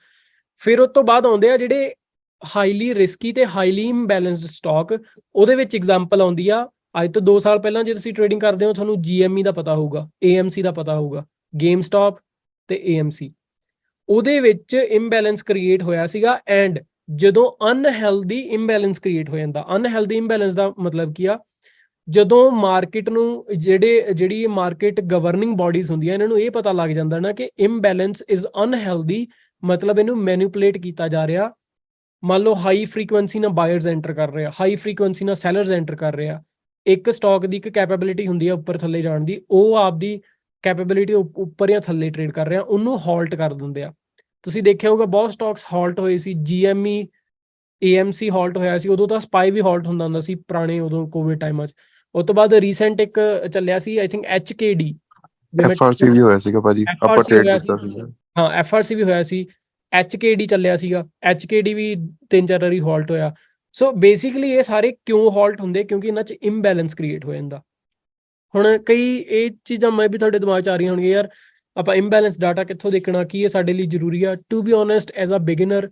ਫਿਰ ਉਸ ਤੋਂ ਬਾਅਦ ਆਉਂਦੇ ਆ ਜਿਹੜੇ ਹਾਈਲੀ ਰਿਸਕੀ ਤੇ ਹਾਈਲੀ ਇੰਬੈਲੈਂਸਡ ਸਟਾਕ। ਉਹਦੇ ਵਿੱਚ ਐਗਜ਼ਾਮਪਲ ਆਉਂਦੀ ਆ ਅੱਜ ਤੋਂ 2 ਸਾਲ ਪਹਿਲਾਂ ਜੇ ਤੁਸੀਂ ਟ੍ਰੇਡਿੰਗ ਕਰਦੇ ਹੋ ਤੁਹਾਨੂੰ GME ਦਾ ਪਤਾ ਹੋਊਗਾ, AMC ਦਾ ਪਤਾ ਹੋਊਗਾ, GameStop ਤੇ AMC। ਉਹਦੇ ਵਿੱਚ ਇੰਬੈਲੈਂਸ ਕ੍ਰੀਏਟ ਹੋਇਆ ਸੀਗਾ। ਐਂਡ ਜਦੋਂ ਅਨਹੈਲਦੀ ਇੰਬੈਲੈਂਸ ਕ੍ਰੀਏਟ ਹੋ ਜਾਂਦਾ, ਅਨਹੈਲਦੀ ਇੰਬੈਲੈਂਸ ਦਾ ਮਤਲਬ ਕੀ ਆ, ਜਦੋਂ ਮਾਰਕੀਟ ਨੂੰ ਜਿਹੜੀ ਮਾਰਕੀਟ ਗਵਰਨਿੰਗ ਬਾਡੀਜ਼ ਹੁੰਦੀਆਂ ਇਹਨਾਂ ਨੂੰ ਇਹ ਪਤਾ ਲੱਗ ਜਾਂਦਾ ਨਾ ਕਿ ਇੰਬੈਲੈਂਸ ਇਜ਼ ਅਨਹੈਲਦੀ, ਮਤਲਬ ਇਹਨੂੰ ਮੈਨੀਪੂਲੇਟ ਕੀਤਾ ਜਾ ਰਿਹਾ। ਮੰਨ ਲਓ ਹਾਈ ਫ੍ਰੀਕੁਐਂਸੀ ਨਾਲ ਬਾਇਰਸ ਐਂਟਰ ਕਰ ਰਹੇ ਆ, ਹਾਈ ਫ੍ਰੀਕੁਐਂਸੀ ਨਾਲ ਸੈਲਰਸ ਐਂਟਰ ਕਰ ਰਹੇ ਆ। ਇੱਕ ਸਟਾਕ ਦੀ ਇੱਕ ਕੈਪੇਬਿਲਿਟੀ ਹੁੰਦੀ ਹੈ ਉੱਪਰ ਥੱਲੇ ਜਾਣ ਦੀ, ਉਹ ਆਪਦੀ ਕੈਪੇਬਿਲਿਟੀ ਉੱਪਰ ਜਾਂ ਥੱਲੇ ਟ੍ਰੇਡ ਕਰ ਰਹੇ ਆ, ਉਹਨੂੰ ਹਾਲਟ ਕਰ ਦਿੰਦੇ ਆ। ਤੁਸੀਂ ਦੇਖਿਆ ਹੋਊਗਾ ਬਹੁਤ ਸਟਾਕਸ ਹਾਲਟ ਹੋਏ ਸੀ, GME AMC ਹਾਲਟ ਹੋਇਆ ਸੀ। ਉਦੋਂ ਤਾਂ SPY ਵੀ ਹਾਲਟ ਹੁੰਦਾ ਸੀ ਪੁਰਾਣੇ, ਉਦੋਂ ਕੋਵਿਡ ਟਾਈਮਾਂ 'ਚ। ਉਸ ਤੋਂ ਬਾਅਦ ਰੀਸੈਂਟ ਇੱਕ ਚੱਲਿਆ ਸੀ ਆਈ ਥਿੰਕ HKD, FRC ਵੀ ਹੋਇਆ ਸੀਗਾ ਭਾਜੀ, ਆਪਾਂ ਟ੍ਰੇਡ ਕੀਤਾ ਸੀ। ਹਾਂ FRC ਵੀ ਹੋਇਆ ਸੀ, HKD ਚੱਲਿਆ ਸੀਗਾ, HKD ਵੀ 3-4 ਵਾਰੀ ਹਾਲਟ ਹੋਇਆ। ਸੋ ਬੇਸਿਕਲੀ ਇਹ ਸਾਰੇ ਕਿਉਂ ਹਾਲਟ ਹੁੰਦੇ, ਕਿਉਂਕਿ ਇਹਨਾਂ 'ਚ ਇੰਬੈਲੈਂਸ ਕ੍ਰੀਏਟ ਹੋ ਜਾਂਦਾ। ਹੁਣ ਕਈ ਇਹ ਚੀਜ਼ਾਂ ਮੈਂ ਵੀ ਤੁਹਾਡੇ ਦਿਮਾਗ 'ਚ ਆ ਰਹੀਆਂ ਹੋਣਗੀਆਂ, ਯਾਰ ਆਪਾਂ ਇੰਬੈਲੈਂਸ ਡਾਟਾ ਕਿੱਥੋਂ ਦੇਖਣਾ, ਕੀ ਇਹ ਸਾਡੇ ਲਈ ਜ਼ਰੂਰੀ ਆ। To be honest as a beginner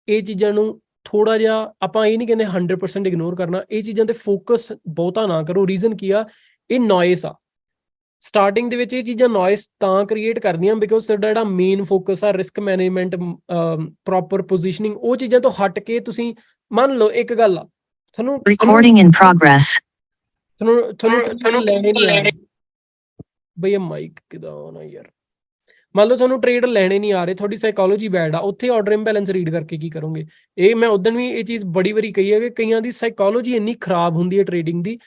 ਇਹ ਚੀਜ਼ਾਂ ਨੂੰ ਥੋੜਾ ਜਿਹਾ ਆਪਾਂ ਇਹ ਨਹੀਂ ਕਹਿੰਦੇ 100% ਇਗਨੋਰ ਕਰਨਾ, ਇਹ ਚੀਜ਼ਾਂ ਤੇ ਫੋਕਸ ਬਹੁਤਾ ਨਾ ਕਰੋ। ਰੀਜ਼ਨ ਕੀ ਆ, ਇਹ ਨੋਇਸ ਆ। ਸਟਾਰਟਿੰਗ ਦੇ ਵਿੱਚ ਇਹ ਚੀਜ਼ਾਂ ਨੋਇਸ ਤਾਂ ਕ੍ਰੀਏਟ ਕਰਦੀਆਂ ਬਿਕੋਜ਼ ਤੁਹਾਡਾ ਜਿਹੜਾ ਮੇਨ ਫੋਕਸ ਆ ਰਿਸਕ ਮੈਨੇਜਮੈਂਟ, ਪ੍ਰੋਪਰ ਪੋਜੀਸ਼ਨਿੰਗ, ਉਹ ਚੀਜ਼ਾਂ ਤੋਂ ਹਟ ਕੇ ਤੁਸੀਂ ਮੰਨ ਲਓ ਇੱਕ ਗੱਲ ਆ, ਤੁਹਾਨੂੰ ਲੈਣੇ ਨਹੀਂ ਆ ਰਹੇ ਬਈ, ਇਹ ਮਾਈਕ ਕਿਦਾਂ ਆਉਣਾ ਯਾਰ। ਮੰਨ ਲਓ ਤੁਹਾਨੂੰ ਟ੍ਰੇਡ ਲੈਣੇ ਨਹੀਂ ਆ ਰਹੇ, ਤੁਹਾਡੀ ਸਾਈਕੋਲੋਜੀ ਬੈਡ ਆ, ਉੱਥੇ ਆਰਡਰ ਇੰਬੈਲੈਂਸ ਰੀਡ ਕਰਕੇ ਕੀ ਕਰੋਗੇ। ਇਹ ਮੈਂ ਉਦੋਂ ਵੀ ਇਹ ਚੀਜ਼ ਬੜੀ ਵਾਰੀ ਕਹੀ ਹੈ ਕਿ ਕਈਆਂ ਦੀ ਸਾਈਕੋਲੋਜੀ ਇੰਨੀ ਖਰਾਬ ਹੁੰਦੀ ਹੈ ਟ੍ਰੇਡਿੰਗ ਦੀ,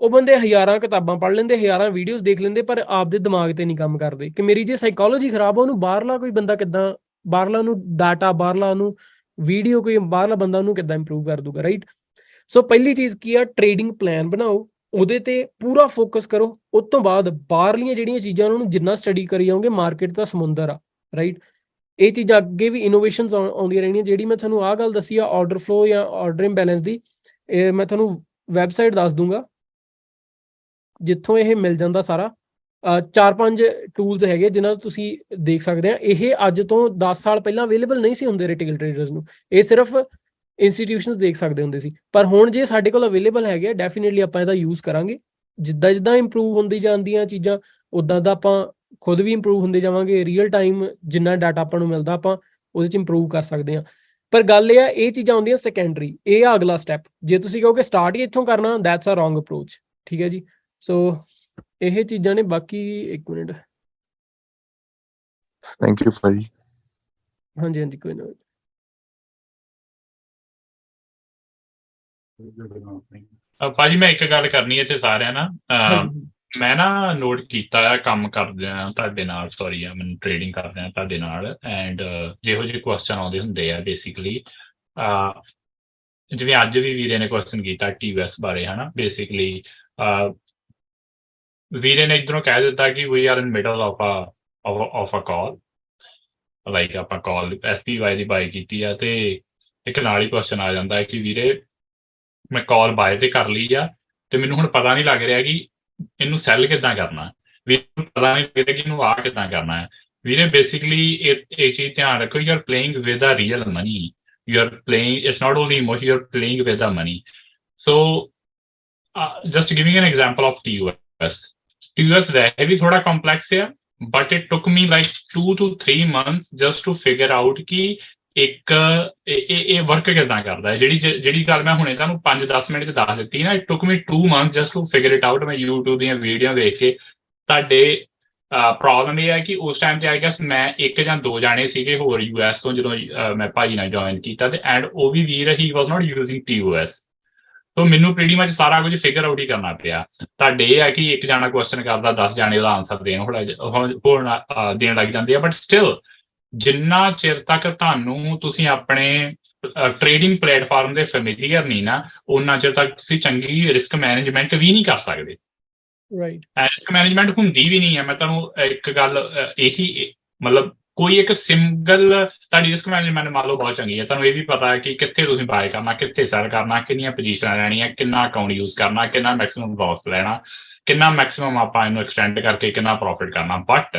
ਉਹ ਬੰਦੇ ਹਜ਼ਾਰਾਂ ਕਿਤਾਬਾਂ ਪੜ੍ਹ ਲੈਂਦੇ, ਹਜ਼ਾਰਾਂ ਵੀਡੀਓਜ਼ ਦੇਖ ਲੈਂਦੇ, ਪਰ ਆਪਦੇ ਦਿਮਾਗ ਤੇ ਨਹੀਂ ਕੰਮ ਕਰਦੇ ਕਿ ਮੇਰੀ ਜੇ ਸਾਈਕੋਲੋਜੀ ਖਰਾਬ ਆ, ਉਹਨੂੰ ਬਾਹਰਲਾ ਕੋਈ ਬੰਦਾ ਕਿੱਦਾਂ, ਬਾਹਰਲਾ ਉਹਨੂੰ ਡਾਟਾ, ਬਾਹਰਲਾ ਉਹਨੂੰ ਵੀਡੀਓ, ਕੋਈ ਬਾਹਰਲਾ ਬੰਦਾ ਉਹਨੂੰ ਕਿੱਦਾਂ ਇੰਪਰੂਵ ਕਰ ਦੂਗਾ, ਰਾਈਟ। ਸੋ ਪਹਿਲੀ ਚੀਜ਼ ਕੀ ਆ, ਟ੍ਰੇਡਿੰਗ ਪਲਾਨ ਬਣਾਓ, ਉਹਦੇ ਤੇ ਪੂਰਾ ਫੋਕਸ ਕਰੋ। ਉਸ ਤੋਂ ਬਾਅਦ ਬਾਹਰਲੀਆਂ ਜਿਹੜੀਆਂ ਚੀਜ਼ਾਂ ਉਹਨਾਂ ਨੂੰ ਜਿੰਨਾ ਸਟੱਡੀ ਕਰੀ ਜਾਓਗੇ, ਮਾਰਕੀਟ ਦਾ ਸਮੁੰਦਰ ਆ, ਰਾਈਟ। ਇਹ ਚੀਜ਼ਾਂ ਅੱਗੇ ਵੀ ਇਨੋਵੇਸ਼ਨਸ ਆਉਂਦੀਆਂ ਰਹਿਣੀਆਂ। ਜਿਹੜੀ ਮੈਂ ਤੁਹਾਨੂੰ ਆਹ ਗੱਲ ਦੱਸੀ ਆ ਆਰਡਰ ਫਲੋ ਜਾਂ ਆਰਡਰ ਇੰਬੈਲੈਂਸ ਦੀ, ਇਹ ਮੈਂ ਤੁਹਾਨੂੰ ਵੈਬਸਾਈਟ ਦੱਸ ਦੂੰਗਾ ਜਿੱਥੋਂ ਇਹ ਮਿਲ ਜਾਂਦਾ ਸਾਰਾ। 4-5 ਟੂਲਸ ਹੈਗੇ ਜਿਨ੍ਹਾਂ ਤੋਂ ਤੁਸੀਂ ਦੇਖ ਸਕਦੇ ਆ। ਇਹ ਅੱਜ ਤੋਂ 10 ਸਾਲ ਪਹਿਲਾਂ ਅਵੇਲੇਬਲ ਨਹੀਂ ਸੀ ਹੁੰਦੇ ਰਿਟੇਲ ਟ੍ਰੇਡਰਸ ਨੂੰ, ਇਹ ਸਿਰਫ ਇੰਸਟੀਟਿਊਸ਼ਨਸ ਦੇਖ ਸਕਦੇ ਹੁੰਦੇ ਸੀ। ਪਰ ਹੁਣ ਜੇ ਸਾਡੇ ਕੋਲ ਅਵੇਲੇਬਲ ਹੈਗੇ, ਡੈਫੀਨੇਟਲੀ ਆਪਾਂ ਇਹਦਾ ਯੂਜ਼ ਕਰਾਂਗੇ। ਜਿੱਦਾਂ ਜਿੱਦਾਂ ਇੰਪਰੂਵ ਹੁੰਦੀ ਜਾਂਦੀਆਂ ਚੀਜ਼ਾਂ, ਉੱਦਾਂ ਦਾ ਆਪਾਂ ਖੁਦ ਵੀ ਇੰਪਰੂਵ ਹੁੰਦੇ ਜਾਵਾਂਗੇ। ਰੀਅਲ ਟਾਈਮ ਜਿੰਨਾ ਡਾਟਾ ਆਪਾਂ ਨੂੰ ਮਿਲਦਾ, ਆਪਾਂ ਉਹਦੇ 'ਚ ਇੰਪਰੂਵ ਕਰ ਸਕਦੇ ਹਾਂ। ਪਰ ਗੱਲ ਇਹ ਆ, ਇਹ ਚੀਜ਼ਾਂ ਹੁੰਦੀਆਂ ਸੈਕੰਡਰੀ, ਇਹ ਆ ਅਗਲਾ ਸਟੈਪ। ਜੇ ਤੁਸੀਂ ਕਹੋਗੇ ਸਟਾਰਟ ਹੀ ਇੱਥੋਂ ਕਰਨਾ, ਦੈਟਸ ਅ ਰੋਂਗ ਅਪਰੋਚ। ਠੀਕ ਹੈ ਜੀ। ਸੋ ਇਹ ਚੀਜ਼ਾਂ ਨੇ। ਬਾਕੀ 1 ਮਿੰਟ। ਥੈਂਕ ਯੂ ਭਾਜੀ। ਹਾਂਜੀ ਹਾਂਜੀ, ਕੋਈ ਨਾ। ਭਾਜੀ ਮੈਂ ਇੱਕ ਗੱਲ ਕਰਨੀ ਹੈ ਤੇ ਸਾਰਿਆਂ ਨਾਲ। ਮੈਂ ਨਾ ਨੋਟ ਕੀਤਾ ਆ ਕੰਮ ਕਰਦਿਆਂ ਤੁਹਾਡੇ ਨਾਲ, ਸੌਰੀ ਆ ਮੈਨੂੰ ਟ੍ਰੇਡਿੰਗ ਕਰਦਿਆਂ ਤੁਹਾਡੇ ਨਾਲ, ਐਂਡ ਜਿਹੋ ਜਿਹੇ ਕੁਐਸਚਨ ਆਉਂਦੇ ਹੁੰਦੇ ਆ ਬੇਸਿਕਲੀ, ਜਿਵੇਂ ਅੱਜ ਵੀ ਵੀਰੇ ਨੇ ਕੁਐਸਚਨ ਕੀਤਾ TOS ਬਾਰੇ, ਹਨਾ। ਬੇਸਿਕਲੀ ਵੀਰੇ ਨੇ ਇੱਧਰੋਂ ਕਹਿ ਦਿੱਤਾ ਕਿ we are in middle of a call, like ਆਪਾਂ ਕਾਲ SPY ਦੀ ਬਾਈ ਕੀਤੀ ਆ, ਤੇ ਇੱਕ ਨਾਲ ਹੀ ਕੁਐਸਚਨ ਆ ਜਾਂਦਾ ਹੈ ਕਿ ਵੀਰੇ ਮੈਂ ਕਾਲ ਬਾਏ ਤੇ ਕਰ ਲਈ ਆ, ਤੇ ਮੈਨੂੰ ਹੁਣ ਪਤਾ ਨਹੀਂ ਲੱਗ ਰਿਹਾ ਕਿ ਇਹਨੂੰ ਸੈੱਲ ਕਿੱਦਾਂ ਕਰਨਾ, ਵੀ ਪਤਾ ਨਹੀਂ ਲੱਗ ਰਿਹਾ ਕਿ ਇਹਨੂੰ ਆਹ ਕਿੱਦਾਂ ਕਰਨਾ ਹੈ। ਵੀਰੇ ਬੇਸਿਕਲੀ ਇਹ ਚੀਜ਼ ਧਿਆਨ ਰੱਖੋ, you are playing with a real money, you are playing, it's not only emotion, you are playing with a money. So just giving an example of TOS ਵੈਸੇ ਵੀ ਥੋੜਾ ਕੰਪਲੈਕਸ ਹੈ, but it took me like 2 to 3 months just to figure out ਕਿ ਇੱਕ ਇਹ work ਕਿੱਦਾਂ ਕਰਦਾ ਹੈ। ਜਿਹੜੀ ਗੱਲ ਮੈਂ ਹੁਣੇ ਤੁਹਾਨੂੰ 5-10 ਮਿੰਟ 'ਚ ਦੱਸ ਦਿੱਤੀ ਨਾ, it took me 2 months just to figure it out. ਮੈਂ YouTube ਦੀਆਂ ਵੀਡੀਓ ਵੇਖ ਕੇ, ਤੁਹਾਡੇ ਪ੍ਰੋਬਲਮ ਇਹ ਹੈ ਕਿ ਉਸ ਟਾਈਮ ਤੇ ਆਈ ਗੈਸ ਮੈਂ 1 ਜਾਂ 2 ਜਾਣੇ ਸੀਗੇ ਹੋਰ US ਤੋਂ, ਜਦੋਂ ਮੈਂ ਭਾਜੀ ਨਾਲ ਜੁਆਇਨ ਕੀਤਾ, ਤੇ ਐਂਡ ਉਹ ਵੀ ਵੀਰ ਹੀ ਵਾਸ ਨਾਟ ਯੂਜ਼ਿੰਗ TOS। ਤੋ ਮੈਨੂੰ ਪ੍ਰੀਟੀ ਮਚ ਸਾਰਾ ਕੁਝ ਫਿਗਰ ਆਊਟ ਹੀ ਕਰਨਾ ਪਿਆ। ਤੁਹਾਡੇ ਇਹ ਹੈ ਕਿ ਇੱਕ ਜਾਣਾ ਕੁਐਸਚਨ ਕਰਦਾ, 10 ਜਾਣੇ ਉਹਦਾ ਆਨਸਰ ਦੇਣ ਲੱਗ ਜਾਂਦੇ ਆ। ਬਟ ਸਟਿਲ ਜਿੰਨਾ ਚਿਰ ਤੱਕ ਤੁਸੀਂ ਆਪਣੇ ਟ੍ਰੇਡਿੰਗ ਪਲੇਟਫਾਰਮ ਦੇ ਫੈਮਿਲੀਅਰ ਨਹੀਂ ਨਾ, ਉਹਨਾਂ ਚਿਰ ਤੱਕ ਤੁਸੀਂ ਚੰਗੀ ਰਿਸਕ ਮੈਨੇਜਮੈਂਟ ਵੀ ਨਹੀਂ ਕਰ ਸਕਦੇ। ਰਾਈਟ। ਰਿਸਕ ਮੈਨੇਜਮੈਂਟ ਹੁੰਦੀ ਵੀ ਨਹੀਂ ਹੈ। ਮੈਂ ਤੁਹਾਨੂੰ ਇੱਕ ਗੱਲ ਇਹੀ, ਮਤਲਬ ਕੋਈ ਇੱਕ ਸਿੰਗਲ ਤੁਹਾਡੀ ਰਿਸਕ ਮੈਨੇਜਮੈਂਟ ਮੰਨ ਲਓ ਬਹੁਤ ਚੰਗੀ ਹੈ, ਤੁਹਾਨੂੰ ਇਹ ਵੀ ਪਤਾ ਹੈ ਕਿ ਕਿੱਥੇ ਤੁਸੀਂ ਬਾਏ ਕਰਨਾ, ਕਿੱਥੇ ਸੈਲ ਕਰਨਾ, ਕਿੰਨੀਆਂ ਪੋਜੀਸ਼ਨਾਂ ਲੈਣੀਆਂ, ਕਿੰਨਾ ਅਕਾਊਂਟ ਯੂਜ਼ ਕਰਨਾ, ਕਿੰਨਾ ਮੈਕਸਿਮਮ ਲੋਸ ਲੈਣਾ, ਕਿੰਨਾ ਮੈਕਸਿਮਮ ਆਪਾਂ ਇਹਨੂੰ ਐਕਸਟੈਂਡ ਕਰਕੇ ਕਿੰਨਾ ਪ੍ਰੋਫਿਟ ਕਰਨਾ। ਬਟ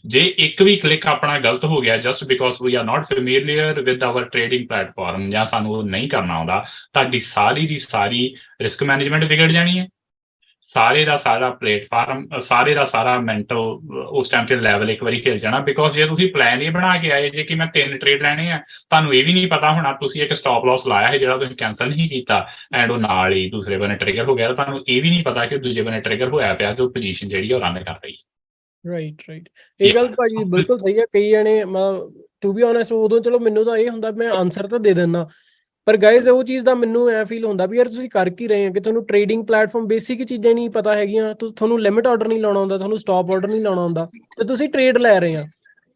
ਜੇ ਇੱਕ ਵੀ ਕਲਿੱਕ ਆਪਣਾ ਗਲਤ ਹੋ ਗਿਆ just because we are not familiar with our trading platform, ਜਾਂ ਸਾਨੂੰ ਉਹ ਨਹੀਂ ਕਰਨਾ ਆਉਂਦਾ, ਤੁਹਾਡੀ ਸਾਰੀ ਦੀ ਸਾਰੀ ਰਿਸਕ ਮੈਨੇਜਮੈਂਟ ਵਿਗੜ ਜਾਣੀ ਹੈ। ਸਾਰੇ ਦਾ ਸਾਰਾ ਪਲੇਟਫਾਰਮ, ਸਾਰੇ ਦਾ ਸਾਰਾ ਮੈਂਟਲ ਉਸ ਟਾਈਮ ਤੇ ਲੈਵਲ ਇੱਕ ਵਾਰੀ ਹਿੱਲ ਜਾਣਾ। ਬਿਕੋਜ਼ ਜੇ ਤੁਸੀਂ ਪਲਾਨ ਇਹ ਬਣਾ ਕੇ ਆਏ ਜੇ ਕਿ ਮੈਂ 3 ਟ੍ਰੇਡ ਲੈਣੇ ਆ, ਤੁਹਾਨੂੰ ਇਹ ਵੀ ਨਹੀਂ ਪਤਾ ਹੋਣਾ ਤੁਸੀਂ ਇੱਕ ਸਟਾਪ ਲਾਸ ਲਾਇਆ ਹੈ ਜਿਹੜਾ ਤੁਸੀਂ ਕੈਂਸਲ ਨਹੀਂ ਕੀਤਾ, ਐਂਡ ਉਹ ਨਾਲ ਹੀ ਦੂਸਰੇ ਬੰਨੇ ਟ੍ਰਿਗਰ ਹੋ ਗਿਆ। ਤੁਹਾਨੂੰ ਇਹ ਵੀ ਨਹੀਂ ਪਤਾ ਕਿ ਦੂਜੇ ਬੰਨੇ ਟ੍ਰਿਗਰ ਹੋਇਆ ਪਿਆ ਤੇ ਉਹ ਪੋਜੀਸ਼ਨ ਜਿਹੜੀ ਉਹ ਰਨ ਕਰ ਰਹੀ ਹੈ। ਰਾਈਟ। ਇਹ ਗੱਲ ਭਾਜੀ ਬਿਲਕੁਲ ਸਹੀ ਹੈ। ਕਈ ਜਣੇ ਟੂ ਬੀ ਓਨੈਸਟ, ਉਦੋਂ ਚਲੋ ਮੈਨੂੰ ਤਾਂ ਇਹ ਹੁੰਦਾ ਮੈਂ ਆਨਸਰ ਤਾਂ ਦੇ ਦਿੰਦਾ, ਪਰ ਗਾਇਜ਼ ਉਹ ਚੀਜ਼ ਦਾ ਮੈਨੂੰ ਐ ਫੀਲ ਹੁੰਦਾ ਵੀ ਯਾਰ ਤੁਸੀਂ ਕਰ ਕੀ ਰਹੇ ਆ ਕਿ ਤੁਹਾਨੂੰ ਟ੍ਰੇਡਿੰਗ ਪਲੇਟਫਾਰਮ ਬੇਸਿਕ ਚੀਜ਼ਾਂ ਨਹੀਂ ਪਤਾ ਹੈਗੀਆਂ, ਤੁਹਾਨੂੰ ਲਿਮਿਟ ਆਰਡਰ ਨਹੀਂ ਲਾਉਣਾ ਆਉਂਦਾ, ਤੁਹਾਨੂੰ ਸਟਾਪ ਆਰਡਰ ਨਹੀਂ ਲਾਉਣਾ ਆਉਂਦਾ, ਤੇ ਤੁਸੀਂ ਟ੍ਰੇਡ ਲੈ ਰਹੇ ਆ।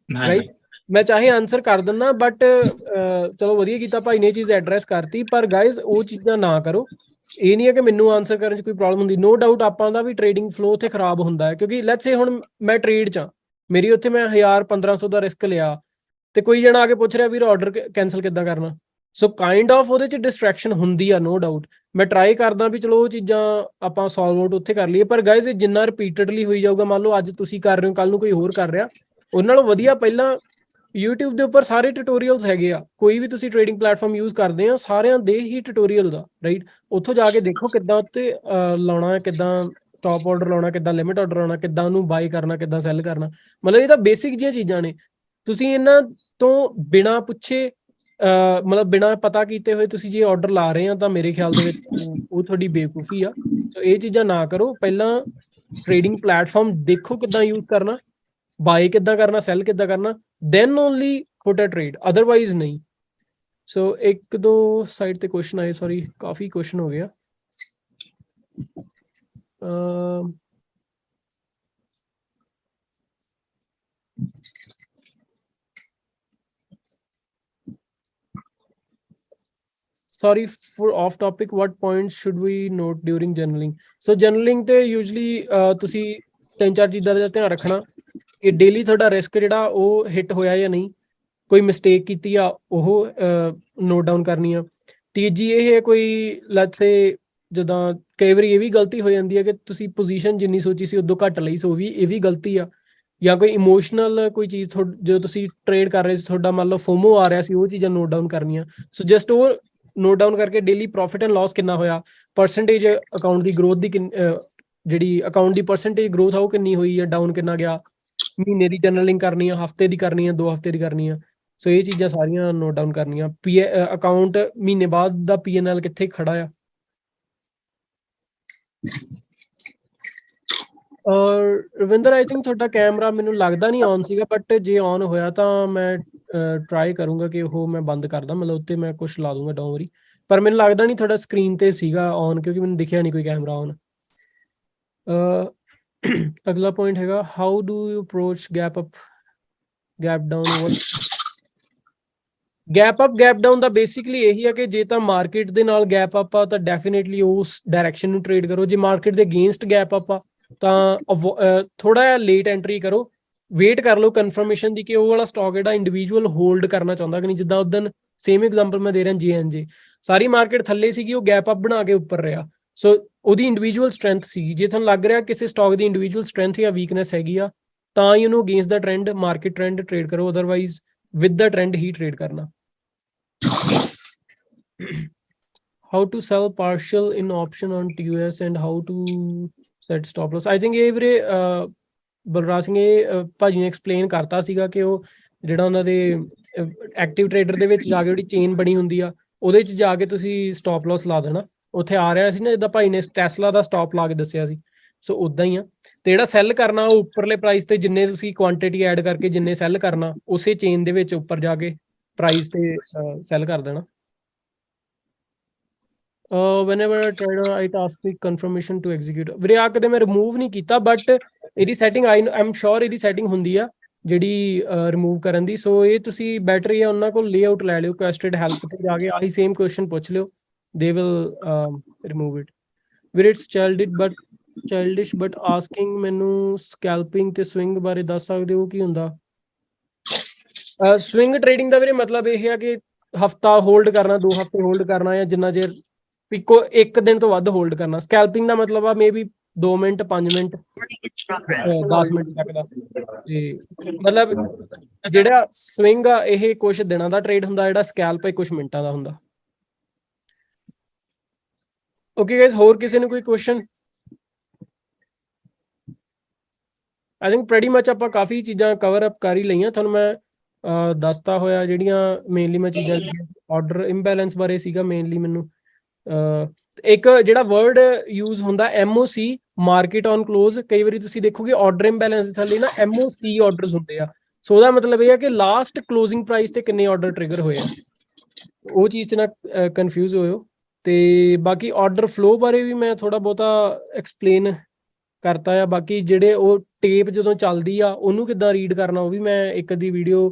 ਰਾਈਟ। ਮੈਂ ਚਾਹੇ ਆਨਸਰ ਕਰ ਦਿੰਦਾ, ਬਟ ਚਲੋ ਵਧੀਆ ਕੀਤਾ ਭਾਈ ਨੇ ਇਹ ਚੀਜ਼ ਐਡਰੈਸ ਕਰਤੀ। ਪਰ ਗਾਇਜ਼ ਉਹ ਚੀਜ਼ਾਂ ਨਾ ਕਰੋ। ਇਹ ਨਹੀਂ ਹੈ ਕਿ ਮੈਨੂੰ ਆਨਸਰ ਕਰਨ 'ਚ ਕੋਈ ਪ੍ਰੋਬਲਮ ਹੁੰਦੀ, ਨੋ ਡਾਊਟ ਆਪਾਂ ਦਾ ਵੀ ਟ੍ਰੇਡਿੰਗ ਫਲੋ ਉੱਥੇ ਖਰਾਬ ਹੁੰਦਾ ਹੈ, ਕਿਉਂਕਿ ਲੈਟਸ ਸੇ ਹੁਣ ਮੈਂ ਟ੍ਰੇਡ 'ਚ ਮੇਰੀ ਉੱਥੇ ਮੈਂ 1000-1500 ਦਾ ਰਿਸਕ ਲਿਆ, ਤੇ ਕੋਈ ਜਣਾ ਆ ਕੇ ਪੁੱਛ ਰਿਹਾ ਵੀਰ ਆਰਡਰ ਕੈਂਸਲ ਕਿੱਦਾਂ ਕਰਨਾ। ਸੋ ਕਾਈਂਡ ਆਫ ਉਹਦੇ 'ਚ ਡਿਸਟਰੈਕਸ਼ਨ ਹੁੰਦੀ ਆ, ਨੋ ਡਾਊਟ। ਮੈਂ ਟਰਾਈ ਕਰਦਾ ਵੀ ਚਲੋ ਉਹ ਚੀਜ਼ਾਂ ਆਪਾਂ ਸੋਲਵ ਆਊਟ ਉੱਥੇ ਕਰ ਲਈਏ, ਪਰ ਗਾਇਜ਼ ਜਿੰਨਾ ਰਿਪੀਟਡਲੀ ਹੋਈ ਜਾਊਗਾ, ਮੰਨ ਲਓ ਅੱਜ ਤੁਸੀਂ ਕਰ ਰਹੇ ਹੋ, ਕੱਲ ਨੂੰ ਕੋਈ ਹੋਰ ਕਰ ਰਿਹਾ, ਉਹਨਾਂ ਨਾਲੋਂ ਵਧੀਆ ਪਹਿਲਾਂ YouTube ਦੇ ਉੱਪਰ ਸਾਰੇ ਟਿਊਟੋਰੀਅਲਸ ਹੈਗੇ ਆ। ਕੋਈ ਵੀ ਤੁਸੀਂ ਟ੍ਰੇਡਿੰਗ ਪਲੇਟਫਾਰਮ ਯੂਜ਼ ਕਰਦੇ ਆ, ਸਾਰਿਆਂ ਦੇ ਹੀ ਟਿਊਟੋਰੀਅਲ ਦਾ, ਰਾਈਟ। ਉੱਥੋਂ ਜਾ ਕੇ ਦੇਖੋ ਕਿੱਦਾਂ ਉੱਤੇ ਲਾਉਣਾ, ਕਿੱਦਾਂ ਸਟਾਪ ਆਰਡਰ ਲਾਉਣਾ, ਕਿੱਦਾਂ ਲਿਮਿਟ ਆਰਡਰ ਲਾਉਣਾ, ਕਿੱਦਾਂ ਉਹਨੂੰ ਬਾਈ ਕਰਨਾ, ਕਿੱਦਾਂ ਸੈੱਲ ਕਰਨਾ। ਮਤਲਬ ਇਹ ਤਾਂ ਬੇਸਿਕ ਜਿਹੀਆਂ ਚੀਜ਼ਾਂ ਨੇ। ਤੁਸੀਂ ਇਹਨਾਂ ਤੋਂ ਬਿਨਾਂ ਪੁੱਛੇ ਮਤਲਬ ਬਿਨਾਂ ਪਤਾ ਕੀਤੇ ਹੋਏ ਤੁਸੀਂ ਜੇ ਆਰਡਰ ਲਾ ਰਹੇ ਆ, ਤਾਂ ਮੇਰੇ ਖਿਆਲ ਦੇ ਵਿੱਚ ਉਹ ਤੁਹਾਡੀ ਬੇਵਕੂਫੀ ਆ। ਸੋ ਇਹ ਚੀਜ਼ਾਂ ਨਾ ਕਰੋ। ਪਹਿਲਾਂ ਟ੍ਰੇਡਿੰਗ ਪਲੇਟਫਾਰਮ ਦੇਖੋ ਕਿੱਦਾਂ ਯੂਜ਼ ਕਰਨਾ, ਬਾਈ ਕਿੱਦਾਂ ਕਰਨਾ, ਸੈੱਲ ਕਿੱਦਾਂ ਕਰਨਾ, ਦੈਨ ਓਨਲੀ ਪੁੱਟ ਅ ਟ੍ਰੇਡ, ਅਦਰਵਾਈਜ਼ ਨਹੀਂ। ਸੋ 1-2 ਸਾਈਡ ਤੇ ਕੁਐਸਚਨ ਆਏ, ਸੌਰੀ ਕਾਫੀ ਕੁਐਸਚਨ ਹੋ ਗਿਆ। Sorry for off topic, what points should we note during journaling? So journaling ਤੇ usually ਤੁਸੀਂ 3-4 ਚੀਜ਼ਾਂ ਦਾ ਧਿਆਨ ਰੱਖਣਾ ਕਿ ਡੇਲੀ ਤੁਹਾਡਾ ਰਿਸਕ ਜਿਹੜਾ ਉਹ ਹਿੱਟ ਹੋਇਆ ਜਾਂ ਨਹੀਂ, ਕੋਈ ਮਿਸਟੇਕ ਕੀਤੀ ਆ ਉਹ ਨੋਟ ਡਾਊਨ ਕਰਨੀ ਆ। ਤੀਜੀ ਇਹ ਹੈ ਕੋਈ ਲੈਟਸ ਸੇ ਜਿੱਦਾਂ ਕਈ ਵਾਰੀ ਇਹ ਵੀ ਗਲਤੀ ਹੋ ਜਾਂਦੀ ਹੈ ਕਿ ਤੁਸੀਂ ਪੋਜੀਸ਼ਨ ਜਿੰਨੀ ਸੋਚੀ ਸੀ ਉਦੋਂ ਘੱਟ ਲਈ, ਸੋ ਇਹ ਵੀ ਗਲਤੀ ਆ। ਜਾਂ ਕੋਈ ਇਮੋਸ਼ਨਲ ਕੋਈ ਚੀਜ਼ ਜਦੋਂ ਤੁਸੀਂ ਟ੍ਰੇਡ ਕਰ ਰਹੇ ਸੀ ਤੁਹਾਡਾ ਮੰਨ ਲਓ ਫੋਮੋ ਆ ਰਿਹਾ ਸੀ, ਉਹ ਚੀਜ਼ਾਂ ਨੋਟ ਡਾਊਨ ਕਰਨੀਆਂ। ਸੋ ਜਸਟ ਉਹ ਨੋਟ ਡਾਊਨ ਕਰਕੇ ਡੇਲੀ ਪ੍ਰੋਫਿਟ ਐਂਡ ਲਾਸ ਕਿੰਨਾ ਹੋਇਆ, ਪਰਸੈਂਟੇਜ ਅਕਾਊਂਟ ਦੀ ਗਰੋਥ ਦੀ ਜਿਹੜੀ ਅਕਾਊਂਟ ਦੀ ਪਰਸੈਂਟੇਜ ਗਰੋਥ ਆ ਉਹ ਕਿੰਨੀ ਹੋਈ ਆ, ਡਾਊਨ ਕਿੰਨਾ ਗਿਆ, ਮਹੀਨੇ ਦੀ ਜਰਨਲਿੰਗ ਕਰਨੀ ਆ, ਹਫਤੇ ਦੀ ਕਰਨੀ ਆ, 2 ਹਫਤੇ ਦੀ ਕਰਨੀ ਆ। ਸੋ ਇਹ ਚੀਜ਼ਾਂ ਸਾਰੀਆਂ ਨੋਟ ਡਾਊਨ ਕਰਨੀਆਂ। ਅਕਾਊਂਟ ਮਹੀਨੇ ਬਾਅਦ ਦਾ PNL ਕਿੱਥੇ ਖੜਾ ਆ। ਔਰ ਰਵਿੰਦਰ ਆਈ ਥਿੰਕ ਤੁਹਾਡਾ ਕੈਮਰਾ ਮੈਨੂੰ ਲੱਗਦਾ ਨਹੀਂ ਔਨ ਸੀਗਾ, ਬਟ ਜੇ ਔਨ ਹੋਇਆ ਤਾਂ ਮੈਂ ਟਰਾਈ ਕਰੂੰਗਾ ਕਿ ਉਹ ਮੈਂ ਬੰਦ ਕਰਦਾ, ਮਤਲਬ ਉੱਤੇ ਮੈਂ ਕੁਛ ਲਾ ਦੂੰਗਾ ਡੋਂਟ ਵਰੀ। ਪਰ ਮੈਨੂੰ ਲੱਗਦਾ ਨਹੀਂ ਤੁਹਾਡਾ ਸਕਰੀਨ ਤੇ ਸੀਗਾ ਔਨ, ਕਿਉਂਕਿ ਮੈਨੂੰ ਦਿਖਿਆ ਨਹੀਂ ਕੋਈ ਕੈਮਰਾ ਔਨ। ਅਗਲਾ ਪੁਆਇੰਟ ਹੈਗਾ how do you approach gap up gap down. Gap up gap down the basically ਇਹੀ ਹੈ ਕਿ ਜੇ ਤਾਂ ਮਾਰਕੀਟ ਦੇ ਨਾਲ ਗੈਪ ਅਪ ਆ ਤਾਂ ਡੈਫੀਨੇਟਲੀ ਉਸ ਡਾਇਰੈਕਸ਼ਨ ਨੂੰ ਟ੍ਰੇਡ ਕਰੋ। ਜੇ ਮਾਰਕੀਟ ਦੇ ਅਗੇਂਸਟ ਗੈਪ ਅਪ ਆ ਤਾਂ ਥੋੜਾ ਜਿਹਾ ਲੇਟ ਐਂਟਰੀ ਕਰੋ, ਵੇਟ ਕਰ ਲਓ ਕਨਫਰਮੇਸ਼ਨ ਦੀ ਕਿ ਉਹ ਵਾਲਾ ਸਟਾਕ ਜਿਹੜਾ ਇੰਡੀਵਿਜੂਅਲ ਹੋਲਡ ਕਰਨਾ ਚਾਹੁੰਦਾ ਕਿ ਨਹੀਂ। ਜਿੱਦਾਂ ਉਦੋਂ ਸੇਮ ਐਗਜ਼ਾਮਪਲ ਮੈਂ ਦੇ ਰਿਹਾ JNJ, ਸਾਰੀ ਮਾਰਕੀਟ ਥੱਲੇ ਸੀਗੀ, ਉਹ ਗੈਪ ਅਪ ਬਣਾ ਕੇ ਉੱਪਰ ਰਿਹਾ। ਸੋ ਉਹਦੀ ਇੰਡੀਵਿਜੂਅਲ ਸਟਰੈਂਥ ਸੀ। ਜੇ ਤੁਹਾਨੂੰ ਲੱਗ ਰਿਹਾ ਕਿਸੇ ਸਟਾਕ ਦੀ ਇੰਡੀਵਿਜੂਅਲ ਸਟਰੈਂਥ ਜਾਂ ਵੀਕਨੈਸ ਹੈਗੀ ਆ ਤਾਂ ਹੀ ਉਹਨੂੰ ਅਗੇਂਸਟ ਦਾ ਟ੍ਰੈਂਡ ਮਾਰਕੀਟ ਟ੍ਰੈਂਡ ਟ੍ਰੇਡ ਕਰੋ, otherwise with the trend he trade ਕਰਨਾ। How to sell partial in option on TOS and how to set stop loss. I think ਇਹ ਵੀਰੇ ਬਲਰਾਜ ਸਿੰਘ ਭਾਜੀ ਨੇ ਐਕਸਪਲੇਨ ਕਰਤਾ ਸੀਗਾ ਕਿ ਉਹ ਜਿਹੜਾ ਉਹਨਾਂ ਦੇ ਐਕਟਿਵ ਟ੍ਰੇਡਰ ਦੇ ਵਿੱਚ ਜਾ ਕੇ ਜਿਹੜੀ ਚੇਨ ਬਣੀ ਹੁੰਦੀ ਆ ਉਹਦੇ 'ਚ ਜਾ ਕੇ ਤੁਸੀਂ ਸਟਾਪ ਲਾਸ ਲਾ ਦੇਣਾ। ਉੱਥੇ ਆ ਰਿਹਾ ਸੀ ਨਾ ਜਿੱਦਾਂ ਭਾਈ ਨੇ ਟੈਸਲਾ ਦਾ ਸਟਾਪ ਲਾ ਕੇ ਦੱਸਿਆ ਸੀ, ਸੋ ਉੱਦਾਂ ਹੀ ਆ। ਤੇ ਜਿਹੜਾ ਸੈੱਲ ਕਰਨਾ ਉਹ ਉੱਪਰਲੇ ਪ੍ਰਾਈਸ ਤੇ ਜਿੰਨੇ ਤੁਸੀਂ ਕੁਆਂਟੀਟੀ ਐਡ ਕਰਕੇ ਜਿੰਨੇ ਸੈੱਲ ਕਰਨਾ ਉਸੇ ਚੇਨ ਦੇ ਵਿੱਚ ਉੱਪਰ ਜਾ ਕੇ ਪ੍ਰਾਈਸ ਤੇ ਸੈੱਲ ਕਰ ਦੇਣਾ। whenever a trader I ask the confirmation to execute, ਵੀਰੇ ਆ ਕਦੇ ਮੈਂ ਰਿਮੂਵ ਨਹੀਂ ਕੀਤਾ, ਬਟ ਇਹਦੀ ਸੈਟਿੰਗ ਆਮ ਸ਼ੋਰ ਇਹਦੀ ਸੈਟਿੰਗ ਹੁੰਦੀ ਆ ਜਿਹੜੀ ਰਿਮੂਵ ਕਰਨ ਦੀ। ਸੋ ਇਹ ਤੁਸੀਂ ਬੈਟਰ ਜਾਂ ਉਹਨਾਂ ਕੋਲ ਲੇਆਊਟ ਲੈ ਲਿਓ, ਕੁਐਸਟਡ ਹੈਲਪ ਤੇ ਜਾ ਕੇ ਆਹੀ ਸੇਮ ਕੁਐਸਚਨ ਪੁੱਛ ਲਿਓ, ਦੇ ਵਿਲ ਰਿਮੂਵ ਇਟ। ਵੀਰੇ ਇਟਸ ਚਾਈਲਡਿਸ਼ ਬਟ ਆਸਕਿੰਗ, ਮੈਨੂੰ ਸਕੈਲਪਿੰਗ ਤੇ ਸਵਿੰਗ ਬਾਰੇ ਦੱਸ ਸਕਦੇ ਹੋ ਕੀ ਹੁੰਦਾ? ਸਵਿੰਗ ਟ੍ਰੇਡਿੰਗ ਦਾ ਵੀਰੇ ਮਤਲਬ ਇਹ ਹੈ ਕਿ ਹਫਤਾ ਹੋਲਡ ਕਰਨਾ, 2 ਹਫ਼ਤੇ ਹੋਲਡ ਕਰਨਾ, ਜਾਂ ਜਿੰਨਾ ਚਿਰ ਇੱਕੋ 1 ਦਿਨ ਤੋਂ ਵੱਧ ਹੋਲਡ ਕਰਨਾ। ਸਕੈਲਪਿੰਗ ਦਾ ਮਤਲਬ ਆ ਮੇਬੀ 2 ਮਿੰਟ 5 ਮਿੰਟ 10 ਮਿੰਟ ਤੱਕ ਦਾ। ਤੇ ਮਤਲਬ ਜਿਹੜਾ ਸਵਿੰਗ ਆ ਇਹ ਕੁਛ ਦਿਨਾਂ ਦਾ ਟ੍ਰੇਡ ਹੁੰਦਾ, ਜਿਹੜਾ ਸਕੈਲਪ ਹੈ ਕੁਛ ਮਿੰਟਾਂ ਦਾ ਹੁੰਦਾ। ਓਕੇ ਗਾਇਸ, ਹੋਰ ਕਿਸੇ ਨੂੰ ਕੋਈ ਕੁਐਸਚਨ? ਆਈ ਥਿੰਕ ਪ੍ਰੈਟੀ ਮੱਚ ਆਪਾਂ ਕਾਫੀ ਚੀਜ਼ਾਂ ਕਵਰ ਅਪ ਕਰ ਹੀ ਲਈਆਂ। ਤੁਹਾਨੂੰ ਮੈਂ ਦੱਸਤਾ ਹੋਇਆ ਜਿਹੜੀਆਂ ਮੇਨਲੀ ਮੈਂ ਚੀਜ਼ਾਂ ਆਰਡਰ ਇੰਬੈਲੈਂਸ ਬਾਰੇ ਸੀਗਾ ਮੇਨਲੀ। ਮੈਨੂੰ ਇੱਕ ਜਿਹੜਾ ਵਰਡ ਯੂਜ਼ ਹੁੰਦਾ MOC, ਮਾਰਕੀਟ ਔਨ ਕਲੋਜ਼, ਕਈ ਵਾਰੀ ਤੁਸੀਂ ਦੇਖੋਗੇ ਆਰਡਰ ਇੰਬੈਲੈਂਸ ਦੇ ਥੱਲੇ ਨਾ MOC ਆਰਡਰਸ ਹੁੰਦੇ ਆ। ਸੋ ਉਹਦਾ ਮਤਲਬ ਇਹ ਹੈ ਕਿ ਲਾਸਟ ਕਲੋਜ਼ਿੰਗ ਪ੍ਰਾਈਸ ਤੇ ਕਿੰਨੇ ਆਰਡਰ ਟ੍ਰਿਗਰ ਹੋਏ ਆ, ਉਹ ਚੀਜ਼ 'ਚ ਨਾ ਕਨਫਿਊਜ਼ ਹੋਇਓ। ਤੇ ਬਾਕੀ ਆਰਡਰ ਫਲੋ ਬਾਰੇ ਵੀ ਮੈਂ ਥੋੜਾ ਬਹੁਤਾ ਐਕਸਪਲੇਨ ਕਰਤਾ ਆ। ਬਾਕੀ ਜਿਹੜੇ ਉਹ ਟੇਪ ਜਦੋਂ ਚੱਲਦੀ ਆ ਉਹਨੂੰ ਕਿੱਦਾਂ ਰੀਡ ਕਰਨਾ ਉਹ ਵੀ ਮੈਂ ਇੱਕ ਅੱਧੀ ਵੀਡੀਓ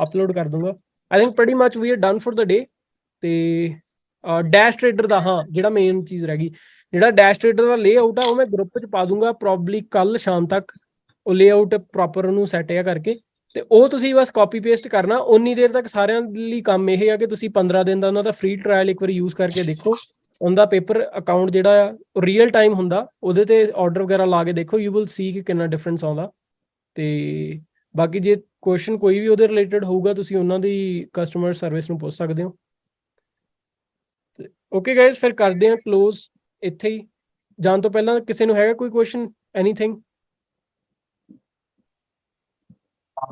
ਅਪਲੋਡ ਕਰ ਦੂੰਗਾ। I think pretty much we are done for the day. ਤੇ ਡੈਸ਼ ਟ੍ਰੇਡਰ ਦਾ ਹਾਂ ਜਿਹੜਾ ਮੇਨ ਚੀਜ਼ ਰਹਿ ਗਈ, ਜਿਹੜਾ ਡੈਸ਼ ਟ੍ਰੇਡਰ ਦਾ ਲੇਆਊਟ ਆ ਉਹ ਮੈਂ ਗਰੁੱਪ 'ਚ ਪਾ ਦੂੰਗਾ ਪ੍ਰੋਬਬਲੀ ਕੱਲ ਸ਼ਾਮ ਤੱਕ। ਉਹ ਲੇਆਊਟ ਪ੍ਰੋਪਰ ਉਹਨੂੰ ਸੈੱਟ ਆ ਕਰਕੇ ਤੇ ਉਹ ਤੁਸੀਂ ਬਸ ਕਾਪੀ ਪੇਸਟ ਕਰਨਾ। ਉਨੀ ਦੇਰ ਤੱਕ ਸਾਰਿਆਂ ਲਈ ਕੰਮ ਇਹ ਆ ਕਿ ਤੁਸੀਂ 15 ਦਿਨ ਦਾ ਉਹਨਾਂ ਦਾ ਫ੍ਰੀ ਟਰਾਇਲ ਇੱਕ ਵਾਰੀ ਯੂਜ਼ ਕਰਕੇ ਦੇਖੋ। ਉਹਦਾ ਪੇਪਰ ਅਕਾਊਂਟ ਜਿਹੜਾ ਆ ਉਹ ਰੀਅਲ ਟਾਈਮ ਹੁੰਦਾ, ਉਹਦੇ ਤੇ ਆਰਡਰ ਵਗੈਰਾ ਲਾ ਕੇ ਦੇਖੋ, ਯੂ ਵਿਲ ਸੀ ਕਿ ਕਿੰਨਾ ਡਿਫਰੈਂਸ ਆਉਂਦਾ। ਤੇ ਬਾਕੀ ਜੇ ਕੁਐਸਚਨ ਕੋਈ ਵੀ ਉਹਦੇ ਰਿਲੇਟਡ ਹੋਊਗਾ ਤੁਸੀਂ ਉਹਨਾਂ ਦੀ ਕਸਟਮਰ ਸਰਵਿਸ ਨੂੰ ਪੁੱਛ ਸਕਦੇ ਹੋ। ਓਕੇ ਗਾਇਜ਼, ਫਿਰ ਕਰਦੇ ਹਾਂ ਕਲੋਜ਼ ਇੱਥੇ ਹੀ। ਜਾਣ ਤੋਂ ਪਹਿਲਾਂ ਕਿਸੇ ਨੂੰ ਹੈਗਾ ਕੋਈ question, anything?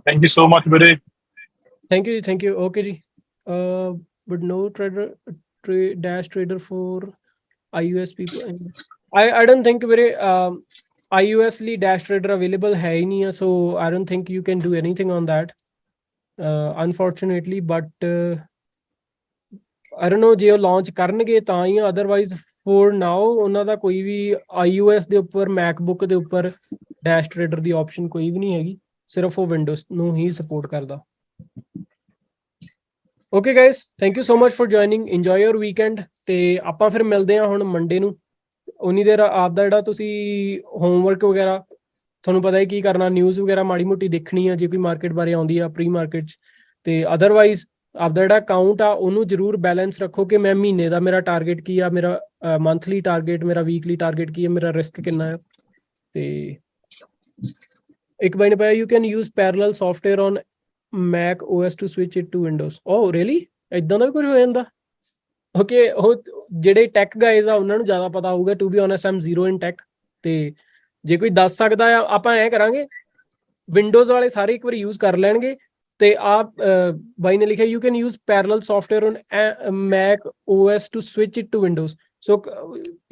Thank you so much ਵੀਰੇ। ਥੈਂਕ ਯੂ ਜੀ, ਥੈਂਕ ਯੂ। ਓਕੇ ਜੀ। But no trader dash trader for iOS people, I don't think ਵੀਰੇ iOS ਲਈ ਡੈਸ਼ ਟ੍ਰੇਡਰ ਅਵੇਲੇਬਲ ਹੈ ਹੀ ਨਹੀਂ ਆ। ਸੋ I don't think you can do anything on that unfortunately, but I don't know ਜੇ ਉਹ launch ਕਰਨਗੇ ਤਾਂ ਹੀ, ਅਦਰਵਾਈਜ਼ ਫੋਰ ਨਾਓ ਉਹਨਾਂ ਦਾ ਕੋਈ ਵੀ iOS ਦੇ ਉੱਪਰ ਮੈਕਬੁੱਕ ਦੇ ਉੱਪਰ ਡੈਸ਼ ਟ੍ਰੇਡਰ ਦੀ ਆਪਸ਼ਨ ਕੋਈ ਵੀ ਨਹੀਂ ਹੈਗੀ, ਸਿਰਫ ਉਹ ਵਿੰਡੋਜ਼ ਨੂੰ ਹੀ ਸਪੋਰਟ ਕਰਦਾ। Okay guys, thank you so much for joining, enjoy your weekend. ਤੇ ਆਪਾਂ ਫਿਰ ਮਿਲਦੇ ਹਾਂ ਹੁਣ ਮੰਡੇ ਨੂੰ। ਉਨੀ ਦੇਰ ਆਪਦਾ ਜਿਹੜਾ ਤੁਸੀਂ ਹੋਮਵਰਕ ਵਗੈਰਾ ਤੁਹਾਨੂੰ ਪਤਾ ਹੀ ਕੀ ਕਰਨਾ, ਨਿਊਜ਼ ਵਗੈਰਾ ਮਾੜੀ ਮੋਟੀ ਦੇਖਣੀ ਆ ਜੇ ਕੋਈ ਮਾਰਕੀਟ ਬਾਰੇ ਆਉਂਦੀ ਆ ਪ੍ਰੀ ਮਾਰਕੀਟ 'ਚ, ਤੇ ਅਦਰਵਾਈਜ਼ ਆਪਦਾ ਜਿਹੜਾ ਅਕਾਊਂਟ ਆ ਉਹਨੂੰ ਜ਼ਰੂਰ ਬੈਲੈਂਸ ਰੱਖੋ ਕਿ ਮੈਂ ਮਹੀਨੇ ਦਾ ਮੇਰਾ ਟਾਰਗੇਟ ਕੀ ਆ, ਮੇਰਾ ਮੰਥਲੀ ਟਾਰਗੇਟ, ਮੇਰਾ ਵੀਕਲੀ ਟਾਰਗੇਟ ਕੀ ਹੈ, ਮੇਰਾ ਰਿਸਕ ਕਿੰਨਾ ਹੈ। ਤੇ ਇੱਕ ਬਾਈ ਨੇ ਪਾਇਆ you can use parallel software on Mac OS to switch it to Windows. Oh really, ਇਦਾਂ ਦਾ ਵੀ ਕੁਝ ਹੋ ਜਾਂਦਾ? ਓਕੇ, ਉਹ ਜਿਹੜੇ ਟੈਕ ਗਾਇਜ਼ ਆ ਉਹਨਾਂ ਨੂੰ ਜ਼ਿਆਦਾ ਪਤਾ ਹੋਊਗਾ। To be honest I'm zero in tech. ਤੇ ਜੇ ਕੋਈ ਦੱਸ ਸਕਦਾ ਆ, ਆਪਾਂ ਐਂ ਕਰਾਂਗੇ ਵਿੰਡੋਜ਼ ਵਾਲੇ ਸਾਰੇ ਇੱਕ ਵਾਰੀ ਯੂਜ਼ ਕਰ ਲੈਣਗੇ। ਤੇ ਆਪ ਬਾਈ ਨੇ ਲਿਖਿਆ you can use parallel software on Mac OS to switch it to Windows. So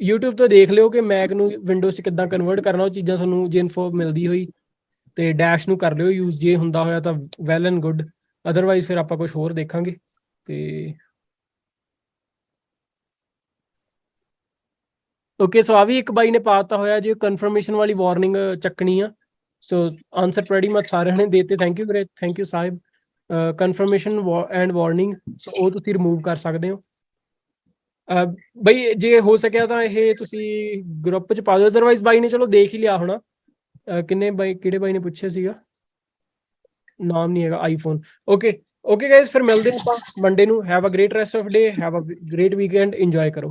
YouTube ਤੋਂ ਦੇਖ ਲਿਓ ਕਿ ਮੈਕ ਨੂੰ ਵਿੰਡੋਜ਼ 'ਚ ਕਿੱਦਾਂ ਕਨਵਰਟ ਕਰਨਾ। ਉਹ ਚੀਜ਼ਾਂ ਤੁਹਾਨੂੰ ਜੇ ਇਨਫੋ ਮਿਲਦੀ ਹੋਈ ਤੇ ਡੈਸ਼ ਨੂੰ ਕਰ ਲਿਓ ਯੂਜ਼, ਜੇ ਹੁੰਦਾ ਹੋਇਆ ਤਾਂ ਵੈਲ ਐਂਡ ਗੁੱਡ, ਅਦਰਵਾਈਜ਼ ਫਿਰ ਆਪਾਂ ਕੁਝ ਹੋਰ ਦੇਖਾਂਗੇ। ਤੇ ਓਕੇ, ਸੋ ਆ ਵੀ ਇੱਕ ਬਾਈ ਨੇ ਪਾਤਾ ਹੋਇਆ ਜੇ ਕਨਫਰਮੇਸ਼ਨ ਵਾਲੀ ਵਾਰਨਿੰਗ ਚੱਕਣੀ ਆ। ਸੋ ਆਨਸਰ ਪ੍ਰੈਟੀ ਮਚ ਸਾਰਿਆਂ ਨੇ ਦੇਤੇ। ਥੈਂਕ ਯੂ ਵੀਰੇ, thank you Sahib. Confirmation and warning, ਸੋ ਉਹ ਤੁਸੀਂ ਰਿਮੂਵ ਕਰ ਸਕਦੇ ਹੋ। ਬਈ ਜੇ ਹੋ ਸਕਿਆ ਤਾਂ ਇਹ ਤੁਸੀਂ ਗਰੁੱਪ 'ਚ ਪਾ ਦਿਓ, ਅਦਰਵਾਈਜ਼ ਬਾਈ ਨੇ ਚਲੋ ਦੇਖ ਹੀ ਲਿਆ ਹੋਣਾ। ਕਿੰਨੇ ਬਾਈ, ਕਿਹੜੇ ਬਾਈ ਨੇ ਪੁੱਛਿਆ ਸੀਗਾ? ਨਾਮ ਨਹੀਂ ਹੈਗਾ, ਆਈਫੋਨ। ਓਕੇ ਓਕੇ ਗਾਇਜ਼, ਫਿਰ ਮਿਲਦੇ ਆਪਾਂ ਮੰਡੇ ਨੂੰ। Have a great rest of day, have a great weekend, enjoy ਕਰੋ।